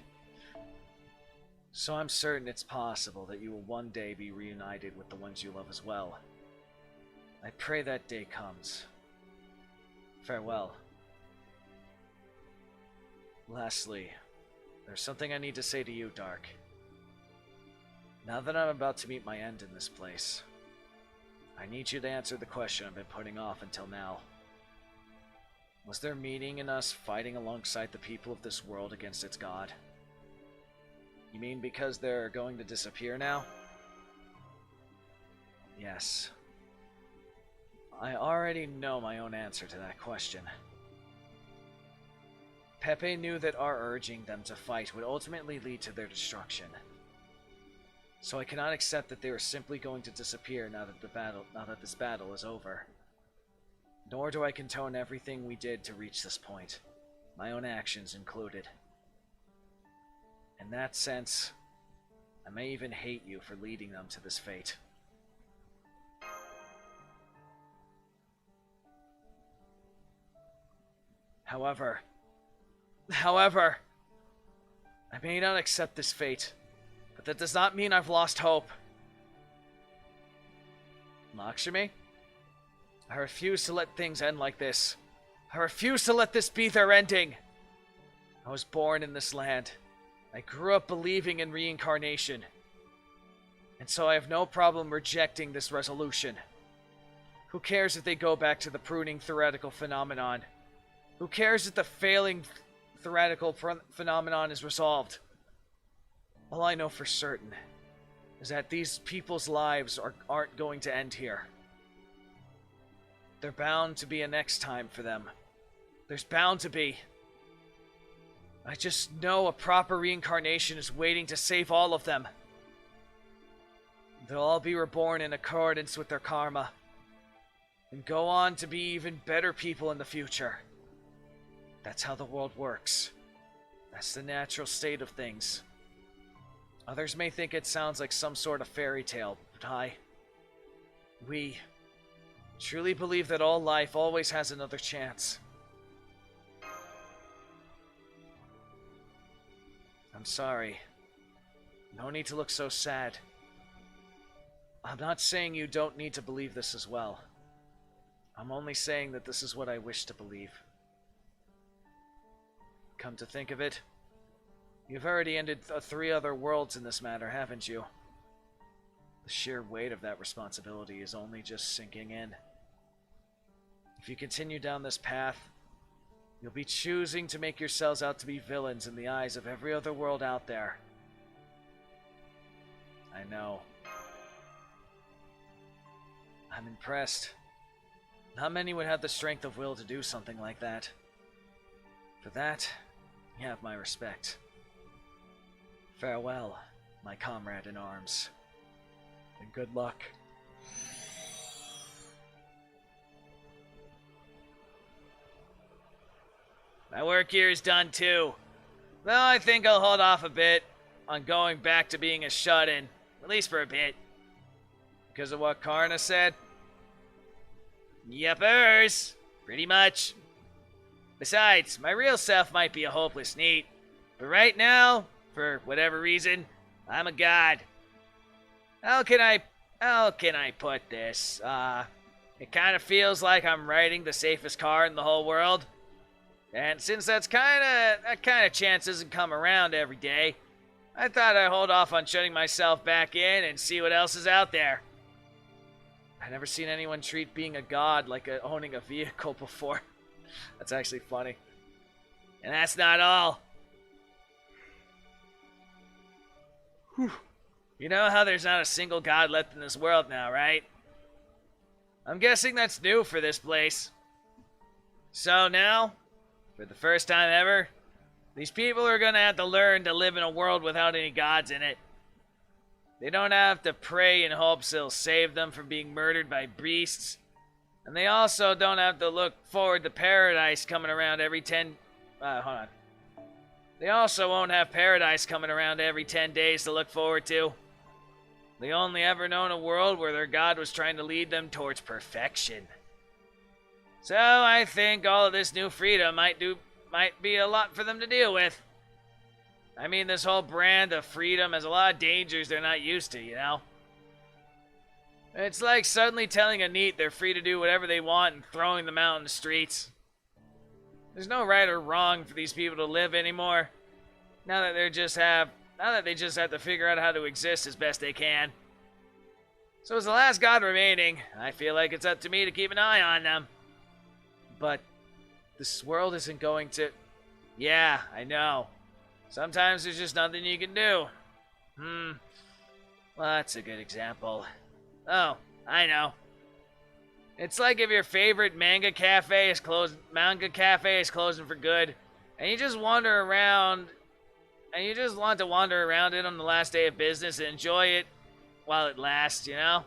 So I'm certain it's possible that you will one day be reunited with the ones you love as well. I pray that day comes. Farewell. Lastly, there's something I need to say to you, Dark. Now that I'm about to meet my end in this place, I need you to answer the question I've been putting off until now. Was there meaning in us fighting alongside the people of this world against its god? You mean because they're going to disappear now? Yes. I already know my own answer to that question. Pepe knew that our urging them to fight would ultimately lead to their destruction. So I cannot accept that they are simply going to disappear now that this battle is over. Nor do I condone everything we did to reach this point, my own actions included. In that sense, I may even hate you for leading them to this fate. However, I may not accept this fate, but that does not mean I've lost hope. Lakshmi? I refuse to let things end like this. I refuse to let this be their ending. I was born in this land. I grew up believing in reincarnation. And so I have no problem rejecting this resolution. Who cares if they go back to the pruning theoretical phenomenon? Who cares if the failing theoretical phenomenon is resolved? All I know for certain is that these people's lives aren't going to end here. There's bound to be a next time for them. There's bound to be. I just know a proper reincarnation is waiting to save all of them. They'll all be reborn in accordance with their karma, and go on to be even better people in the future. That's how the world works. That's the natural state of things. Others may think it sounds like some sort of fairy tale, but we truly believe that all life always has another chance. I'm sorry. No need to look so sad. I'm not saying you don't need to believe this as well. I'm only saying that this is what I wish to believe. Come to think of it, you've already ended 3 other worlds in this matter, haven't you? The sheer weight of that responsibility is only just sinking in. If you continue down this path, You'll be choosing to make yourselves out to be villains in the eyes of every other world out there. I know. I'm impressed. Not many would have the strength of will to do something like that. For that, you have my respect. Farewell, my comrade in arms. And good luck. My work here is done too. Though I think I'll hold off a bit on going back to being a shut-in, at least for a bit. Because of what Karna said? Yuppers! Pretty much. Besides, my real self might be a hopeless NEET. But right now, for whatever reason, I'm a god. How can I put this? It kind of feels like I'm riding the safest car in the whole world. And since that kind of chance doesn't come around every day, I thought I'd hold off on shutting myself back in and see what else is out there. I've never seen anyone treat being a god like owning a vehicle before. That's actually funny. And that's not all. Whew. You know how there's not a single god left in this world now, right? I'm guessing that's new for this place. So now, for the first time ever, these people are gonna have to learn to live in a world without any gods in it. They don't have to pray in hopes they'll save them from being murdered by beasts. And they also don't have to look forward to paradise coming around every 10... hold on. They also won't have paradise coming around every 10 days to look forward to. They only ever known a world where their god was trying to lead them towards perfection. So I think all of this new freedom might be a lot for them to deal with. I mean, this whole brand of freedom has a lot of dangers they're not used to, you know? It's like suddenly telling a NEET they're free to do whatever they want and throwing them out in the streets. There's no right or wrong for these people to live anymore. Now that they just have to figure out how to exist as best they can. So as the last god remaining, I feel like it's up to me to keep an eye on them. But this world isn't going to... Yeah, I know. Sometimes there's just nothing you can do. Well, that's a good example. Oh, I know. It's like if your favorite manga cafe is closing for good, and you just want to wander around it on the last day of business and enjoy it while it lasts, you know?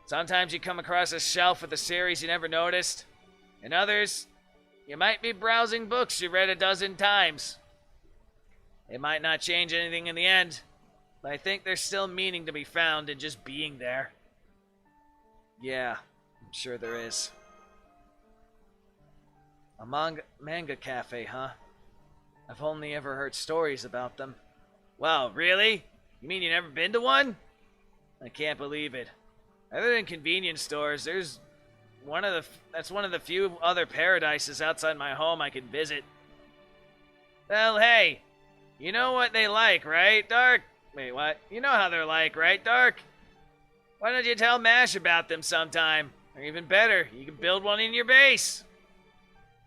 Sometimes you come across a shelf with a series you never noticed, and others, you might be browsing books you read a dozen times. It might not change anything in the end, but I think there's still meaning to be found in just being there. Yeah, I'm sure there is. A manga cafe, huh? I've only ever heard stories about them. Wow, really? You mean you never been to one? I can't believe it. Other than convenience stores, that's one of the few other paradises outside my home I can visit. Well, hey, you know what they like, right, Dark? Wait, what? You know how they're like, right, Dark? Why don't you tell Mash about them sometime? Or even better, you can build one in your base.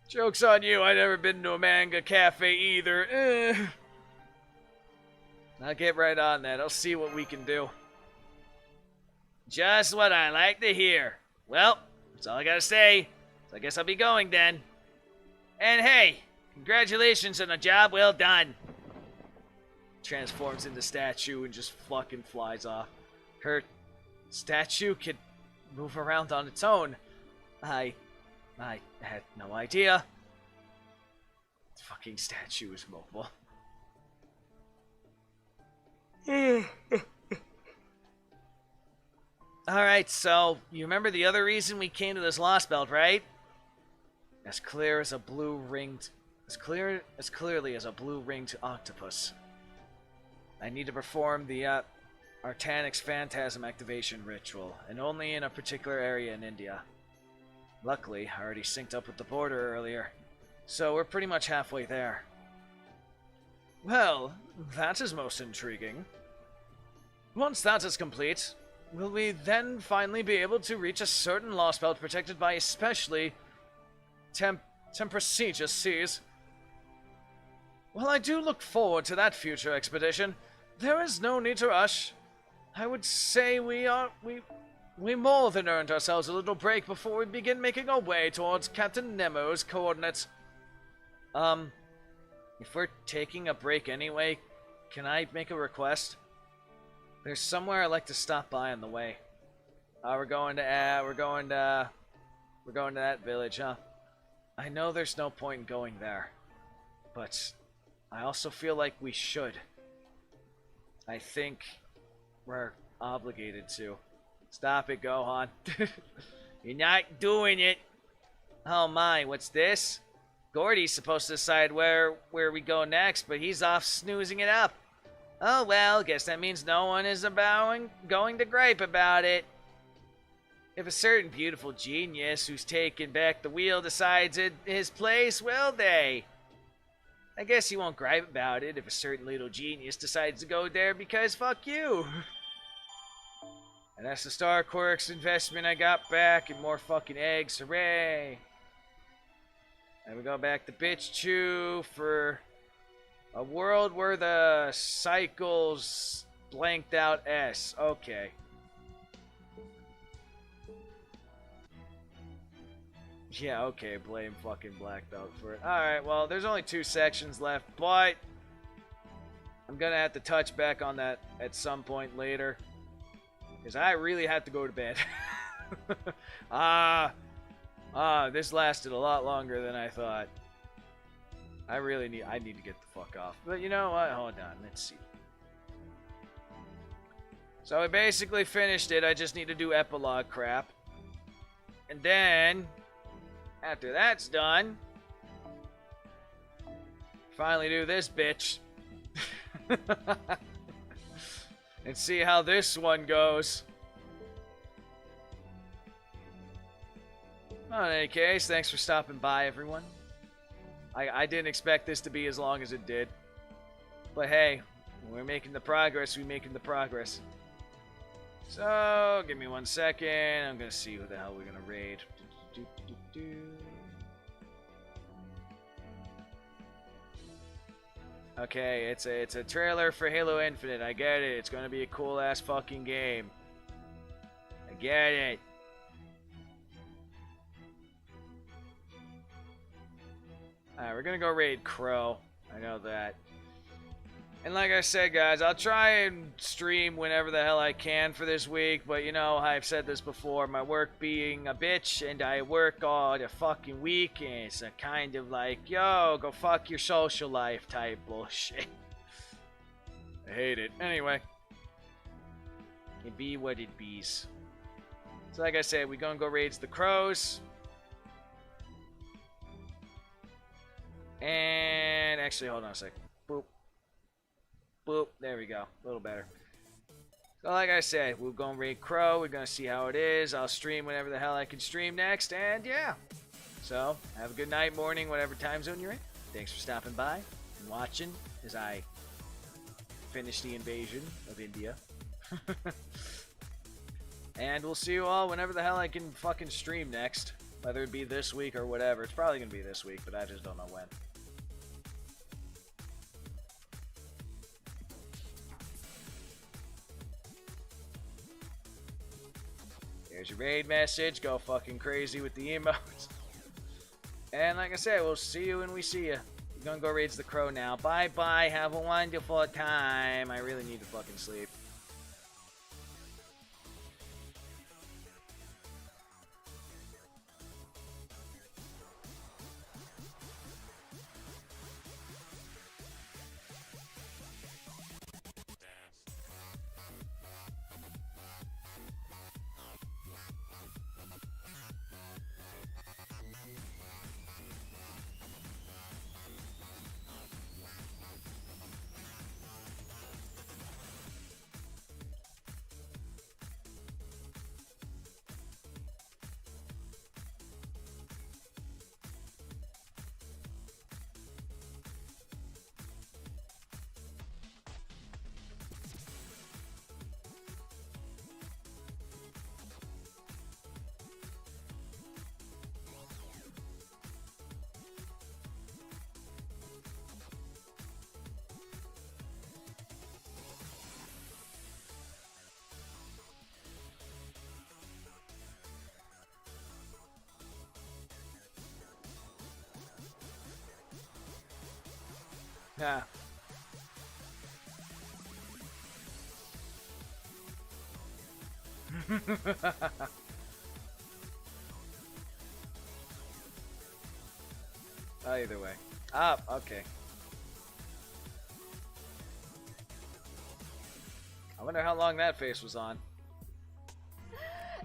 Joke's on you, I've never been to a manga cafe either. I'll get right on that. I'll see what we can do. Just what I like to hear. Well, that's all I gotta say. So I guess I'll be going then. And hey, congratulations on a job well done. Transforms into statue and just fucking flies off. Her statue can move around on its own. I had no idea. The fucking statue is mobile. Alright, so you remember the other reason we came to this Lost Belt, right? As clearly as a blue-ringed octopus. I need to perform the Artanix Phantasm activation ritual, and only in a particular area in India. Luckily, I already synced up with the border earlier, so we're pretty much halfway there. Well, that is most intriguing. Once that is complete, will we then finally be able to reach a certain Lost Belt protected by a specially Some prestigious seas. While I do look forward to that future expedition, there is no need to rush. I would say we more than earned ourselves a little break before we begin making our way towards Captain Nemo's coordinates. If we're taking a break anyway, can I make a request? There's somewhere I'd like to stop by on the way. We're going to that village, huh? I know there's no point in going there, but I also feel like we should. I think we're obligated to. Stop it, Gohan. You're not doing it. Oh my, what's this? Gordy's supposed to decide where we go next, but he's off snoozing it up. Oh well, guess that means no one is going to gripe about it. If a certain beautiful genius who's taken back the wheel decides it his place, will they? I guess he won't gripe about it if a certain little genius decides to go there because fuck you. And that's the Star Quirks investment I got back and more fucking eggs, hooray. And we go back to Bitch Chew for a world where the cycles blanked out S. Okay. Yeah, okay, blame fucking Black Belt for it. Alright, well, there's only 2 sections left, but I'm gonna have to touch back on that at some point later. Because I really have to go to bed. This lasted a lot longer than I thought. I need to get the fuck off. But you know what? Hold on, let's see. So I basically finished it. I just need to do epilogue crap. And then, after that's done, finally do this bitch. And see how this one goes. Well, in any case, thanks for stopping by, everyone. I didn't expect this to be as long as it did. But hey, when we're making the progress, we're making the progress. So, give me 1 second. I'm gonna see who the hell we're gonna raid. Okay, it's a trailer for Halo Infinite. I get it. It's gonna be a cool ass fucking game. I get it. Alright, we're gonna go raid Crow. I know that. And like I said, guys, I'll try and stream whenever the hell I can for this week, but you know, I've said this before, my work being a bitch, and I work all the fucking week, and it's a kind of like, yo, go fuck your social life type bullshit. I hate it. Anyway. It be what it bees. So like I said, we gonna go raids the Crows. And actually, hold on a second. Boop. Boop. There we go. A little better. So like I said, we're going to raid Crow. We're going to see how it is. I'll stream whenever the hell I can stream next. And yeah. So, have a good night, morning, whatever time zone you're in. Thanks for stopping by and watching as I finish the invasion of India. And we'll see you all whenever the hell I can fucking stream next. Whether it be this week or whatever. It's probably going to be this week, but I just don't know when. There's your raid message. Go fucking crazy with the emotes. And like I said, we'll see you when we see you. We're gonna go raid the Crow now. Bye bye. Have a wonderful time. I really need to fucking sleep. Yeah. Either way. Ah, okay. I wonder how long that face was on.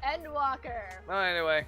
Endwalker. Well, anyway.